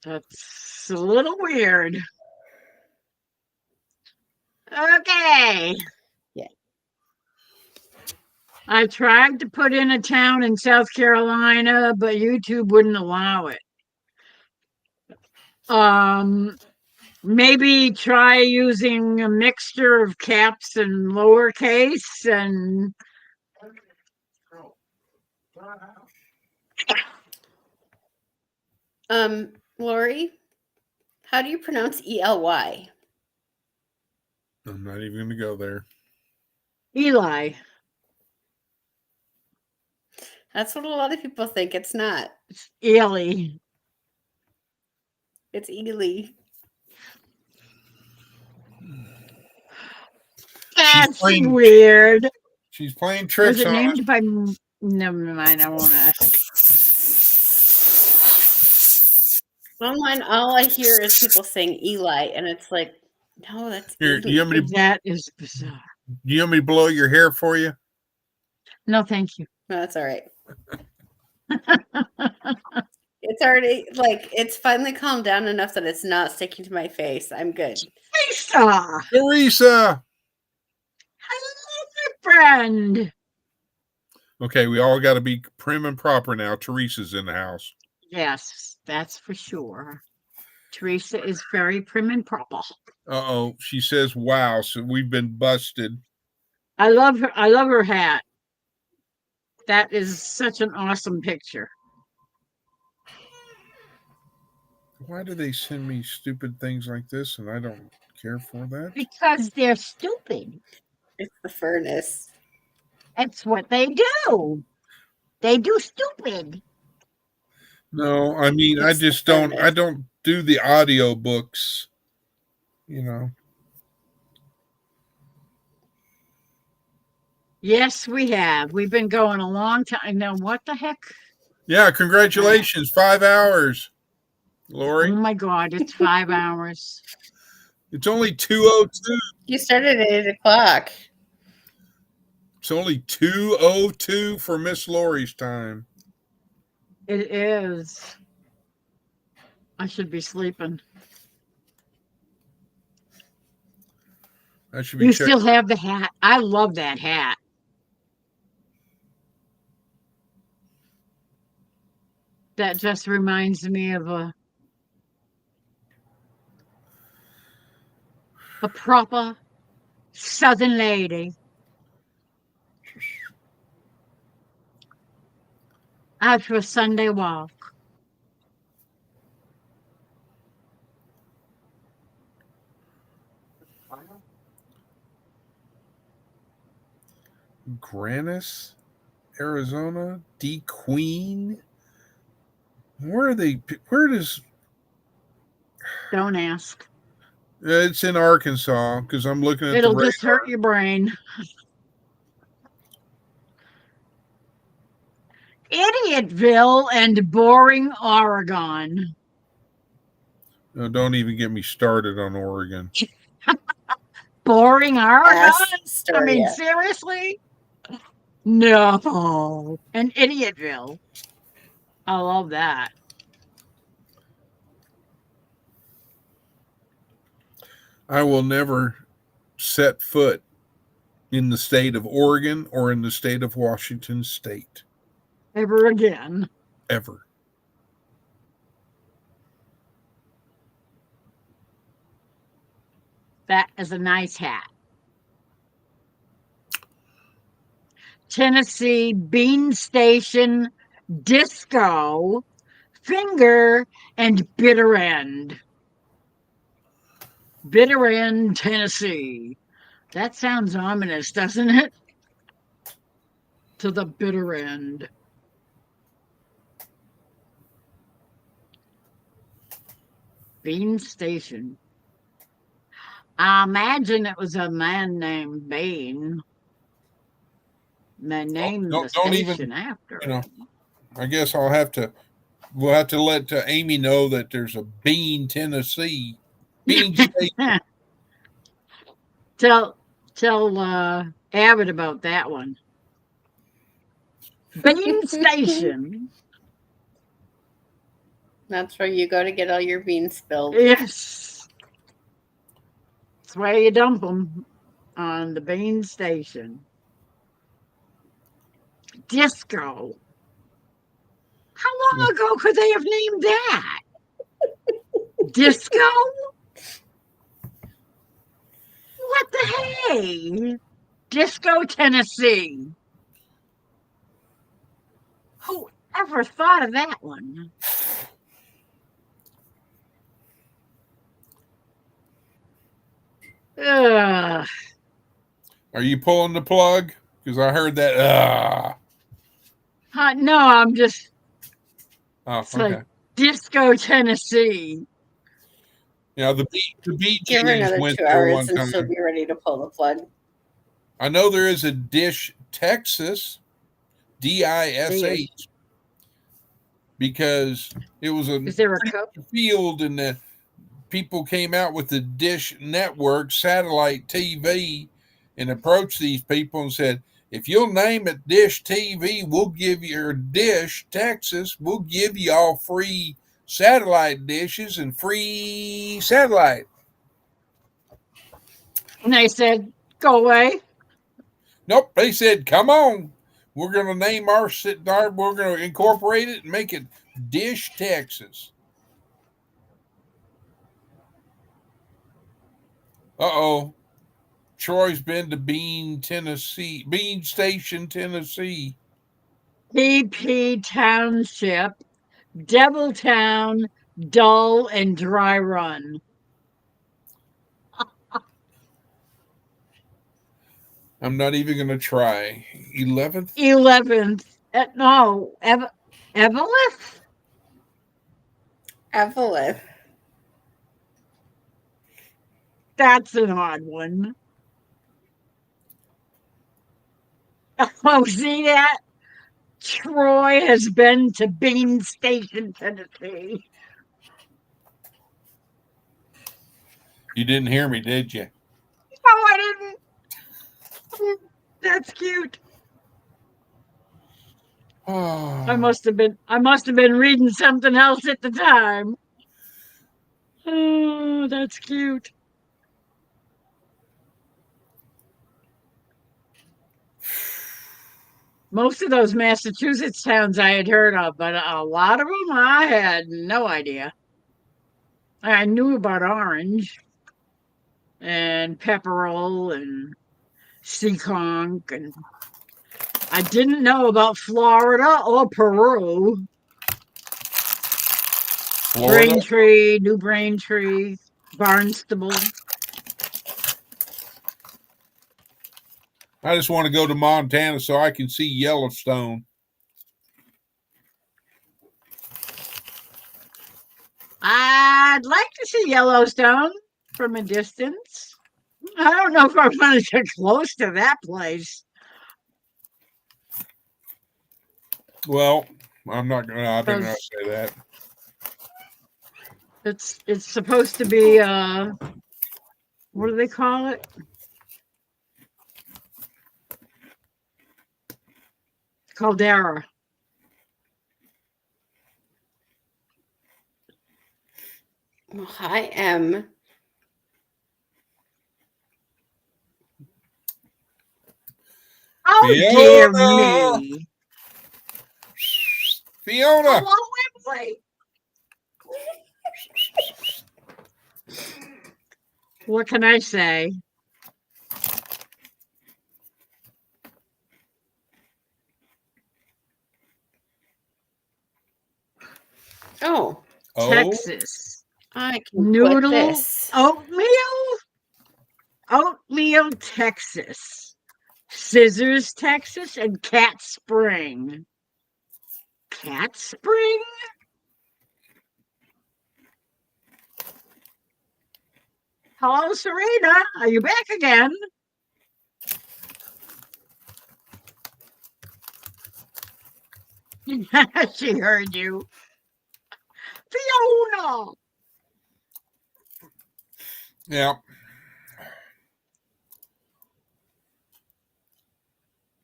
That's a little weird. Okay. Yeah. I tried to put in a town in South Carolina, but YouTube wouldn't allow it. Maybe try using a mixture of caps and lowercase and Lori, how do you pronounce Ely? I'm not even going to go there. Eli. That's what a lot of people think. It's not. It's Ely. It's Ely. That's playing- weird. She's playing Was tricks it on us. named by? Never mind. I won't ask. Online, all I hear is people saying Eli, and it's like, no, that's Here, Ely. you want me to, That is bizarre. you want me to blow your hair for you? No, thank you. No, that's all right. It's already like it's finally calmed down enough that it's not sticking to my face. I'm good. Lisa, Teresa. hello, my friend. Okay, we all got to be prim and proper now. Teresa's in the house. Yes, that's for sure. Teresa is very prim and proper. Uh-oh. She says, wow. So we've been busted. I love her. I love her hat. That is such an awesome picture. Why do they send me stupid things like this and I don't care for that? Because they're stupid. It's the furnace. That's what they do. They do stupid. No, I mean, I It's the just don't, I furnace. don't do the audio books, you know. Yes, we have. We've been going a long time. Now, what the heck? Yeah, congratulations. 5 hours, Oh Lori. my God, it's 5 hours. It's only 2:02. You started at 8 o'clock. It's only 2:02 for Miss Lori's time. It is. I should be sleeping. I should be You checking. still have the hat. I love that hat. That just reminds me of a A proper Southern lady. Out for a Sunday walk. Grannis, Arizona. D Queen. Where are they? Where does Don't ask. it's in Arkansas? Because I'm looking at the It'll just radar. hurt your brain. Idiotville and Boring, Oregon. No, don't even get me started on Oregon. Boring, Oregon? Astoria. I mean, seriously? No. And Idiotville. I love that. I will never set foot in the state of Oregon or in the state of Washington State Ever again. ever. That is a nice hat. Tennessee Bean Station Disco Finger and Bitter End. Bitter End, Tennessee. That sounds ominous, doesn't it? To the bitter end. Bean Station. I imagine it was a man named Bean. They named the don't even, station after you know, him. I guess we'll have to let Amy know that there's a Bean, Tennessee. Bean State. Tell Abbott about that one. Bean Station. That's where you go to get all your beans spilled. Yes. That's where you dump them, on the Bean Station. Disco. How long ago could they have named that? Disco? What the hey? Disco, Tennessee. Who ever thought of that one? Ugh. Are you pulling the plug? Because I heard that. No, I'm just. Oh, It's okay. like Disco, Tennessee. Yeah, the Bee Give her Gees another went 2 there hours one and time. she'll be ready to pull the plug. I know there is a Dish, Texas, DISH, because it was a Is there a cup? field and the people came out with the Dish Network satellite TV and approached these people and said, if you'll name it Dish TV, we'll give you, or Dish, Texas, we'll give you all free satellite dishes and free satellite. And they said, go away. Nope, they said, come on. We're going to name our, we're going to incorporate it and make it Dish, Texas. Uh-oh. Troy's been to Bean Station, Tennessee. PP Township, Deviltown, Dull, and Dry Run. I'm not even going to try. 11th? 11th. No, Evelyn? Evelyn. That's an odd one. Oh, see that? Troy has been to Bean Station, Tennessee. You didn't hear me, did you? No, I didn't. That's cute. Oh. I must have been reading something else at the time. Oh, that's cute. Most of those Massachusetts towns I had heard of, but a lot of them I had no idea. I knew about Orange. and pepperell and sea conch, and I didn't know about Florida or Peru. Florida. Braintree, New Braintree, Barnstable. I just want to go to Montana so I can see Yellowstone. I'd like to see Yellowstone from a distance. I don't know if I want to get close to that place. Well, I'm not gonna. I better not 'Cause say that. it's supposed to be what do they call it? Caldera. I am. Oh dear me. Fiona. Hello, Emily. What can I say? Oh, Texas. I can put Noodle this. oatmeal, Texas. Scissors, Texas, and Cat Spring. Cat Spring? Hello, Serena. Are you back again? She heard you. Fiona. Yeah.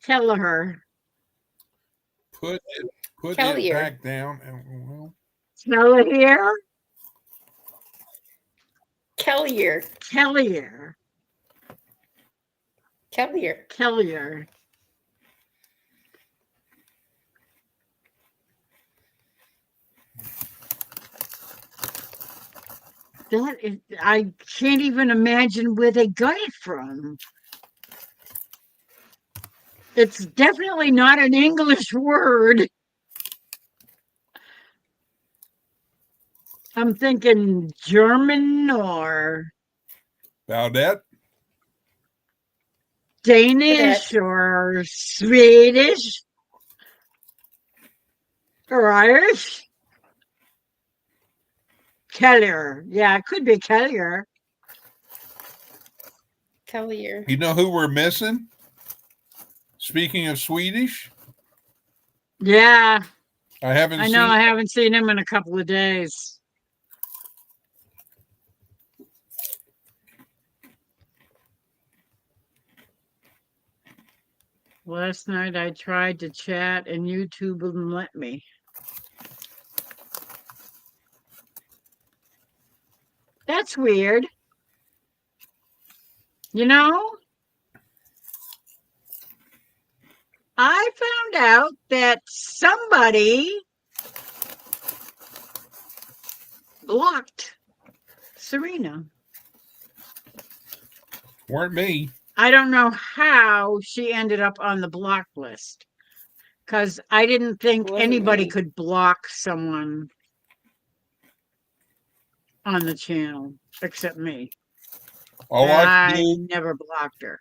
Tell her. Put it Kellier. back down. And, well, Tell her here. Kellier. Kellier. Kellier. Kellier. That is, I can't even imagine where they got it from. It's definitely not an English word. I'm thinking German or Baudette. Danish or Swedish or Irish. Kellier. Yeah, it could be Kellier. Kellier. You know who we're missing? Speaking of Swedish, Yeah, I haven't I know. seen. I haven't seen him in a couple of days. Last night I tried to chat and YouTube wouldn't let me. That's weird. You know, I found out that somebody blocked Serena. Weren't me. I don't know how she ended up on the block list because I didn't think Wasn't anybody me. could block someone on the channel except me. All And I can I do. never blocked her.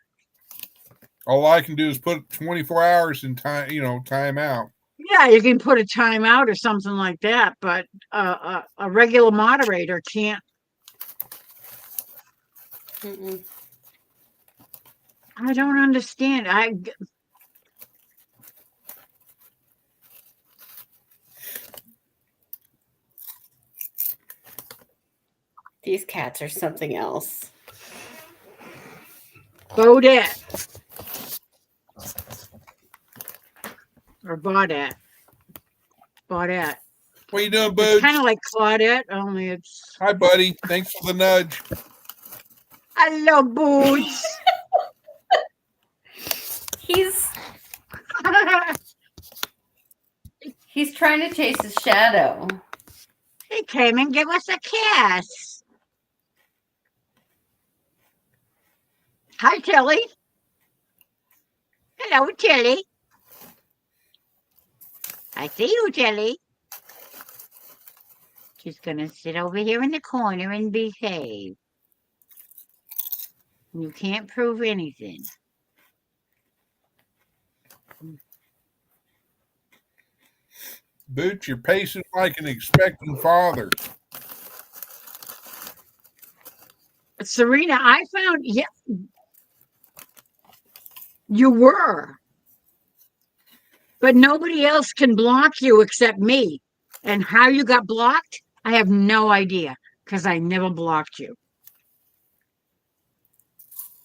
All I can do is put 24 hours in time. Time out. Yeah, you can put a timeout or something like that, but a regular moderator can't. Mm-mm. I don't understand. These cats are something else. Baudette or Baudette. Baudette. What you doing, It's Boots? kind of like Claudette, only it's. Hi, buddy. Thanks for the nudge. Hello, Boots. He's trying to chase his shadow. He came and gave us a kiss. Hi, Tilly. Hello, Tilly. I see you, Tilly. She's gonna sit over here in the corner and behave. You can't prove anything. Boots, you're pacing like an expectant father. Serena, I found, yeah, you were, but nobody else can block you except me. And how you got blocked, I have no idea because I never blocked you.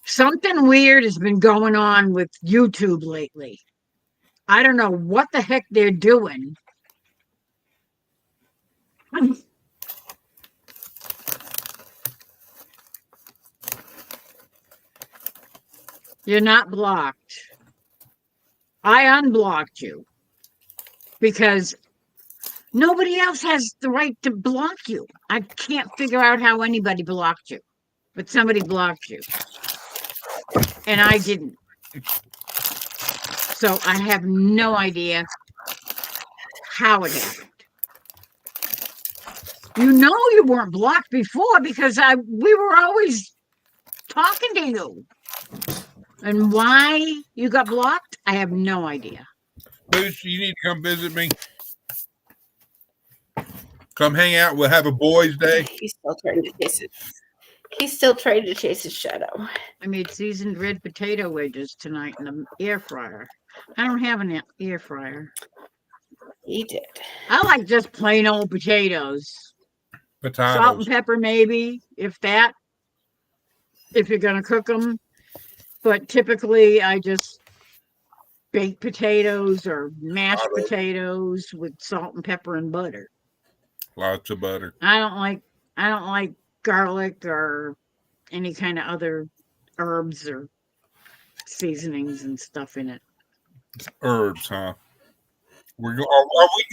Something weird has been going on with YouTube lately. I don't know what the heck they're doing. You're not blocked. I unblocked you because nobody else has the right to block you. I can't figure out how anybody blocked you, but somebody blocked you. And I didn't. So I have no idea how it happened. You know you weren't blocked before because we were always talking to you. And why you got blocked, I have no idea. Boots, you need to come visit me. Come hang out. We'll have a boys' day. He's still trying to chase it. He's still trying to chase his shadow. I made seasoned red potato wedges tonight in the air fryer. I don't have an air fryer. He did. I like just plain old potatoes. Potatoes. Salt and pepper, maybe, if that, if you're going to cook them. But typically, I just bake potatoes or mashed potatoes with salt and pepper and butter. Lots of butter. I don't like garlic or any kind of other herbs or seasonings and stuff in it. Herbs, huh? Are we going?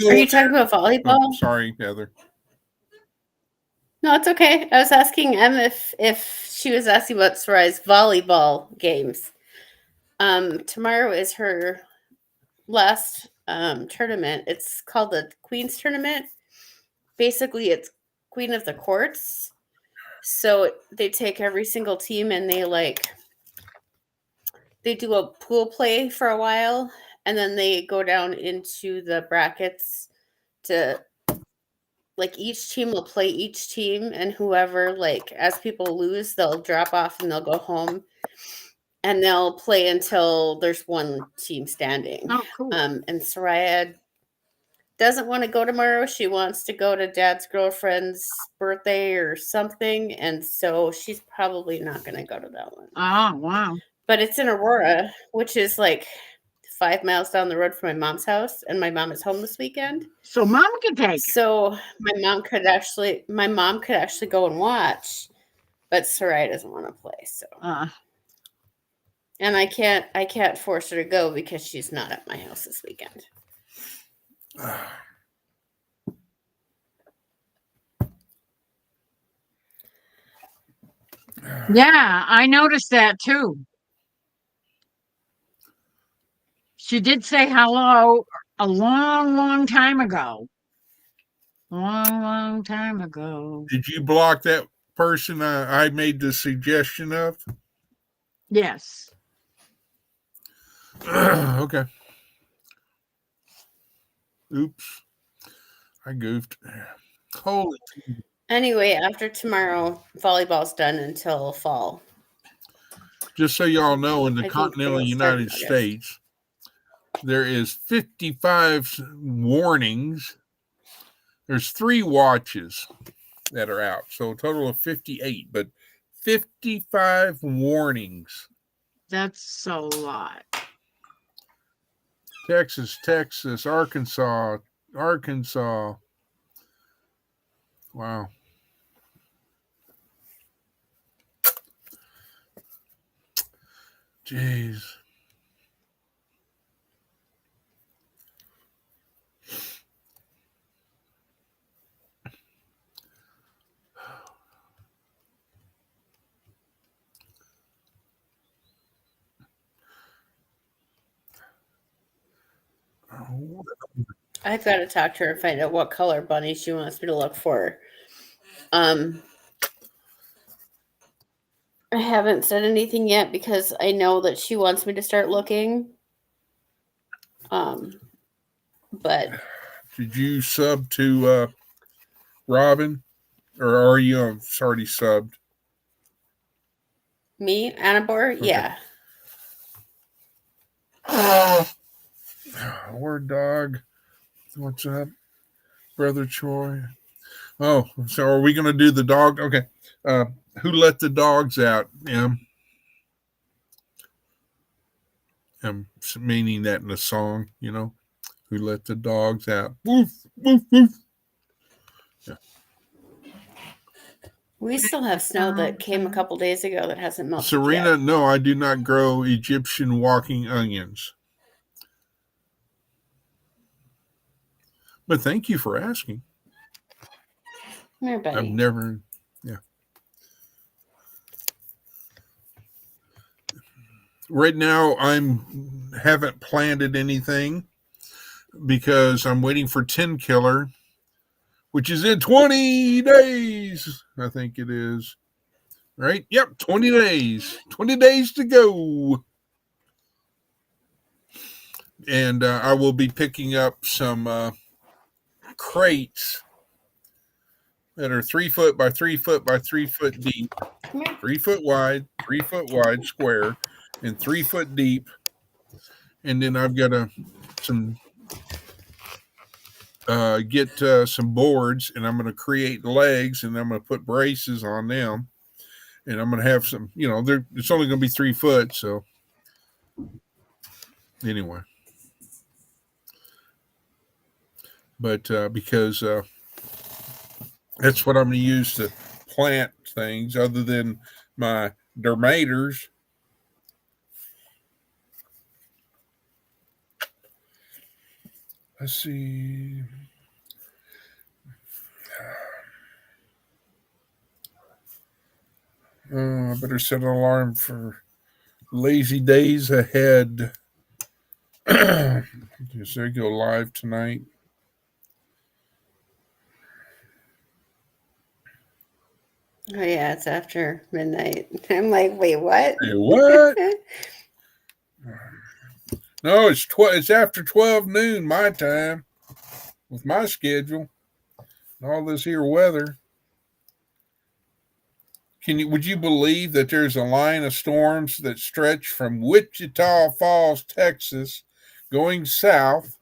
Are you talking about volleyball? Oh, sorry, Heather. No, it's okay. I was asking Em if she was asking about Sarai's volleyball games. Tomorrow is her last tournament. It's called the Queen's Tournament. Basically, it's Queen of the Courts. So they take every single team and they do a pool play for a while, and then they go down into the brackets to each team will play each team, and whoever as people lose, they'll drop off and they'll go home, and they'll play until there's one team standing. Oh, cool. And Soraya doesn't want to go tomorrow. She wants to go to Dad's girlfriend's birthday or something, and so she's probably not going to go to that one. Oh, wow. But it's in Aurora, which is 5 miles down the road from my mom's house, and my mom is home this weekend. So mom can take it. So my mom could actually go and watch, but Soraya doesn't want to play. So and I can't force her to go because she's not at my house this weekend. Yeah, I noticed that too. She did say hello a long, long time ago. Long, long time ago. Did you block that person I made the suggestion of? Yes. Okay. Oops. I goofed. Holy. Anyway, after tomorrow, volleyball's done until fall. Just so y'all know, in the I think continental they'll start in United August. States, there is 55 warnings. There's 3 watches that are out. So a total of 58, but 55 warnings. That's a lot. Texas, Arkansas. Wow. Jeez. I've got to talk to her and find out what color bunny she wants me to look for. I haven't said anything yet because I know that she wants me to start looking. But Did you sub to Robin, or are you already subbed? me, Annabor, yeah. Word dog. What's up, Brother Troy? Oh, so are we going to do the dog? Okay. Who let the dogs out? I'm meaning that in a song, Who let the dogs out? Woof, woof, woof. Yeah. We still have snow that came a couple days ago that hasn't melted Serena, yet. no, I do not grow Egyptian walking onions. But thank you for asking. Come here, buddy. I've never, yeah. Right now, haven't planted anything because I'm waiting for 10 Killer, which is in 20 days. I think it is. Right? Yep, 20 days. 20 days to go. And I will be picking up some crates that are 3 foot by 3 foot by 3 foot deep, 3 foot wide, 3 foot wide square, and 3 foot deep. And then I've got get some boards, and I'm going to create legs, and I'm going to put braces on them, and I'm going to have some. It's only going to be 3 foot, so anyway. But because that's what I'm going to use to plant things, other than my dermators. Let's see. I better set an alarm for lazy days ahead. Does they go live tonight? Oh yeah, it's after midnight. I'm like, wait, what? Hey, what? No, it's after 12 noon my time with my schedule and all this here weather. Would you believe that there's a line of storms that stretch from Wichita Falls, Texas, going south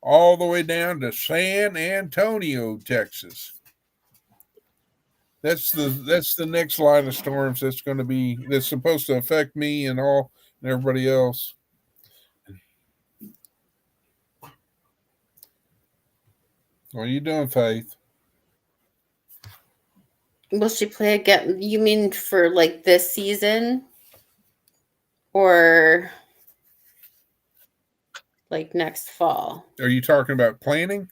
all the way down to San Antonio, Texas? That's the next line of storms that's supposed to affect me and everybody else. What are you doing, Faith? Will she play again? You mean for like this season? Or like next fall? Are you talking about planning?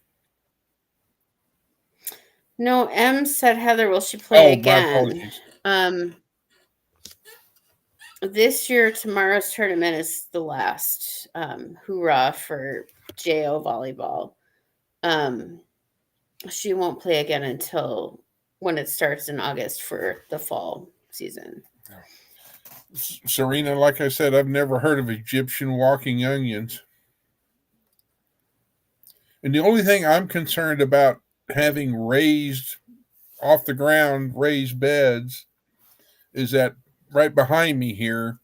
No, M said, Heather, will she play again? My apologies. This year, tomorrow's tournament is the last hoorah for JO volleyball. She won't play again until when it starts in August for the fall season. Serena, like I said, I've never heard of Egyptian walking onions. And the only thing I'm concerned about having raised off the ground, raised beds, is that right behind me here,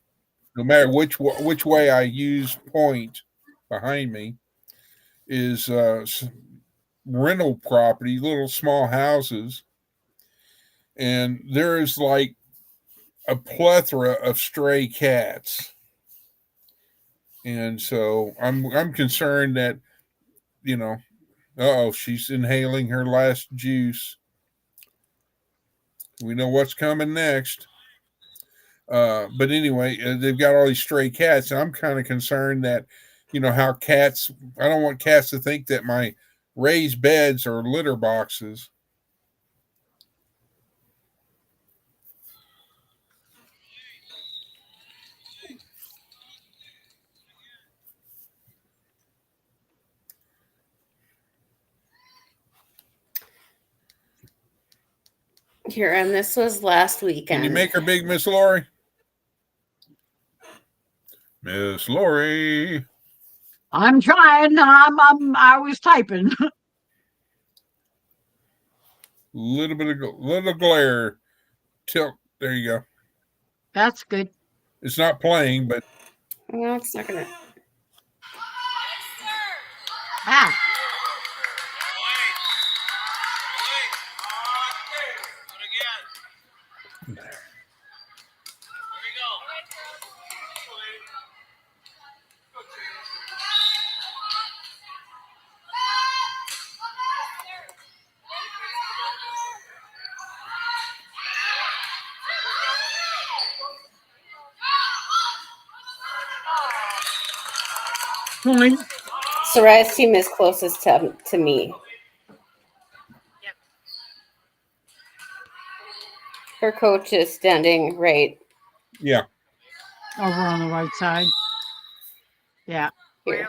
no matter which way I use point behind me, is rental property, little small houses. And there is like a plethora of stray cats. And so I'm concerned that, she's inhaling her last juice. We know what's coming next. But anyway, they've got all these stray cats, and I'm kind of concerned that, how cats. I don't want cats to think that my raised beds are litter boxes. Here, and this was last weekend. Can you make her big, Miss Lori? Miss Lori. I'm trying. I was typing. Little bit of little glare. Tilt. There you go. That's good. It's not playing, but Well, it's not gonna. Ah, point. Soraya's team is closest to me. Her coach is standing right yeah. Over on the right side. Yeah. here.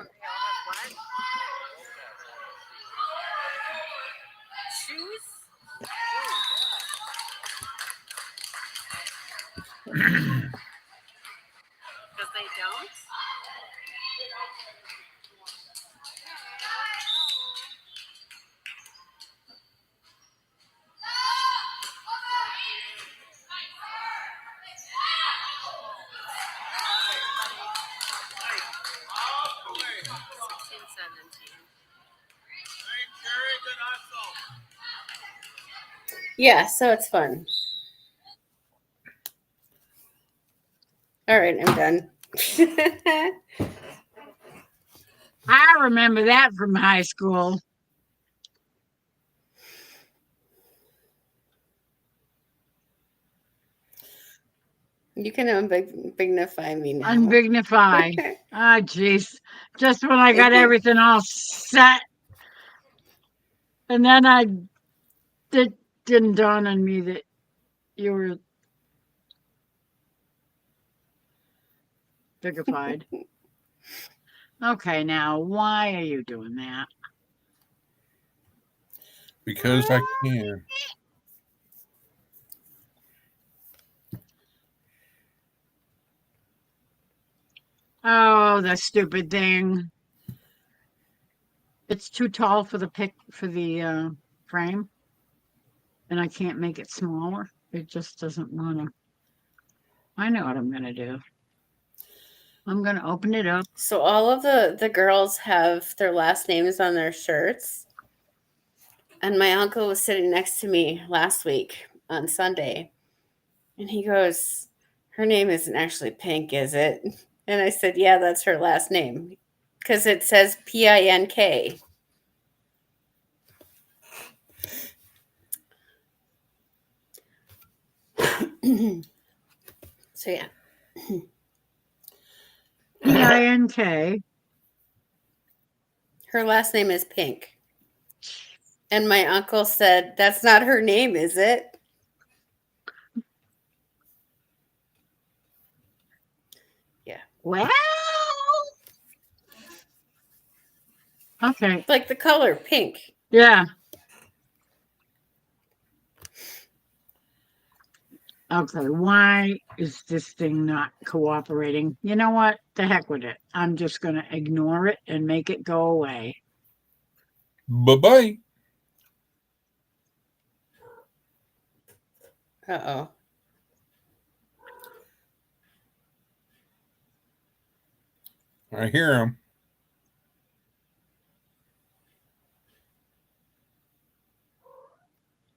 Yeah, so it's fun. All right, I'm done. I remember that from high school. You can undignify me now. Undignify. Ah, jeez. Just when I got Thank you. everything all set. And then it didn't dawn on me that you were dignified. Okay, now, why are you doing that? Because I can. Oh, the stupid thing. It's too tall for the frame. And I can't make it smaller. It just doesn't want to. I know what I'm going to do. I'm going to open it up. So all of the girls have their last names on their shirts. And my uncle was sitting next to me last week on Sunday. And he goes, "Her name isn't actually Pink, is it?" And I said, "Yeah, that's her last name. Because it says Pink." So yeah. Pink. Her last name is Pink. And my uncle said, "That's not her name, is it?" Yeah. Well. Okay. Like the color pink. Yeah. Okay, why is this thing not cooperating? You know what? The heck with it. I'm just going to ignore it and make it go away. Bye-bye. Uh-oh. I hear him.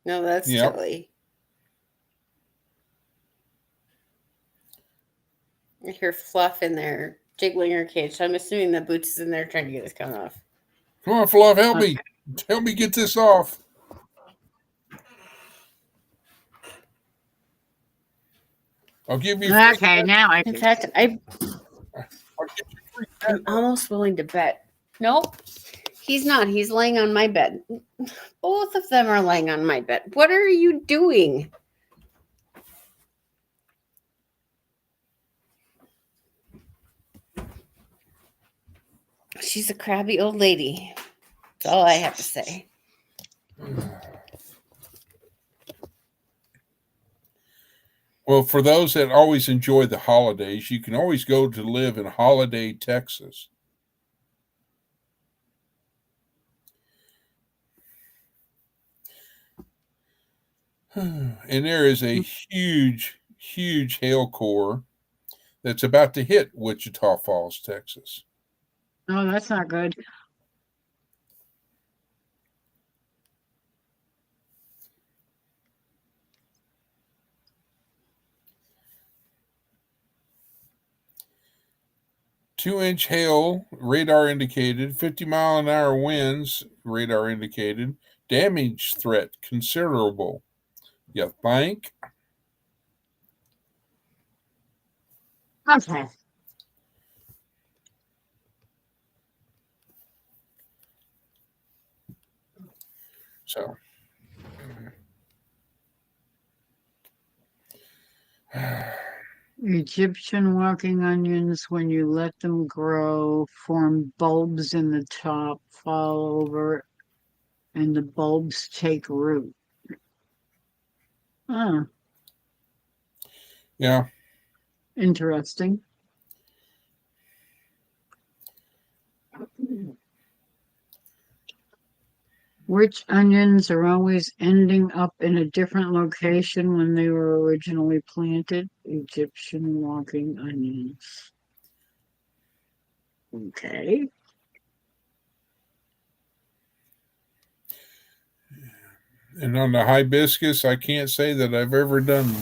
No, that's Yep. Tilly. I hear Fluff in there jiggling her cage. So I'm assuming that Boots is in there trying to get his cone off. Come on, Fluff, help Okay. me. Help me get this off. I'll give you free Okay, now I In can. fact, I'll give you free I'm almost willing to bet. Nope. He's not. He's laying on my bed. Both of them are laying on my bed. What are you doing? She's a crabby old lady. That's all I have to say. Well, for those that always enjoy the holidays, you can always go to live in Holiday, Texas. And there is a huge, huge hail core that's about to hit Wichita Falls, Texas. Oh, that's not good. Two-inch hail, radar indicated. 50-mile-an-hour winds, radar indicated. Damage threat considerable. You think? Okay. So. Egyptian walking onions, when you let them grow, form bulbs in the top, fall over, and the bulbs take root. Oh, Yeah. interesting. Which onions are always ending up in a different location when they were originally planted? Egyptian walking onions. Okay. And on the hibiscus, I can't say that I've ever done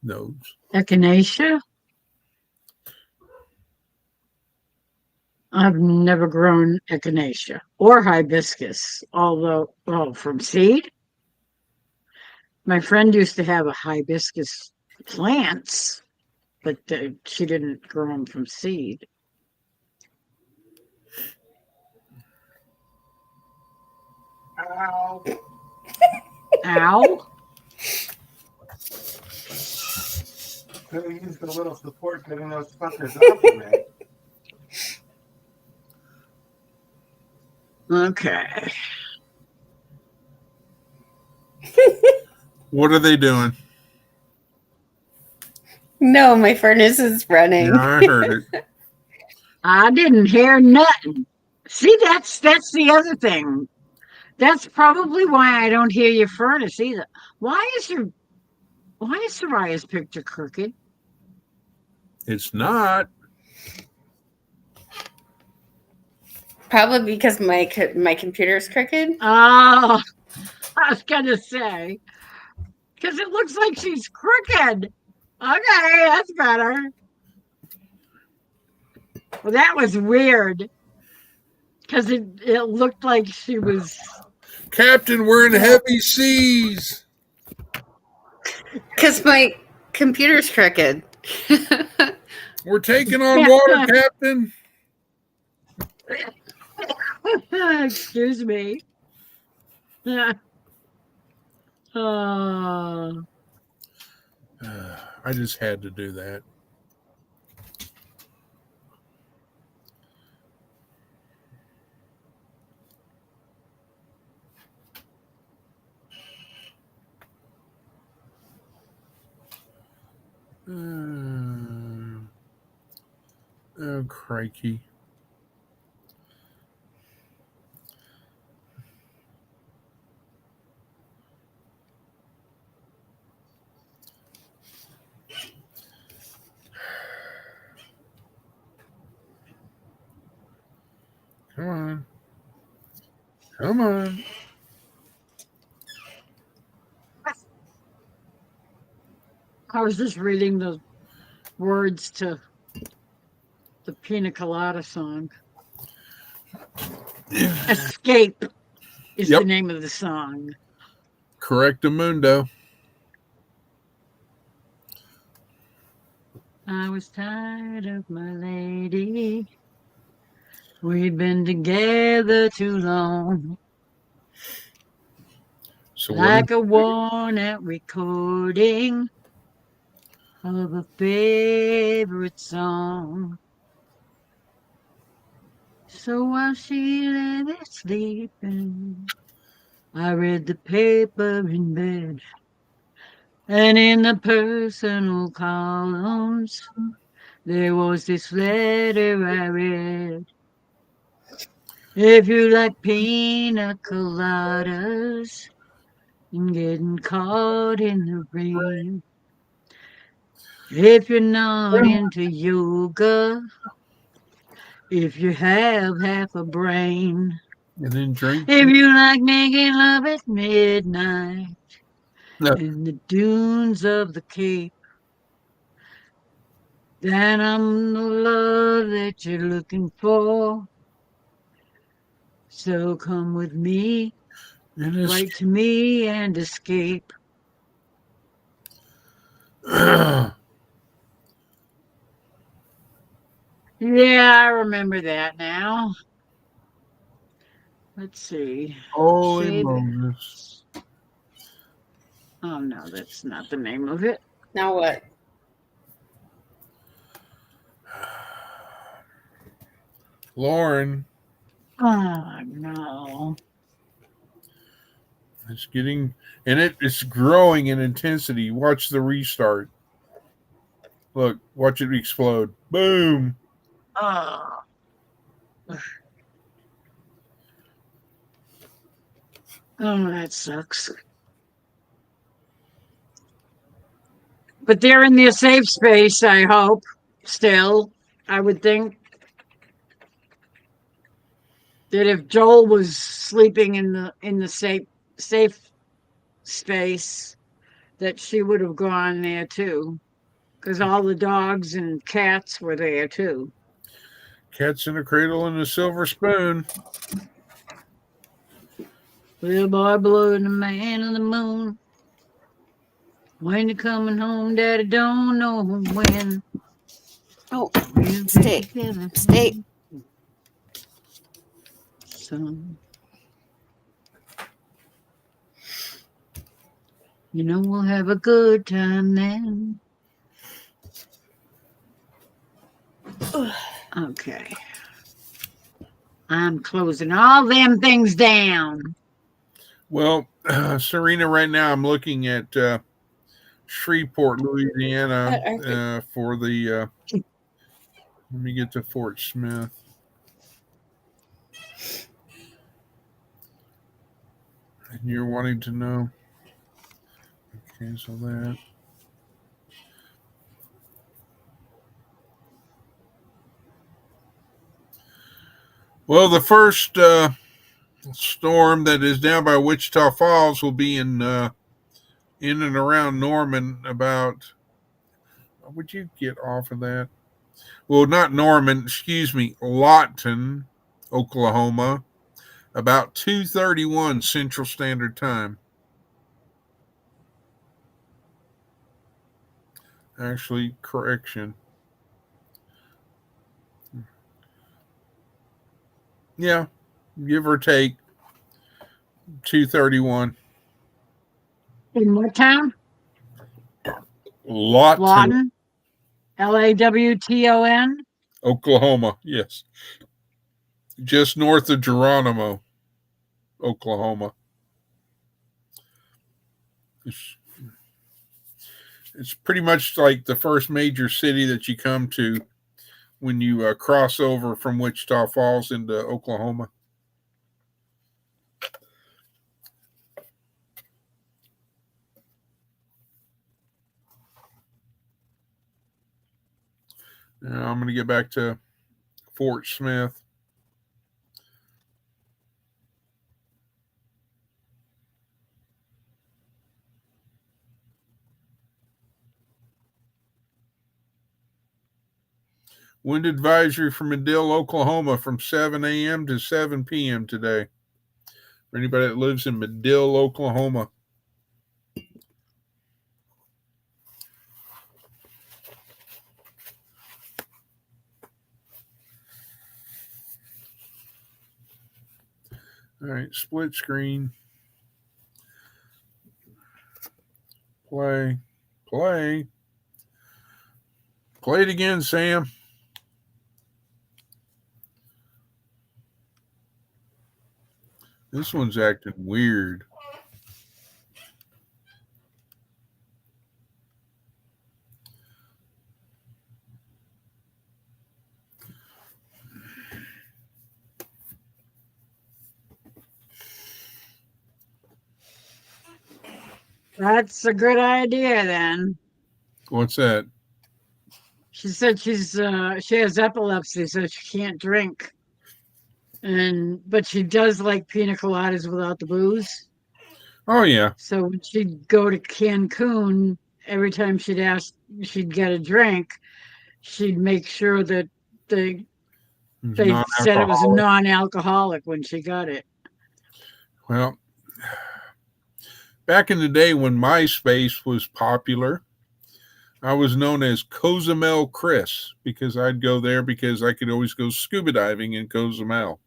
those. Echinacea? I've never grown echinacea or hibiscus, although, oh, from seed? My friend used to have a hibiscus plants, but she didn't grow them from seed. Ow. Ow? Could have used a little support getting those fuckers off of me. Okay. What are they doing? No, my furnace is running. Yeah, I heard it. I didn't hear nothing. See, that's the other thing. That's probably why I don't hear your furnace either. Why is Soraya's picture crooked? It's not. Probably because my computer's crooked. Oh, I was gonna say, because it looks like she's crooked. Okay, that's better. Well, that was weird because it looked like she was. Captain, we're in heavy seas. Because my computer's crooked. We're taking on water, Captain. Excuse me. Oh. I just had to do that. Oh, crikey. Come on. Come on. I was just reading the words to the Pina Colada song. Escape is Yep. the name of the song. Correctamundo. I was tired of my lady. We'd been together too long. So Like a worn out recording of a favorite song. So while she lay there sleeping, I read the paper in bed. And in the personal columns, there was this letter I read. If you like pina coladas and getting caught in the rain, if you're not into yoga, if you have half a brain, And then drink. if you like making love at midnight No. in the dunes of the Cape, then I'm the love that you're looking for. So come with me, It is. write to me and escape. Yeah, I remember that now. Let's see. Holy Save it. Moses. Oh no, that's not the name of it. Now what? Lauren, Oh no. it's getting, and it's growing in intensity. Watch the restart. Look, watch it explode. Boom. Oh. Oh, that sucks. But they're in their safe space, I hope. Still, I would think that if Joel was sleeping in the safe space, that she would have gone there too, because all the dogs and cats were there too. Cat's in a cradle and a silver spoon. Little boy blue and the man on the moon. When you coming home, Daddy don't know when. Oh, We'll stay. get together, Stay. son. You know we'll have a good time then. Okay. I'm closing all them things down. Well, Serena, right now I'm looking at Shreveport, Louisiana, for the. Let me get to Fort Smith. And you're wanting to know. Cancel that. Well, the first storm that is down by Wichita Falls will be in and around Norman. About, would you get off of that? Well, not Norman, excuse me, Lawton, Oklahoma, about 2:31 Central Standard Time. Actually, correction. Yeah, give or take 2:31. In what town? Lawton, Lawton. Lawton. Oklahoma. Yes, just north of Geronimo, Oklahoma. It's, it's pretty much like the first major city that you come to when you cross over from Wichita Falls into Oklahoma. Now I'm going to get back to Fort Smith. Wind advisory for Medill, Oklahoma from 7 a.m. to 7 p.m. today. For anybody that lives in Medill, Oklahoma. All right, split screen. Play. Play. Play it again, Sam. This one's acting weird. That's a good idea then. What's that? She said she has epilepsy, so she can't drink. But she does like pina coladas without the booze. Oh yeah, So when she'd go to Cancun, every time she'd get a drink, she'd make sure that they it's they said it was a non-alcoholic. non-alcoholic when she got it. Well, back in the day when MySpace was popular, I was known as Cozumel Chris because I'd go there because I could always go scuba diving in Cozumel.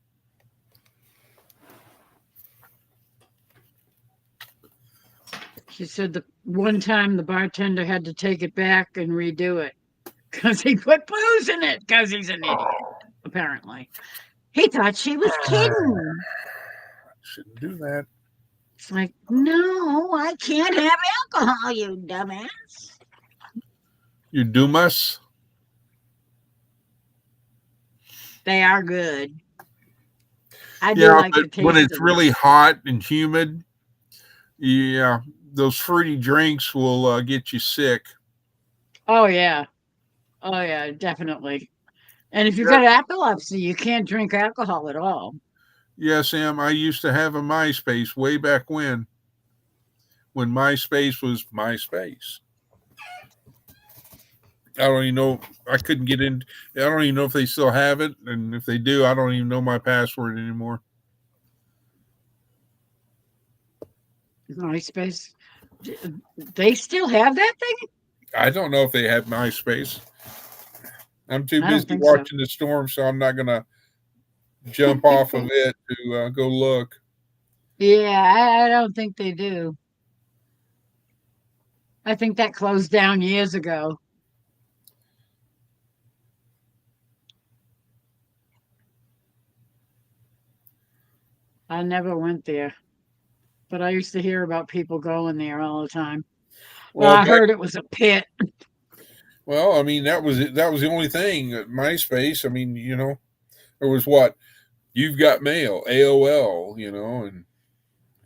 She said the one time the bartender had to take it back and redo it because he put booze in it because he's an idiot, apparently. He thought she was kidding. Shouldn't do that. It's like, no, I can't have alcohol, you dumbass. You Dumas? They are good. I do Yeah, like but the taste when it's of really them. hot and humid, yeah, those fruity drinks will get you sick. Oh yeah. Oh yeah, definitely. And if you've Yeah. got epilepsy, you can't drink alcohol at all. Yeah, Sam, I used to have a MySpace way back when MySpace was MySpace. I don't even know. I couldn't get in. I don't even know if they still have it, and if they do, I don't even know my password anymore. MySpace. They still have that thing? I don't know if they have MySpace. I'm too I don't busy think so. watching the storm, so I'm not gonna jump off of it to go look. Yeah, I don't think they do. I think that closed down years ago. I never went there, but I used to hear about people going there all the time. Well, Well, I back, heard it was a pit. well, I mean that was it. That was the only thing. MySpace. I mean, there was what you've got mail, AOL,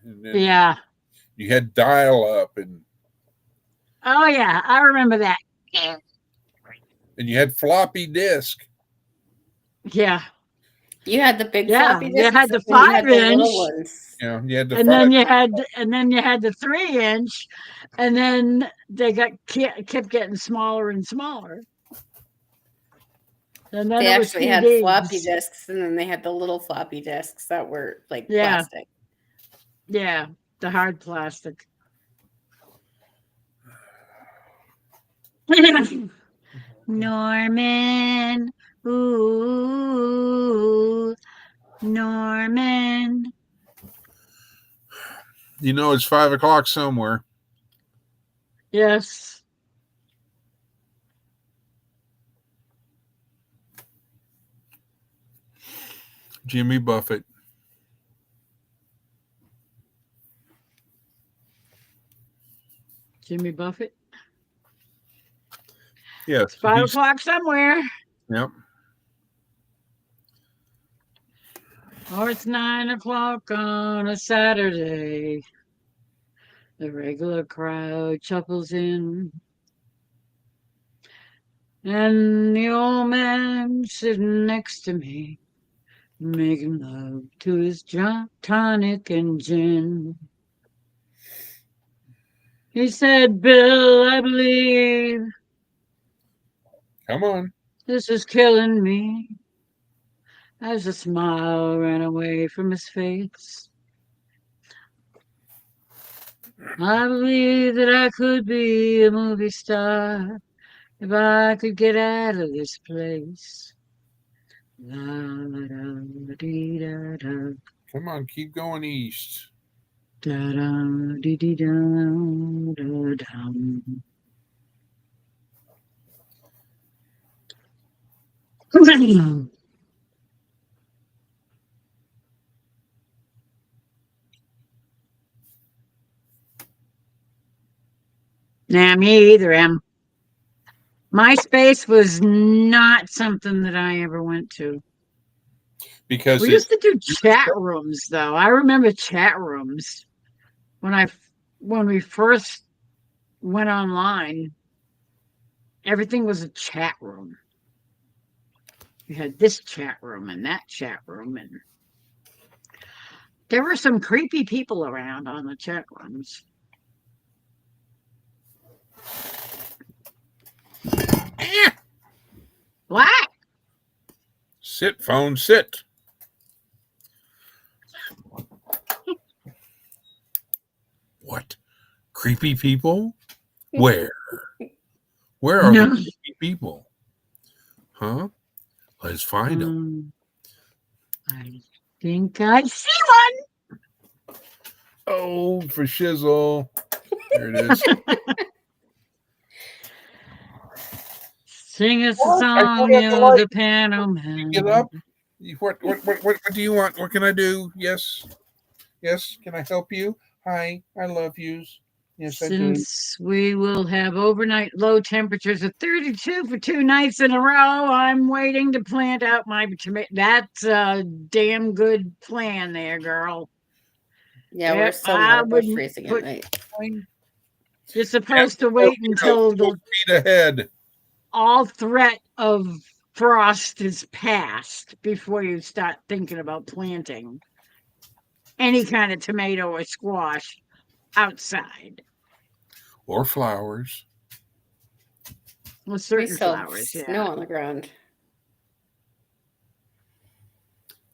and then Yeah. you had dial up, Oh, yeah. I remember that. and you had floppy disk. Yeah. You had the big Yeah. floppy You disks, had and the then you had the little 5 inch, ones. You had the and five. then you had the 3 inch, and then they kept getting smaller and smaller. And then They it was actually had floppy CDs. disks, and then they had the little floppy disks that were like Yeah. plastic. Yeah. The hard plastic. Norman. Ooh. Norman. It's 5 o'clock somewhere. Yes. Jimmy Buffett. Jimmy Buffett. Yes. It's 5 o'clock somewhere. Yep. Or it's 9 o'clock on a Saturday. The regular crowd shuffles in. And the old man sitting next to me, making love to his tonic and gin. He said, Bill, I believe Come on. this is killing me. As a smile ran away from his face. I believe that I could be a movie star if I could get out of this place. La da dee da da Come on. Keep going east. da da dee dee da da da. Nah, me either, Em. MySpace was not something that I ever went to. Because We used to do chat rooms, though. I remember chat rooms when I when we first went online, everything was a chat room. You had this chat room and that chat room, and there were some creepy people around on the chat rooms. What? Sit, phone, sit. What? Creepy people? Where? Where are the No. creepy people? Huh? Let's find them. I think I see one. Oh, for shizzle. There it is. Sing us a What? I song, put out the you're light. the piano man. Get up. What do you want? What can I do? Yes. Yes. Can I help you? Hi. I love yous. Yes, I do. Since we will have overnight low temperatures of 32 for 2 nights in a row, I'm waiting to plant out my tomato. That's a damn good plan there, girl. Yeah, we're Yep, still I more above wouldn't freezing at put. night. Fine. You're Yeah, supposed to wait until 4 the feet ahead. all threat of frost is past before you start thinking about planting any kind of tomato or squash outside. Or flowers. Well, We certain still have flowers, snow yeah. on the ground.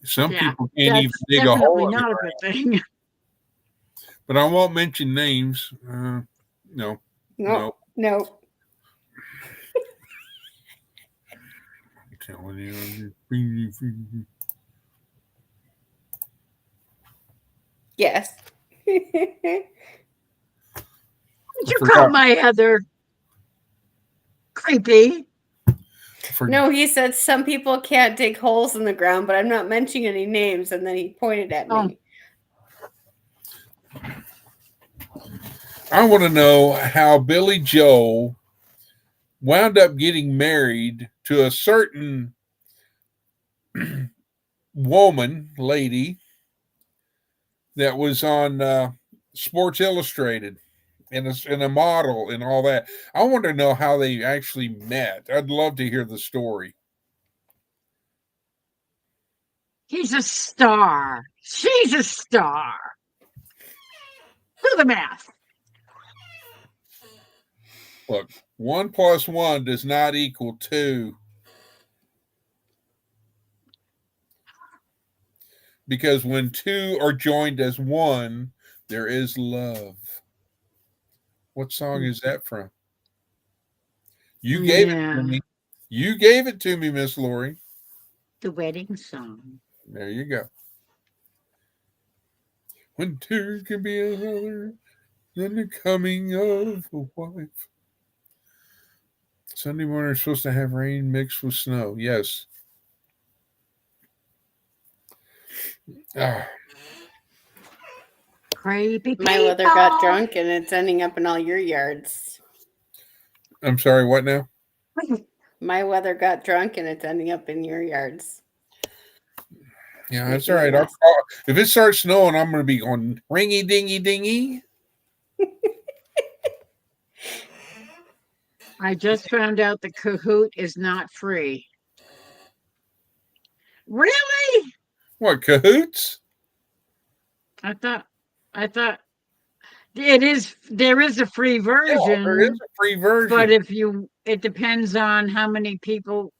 Some Yeah, people can't even that's dig a definitely hole in the not a ground. good thing. But I won't mention names. No. No, no. I'm telling you. Yes. Would I you call forgot. my Heather creepy? No, he said some people can't dig holes in the ground, but I'm not mentioning any names. And then he pointed at Oh, me. I want to know how Billy Joel wound up getting married to a certain lady, that was on Sports Illustrated and a model and all that. I want to know how they actually met. I'd love to hear the story. he's a star. She's a star. Do the math. Look, 1 + 1 does not equal 2. Because when 2 are joined as 1, there is love. What song is that from? You gave it to Yeah, me. You gave it to me, Miss Lori. the wedding song. There you go. When 2 can be another than the coming of a wife. Sunday morning is supposed to have rain mixed with snow. Yes. Ah, Creepy My weather got people. drunk and it's ending up in all your yards. I'm sorry, what now? My weather got drunk and it's ending up in your yards. Yeah, that's Making all a right. mess. If it starts snowing, I'm going to be going ringy dingy dingy. I just found out the Kahoot is not free. Really? What, cahoots? I thought it is there is a free Yeah, there is version, a free but version. it depends on how many people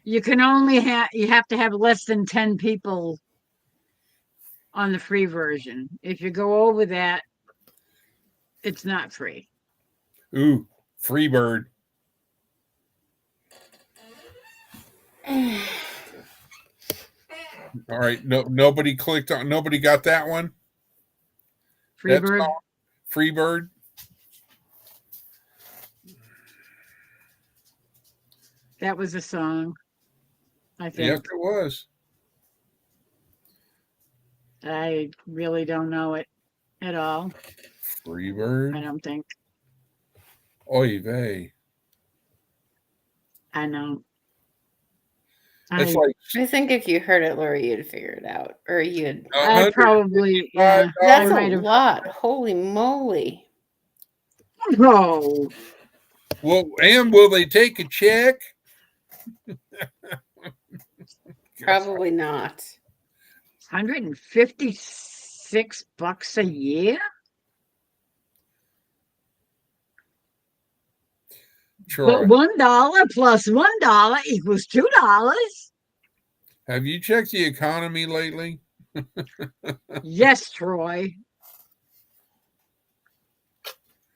you have to have less than 10 people on the free version. If you go over that, it's not free. Ooh, free bird. All right. No, nobody clicked on. Nobody got that one. That's Freebird, free bird. that was a song, I Yes, think. it was. I really don't know it at all. Free I bird. don't think. Oy vey. I know. It's I like I think if you heard it, Lori, you'd figure it out, or you'd. I probably, yeah, I That's a might have. lot. Holy moly! Oh, Well, and will they take a check? Probably not. $156 a year? But Troy, $1 plus $1 equals $2. have you checked the economy lately? Yes, Troy.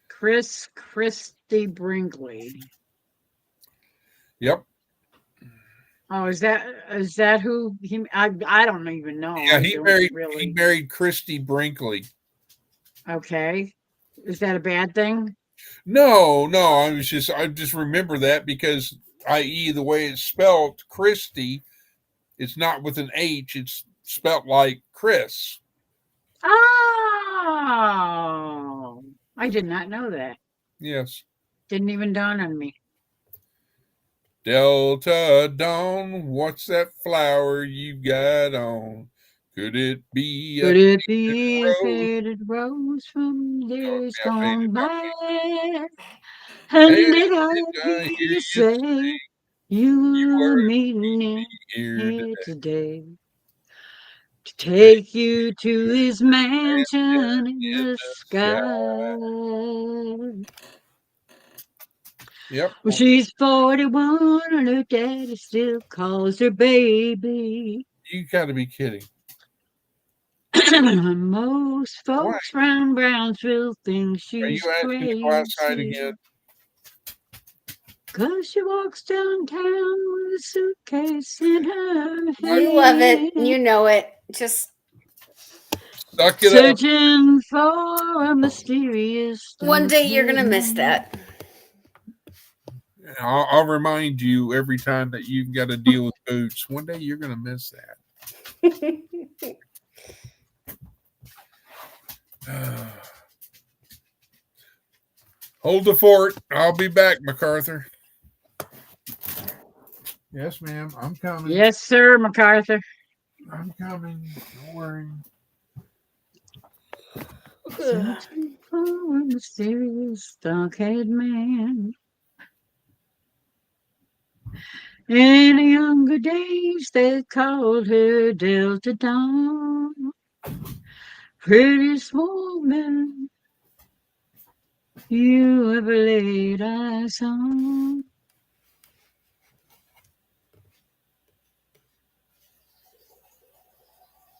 Christy Brinkley. Yep. Oh, is that who he? I don't even know. Yeah, I he don't married really. Christy Brinkley. Okay, is that a bad thing? No, I just remember that because, i.e., the way it's spelled, Christy, it's not with an H. It's spelt like Chris. Oh, I did not know that. Yes. Didn't even dawn on me. Delta Dawn, what's that flower you got on? Could it be Could a it be a rose? faded rose from days Yeah, gone faded. by? Hey, And did I did hear I hear you you say say you you were were meeting him here here today? today to take you to his mansion in In the the sky? sky. Yep. Well, she's 41 and her daddy still calls her baby. You got to be kidding. Most Why? folks round Brownsville think Are she's you asking to go outside crazy. again? 'Cause she walks downtown with a suitcase in her You love it. hand, You know it. Just Suck it up. searching for a mysterious one day you're dark-haired gonna miss man. that. I'll remind you every time that you've got to deal with boots. One day you're going to miss that. Hold the fort. I'll be back, MacArthur. Yes, ma'am. I'm coming. Yes, sir, MacArthur. I'm coming. Don't worry. Searching for a mysterious dark-haired man. In younger days, they called her Delta Dawn. Prettiest woman you ever laid eyes on.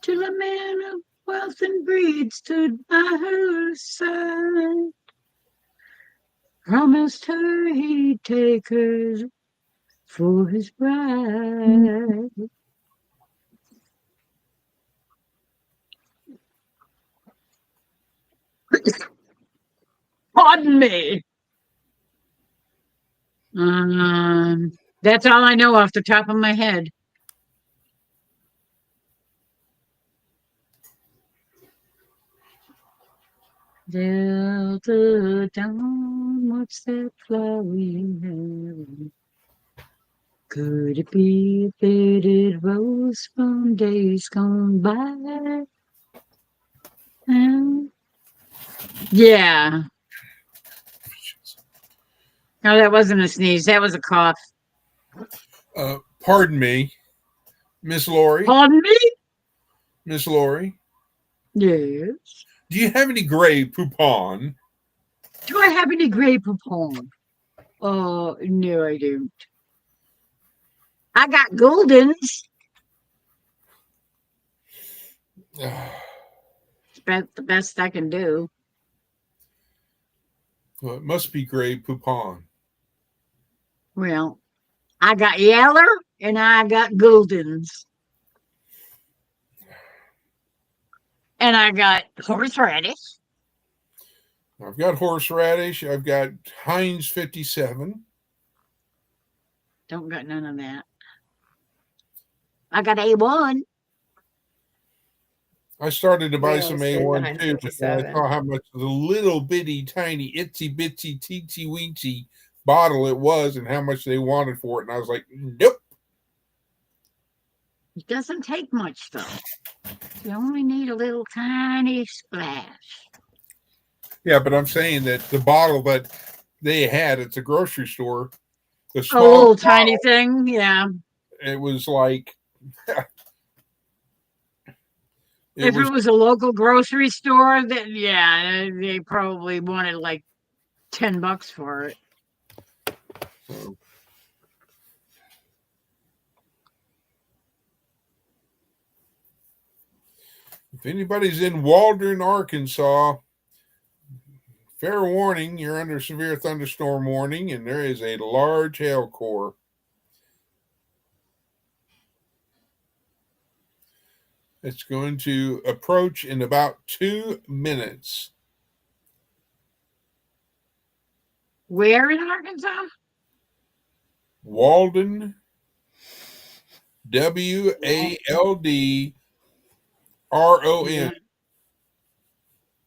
Till a man of wealth and breed stood by her side, promised her he'd take her for his bride. Pardon me. That's all I know off the top of my head. Delta Dawn, what's that flower you have? Could it be a faded rose from days gone by? Yeah. No, that wasn't a sneeze. That was a cough. Pardon me, Miss Lori. Pardon me? Miss Lori. Yes. Do you have any gray poupon? Do I have any gray poupon? No, I don't. I got Goldens. It's the best I can do. Well, it must be gray poupon. Well, I got Yeller and I got Goldens. And I got horseradish. I've got horseradish. I've got Heinz 57. Don't got none of that. I got A1. I started to buy We some always did the A1 Heinz too, but then I 57. saw how much of the little bitty, tiny, itsy bitsy, teensy weensy bottle it was and how much they wanted for it. And I was like, nope. It doesn't take much, though. You only need a little tiny splash. Yeah, but I'm saying that the bottle that they had at the grocery store, the A small little tiny thing, yeah. it was like If it was a local grocery store, then yeah, they probably wanted like $10 for it. If anybody's in Waldron, Arkansas, fair warning, you're under severe thunderstorm warning, and there is a large hail core. It's going to approach in about 2 minutes. Where in Arkansas? Walden, Waldron.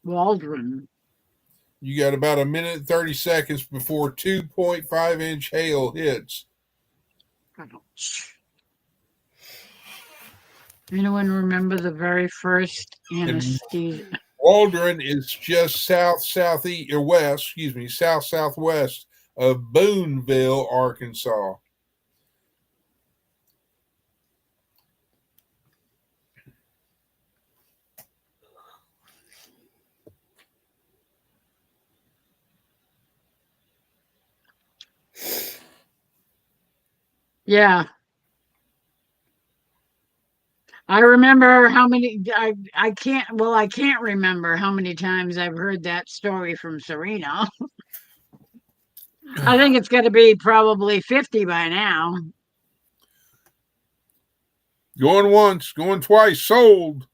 Waldron. You got about 1 minute and 30 seconds before 2.5-inch hail hits. Ouch. Anyone remember the very first anesthesia? Waldron is just southwest of Booneville, Arkansas. Yeah. I remember how many I can't remember how many times I've heard that story from Serena. I think it's got to be probably 50 by now. Going once, going twice, sold.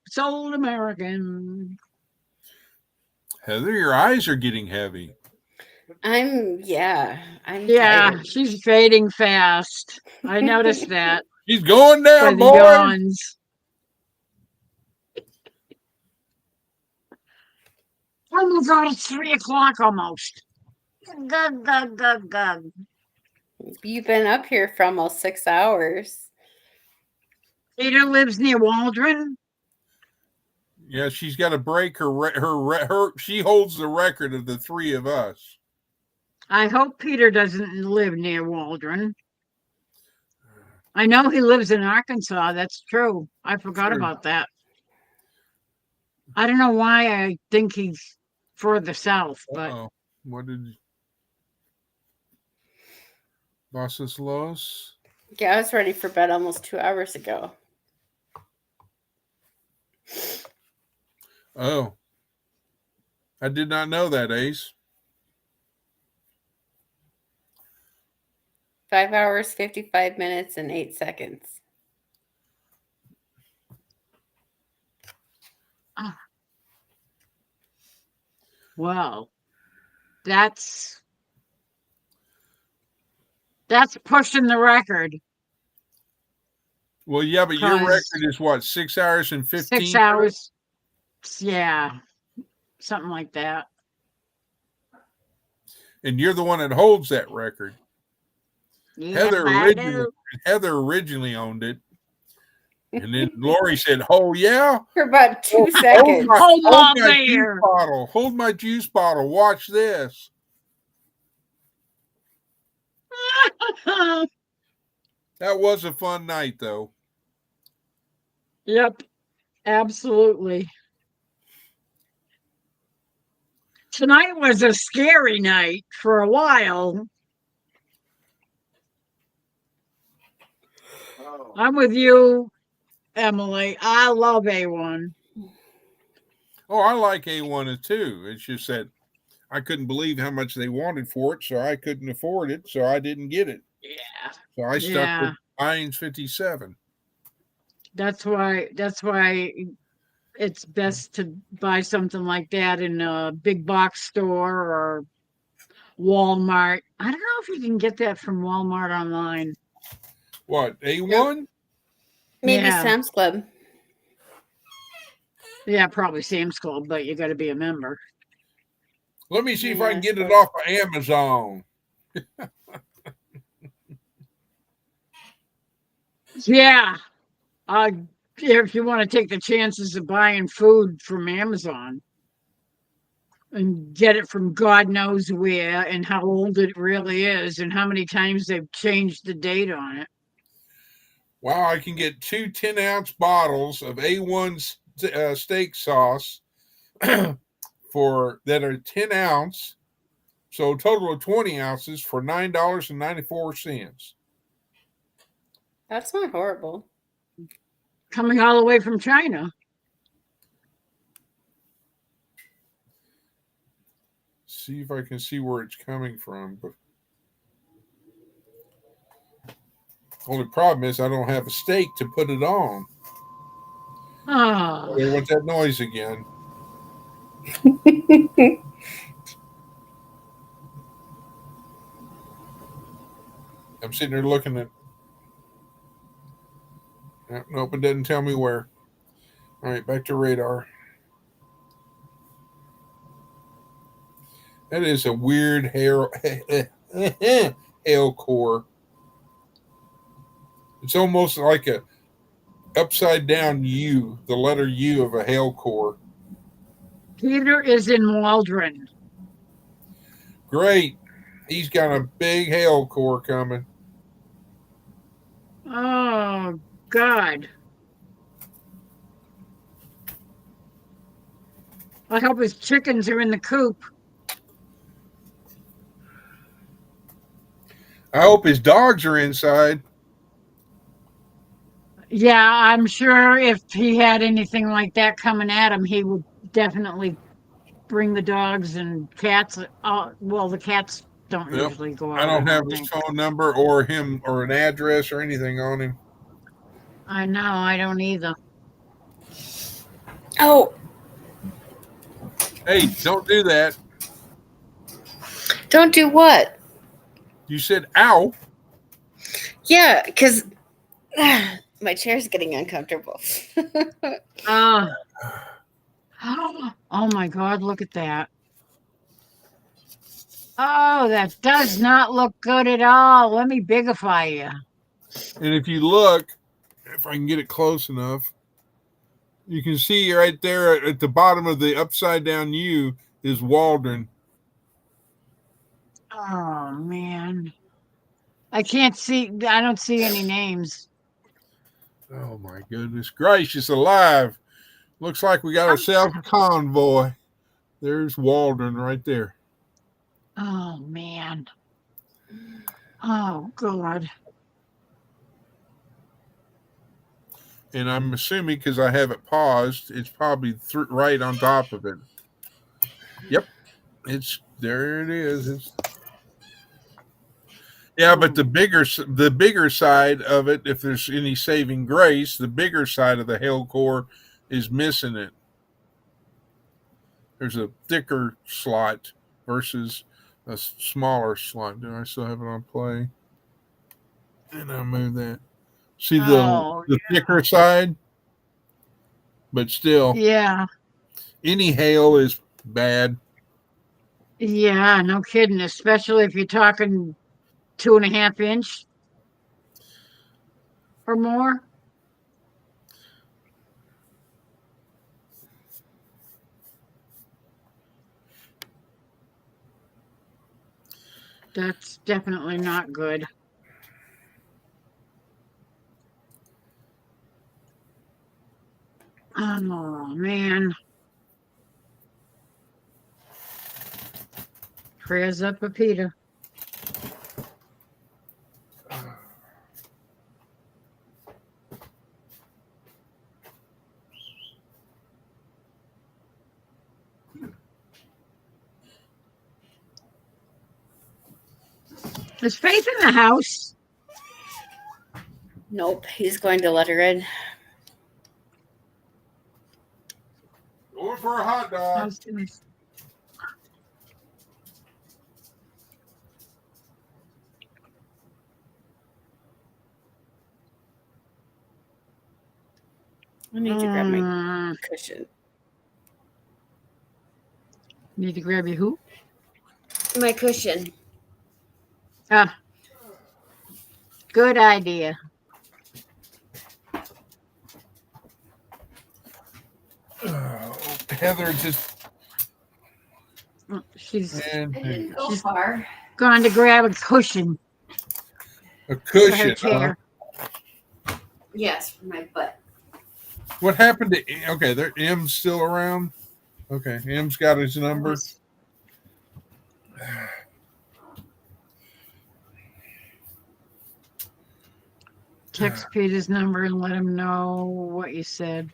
Sold American. Heather, your eyes are getting heavy. I'm Yeah, tired. she's fading fast. I noticed that. She's going By down, the boy. yawns. Oh my God, it's 3 o'clock almost. Gug, gug, gug, gug. You've been up here for almost 6 hours. Peter lives near Waldron. Yeah, she's got to break her. She holds the record of the three of us. I hope Peter doesn't live near Waldron. I know he lives in Arkansas. That's true. I forgot about that. I don't know why I think he's further south, but What did Los Los? Yeah, I was ready for bed almost 2 hours ago. Oh, I did not know that, Ace. 5 hours, 55 minutes, and 8 seconds. well, that's pushing the record. Well, yeah, but your 'Cause record is what, 6 hours and 15? 6 hours. Yeah, something like that. And you're the one that holds that record. Yep, I do. Heather originally owned it. And then Lori said, "Oh, yeah? For about 2 seconds. Hold my juice beer. bottle. Hold my juice bottle. Watch this." That was a fun night, though. Yep, absolutely. Tonight was a scary night for a while. Oh, I'm with you, Emily. I love A1. Oh, I like A1 too. It's just that I couldn't believe how much they wanted for it, so I couldn't afford it, so I didn't get it. Yeah. So I stuck with Heinz 57. That's why it's best to buy something like that in a big box store or Walmart. I don't know if you can get that from Walmart online. What, A1? Maybe Yeah. Sam's Club. Yeah, probably Sam's Club, but you got to be a member. Let me see if Yeah, I can get it so- off of Amazon. Yeah. Uh, if you want to take the chances of buying food from Amazon and get it from God knows where and how old it really is and how many times they've changed the date on it. Wow, I can get two 10-ounce bottles of A1 steak sauce for that are 10 ounce, so a total of 20 ounces for $9.94. That's not horrible. Coming all the way from China. See if I can see where it's coming from. But only problem is I don't have a steak to put it on. Oh, There went that noise again. I'm sitting there looking at. Nope, it doesn't tell me where. All right, back to radar. That is a weird hair hail core. It's almost like a upside down U, the letter U of a hail core. Peter is in Waldron. Great. He's got a big hail core coming. Oh, God. I hope his chickens are in the coop. I hope his dogs are inside. Yeah, I'm sure if he had anything like that coming at him, he would definitely bring the dogs and cats. Well, the cats don't Yep. usually go I out, I don't have don't his think. phone number or him or an address or anything on him. I know, I don't either. Oh, Hey, don't do that. don't do what? You said ow. Yeah, because my chair's getting uncomfortable. Uh, oh my God, look at that. Oh, that does not look good at all. Let me bigify you. And if you look, if I can get it close enough, you can see right there at the bottom of the upside down U is Waldron. Oh man. I can't see, I don't see any names. Oh my goodness gracious alive. Looks like we got ourselves a convoy. There's Waldron right there. Oh man. Oh God. And I'm assuming because I have it paused, it's probably right on top of it. Yep, it's there. It is. It's, yeah, but the bigger side of it, if there's any saving grace, the bigger side of the hail core is missing it. There's a thicker slot versus a smaller slot. Do I still have it on play? And I'll move that. See Oh the thicker side, but still, yeah. any hail is bad. Yeah, no kidding, especially if you're talking 2.5 inch or more. That's definitely not good. Oh man. Prayers up for Peter. Is Faith in the house? Nope, he's going to let her in. Going for a hot dog. I need to grab my cushion. Need to grab your who? My cushion. Ah, good idea. Heather just She's and I didn't go She's- far. gone to grab a cushion a for her cushion. chair. Yes, for my butt. What happened to? Okay, there. M's still around. Okay, M's got his number. Text Peter's number and let him know what you said.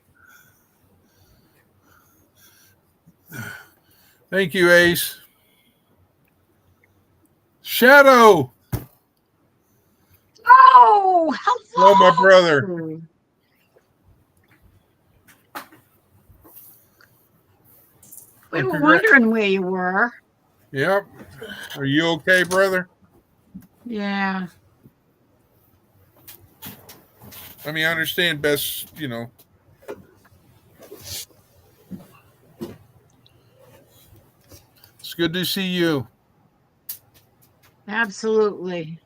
Thank you, Ace. Shadow. Oh, Hello, my brother. hello. We were wondering where you were. Yep. Are you okay, brother? Yeah. I mean, I understand best, It's good to see you. Absolutely.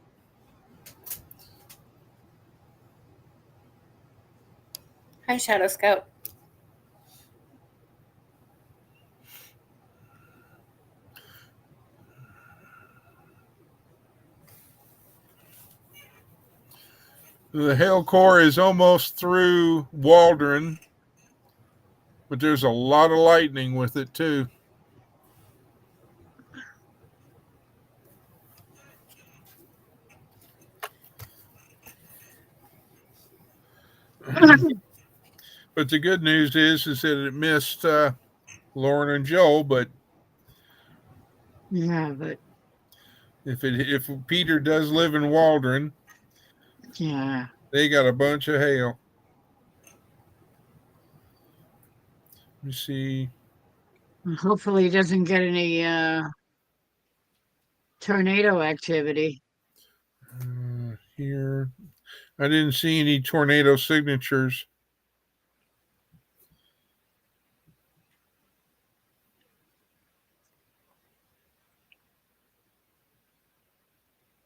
Hi, Shadow Scout. The Hail Corps is almost through Waldron, but there's a lot of lightning with it, too. But the good news is that it missed Lauren and Joel. But Yeah, but if Peter does live in Waldron, yeah. they got a bunch of hail. Let me see. Hopefully he doesn't get any tornado activity. Here, I didn't see any tornado signatures.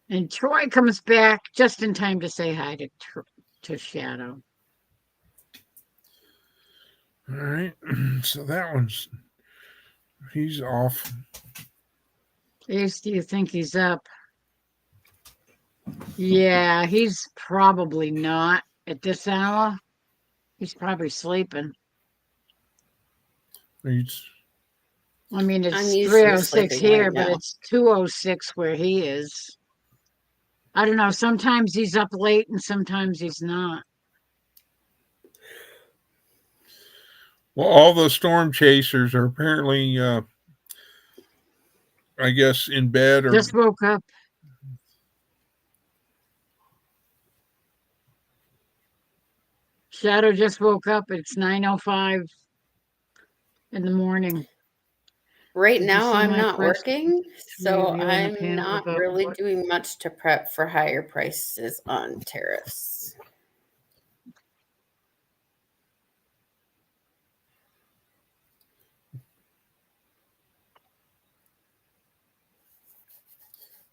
And Troy comes back just in time to say hi to Shadow. All right, so that he's off. Ace, do you think he's up? Yeah, he's probably not at this hour. He's probably sleeping. He's, I mean, it's I'm usually 3:06 sleeping here, right but now. it's 2:06 where he is. I don't know. Sometimes he's up late and sometimes he's not. well, all the storm chasers are apparently, I guess, in bed or Just woke up. Shadow just woke up. It's 9:05 in the morning. Right Did you now, see I'm my not first working, so review in the I'm panel not about really what- doing much to prep for higher prices on tariffs.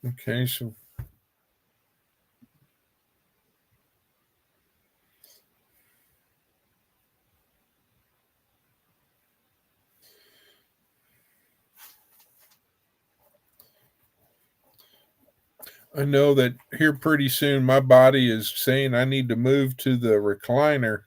okay, so I know that here pretty soon my body is saying I need to move to the recliner.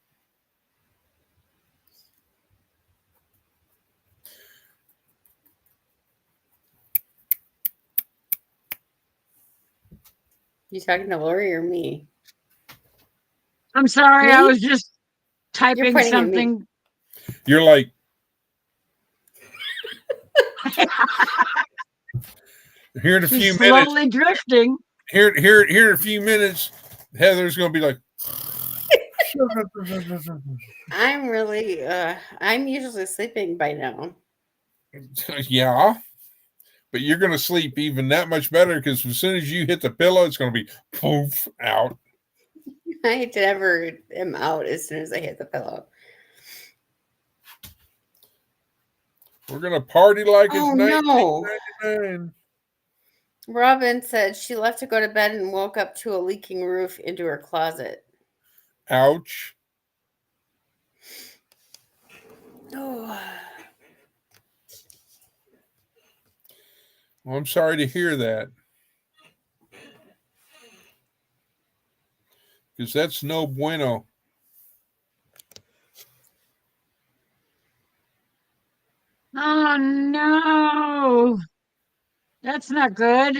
You talking to Lori or me? I'm sorry, I Me? was just typing pointing at me. something. You're like, here in a few She's minutes, slowly drifting. here in a few minutes, Heather's going to be like, I'm really, I'm usually sleeping by now. yeah, but you're going to sleep even that much better because as soon as you hit the pillow, it's going to be poof out. I never am out as soon as I hit the pillow. We're going to party like it's Oh, no. 1999. Robin said she left to go to bed and woke up to a leaking roof into her closet. Ouch. Oh. Well, I'm sorry to hear that. Because that's no bueno. Oh no. That's not good.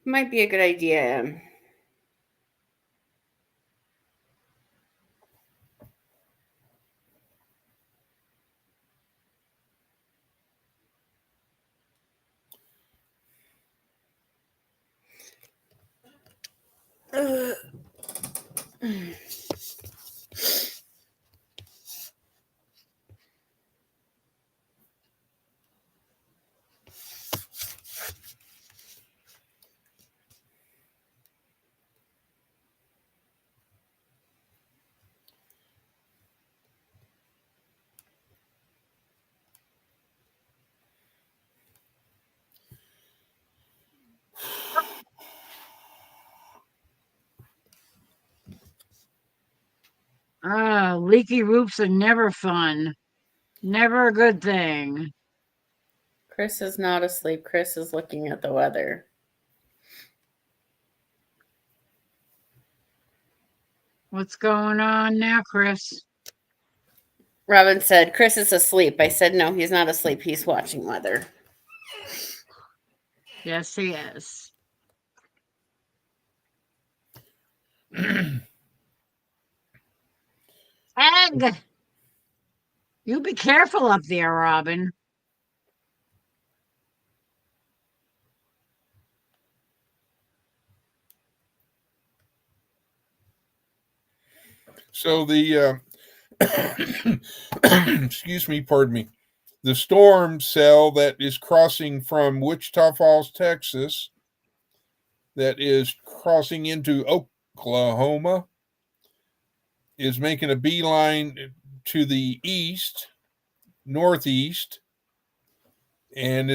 Might be a good idea. Ugh. Ah, leaky roofs are never fun. Never a good thing. Chris is not asleep. Chris is looking at the weather. What's going on now, Chris? Robin said, Chris is asleep. I said, no, he's not asleep. He's watching weather. Yes, he is. Egg! You be careful up there, Robin. So the excuse me, pardon me. The storm cell that is crossing from Wichita Falls, Texas, that is crossing into Oklahoma, is making a beeline to the east, northeast, and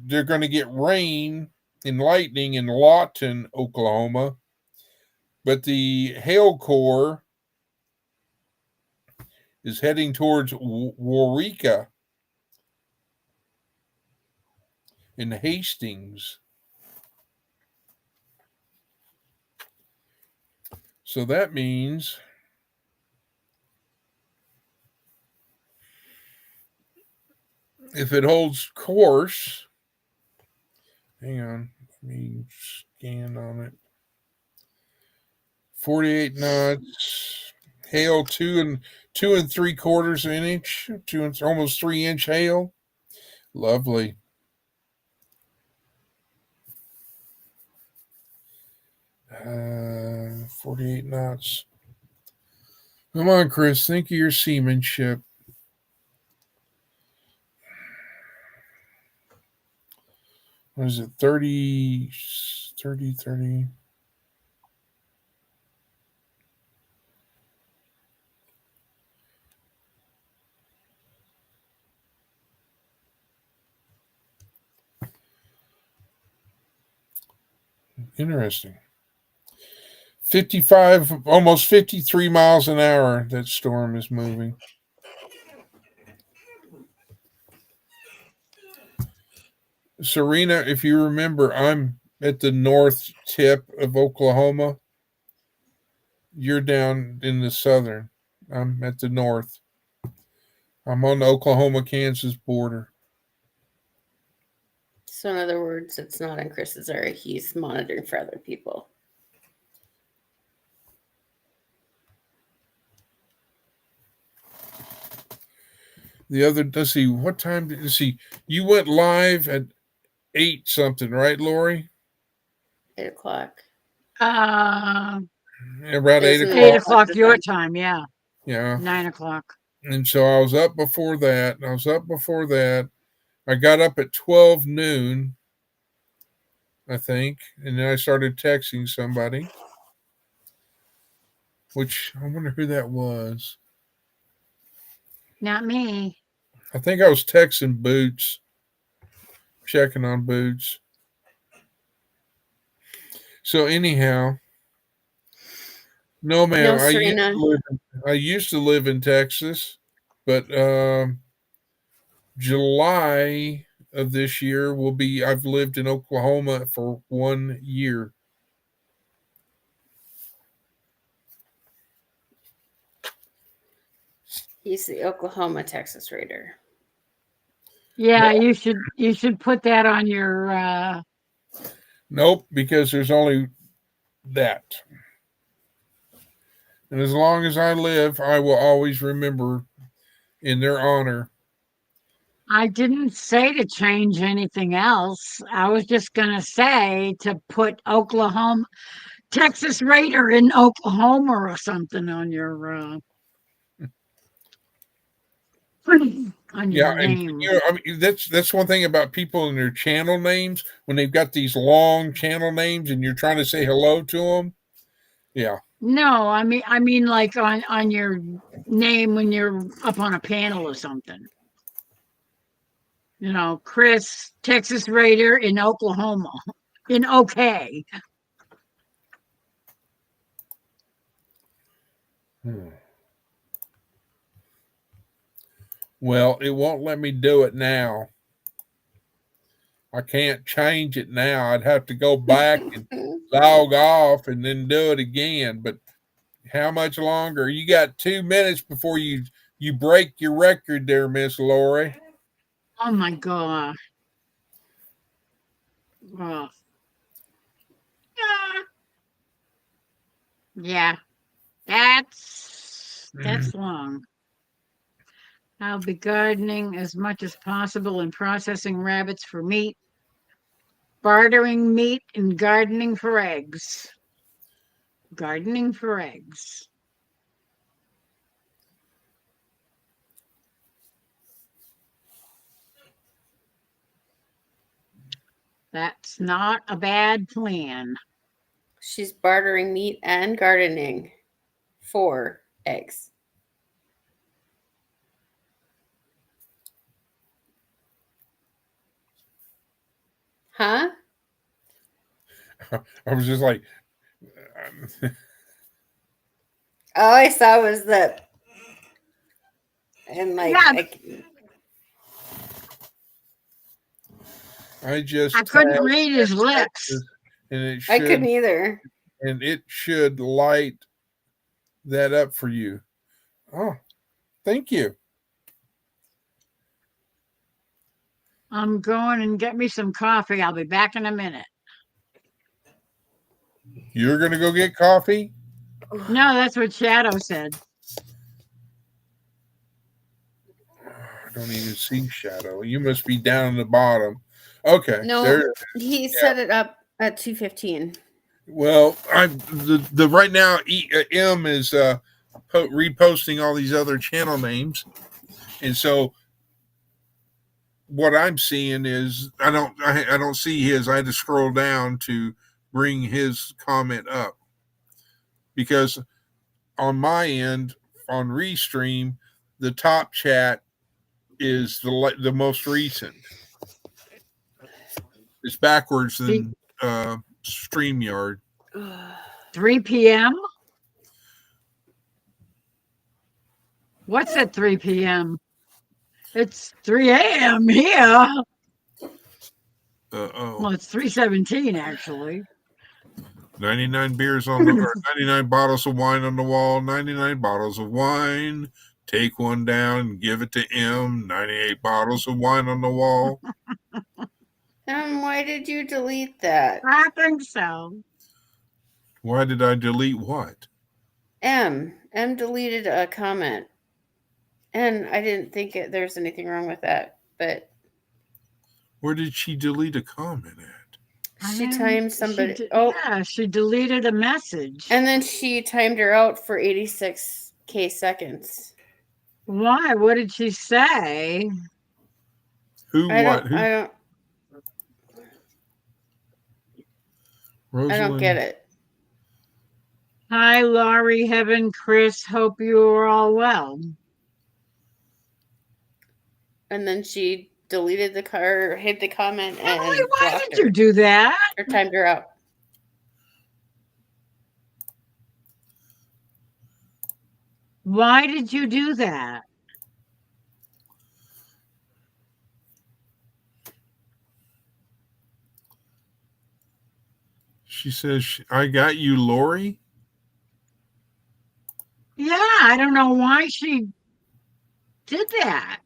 they're going to get rain and lightning in Lawton, Oklahoma, but the hail core is heading towards Waurika and Hastings. So that means if it holds course, hang on, let me scan on it. 48 knots, hail 2 3/4 inch, almost 3-inch hail. Lovely. Uh, 48 knots. Come on, Chris. Think of your seamanship. What is it? 30, 30, 30. Interesting. 55, almost 53 miles an hour that storm is moving. Serena, if you remember, I'm at the north tip of Oklahoma. You're down in the southern. I'm at the north. I'm on the Oklahoma-Kansas border. So, in other words, it's not in Chris's area. He's monitoring for other people. The other, let's see, what time did you see? You went live at 8 something, right, Lori? 8 o'clock. Uh, Around It was 8 in the o'clock. 8 o'clock your time, yeah. Yeah. 9 o'clock. And so I was up before that. I got up at 12 noon, I think. And then I started texting somebody, which I wonder who that was. Not me. I think I was texting Boots, checking on Boots. So anyhow, no, ma'am. No, Serena. I used to live in Texas, but July of this year will be. I've lived in Oklahoma for 1 year. He's the Oklahoma Texas Raider. Yeah, you should put that on your Nope, because there's only that. And as long as I live, I will always remember in their honor. I didn't say to change anything else. I was just going to say to put Oklahoma, Texas Raider in Oklahoma or something on your on Yeah, your and name. I mean that's one thing about people and their channel names when they've got these long channel names and you're trying to say hello to them. Yeah. No, I mean like on your name when you're up on a panel or something. Chris, Texas Raider in Oklahoma, in OK. Well, it won't let me do it now. I can't change it now. I'd have to go back and log off and then do it again. But how much longer? You got 2 minutes before you break your record there, Miss Lori. Oh my God. Oh. Yeah, that's long. I'll be gardening as much as possible and processing rabbits for meat, bartering meat and gardening for eggs. Gardening for eggs. That's not a bad plan. She's bartering meat and gardening for eggs. Huh? I was just like, All I saw was the and like Yeah. I couldn't read his lips. And I couldn't either. And it should light that up for you. Oh, thank you. I'm going and get me some coffee. I'll be back in a minute. You're going to go get coffee? No, that's what Shadow said. I don't even see Shadow. You must be down in the bottom. Okay. No, he set it up at 2:15. Well, the right now M is reposting all these other channel names, and so what I'm seeing is I don't see his. I had to scroll down to bring his comment up because on my end on Restream the top chat is the most recent. It's backwards than StreamYard. 3 p.m. What's at 3 p.m.? It's 3 a.m. here. Well, it's 3:17 actually. 99 beers on the or 99 bottles of wine on the wall, 99 bottles of wine. Take one down and give it to M. 98 bottles of wine on the wall. Why did you delete that? I think so. Why did I delete what? M deleted a comment. And I didn't think there's anything wrong with that, but where did she delete a comment at? She timed somebody. She deleted a message. And then she timed her out for 86 K seconds. Why? What did she say? Who? I What? don't. Who? I don't. Rosalind. I don't get it. Hi, Laurie, Heaven, Chris. Hope you are all well. And then she deleted the car, hid the comment, and Emily, why blocked did you her do that? or timed her out. Why did you do that? She says, "I got you, Lori." Yeah, I don't know why she did that.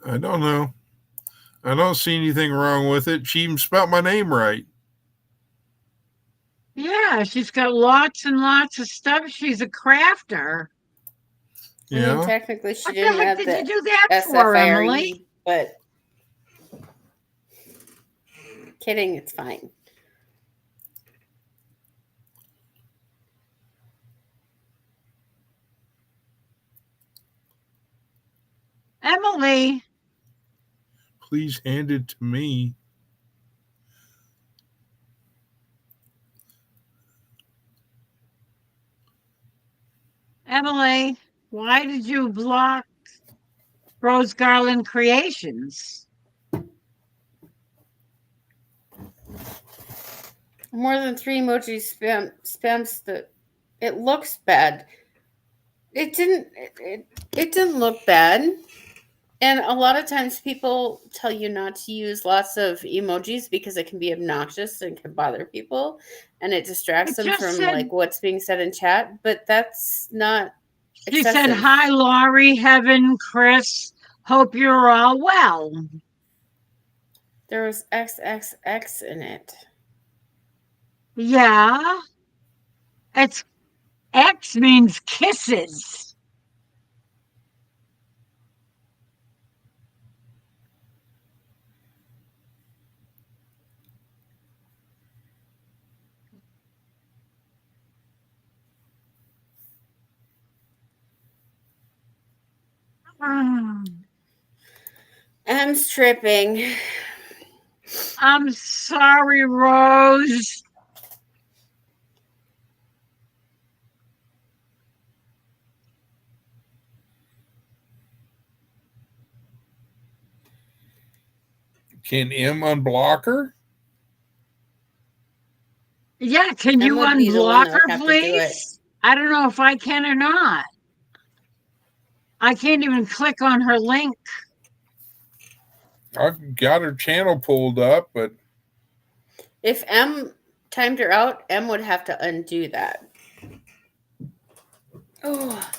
I don't know. I don't see anything wrong with it. She even spelled my name right. Yeah, she's got lots and lots of stuff. She's a crafter. I mean, Yeah. technically, she What the didn't heck add did the you do that for, Emily? SFIRE, but kidding, it's fine. Emily, Please hand it to me. Emily, why did you block Rose Garland Creations? More than 3 emojis spams the. It looks bad. It didn't. It didn't look bad. And a lot of times people tell you not to use lots of emojis because it can be obnoxious and can bother people and it distracts It them just from said, like what's being said in chat, but that's not she said, excessive. hi, Laurie, Heaven, Chris. Hope you're all well. There was XXX in it. Yeah, it's X means kisses. I'm stripping. I'm sorry, Rose. Can M unblock her? Yeah, can Em you would be the one unblock that would her, have to do it. please? I don't know if I can or not. I can't even click on her link. I've got her channel pulled up, but If M timed her out, M would have to undo that. Oh.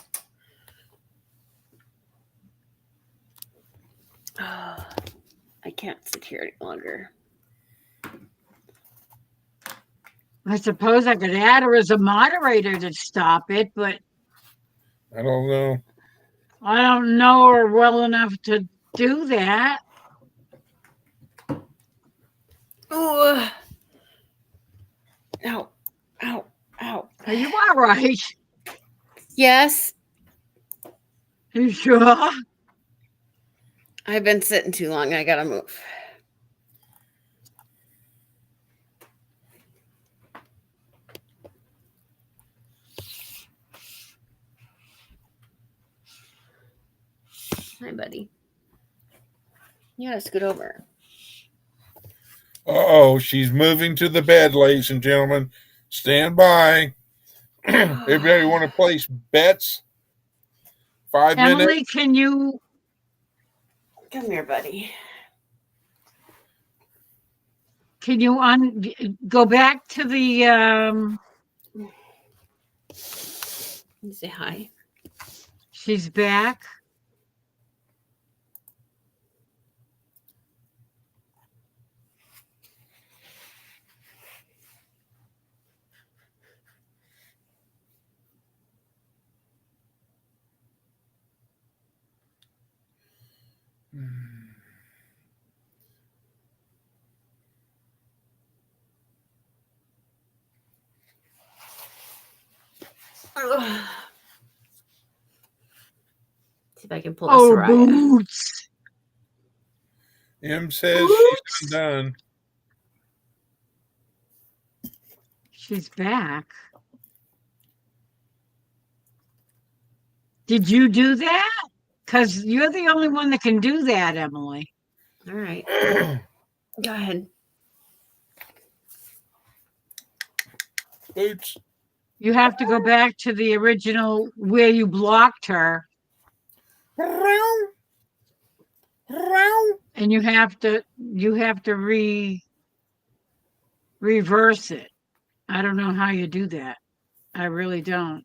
Oh, I can't sit here any longer. I suppose I could add her as a moderator to stop it, but I don't know. I don't know her well enough to do that. Oh. Ow. Ow. Ow. Are you all right? Yes. You sure? I've been sitting too long. I gotta move. Hi, buddy. You gotta scoot over. Uh-oh, she's moving to the bed, ladies and gentlemen. Stand by. Everybody want to place bets? 5 minutes. Emily, can you Come here, buddy. go back to the You say hi. she's back? See if I can pull a Oh, Soraya. Boots. M says she's done. She's back. Did you do that? Because you're the only one that can do that, Emily. All right. Go ahead. Boots. You have to go back to the original where you blocked her, and you have to reverse it. I don't know how you do that. I really don't.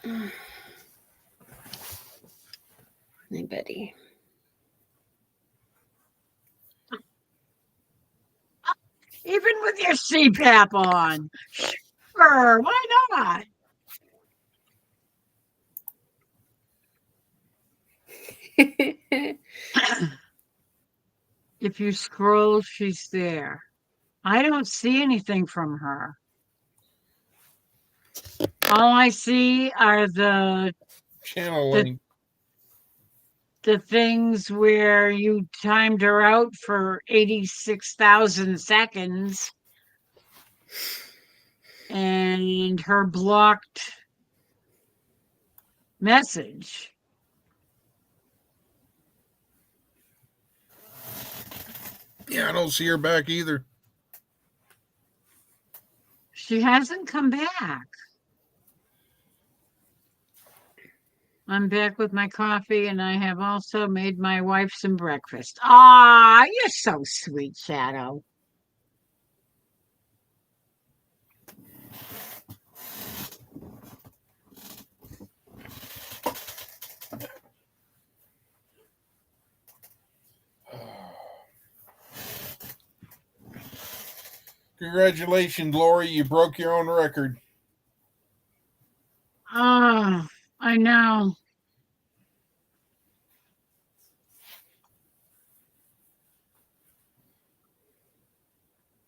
Hey, Betty. Even with your CPAP on. Sure, why not? If you scroll, she's there. I don't see anything from her. All I see are the Channel the link. the things where you timed her out for 86,000 seconds and her blocked message. Yeah, I don't see her back either. She hasn't come back. I'm back with my coffee, and I have also made my wife some breakfast. Ah, you're so sweet, Shadow. Congratulations, Lori. You broke your own record. Ah, I know.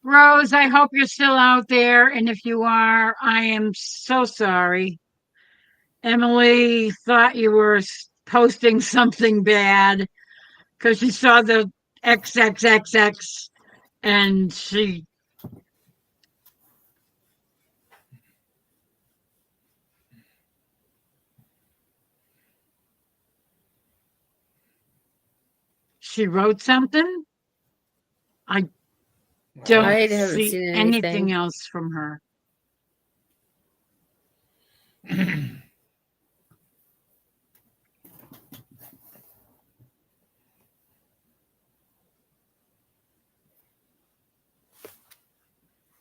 Rose, I hope you're still out there, and if you are, I am so sorry. Emily thought you were posting something bad because she saw the XXXX and she wrote something. I don't I haven't see seen anything anything. else from her.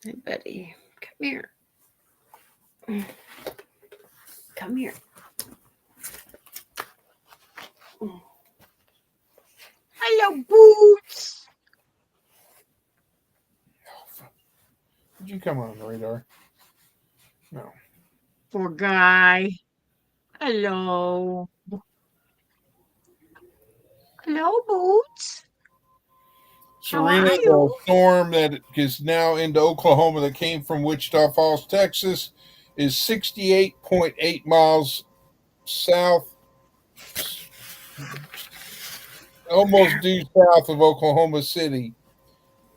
Hey, Betty. Come here. Come here. Hello, Boots. Did you come on the radar? No. Poor guy. Hello. Hello, Boots. How are Serena, the you? storm that is now into Oklahoma that came from Wichita Falls, Texas, is 68.8 miles south, almost due south of Oklahoma City.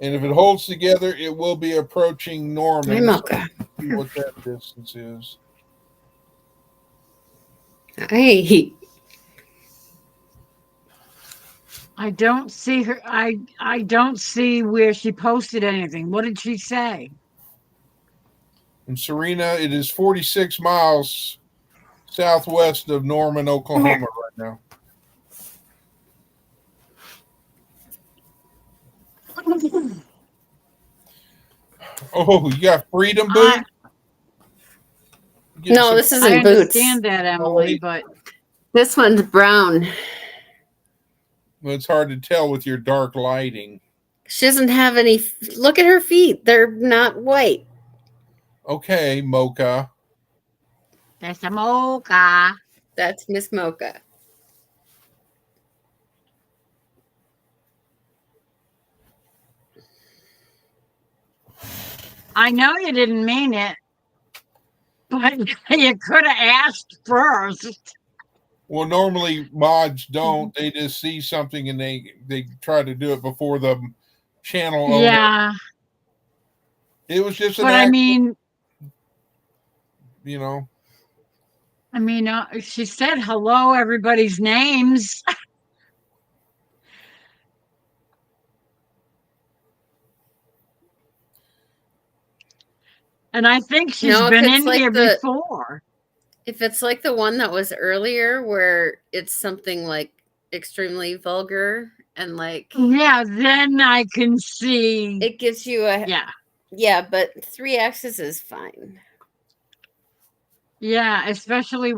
And if it holds together, it will be approaching Norman. Hey, Mocha. See what that distance is. Hey. I don't see her. I don't see where she posted anything. What did she say? And Serena, it is 46 miles southwest of Norman, Oklahoma right now. Oh, you got freedom boot? No, this I isn't Boots. understand that, Emily, but This one's brown. Well, it's hard to tell with your dark lighting. She doesn't have any. Look at her feet. They're not white. Okay, Mocha. that's a mocha. That's Miss Mocha. I know you didn't mean it, but you could have asked first. Well, normally mods don't. They just see something and they try to do it before the channel owner. Yeah, It was just an but I act, mean, you know. she said hello, everybody's names. And I think she's No, if been it's in like here the before. if it's like the one that was earlier where it's something like extremely vulgar and like Yeah, then I can see. it gives you a Yeah, but 3x's is fine. yeah, especially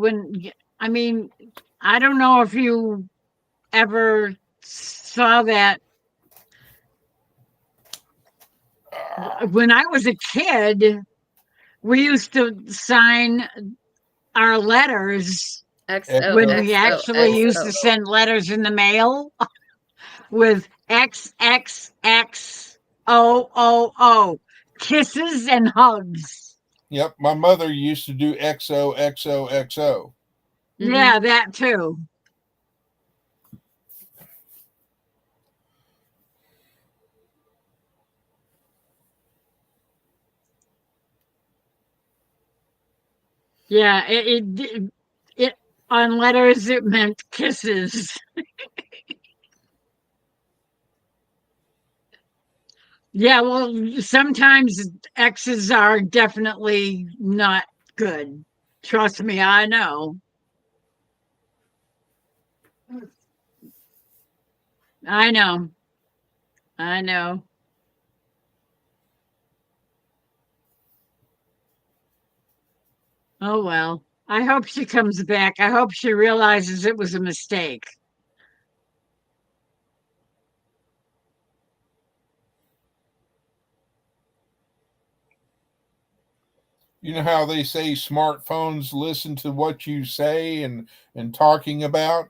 I mean, I don't know if you ever saw that when I was a kid, we used to sign our letters when we actually used to send letters in the mail with XXXOOO, kisses and hugs. Yep, my mother used to do XOXOXO. Yeah, that too. Yeah, it on letters it meant kisses. Yeah, well, sometimes X's are definitely not good. Trust me, I know. I know. I know. Oh well. I hope she comes back. I hope she realizes it was a mistake. You know how they say smartphones listen to what you say and talking about?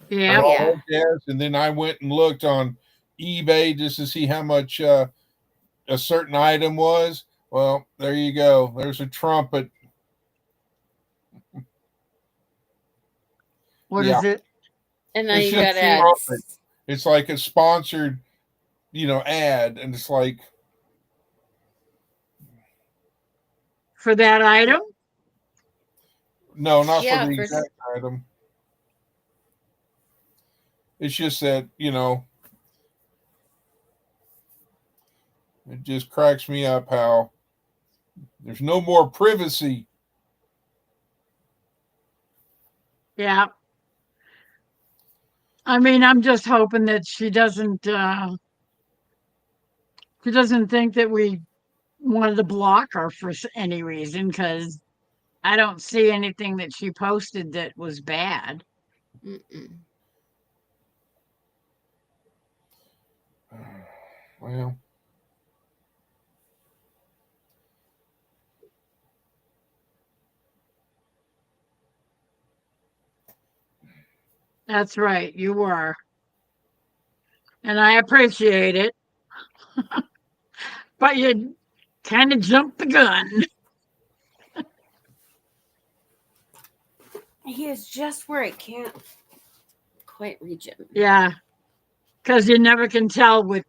Yeah. Oh, yes. And then I went and looked on eBay just to see how much a certain item was. Well, there you go. There's a trumpet. What Yeah, is it? And now it's you just got a trumpet. ads. It's like a sponsored, ad, and it's like For that item? no, not for Yeah, the for exact item. It's just that it just cracks me up how there's no more privacy. Yeah. I mean, I'm just hoping that she doesn't think that we wanted to block her for any reason because I don't see anything that she posted that was bad. Mm-mm. Well, That's right, you were. And I appreciate it, but you kind of jumped the gun. He is just where I can't quite reach him. Yeah, because you never can tell with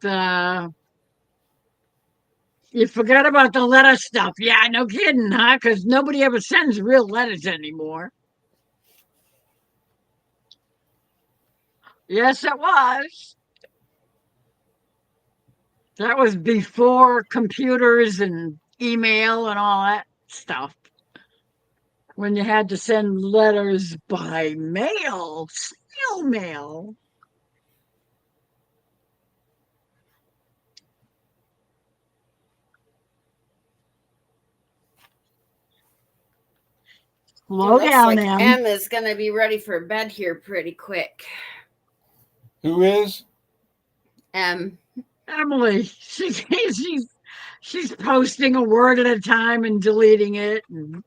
you forgot about the letter stuff. Yeah, no kidding, huh? Because nobody ever sends real letters anymore. Yes, it was. That was before computers and email and all that stuff. When you had to send letters by mail, snail mail. It Slow looks down, like Em. M is gonna be ready for bed here pretty quick. who is? Emily, she's posting a word at a time and deleting it, and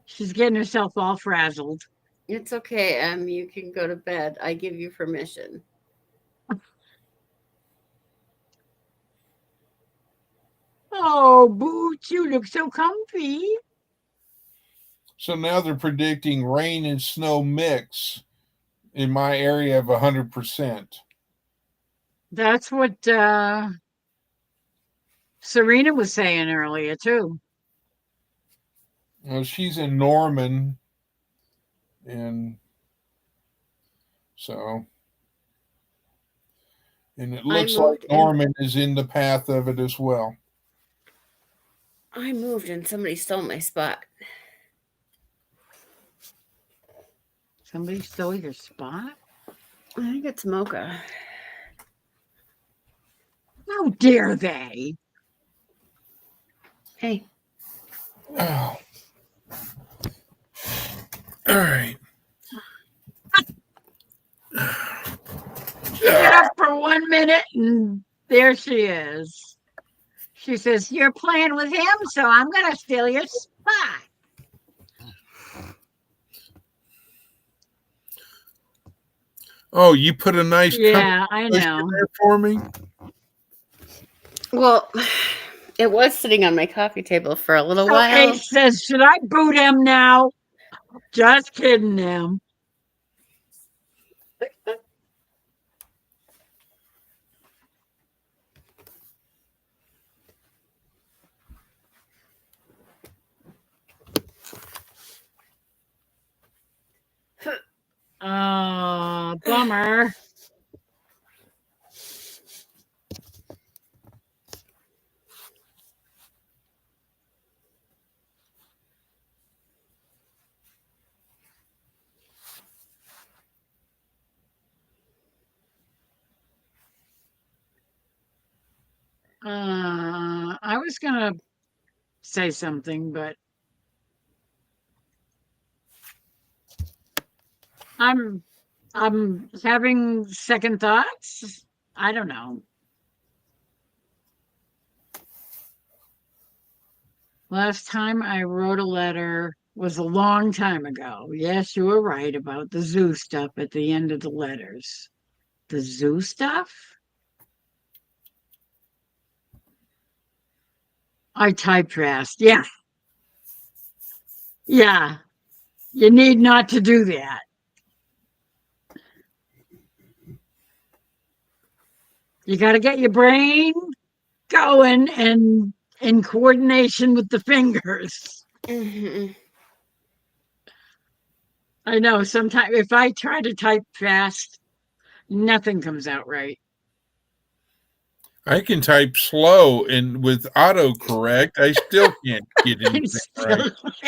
she's getting herself all frazzled. It's okay, you can go to bed. I give you permission. Oh, Boots, you look so comfy. So now they're predicting rain and snow mix in my area of 100%. That's what Serena was saying earlier, too. Well, she's in Norman, and so, and it I looks like moved and Norman is in the path of it as well. I moved and somebody stole my spot. Somebody stole your spot? I think it's Mocha. How dare they? Hey, Oh. All right. She got up for 1 minute and there she is. She says, "You're playing with him, so I'm going to steal your spot." Oh, you put a nice Yeah, I cushion know. there for me? well, it was sitting on my coffee table for a little So while. Ace says, "Should I boot him now?" Just kidding him. Bummer. I was gonna say something, but I'm having second thoughts. I don't know. Last time I wrote a letter was a long time ago. Yes, you were right about the zoo stuff at the end of the letters. The zoo stuff? I typed fast. Yeah. Yeah. You need not to do that. You got to get your brain going and in coordination with the fingers. Mhm. I know sometimes if I try to type fast, nothing comes out right. I can type slow and with autocorrect, I still can't get I'm anything right. still,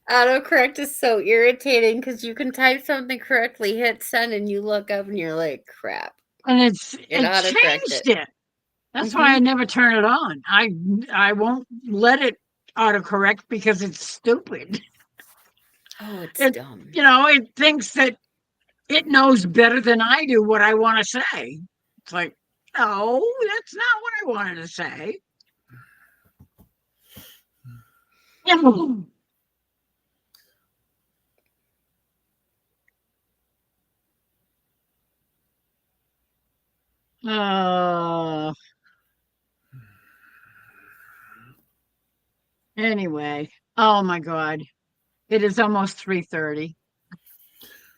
Autocorrect is so irritating because you can type something correctly, hit send, and you look up and you're like, crap. and It it autocorrect changed it. it. That's why I never turn it on. I won't let it autocorrect because it's stupid. Oh, it's It dumb. it thinks that it knows better than I do what I want to say. It's like, no, that's not what I wanted to say. Uh, anyway, oh my God, it is almost 3:30.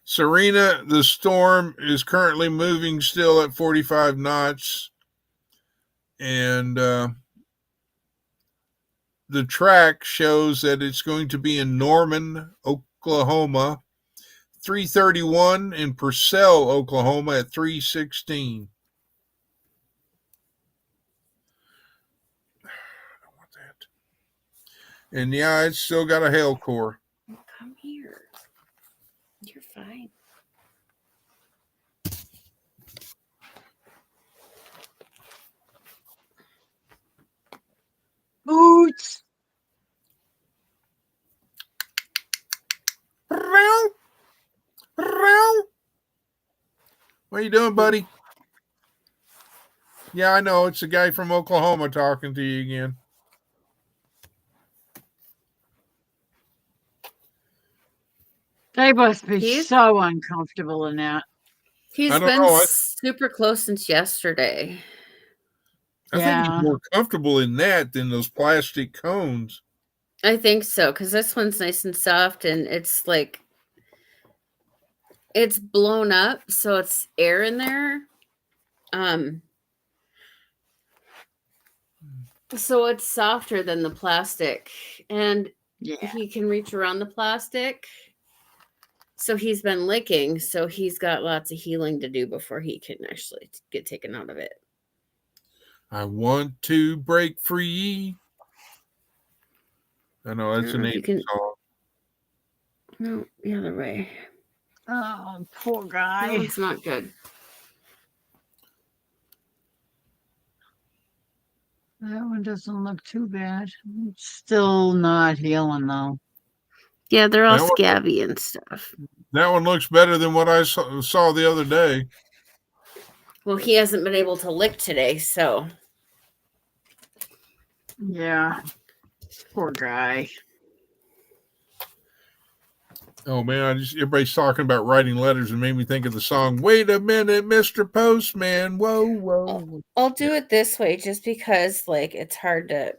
Serena, the storm is currently moving still at 45 knots. And the track shows that it's going to be in Norman, Oklahoma, 331, in Purcell, Oklahoma at 316. And yeah, it's still got a hail core. Come here. You're fine. Boots. What are you doing, buddy? Yeah, I know. It's the guy from Oklahoma talking to you again. They must be He's so uncomfortable in that. he's I don't been know. super close since yesterday. I think he's Yeah. more comfortable in that than those plastic cones. I think so, because this one's nice and soft, and it's like it's blown up, so it's air in there. So it's softer than the plastic, and Yeah. he can reach around the plastic. So he's been licking, so he's got lots of healing to do before he can actually get taken out of it. I want to break free. I know that's I a don't know if name you can. song. No, the other way. Oh, poor That guy. one's not good. That one doesn't look too bad. It's still not healing though. Yeah, they're all That one, scabby and stuff. that one looks better than what I saw the other day. Well, he hasn't been able to lick today, so Yeah. Poor guy. Oh man, everybody's talking about writing letters and made me think of the song. Wait a minute, Mr. Postman. Whoa, whoa. I'll do it this way just because like it's hard to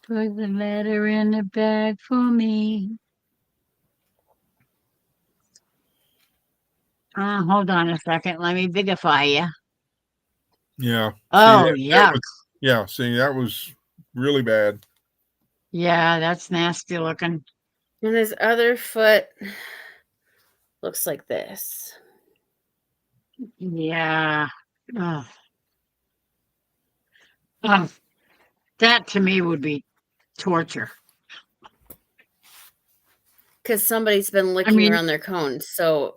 Put the letter in the bag for me. Hold on a second. Let me bigify you. Yeah. Oh, See, yuck. yeah, see, that was really bad. Yeah, that's nasty looking. and his other foot looks like this. Yeah. Oh. That to me would be torture. Because somebody's been licking mean- around their cones. So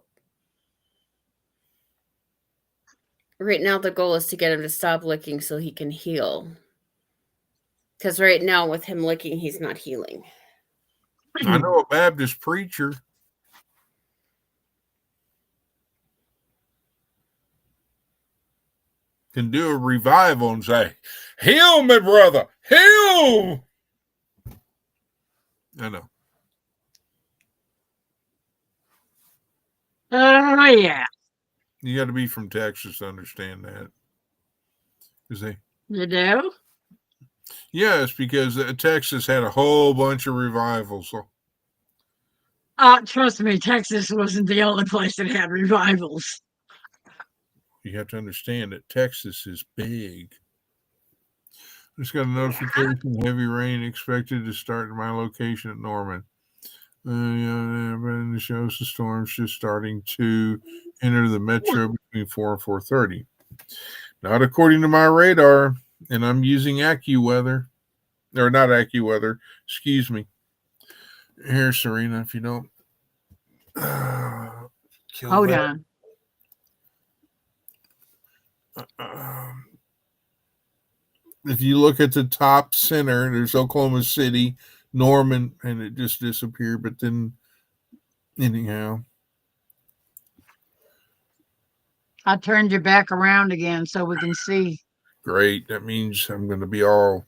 right now the goal is to get him to stop licking so he can heal. Because right now with him licking, he's not healing. I know a Baptist preacher. Can do a revival and say, heal me, brother, heal. I know. Oh, yeah. You got to be from Texas to understand that. You do? Yes, because Texas had a whole bunch of revivals. So Trust me, Texas wasn't the only place that had revivals. you have to understand that Texas is big. Just got a notification, heavy rain expected to start in my location at Norman. But it shows the storm's just starting to enter the metro between 4 and 4:30. Not according to my radar, and I'm using AccuWeather. Or not AccuWeather, excuse me. Here, Serena, if you don't kill Hold that. on. If you look at the top center, there's Oklahoma City, Norman, and it just disappeared. But then, anyhow, I turned you back around again so we can see. great. That means I'm going to be all.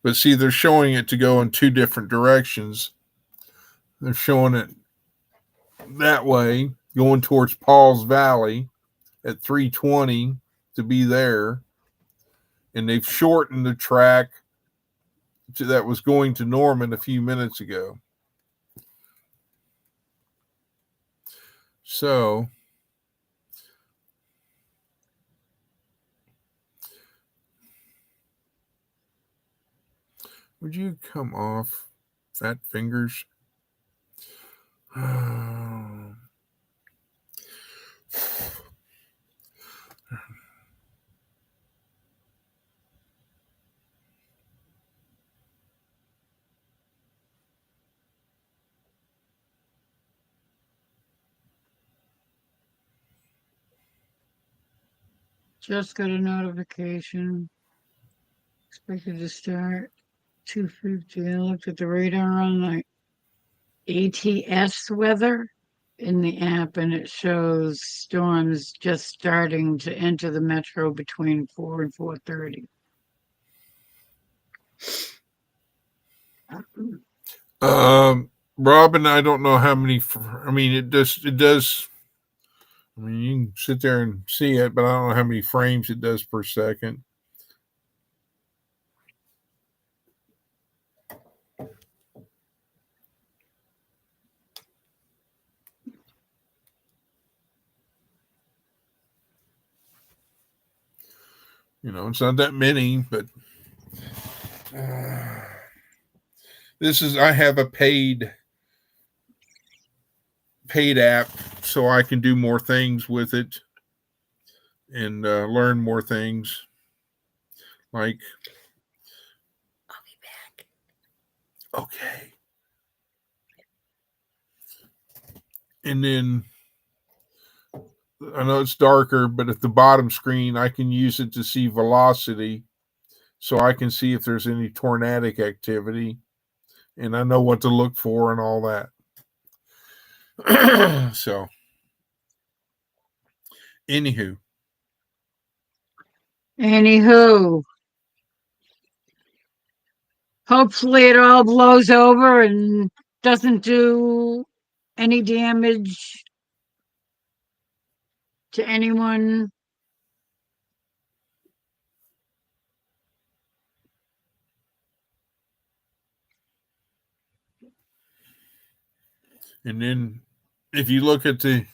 But see, they're showing it to go in two different directions. They're showing it that way, going towards Paul's Valley at 3:20 to be there. And they've shortened the track that was going to Norman a few minutes ago. So, would you come off, fat fingers? Just got a notification. Expected to start 2:50. I looked at the radar on the ATS weather in the app, and it shows storms just starting to enter the metro between 4 and 4:30. Robin, I don't know how many. I mean, it does. I mean, you can sit there and see it, but I don't know how many frames it does per second. It's not that many, but I have a paid app, so I can do more things with it and learn more things. Like, I'll be back. okay. And then I know it's darker, but at the bottom screen, I can use it to see velocity, so I can see if there's any tornadic activity, and I know what to look for and all that. So, anywho, Anywho, hopefully it all blows over and doesn't do any damage to anyone. and then if you look at the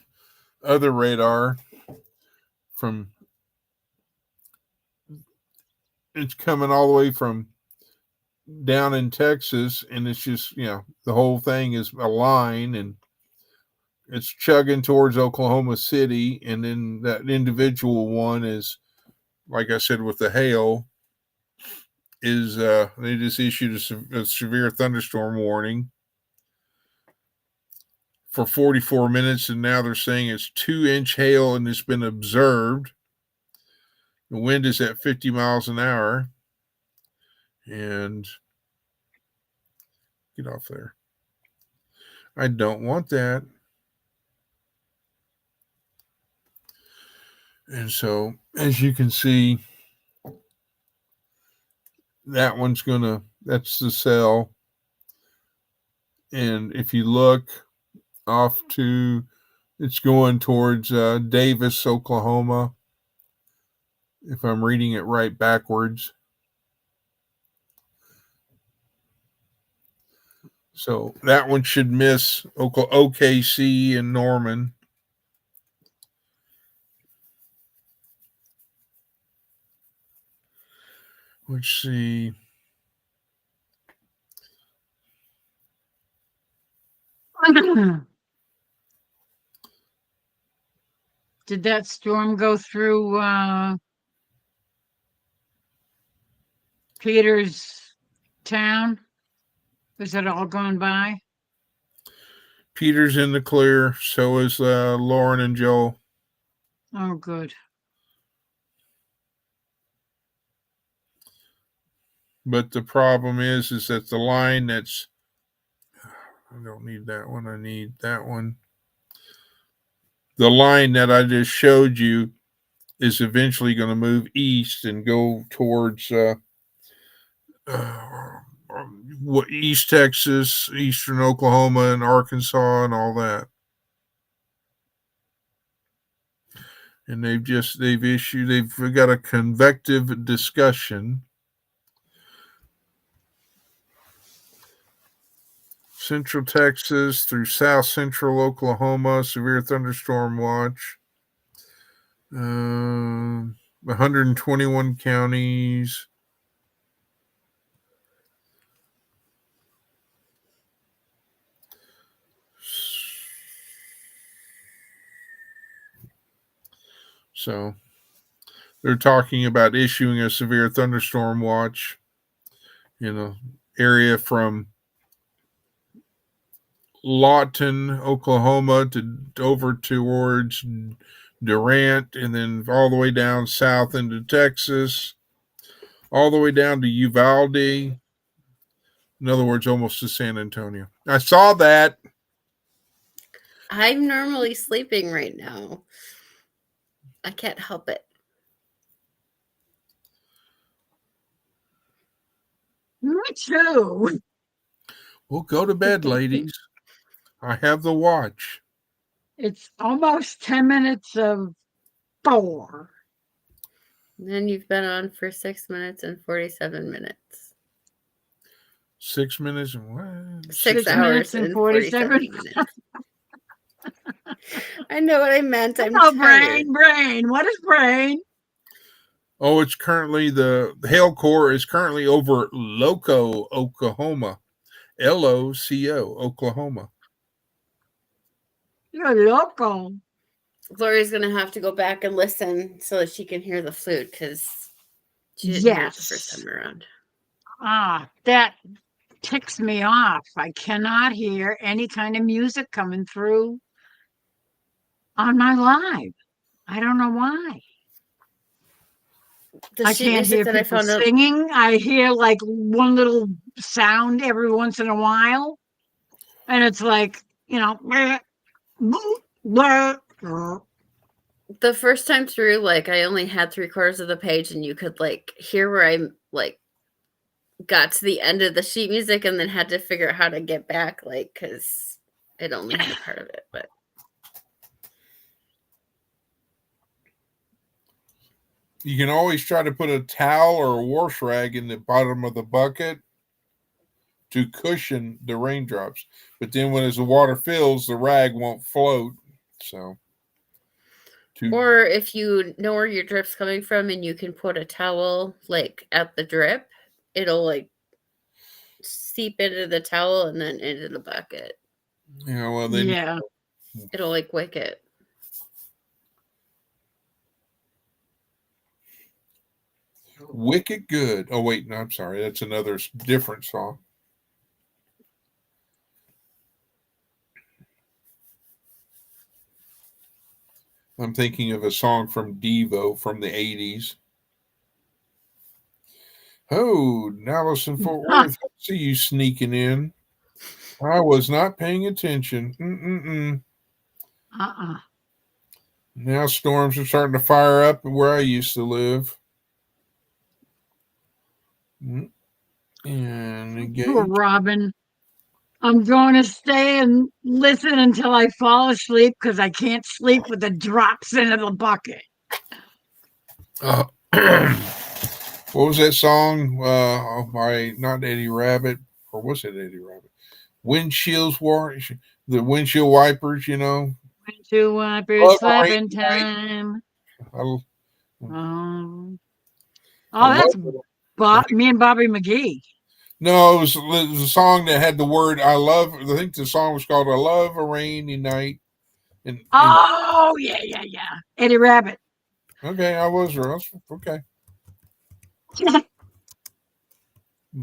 other radar from it's coming all the way from down in Texas, and it's just the whole thing is a line, and it's chugging towards Oklahoma City, and then that individual one is, like I said, with the hail, is they just issued a severe thunderstorm warning for 44 minutes, and now they're saying it's 2-inch hail, and it's been observed. The wind is at 50 miles an hour, and get off there. I don't want that. And so, as you can see, that's the cell. And if you look off to, it's going towards Davis, Oklahoma, if I'm reading it right backwards. So that one should miss OKC and Norman. Let's see. Did that storm go through Peter's town? Is it all gone by? Peter's in the clear. So is Lauren and Joel. Oh, good. But the problem is that the line I don't need that one. I need that one. The line that I just showed you is eventually going to move east and go towards East Texas, eastern Oklahoma, and Arkansas, and all that. And they've got a convective discussion. Central Texas through South Central Oklahoma, severe thunderstorm watch. 121 counties. So they're talking about issuing a severe thunderstorm watch in an area from Lawton, Oklahoma, to over towards Durant, and then all the way down south into Texas, all the way down to Uvalde. In other words, almost to San Antonio. I saw that. I'm normally sleeping right now. I can't help it. Me too. Well, go to bed, ladies. I have the watch. It's almost 10 minutes of 4. Then you've been on for 6 minutes and 47 minutes. 6 minutes and what? 6 6 hours minutes and and 47. 47 minutes. I know what I meant. I'm Oh, tired. brain. What is brain? Oh, it's currently the hail core is currently over Loco, Oklahoma. LOCO, Oklahoma. You're local. Gloria's going to have to go back and listen so that she can hear the flute because she didn't hear it the first Yes. time around. That ticks me off. I cannot hear any kind of music coming through on my live. I don't know why. The I sheet can't music hear that I people found out. singing. I hear like one little sound every once in a while. And it's like, The first time through, like I only had 3/4 of the page, and you could like hear where I like got to the end of the sheet music, and then had to figure out how to get back, like because it only had a part of it. But You can always try to put a towel or a wash rag in the bottom of the bucket to cushion the raindrops. But then when as the water fills, the rag won't float. So or if you know where your drip's coming from and you can put a towel like at the drip, it'll like seep into the towel and then into the bucket. Yeah, well then yeah. It'll like wick it. Wicked Good. Oh wait, no, I'm sorry. That's another different song. I'm thinking of a song from Devo from the 80s. Oh, Dallas and Fort Worth. I see you sneaking in. I was not paying attention. Now storms are starting to fire up where I used to live. And Poor again, Robin. I'm going to stay and listen until I fall asleep because I can't sleep with the drops into the bucket. what was that song by not Eddie Rabbit, or was it Eddie Rabbit? The windshield wipers, Windshield wipers Love a slapping rainy night. time. I Oh, love that's it. me and Bobby McGee. No, it was a song that had the word "I love." I think the song was called "I Love a Rainy Night." And Oh, yeah. Eddie Rabbit. okay, I was wrong. Okay.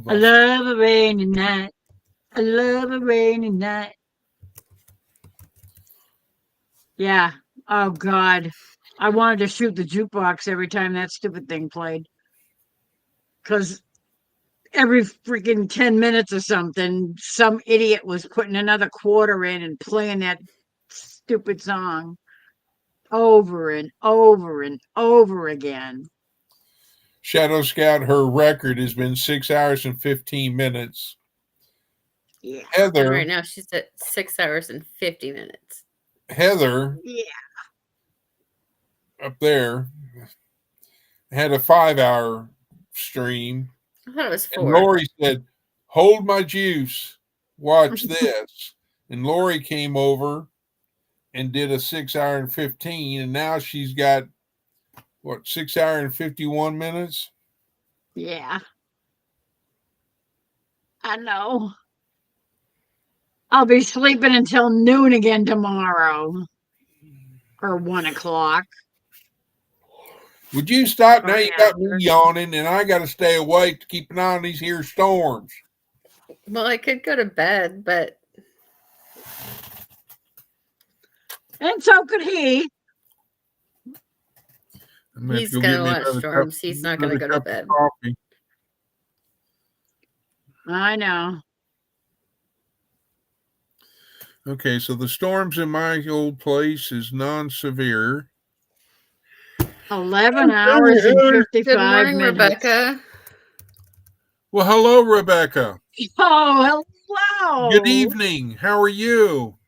I love a rainy night. I love a rainy night. Yeah. Oh, God. I wanted to shoot the jukebox every time that stupid thing played. Because every freaking 10 minutes or something, some idiot was putting another quarter in and playing that stupid song over and over and over again. Shadow Scout, her record has been 6 hours and 15 minutes. Yeah. And Heather, right now she's at 6 hours and 50 minutes. Heather, Yeah. up there, had a 5-hour stream. I thought it was And 4. Lori said, "Hold my juice. Watch this." And Lori came over and did a 6 hour and 15. And now she's got, 6 hour and 51 minutes? Yeah. I know. I'll be sleeping until noon again tomorrow. Or 1 o'clock. Would you stop Or now? You got me after. yawning, and I got to stay awake to keep an eye on these here storms. Well, I could go to bed, but And so could he. I'm gonna have he's to go going get to me watch another storms. He's not going to go to cup of bed. coffee. I know. Okay, so the storms in my old place is non-severe. 11 hours and 55 Good morning, minutes. Rebecca. Well, hello, Rebecca. Oh, Good Hello. evening. How are you?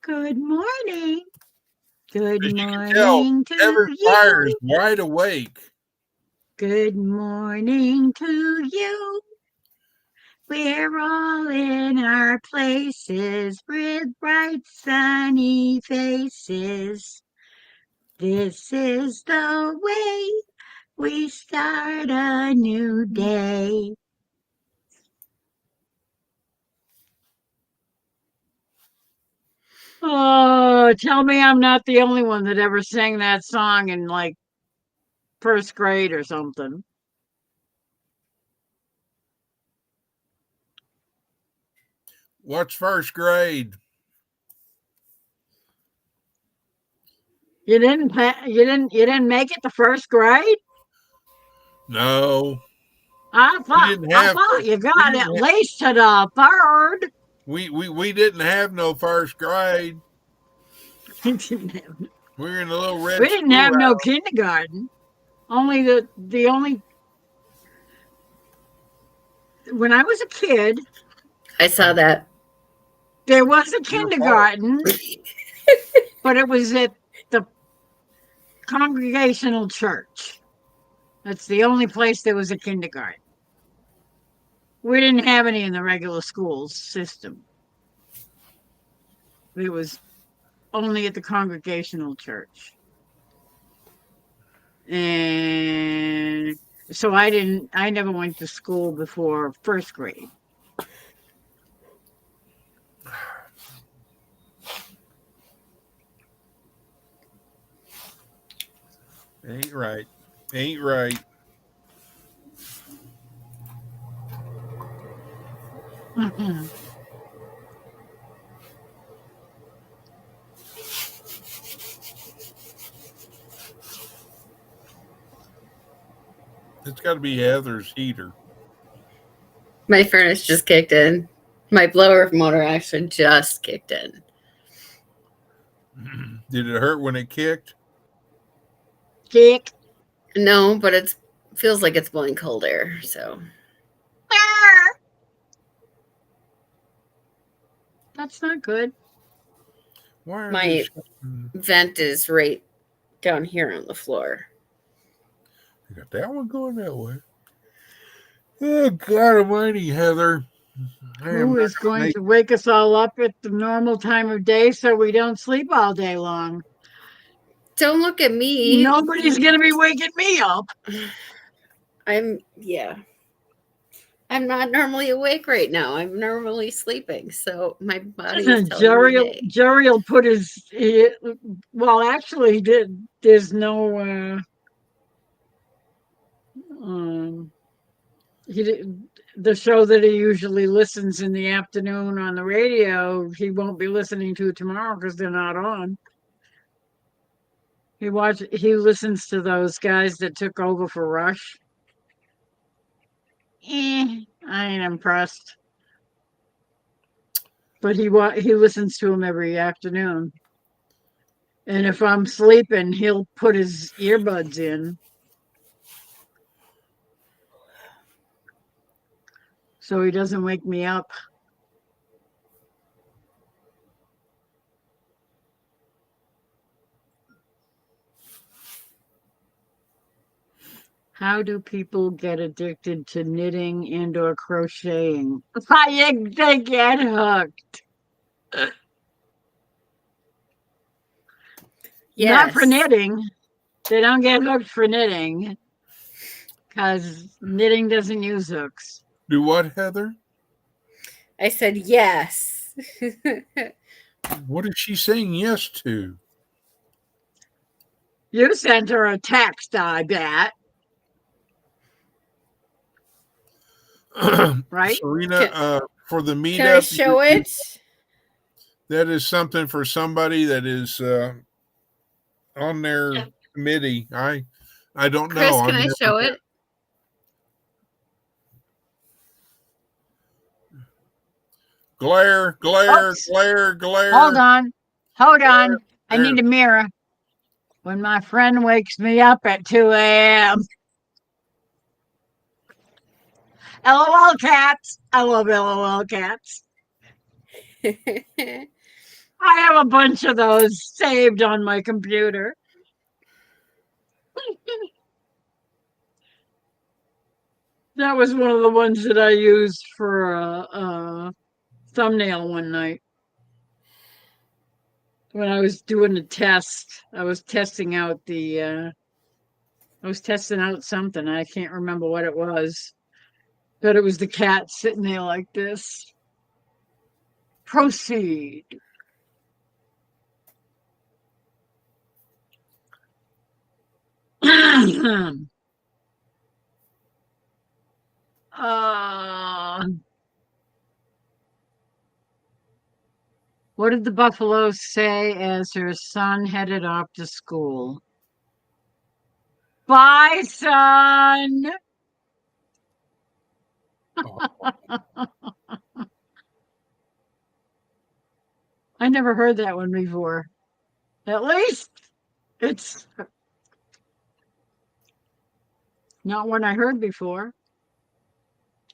Good morning. Good As you can tell, morning to Heather Fire is you. wide awake. Good morning to you. We're all in our places with bright sunny faces. This is the way we start a new day. Oh, tell me I'm not the only one that ever sang that song in like first grade or something. What's first grade? You didn't make it to first grade? No, I we thought didn't I have. thought you We got at didn't. least to the third. We didn't have no first grade. We didn't have, We were in a little we red didn't have no schoolhouse. kindergarten. Only the only when I was a kid, I saw that. there was a Your fault. kindergarten, but it was at the Congregational Church. That's the only place there was a kindergarten. We didn't have any in the regular school system. It was only at the Congregational Church. And so I never went to school before first grade. Ain't right. Ain't right. It's got to be Heather's heater. My furnace just kicked in. My blower motor actually just kicked in. Did it hurt when it kicked? Kick. No, but it feels like it's blowing cold air. So That's not good. Why are my these? vent is right down here on the floor. You got that one going that way. Oh God Almighty, Heather! I am Who not is gonna going make. to wake us all up at the normal time of day so we don't sleep all day long? Don't look at me. Nobody's going to be waking me up. I'm not normally awake right now. I'm normally sleeping. So my body is telling me, hey. Jerry will put well, actually, there's no, the show that he usually listens in the afternoon on the radio, he won't be listening to tomorrow because they're not on. He listens to those guys that took over for Rush. I ain't impressed. But he listens to them every afternoon. And if I'm sleeping, he'll put his earbuds in. So he doesn't wake me up. How do people get addicted to knitting and or crocheting? They get hooked. Not for Yes. knitting. They don't get hooked for knitting because knitting doesn't use hooks. Do what, Heather? I said yes. What is she saying yes to? You sent her a text, I bet. Right? Serena, for the meetup, Can I show it? that is something for somebody that is on their committee. I don't Chris, know. can I show it? Glare. Oops. Glare. Hold on. I There. need a mirror. When my friend wakes me up at 2 a.m. LOL cats. I love LOL cats. I have a bunch of those saved on my computer. That was one of the ones that I used for a thumbnail one night when I was doing a test. I was testing out something. I can't remember what it was, but it was the cat sitting there like this. Proceed. uh, what did the buffalo say as her son headed off to school? Bye, son. I never heard that one before. At least it's not one I heard before.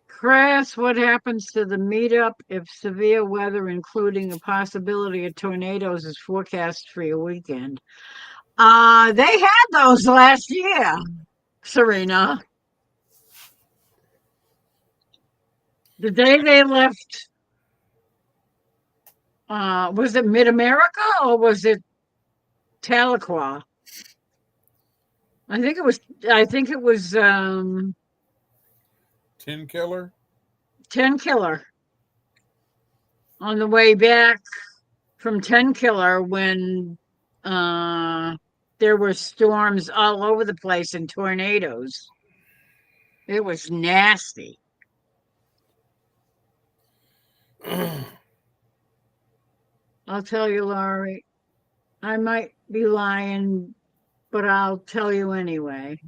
Chris, what happens to the meetup if severe weather, including a possibility of tornadoes, is forecast for your weekend? They had those last year, Serena. The day they left, was it Mid-America or was it Tahlequah? I think it was 10 killer. 10 Killer on the way back from 10 Killer when there were storms all over the place and tornadoes. It was nasty. I'll tell you, Laurie. I might be lying, but I'll tell you anyway.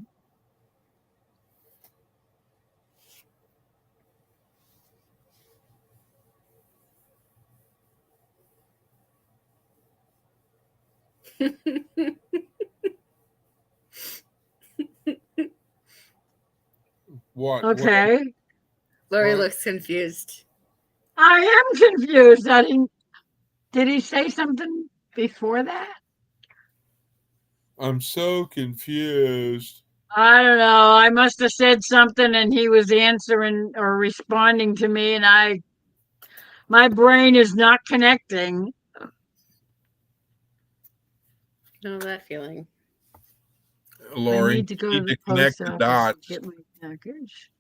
What? Okay. Lori What? looks confused. I am confused. Did he say something before that? I'm so confused. I don't know. I must have said something and he was answering or responding to me and my brain is not connecting. Know that feeling. Lori, I need to go to need the to connect post the office dots. to get my package.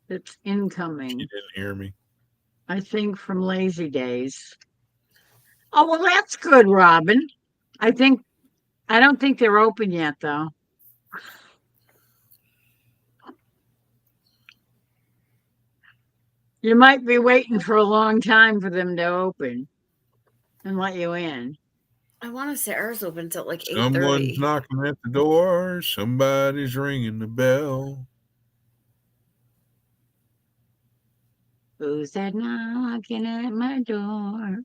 It's She incoming, didn't hear me. I think, from Lazy Days. Oh, well, that's good, Robin. I don't think they're open yet, though. You might be waiting for a long time for them to open and let you in. I want to say ours opens at like Someone's 8:30. knocking at the door. Somebody's ringing the bell. Who's that knocking at my door?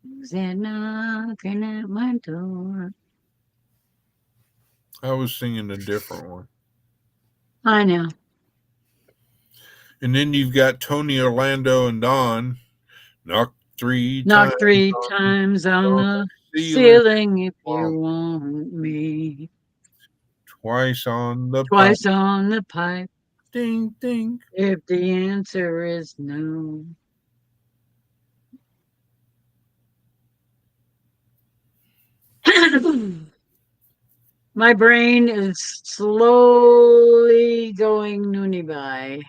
Who's that knocking at my door? I was singing a different one. I know. And then you've got Tony, Orlando, and Don. Knock three Knock times 3 times on the ceiling. ceiling if you want me. Twice on the pipe. Twice on the pipe Ding, ding. if the answer is no. My brain is slowly going noonie by.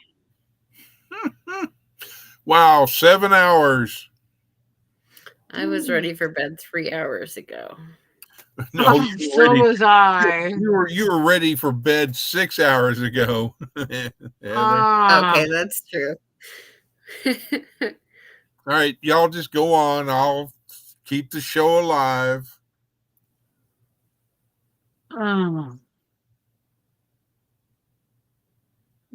Wow, 7 hours. I was ready for bed 3 hours ago. No, Oh, you were so ready. was I. You were ready for bed 6 hours ago. Heather. Ah, Okay, that's true. All right, y'all just go on. I'll keep the show alive. oh.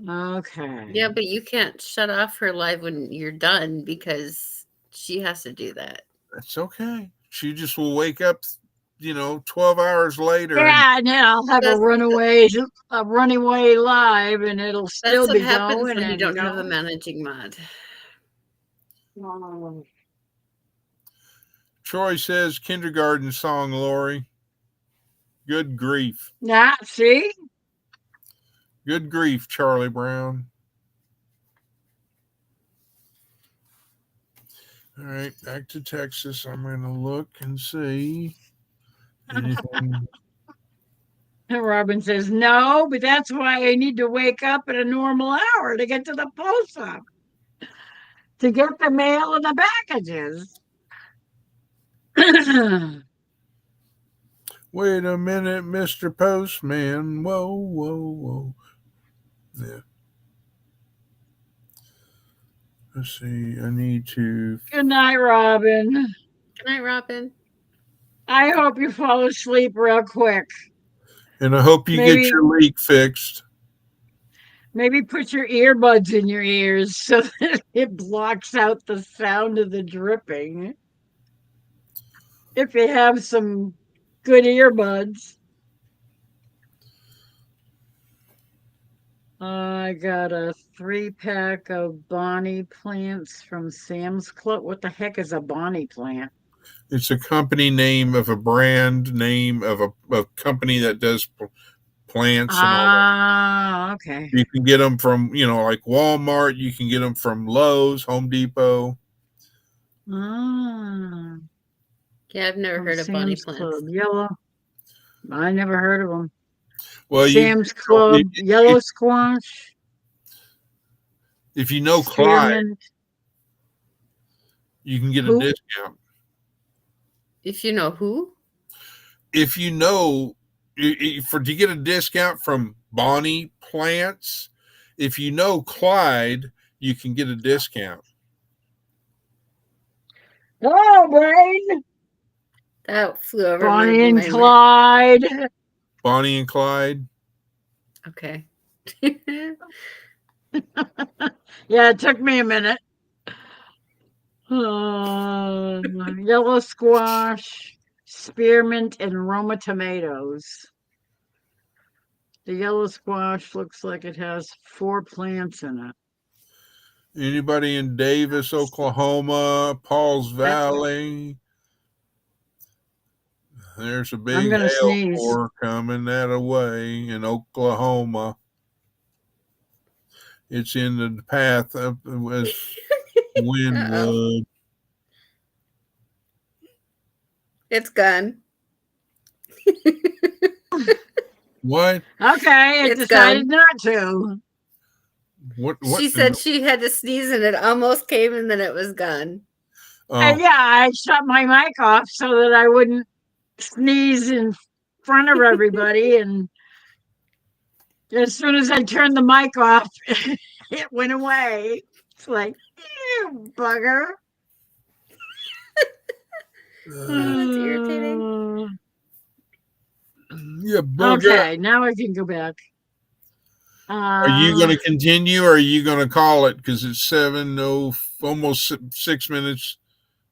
Okay. Yeah, but you can't shut off her live when you're done because she has to do that. That's okay. She just will wake up 12 hours later. Yeah, and then I'll have a That's- runaway live, and it'll still That's what be happens going. when you And don't have the managing mod. Troy says kindergarten song, Lori. Good grief. yeah, see, Good grief, Charlie Brown. All right, back to Texas. I'm going to look and see anything. Robin says no, but that's why I need to wake up at a normal hour to get to the post office to get the mail and the packages. Wait a minute, Mr. Postman. Whoa, whoa, whoa. Yeah. Let's see. I need to. Good night, Robin. Good night, Robin. I hope you fall asleep real quick. And I hope you Maybe- get your leak fixed. Maybe put your earbuds in your ears so that it blocks out the sound of the dripping. If you have some good earbuds. I got a 3-pack of Bonnie plants from Sam's Club. What the heck is a Bonnie plant? It's a company name of a brand name of a company that does plants and all that. Ah, okay. You can get them from, like Walmart. You can get them from Lowe's, Home Depot. Ah, Yeah, I've never from heard of Bonnie Sam's plants. Club. Yellow. I never heard of them. Well, Sam's Club, yellow squash, if you know Clyde, spearmint. you can get a Who? discount. If you know who? If you know, to get a discount from Bonnie Plants, if you know Clyde, you can get a discount. Hello, Brain. That flew over Bonnie and my Clyde. Bonnie and Clyde. Okay. Yeah, it took me a minute. Yellow squash, spearmint, and Roma tomatoes. The yellow squash looks like it has 4 plants in it. Anybody in Davis, Oklahoma, Pauls Valley? There's a I'm big gonna hail sneeze. core coming that way in Oklahoma. It's in the path of West Wynwood. It's gone. What? Okay, it It's decided gone. not to. What? She said she had to sneeze and it almost came and then it was gone. Oh, Yeah, I shut my mic off so that I wouldn't sneeze in front of everybody. And as soon as I turned the mic off, it went away. It's like, you bugger. That's irritating. yeah, bugger. Okay, now I can go back. Are you going to continue or are you going to call it? Because it's almost 6 minutes,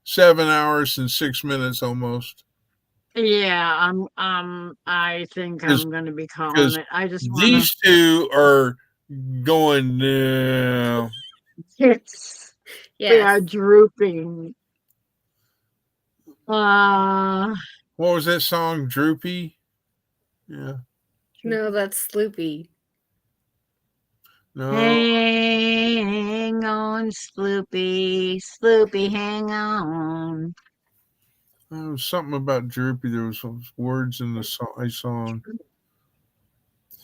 7 hours and 6 minutes almost. Yeah, I think I'm going to be calling it. I just want These two are going now. Yes, they are Yes. drooping. What was that song? Droopy? Yeah. No, that's Sloopy. No. Hang on, Sloopy, Sloopy, hang on. There was something about droopy. There was some words in the song.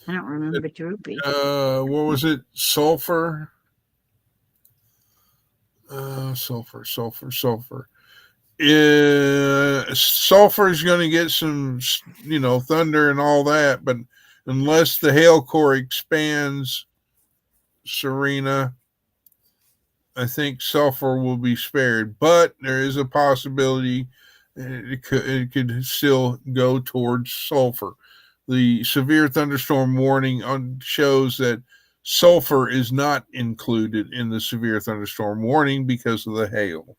I don't remember droopy. What was it? Sulfur? Sulfur. Sulfur is going to get some, thunder and all that, but unless the hail core expands, Serena, I think sulfur will be spared, but there is a possibility it could still go towards sulfur. The severe thunderstorm warning shows that sulfur is not included in the severe thunderstorm warning because of the hail.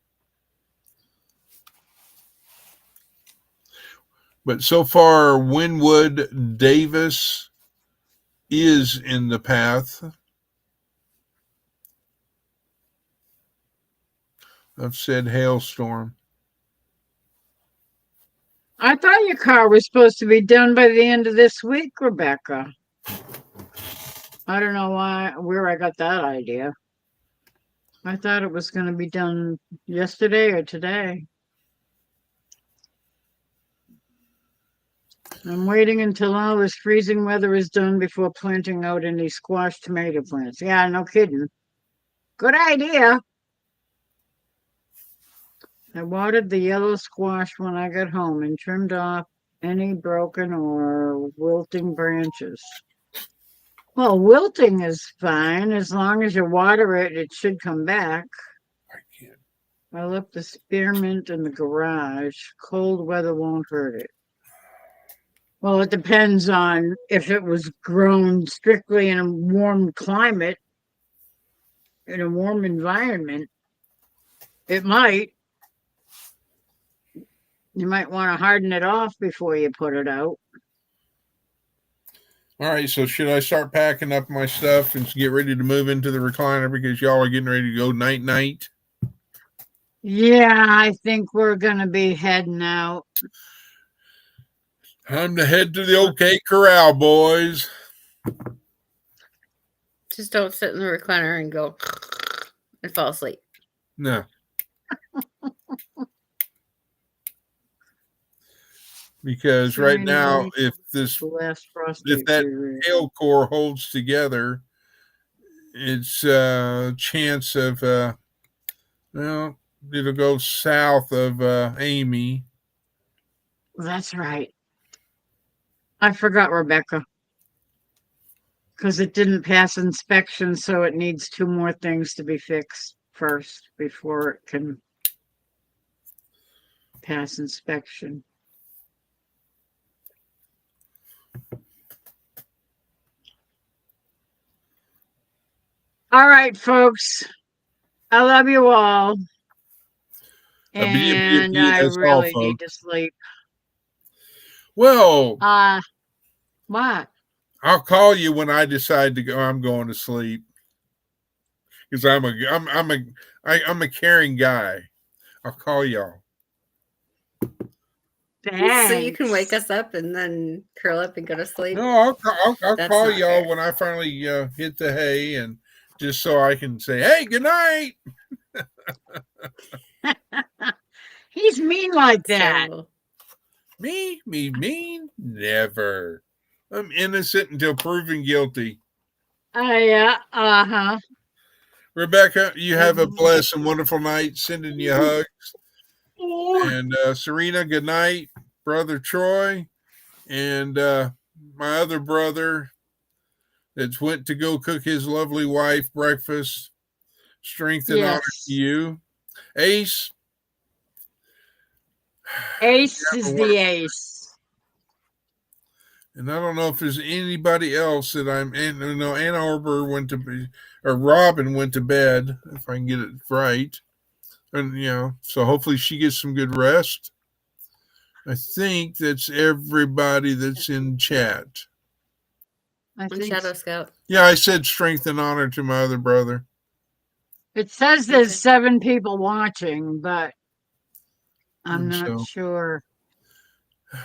But so far, Winwood Davis is in the path. I've said hailstorm. I thought your car was supposed to be done by the end of this week, Rebecca. I don't know where I got that idea. I thought it was going to be done yesterday or today. I'm waiting until all this freezing weather is done before planting out any squash tomato plants. Yeah, no kidding. Good idea. I watered the yellow squash when I got home and trimmed off any broken or wilting branches. Well, wilting is fine. As long as you water it, it should come back. I can't. I left the spearmint in the garage. Cold weather won't hurt it. Well, it depends on if it was grown strictly in a warm climate, in a warm environment. It might. You might want to harden it off before you put it out. All right, so should I start packing up my stuff and get ready to move into the recliner because y'all are getting ready to go night-night? Yeah, I think we're going to be heading out. Time to head to the OK Corral, boys. Just don't sit in the recliner and go and fall asleep. No. Because right now, if that hail core holds together, it's a chance of well, it'll go south of Amy. That's right. I forgot, Rebecca. Because it didn't pass inspection, so it needs 2 more things to be fixed first before it can pass inspection. All right, folks. I love you all. And I really need to sleep. Well, what? I'll call you when I decide to go. I'm going to sleep because I'm a caring guy. I'll call y'all. Thanks. So you can wake us up and then curl up and go to sleep. No, I'll call y'all when I finally hit the hay, and just so I can say, "Hey, good night." He's mean like that. Me mean? Never. I'm innocent until proven guilty. Yeah. Uh-huh. Rebecca, you have a blessed and wonderful night. Sending you hugs. And Serena, good night. Brother Troy, and my other brother that went to go cook his lovely wife breakfast. Strength and honor to you. Ace. Ace is the ace. And I don't know if there's anybody else that I'm in. No, Ann Arbor went to or Robin went to bed, if I can get it right. And so hopefully she gets some good rest. I think that's everybody that's in chat. I think Shadow Scout. Yeah, I said strength and honor to my other brother. It says there's 7 people watching, but I'm not sure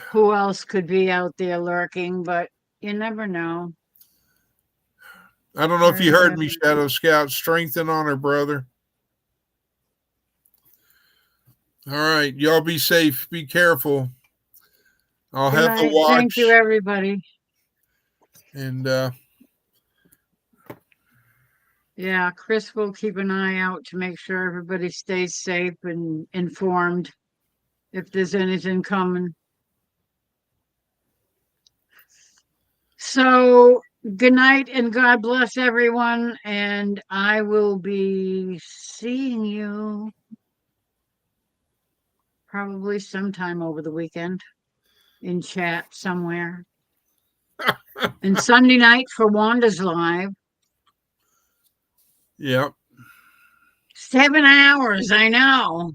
who else could be out there lurking, but you never know. I don't know if you heard me, Shadow Scout. Strength and honor, brother. All right. Y'all be safe. Be careful. I'll have the watch. Thank you, everybody. And yeah, Chris will keep an eye out to make sure everybody stays safe and informed if there's anything coming. So good night and God bless everyone. And I will be seeing you probably sometime over the weekend in chat somewhere. And Sunday night for Wanda's Live. Yep. 7 hours, I know.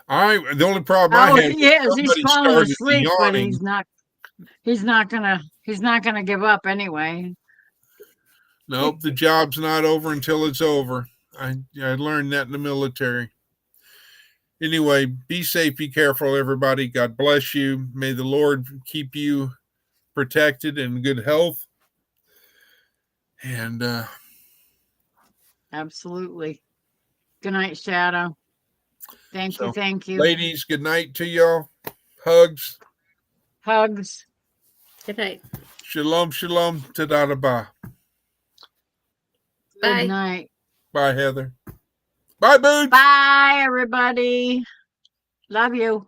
The only problem I Oh, had he was is. He's somebody falling started asleep, but yawning. he's not gonna give up anyway. Nope, the job's not over until it's over. I learned that in the military. Anyway, be safe, be careful, everybody. God bless you. May the Lord keep you protected and in good health. And Absolutely. Good night, Shadow. Thank you. so, Thank you. ladies, good night to y'all. Hugs. Hugs. Good night. Shalom, shalom. Ta-da-da-ba. Good Bye. night. Bye, Heather. Bye, Boots. Bye, everybody. Love you.